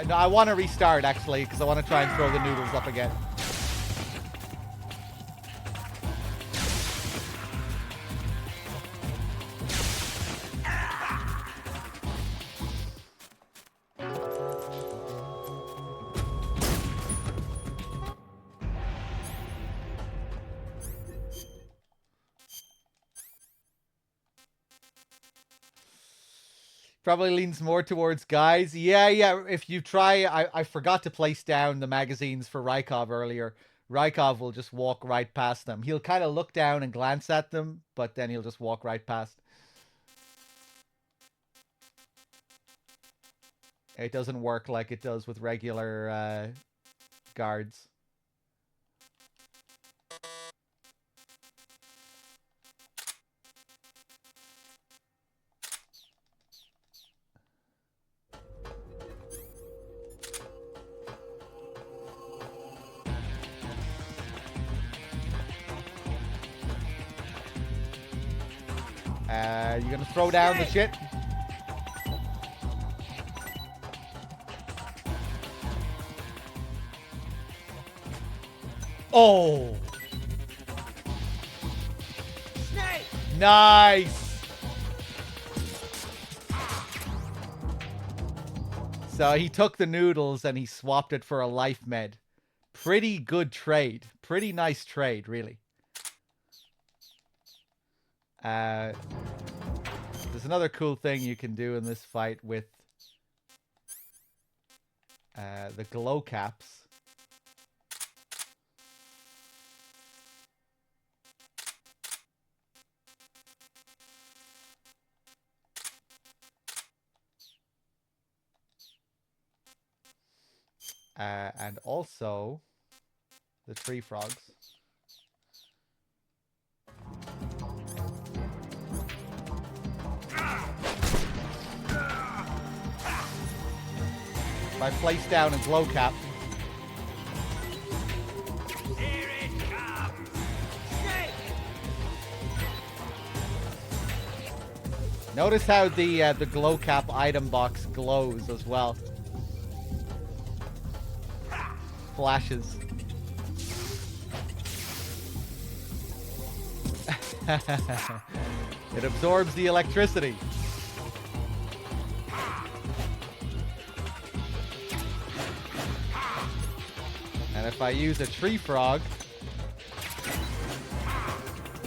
No, I want to restart, actually, because I want to try and throw the noodles up again. Probably leans more towards guys. Yeah. If you try, I forgot to place down the magazines for Rykov earlier. Rykov will just walk right past them. He'll kind of look down and glance at them, but then he'll just walk right past. It doesn't work like it does with regular guards. You gonna throw down the shit? Oh! Snake! Nice! So he took the noodles and he swapped it for a life med. Pretty good trade. Pretty nice trade, really. There's another cool thing you can do in this fight with the glow caps. And also the tree frogs. If I place down a glow cap. Here it comes! Snake! Notice how the glow cap item box glows as well. Flashes. It absorbs the electricity. And if I use a tree frog,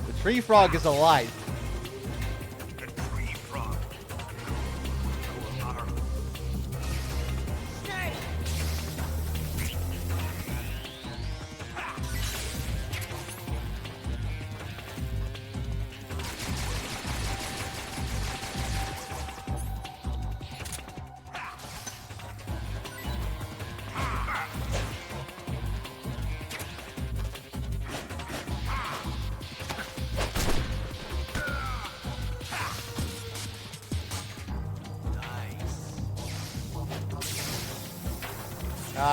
the tree frog is alive.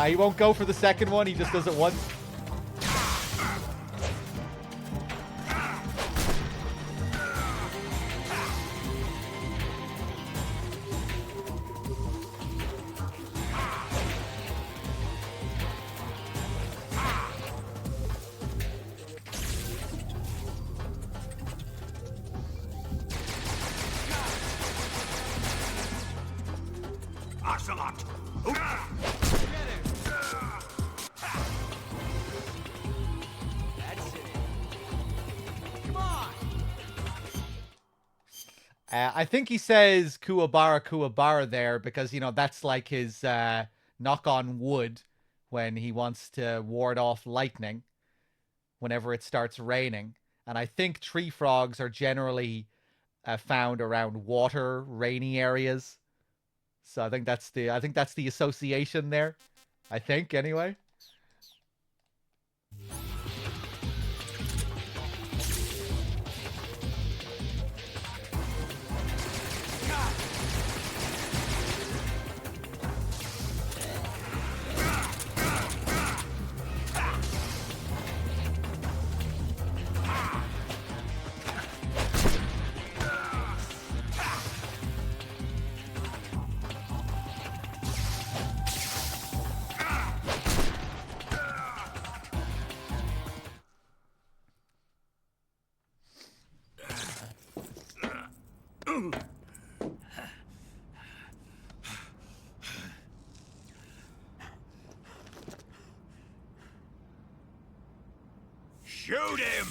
He won't go for the second one, he just does it once. Ocelot! I think he says Kuwabara there because, you know, that's like his knock on wood when he wants to ward off lightning whenever it starts raining. And I think tree frogs are generally found around water, rainy areas. So I think that's the association there. I think, anyway. Shoot him!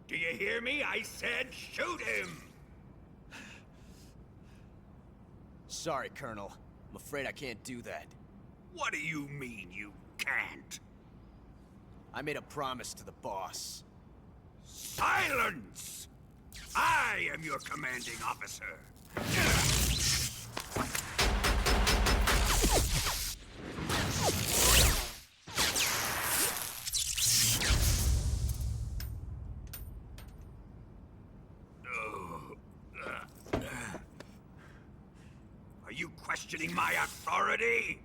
Do you hear me? I said shoot him! Sorry, Colonel. I'm afraid I can't do that. What do you mean you can't? I made a promise to the boss. Silence! I am your commanding officer. Are you questioning my authority?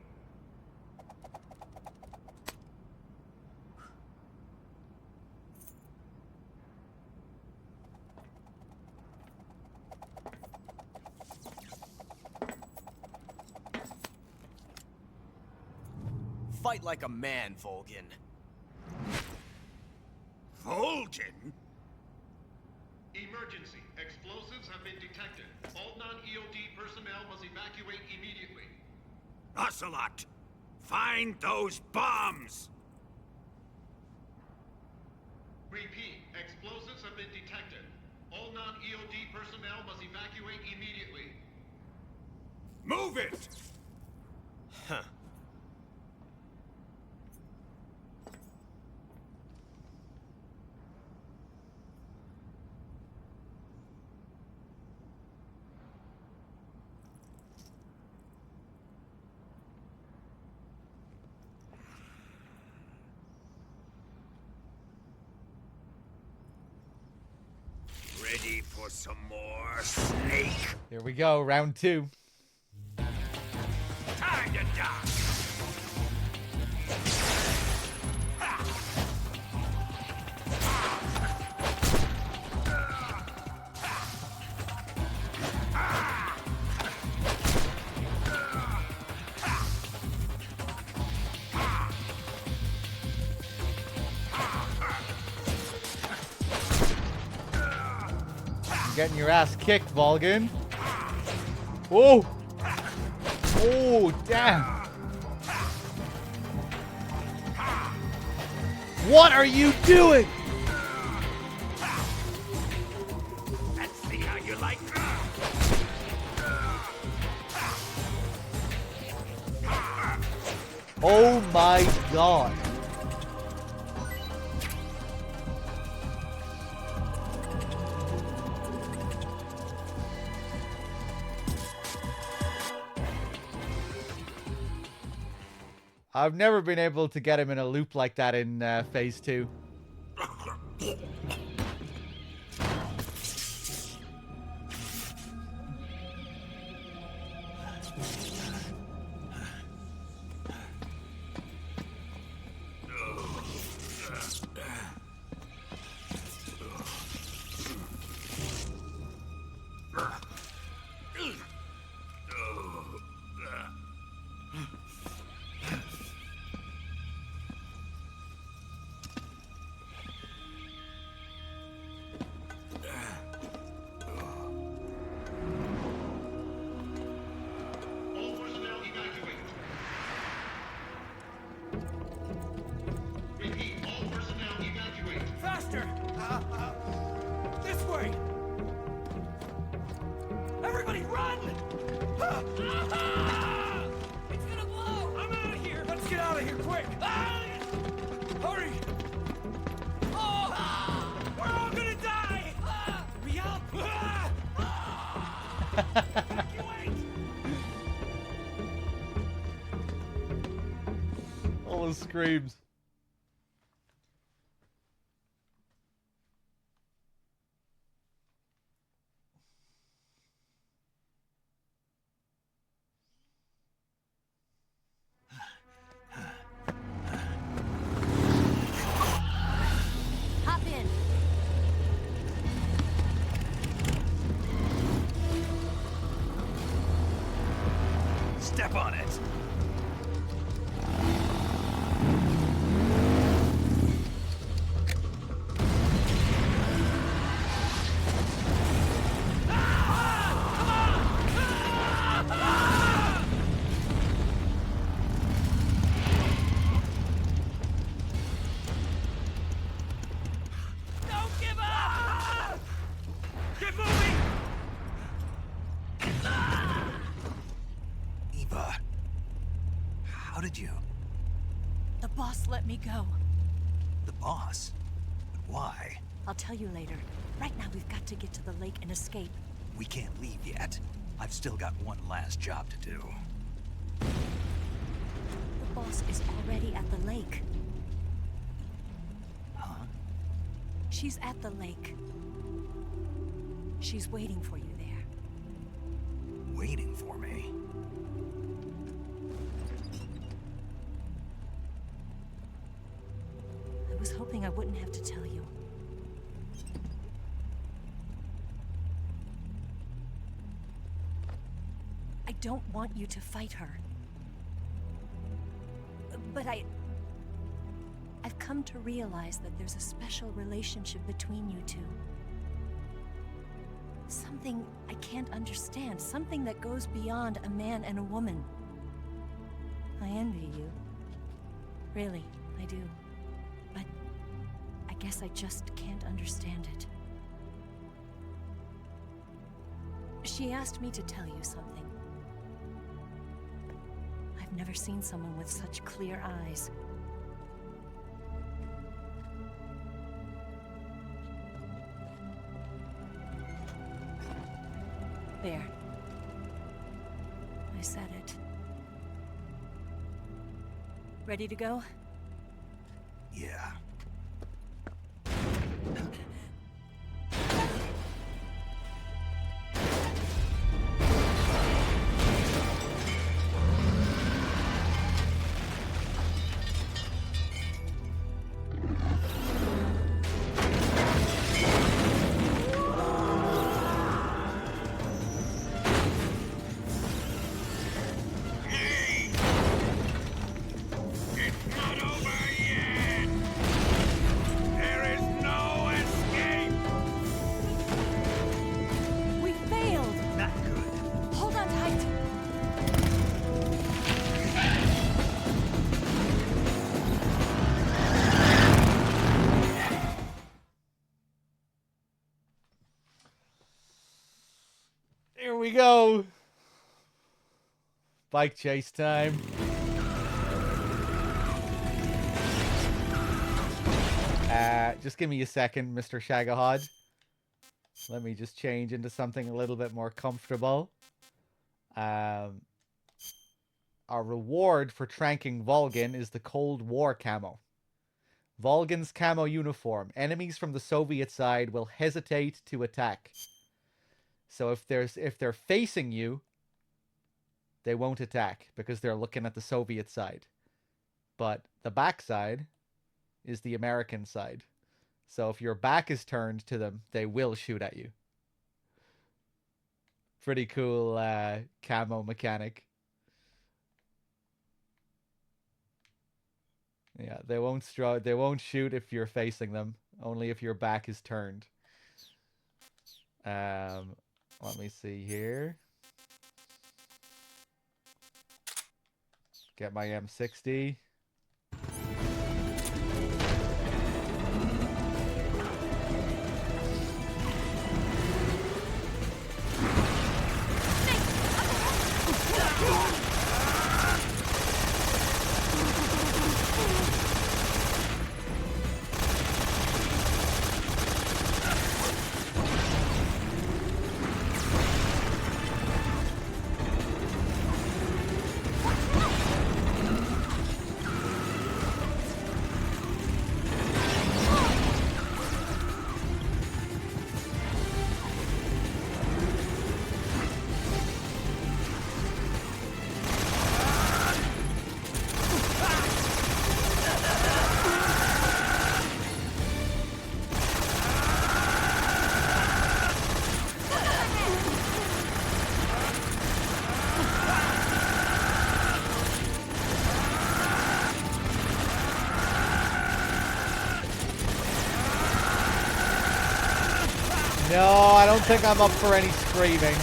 Fight like a man, Volgin. Volgin? Emergency. Explosives have been detected. All non-EOD personnel must evacuate immediately. Ocelot! Find those bombs! Repeat. Explosives have been detected. All non-EOD personnel must evacuate immediately. Move it! Huh. Ready for some more, Snake? Here we go, round 2. Time to die! Getting your ass kicked, Volgin. Whoa! Oh, damn! What are you doing? Let's see how you like. Oh my god. I've never been able to get him in a loop like that in phase 2. Faster! This way! Everybody run! It's gonna blow! I'm out of here! Let's get out of here quick! Hurry! Oh! We're all gonna die! Hurry up! Evacuate! All those screams. Hop in. Step on it. How did you? The boss let me go. The boss? But why? I'll tell you later. Right now, we've got to get to the lake and escape. We can't leave yet. I've still got one last job to do. The boss is already at the lake. Huh? She's at the lake. She's waiting for you there. Waiting for me? I was hoping I wouldn't have to tell you. I don't want you to fight her. But I've come to realize that there's a special relationship between you two. Something I can't understand. Something that goes beyond a man and a woman. I envy you. Really, I do. But I guess I just can't understand it. She asked me to tell you something. I've never seen someone with such clear eyes. There. I said it. Ready to go? Yeah. Here we go. Bike chase time. Just give me a second, Mr. Shagahod. Let me just change into something a little bit more comfortable. Our reward for tranking Volgin is the Cold War camo. Volgin's camo uniform. Enemies from the Soviet side will hesitate to attack. So if they're facing you, they won't attack because they're looking at the Soviet side. But the back side is the American side. So if your back is turned to them, they will shoot at you. Pretty cool camo mechanic. Yeah, they won't shoot if you're facing them, only if your back is turned. Let me see here. Get my M60. No, I don't think I'm up for any screaming.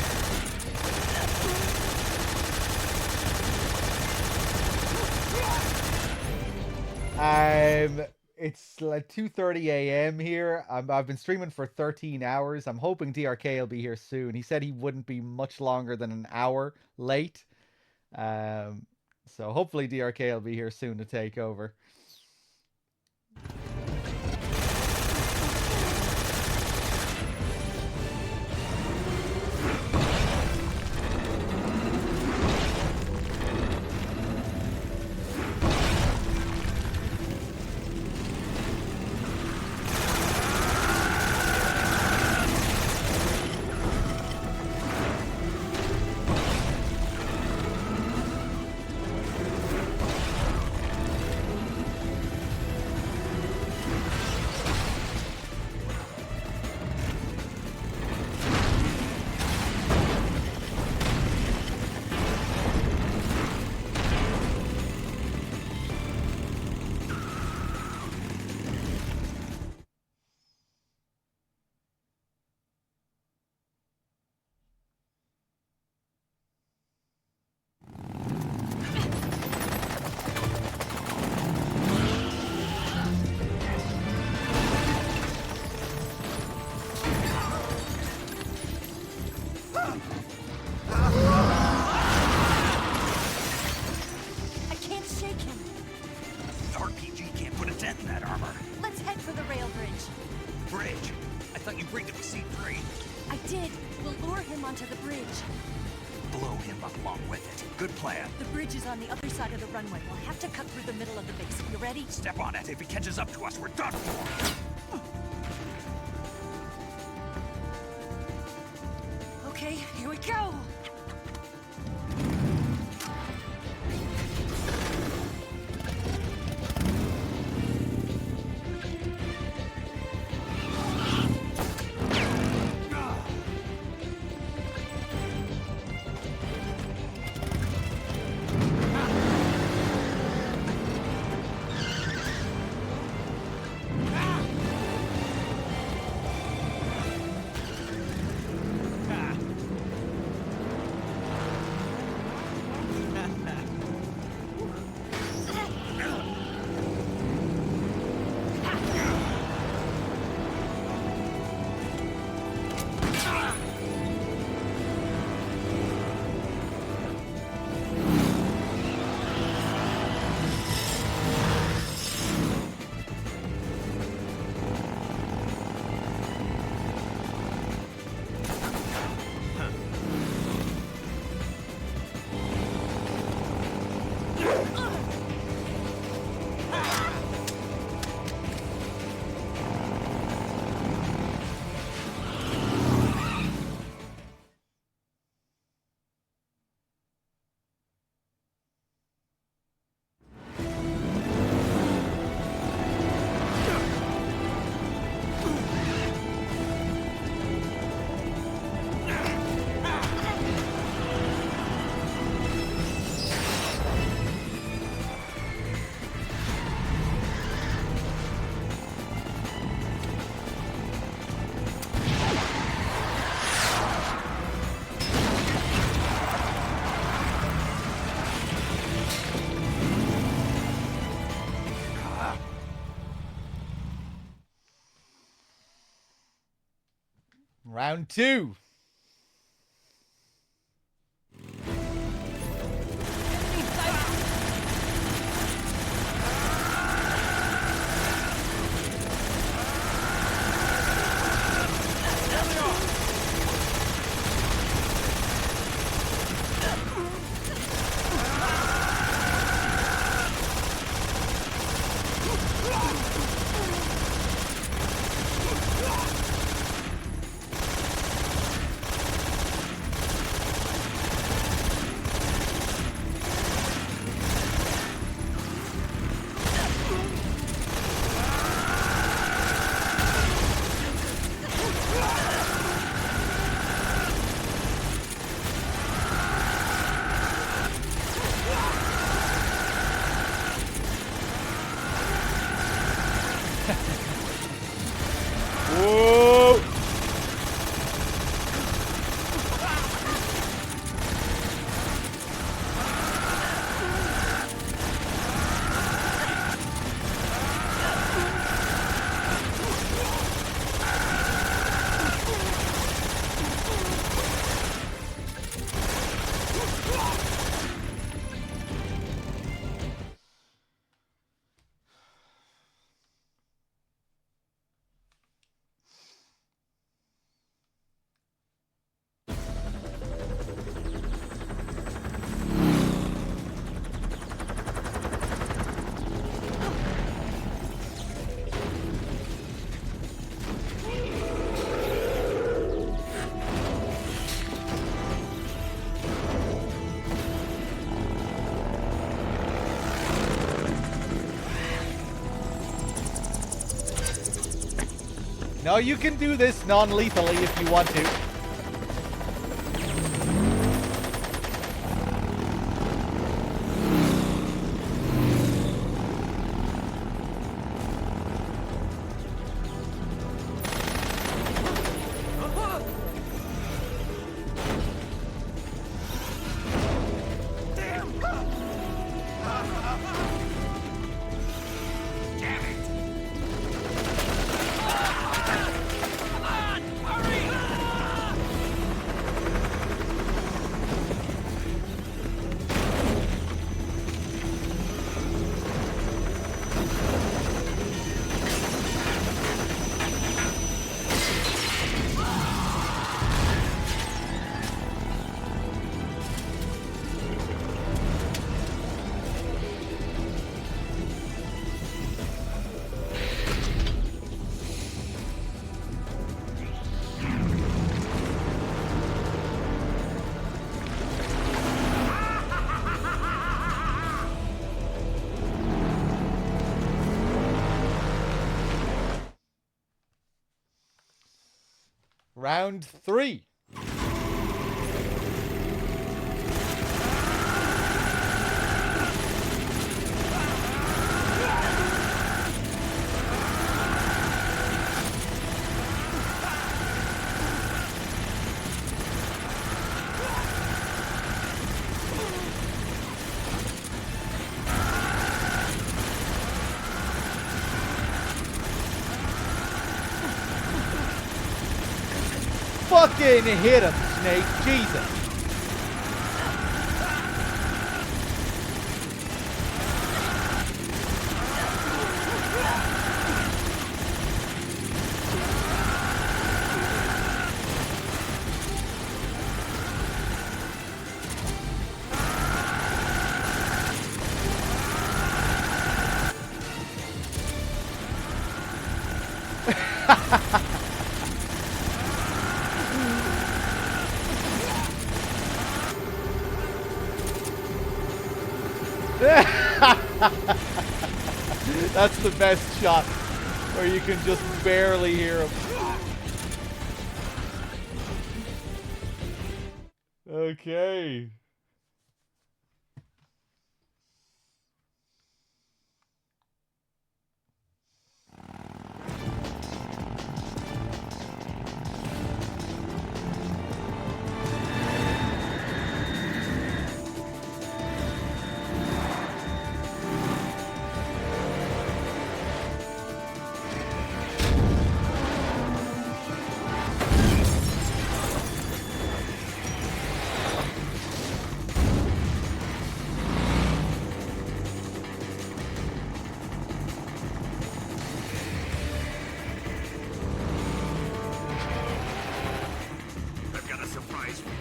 It's like 2:30 a.m. here. I've been streaming for 13 hours. I'm hoping DRK will be here soon. He said he wouldn't be much longer than an hour late. So hopefully DRK will be here soon to take over. I can't shake him. The RPG can't put a dent in that armor. Let's head for the rail bridge. Bridge? I thought you briefed it with C3. I did. We'll lure him onto the bridge. Blow him up along with it. Good plan. The bridge is on the other side of the runway. We'll have to cut through the middle of the base. You ready? Step on it. If he catches up to us, we're done for. Okay, here we go. Round 2. No, you can do this non-lethally if you want to. Round 3. Fucking hit him, Snake. Jesus. That's the best shot, where you can just barely hear him. Okay. I've got a surprise for you.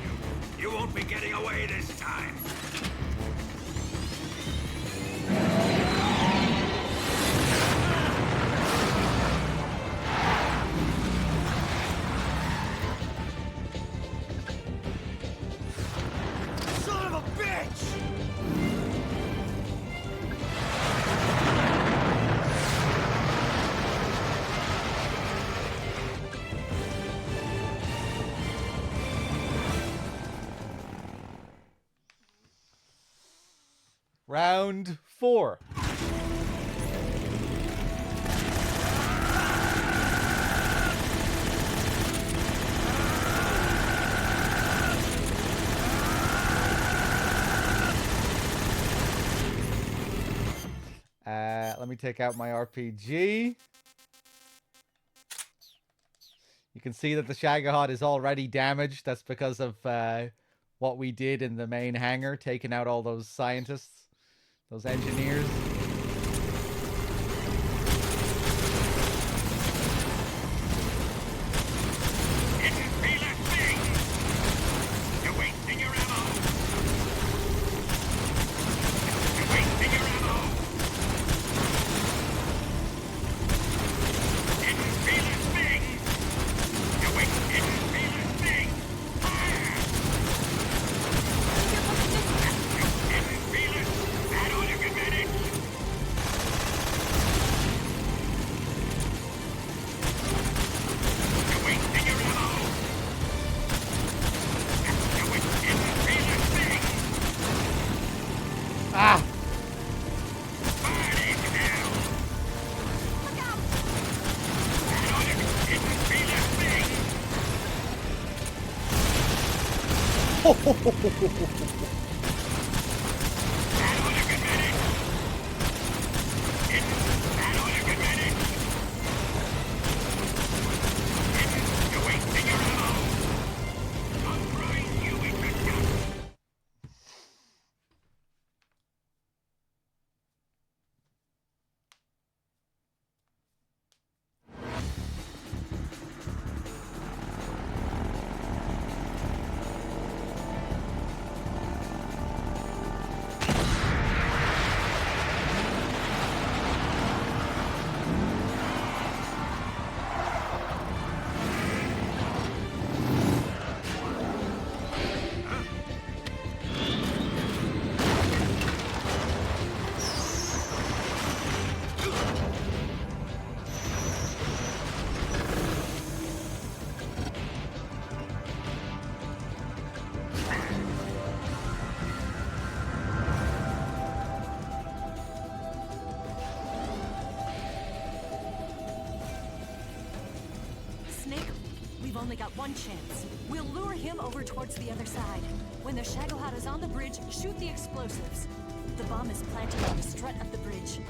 You won't be getting away this time. Son of a bitch! Round 4. Let me take out my RPG. You can see that the Shagohod is already damaged. That's because of what we did in the main hangar, taking out all those scientists, those engineers. Snake, we've only got one chance. We'll lure him over towards the other side. When the Shagohod is on the bridge, shoot the explosives. The bomb is planted on the strut of the bridge.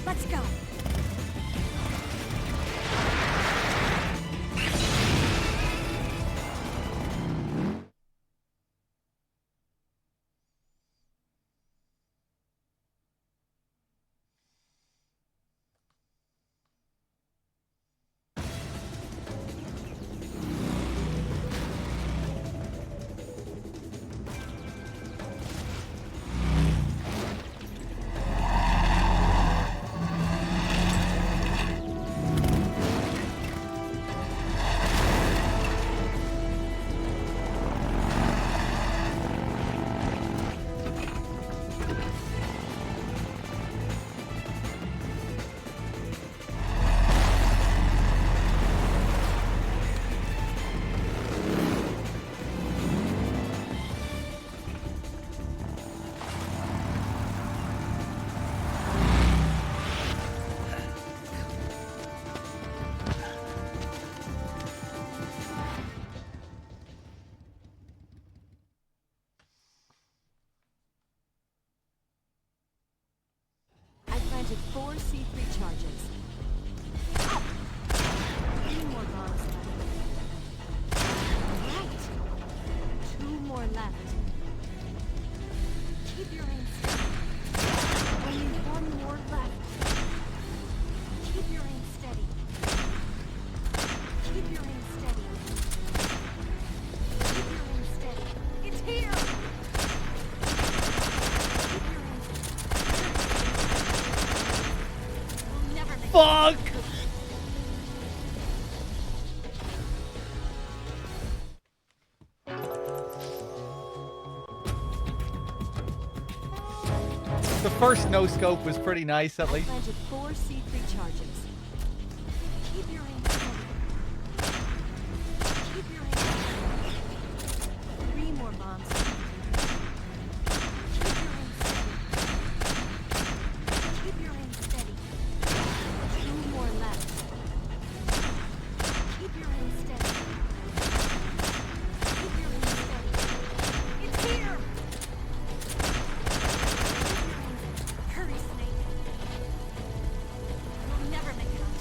Let's go. Planted 4 C3 charges. 3 more bombs left. Right. 2 more left. Keep your aim steady. Only 1 more left. Keep your aim steady. Keep your aim steady. Keep your aim steady. It's here! Fuck! The first no scope was pretty nice, at least. Planted 4 C3 charges. Keep your aim steady. Keep your aim steady. 3 more bombs. Keep your aim steady. Keep your aim steady. 2 more left. Keep your aim steady. Keep your aim steady. It's here! Hurry, Snake. You'll never make it on time.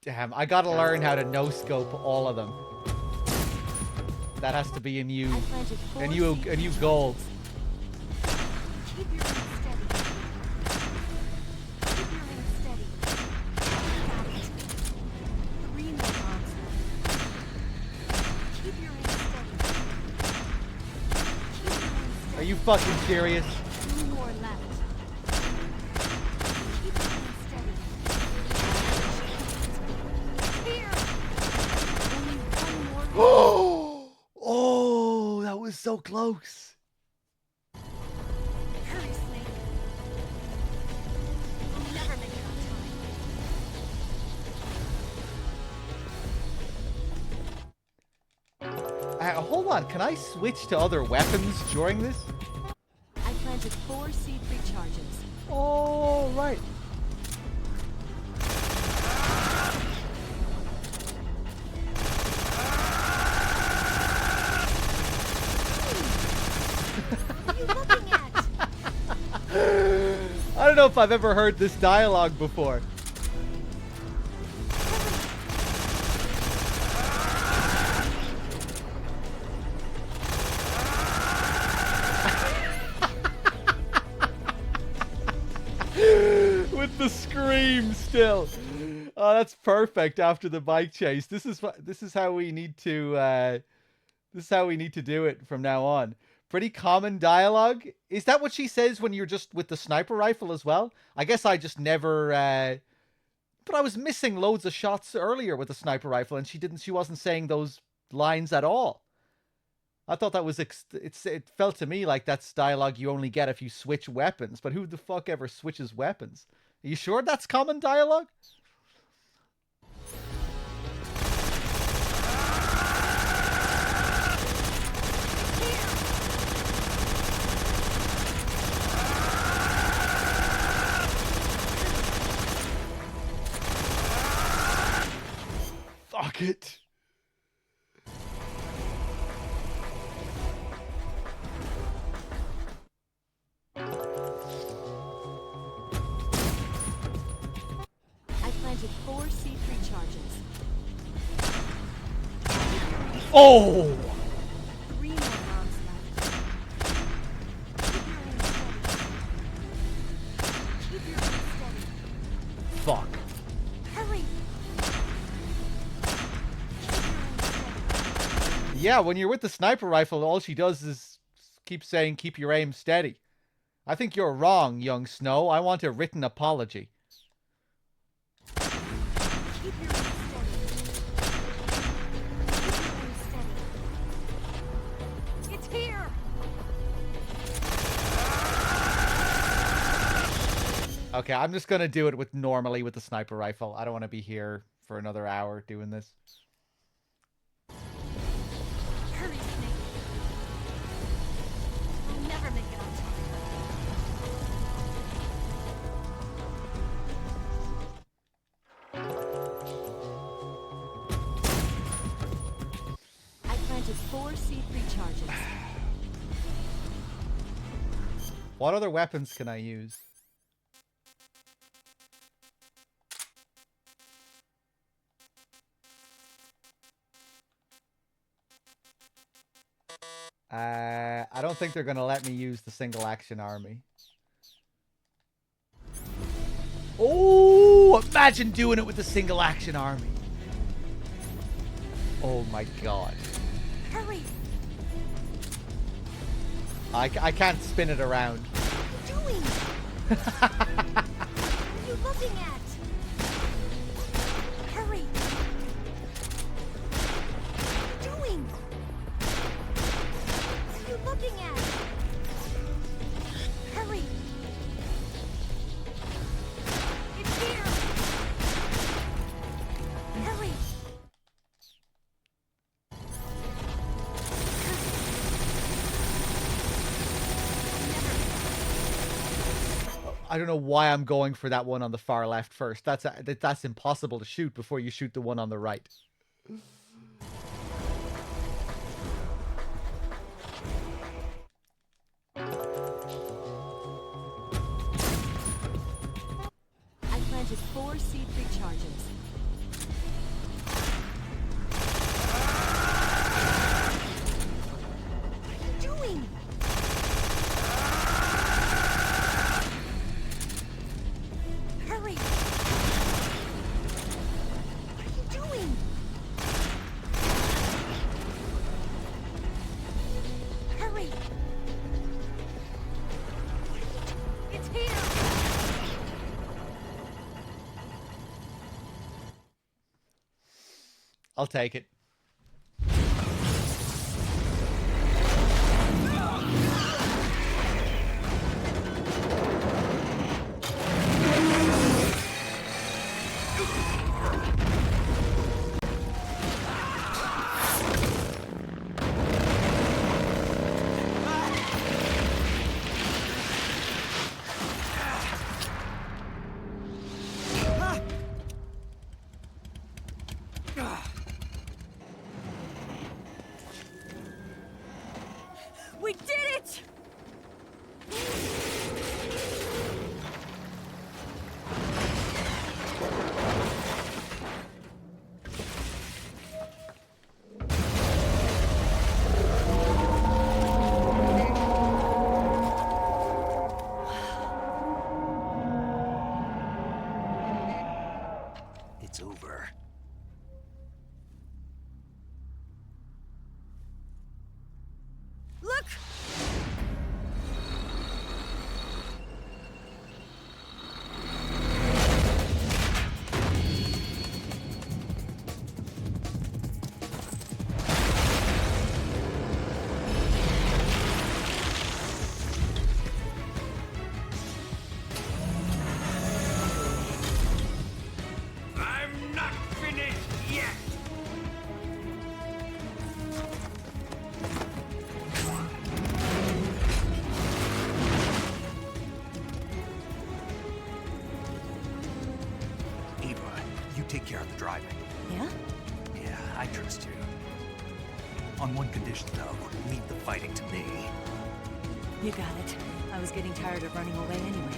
Damn, I gotta learn how to no-scope all of them. That has to be a new goal. Keep your aim steady. Keep your aim steady. Got it. 3 more bombs left. Keep your aim steady. Keep your aim steady. Are you fucking serious? 2 more left. Keep your aim steady. Here! Only 1 more left. Oh, that was so close. Hurry, Snake. You'll never make it on time. hold on. Can I switch to other weapons during this? I planted 4 C3 charges. Oh, right. What are you looking at? I don't know if I've ever heard this dialogue before. With the scream still. Oh, that's perfect after the bike chase. This is how we need to do it from now on. Pretty common dialogue. Is that what she says when you're just with the sniper rifle as well? I guess I just never but I was missing loads of shots earlier with the sniper rifle and she wasn't saying those lines at all. I thought that was it felt to me like that's dialogue you only get if you switch weapons, but who the fuck ever switches weapons? Are you sure that's common dialogue? Fuck it. I planted 4 C3 charges. Oh! 3 more bombs left. Keep your aim steady. Fuck. Hurry! Yeah, when you're with the sniper rifle, all she does is keep saying, keep your aim steady. I think you're wrong, young Snow. I want a written apology. Keep your aim steady. It's here! Okay, I'm just gonna do it with normally with the sniper rifle. I don't want to be here for another hour doing this. Hurry, Snake. We'll never make it on time. I planted 4 C3 charges. What other weapons can I use? I don't think they're gonna let me use the single action army. Oh, imagine doing it with the single action army. Oh my god. Hurry! I can't spin it around. What are you doing? What are you looking at? Hurry! What are you doing? What are you looking at? Hurry! It's here! Hurry! I don't know why I'm going for that one on the far left first. That's impossible to shoot before you shoot the one on the right. I planted 4 C3 charges. What are you doing? Hurry! What are you doing? Hurry! What are you doing? It's here! I'll take it. it's over. Look! I'm not finished yet! Eva, you take care of the driving. Yeah? Yeah, I trust you. On one condition, though, leave the fighting to me. You got it. I was getting tired of running away anyway.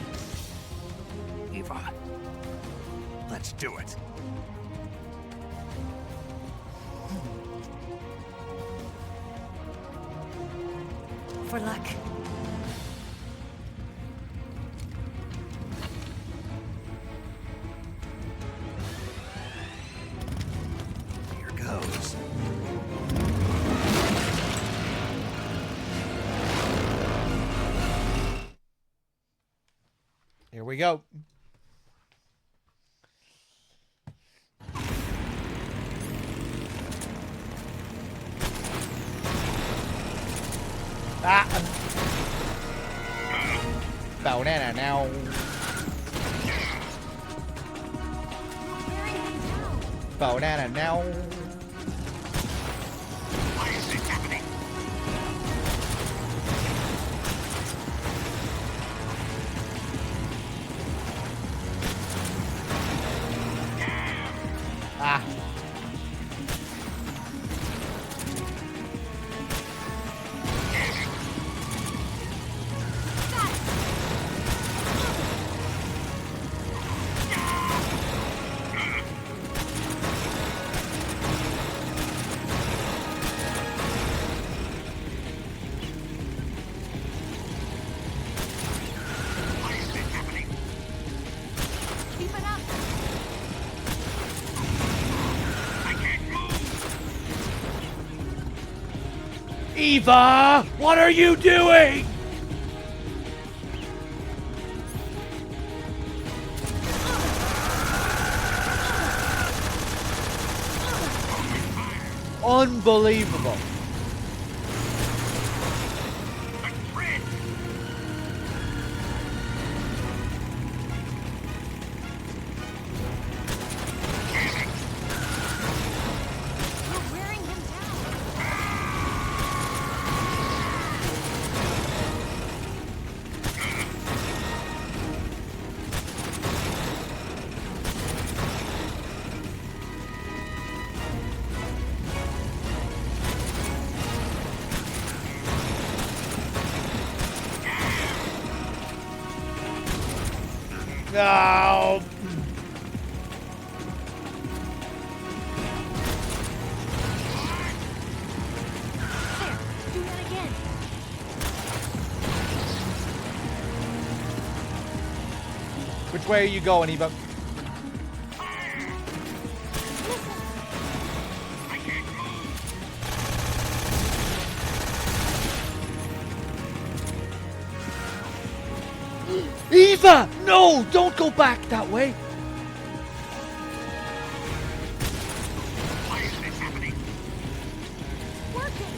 Eva, let's do it. For luck. Here goes. Here we go. Ah! Banana now. Banana now. Why is this happening? Ah. Why is this happening? Keep it up. I can't move! Eva! What are you doing? Unbelievable. We're wearing him down. No. There, do that again. Which way are you going, Eva? Eva! No! Don't go back that way! Why is this happening? Working.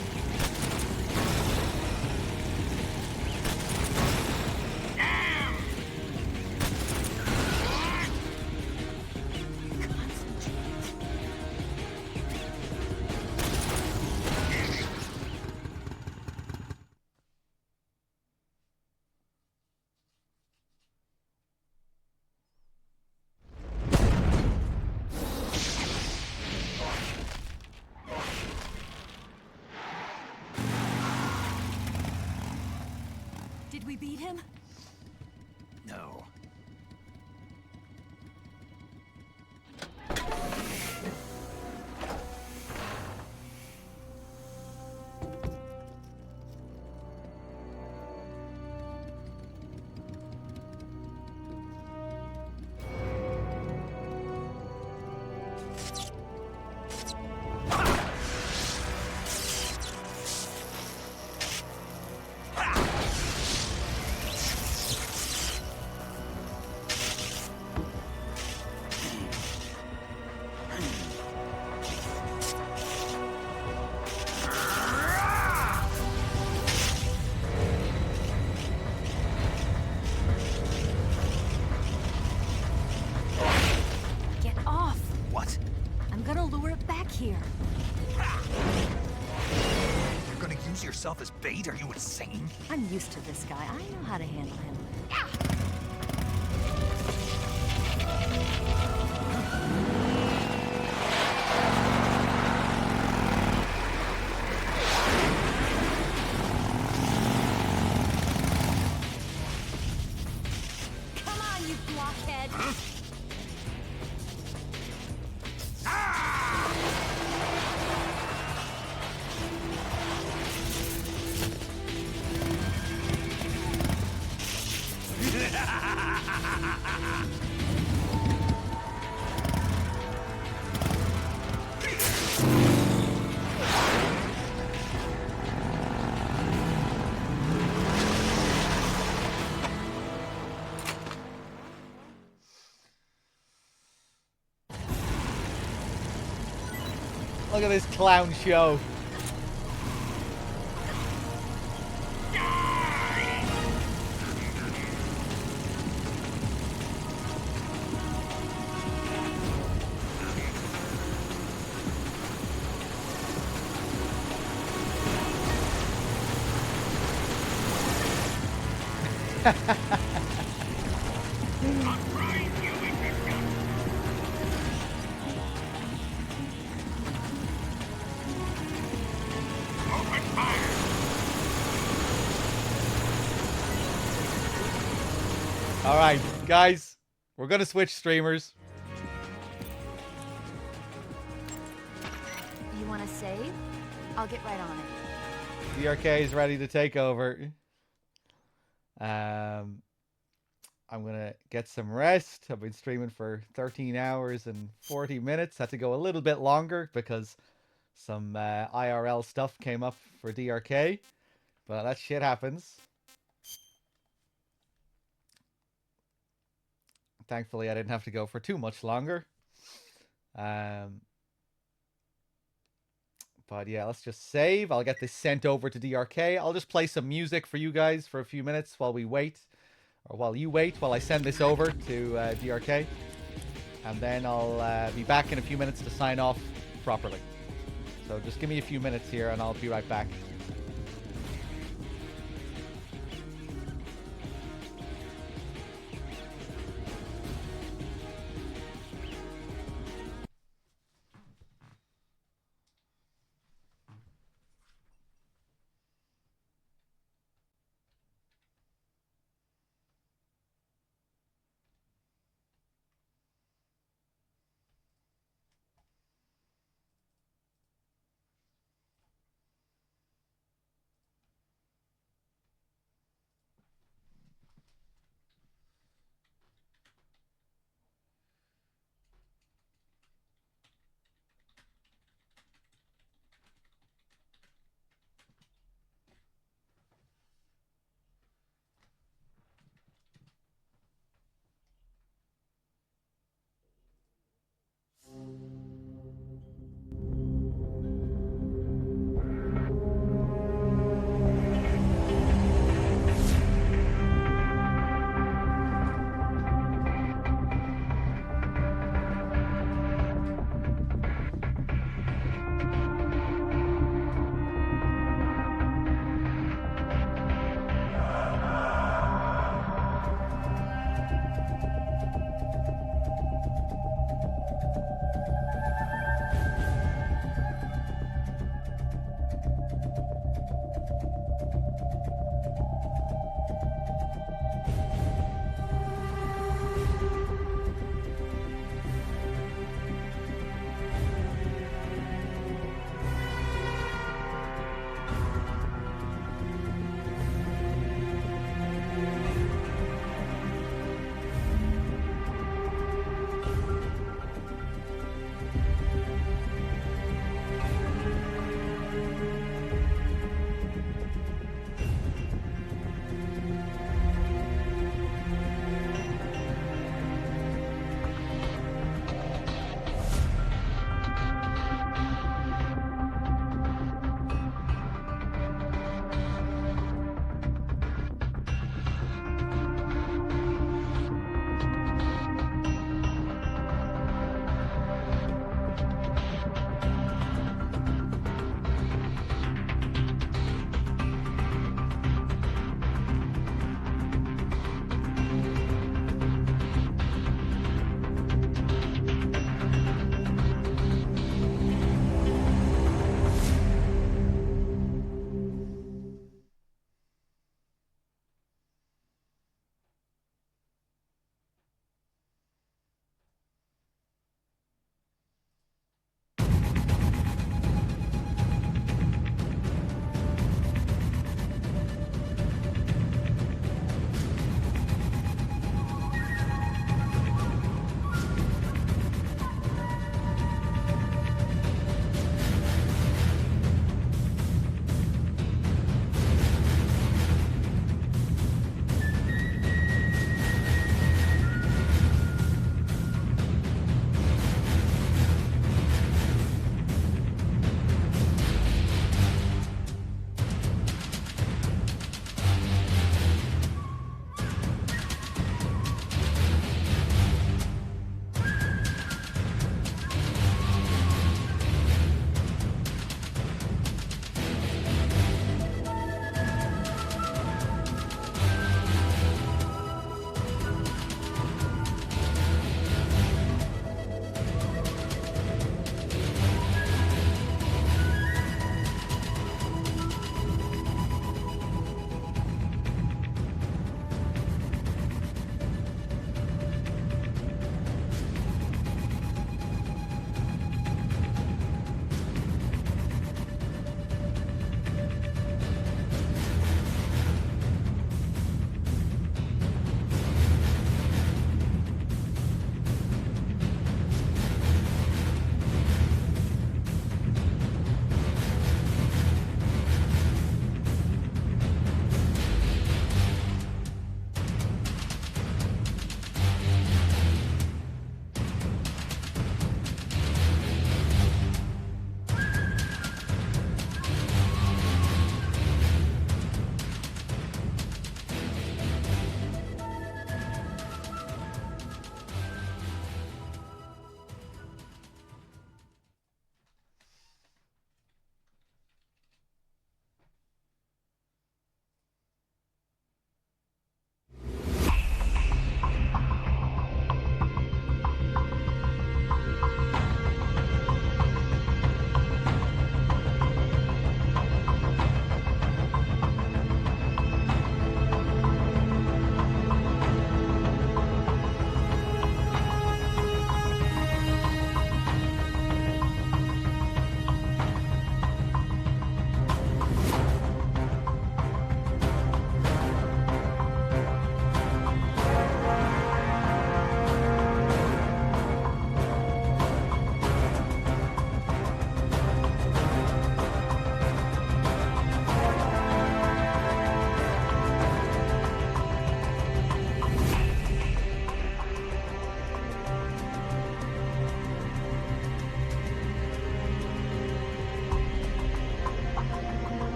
Did we beat him? No. Get off! What? I'm gonna lure it back here. You're gonna use yourself as bait? Are you insane? I'm used to this guy. I know how to handle him. Come on, you blockhead! Look at this clown show. All right, guys, we're gonna switch streamers. You want to save? I'll get right on it. DRK is ready to take over. I'm gonna get some rest. I've been streaming for 13 hours and 40 minutes. Had to go a little bit longer because some IRL stuff came up for DRK, but that shit happens. Thankfully, I didn't have to go for too much longer. But yeah, let's just save. I'll get this sent over to DRK. I'll just play some music for you guys for a few minutes while we wait. Or while you wait, while I send this over to DRK. And then I'll be back in a few minutes to sign off properly. So just give me a few minutes here and I'll be right back.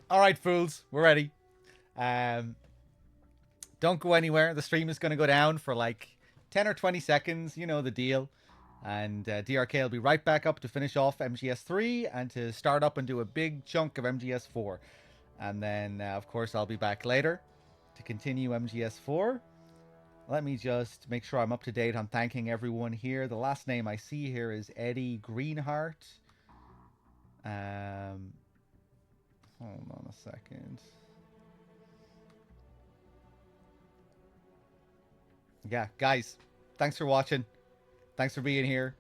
All right, fools, we're ready. Don't go anywhere. The stream is going to go down for like 10 or 20 seconds. You know the deal. And DRK will be right back up to finish off MGS3 and to start up and do a big chunk of MGS4. And then, of course, I'll be back later to continue MGS4. Let me just make sure I'm up to date on thanking everyone here. The last name I see here is Eddie Greenheart. Hold on a second. Yeah, guys, thanks for watching. Thanks for being here.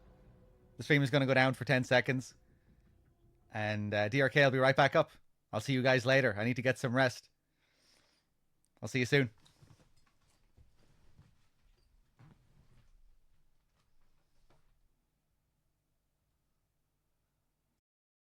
The stream is going to go down for 10 seconds. And DRK will be right back up. I'll see you guys later. I need to get some rest. I'll see you soon.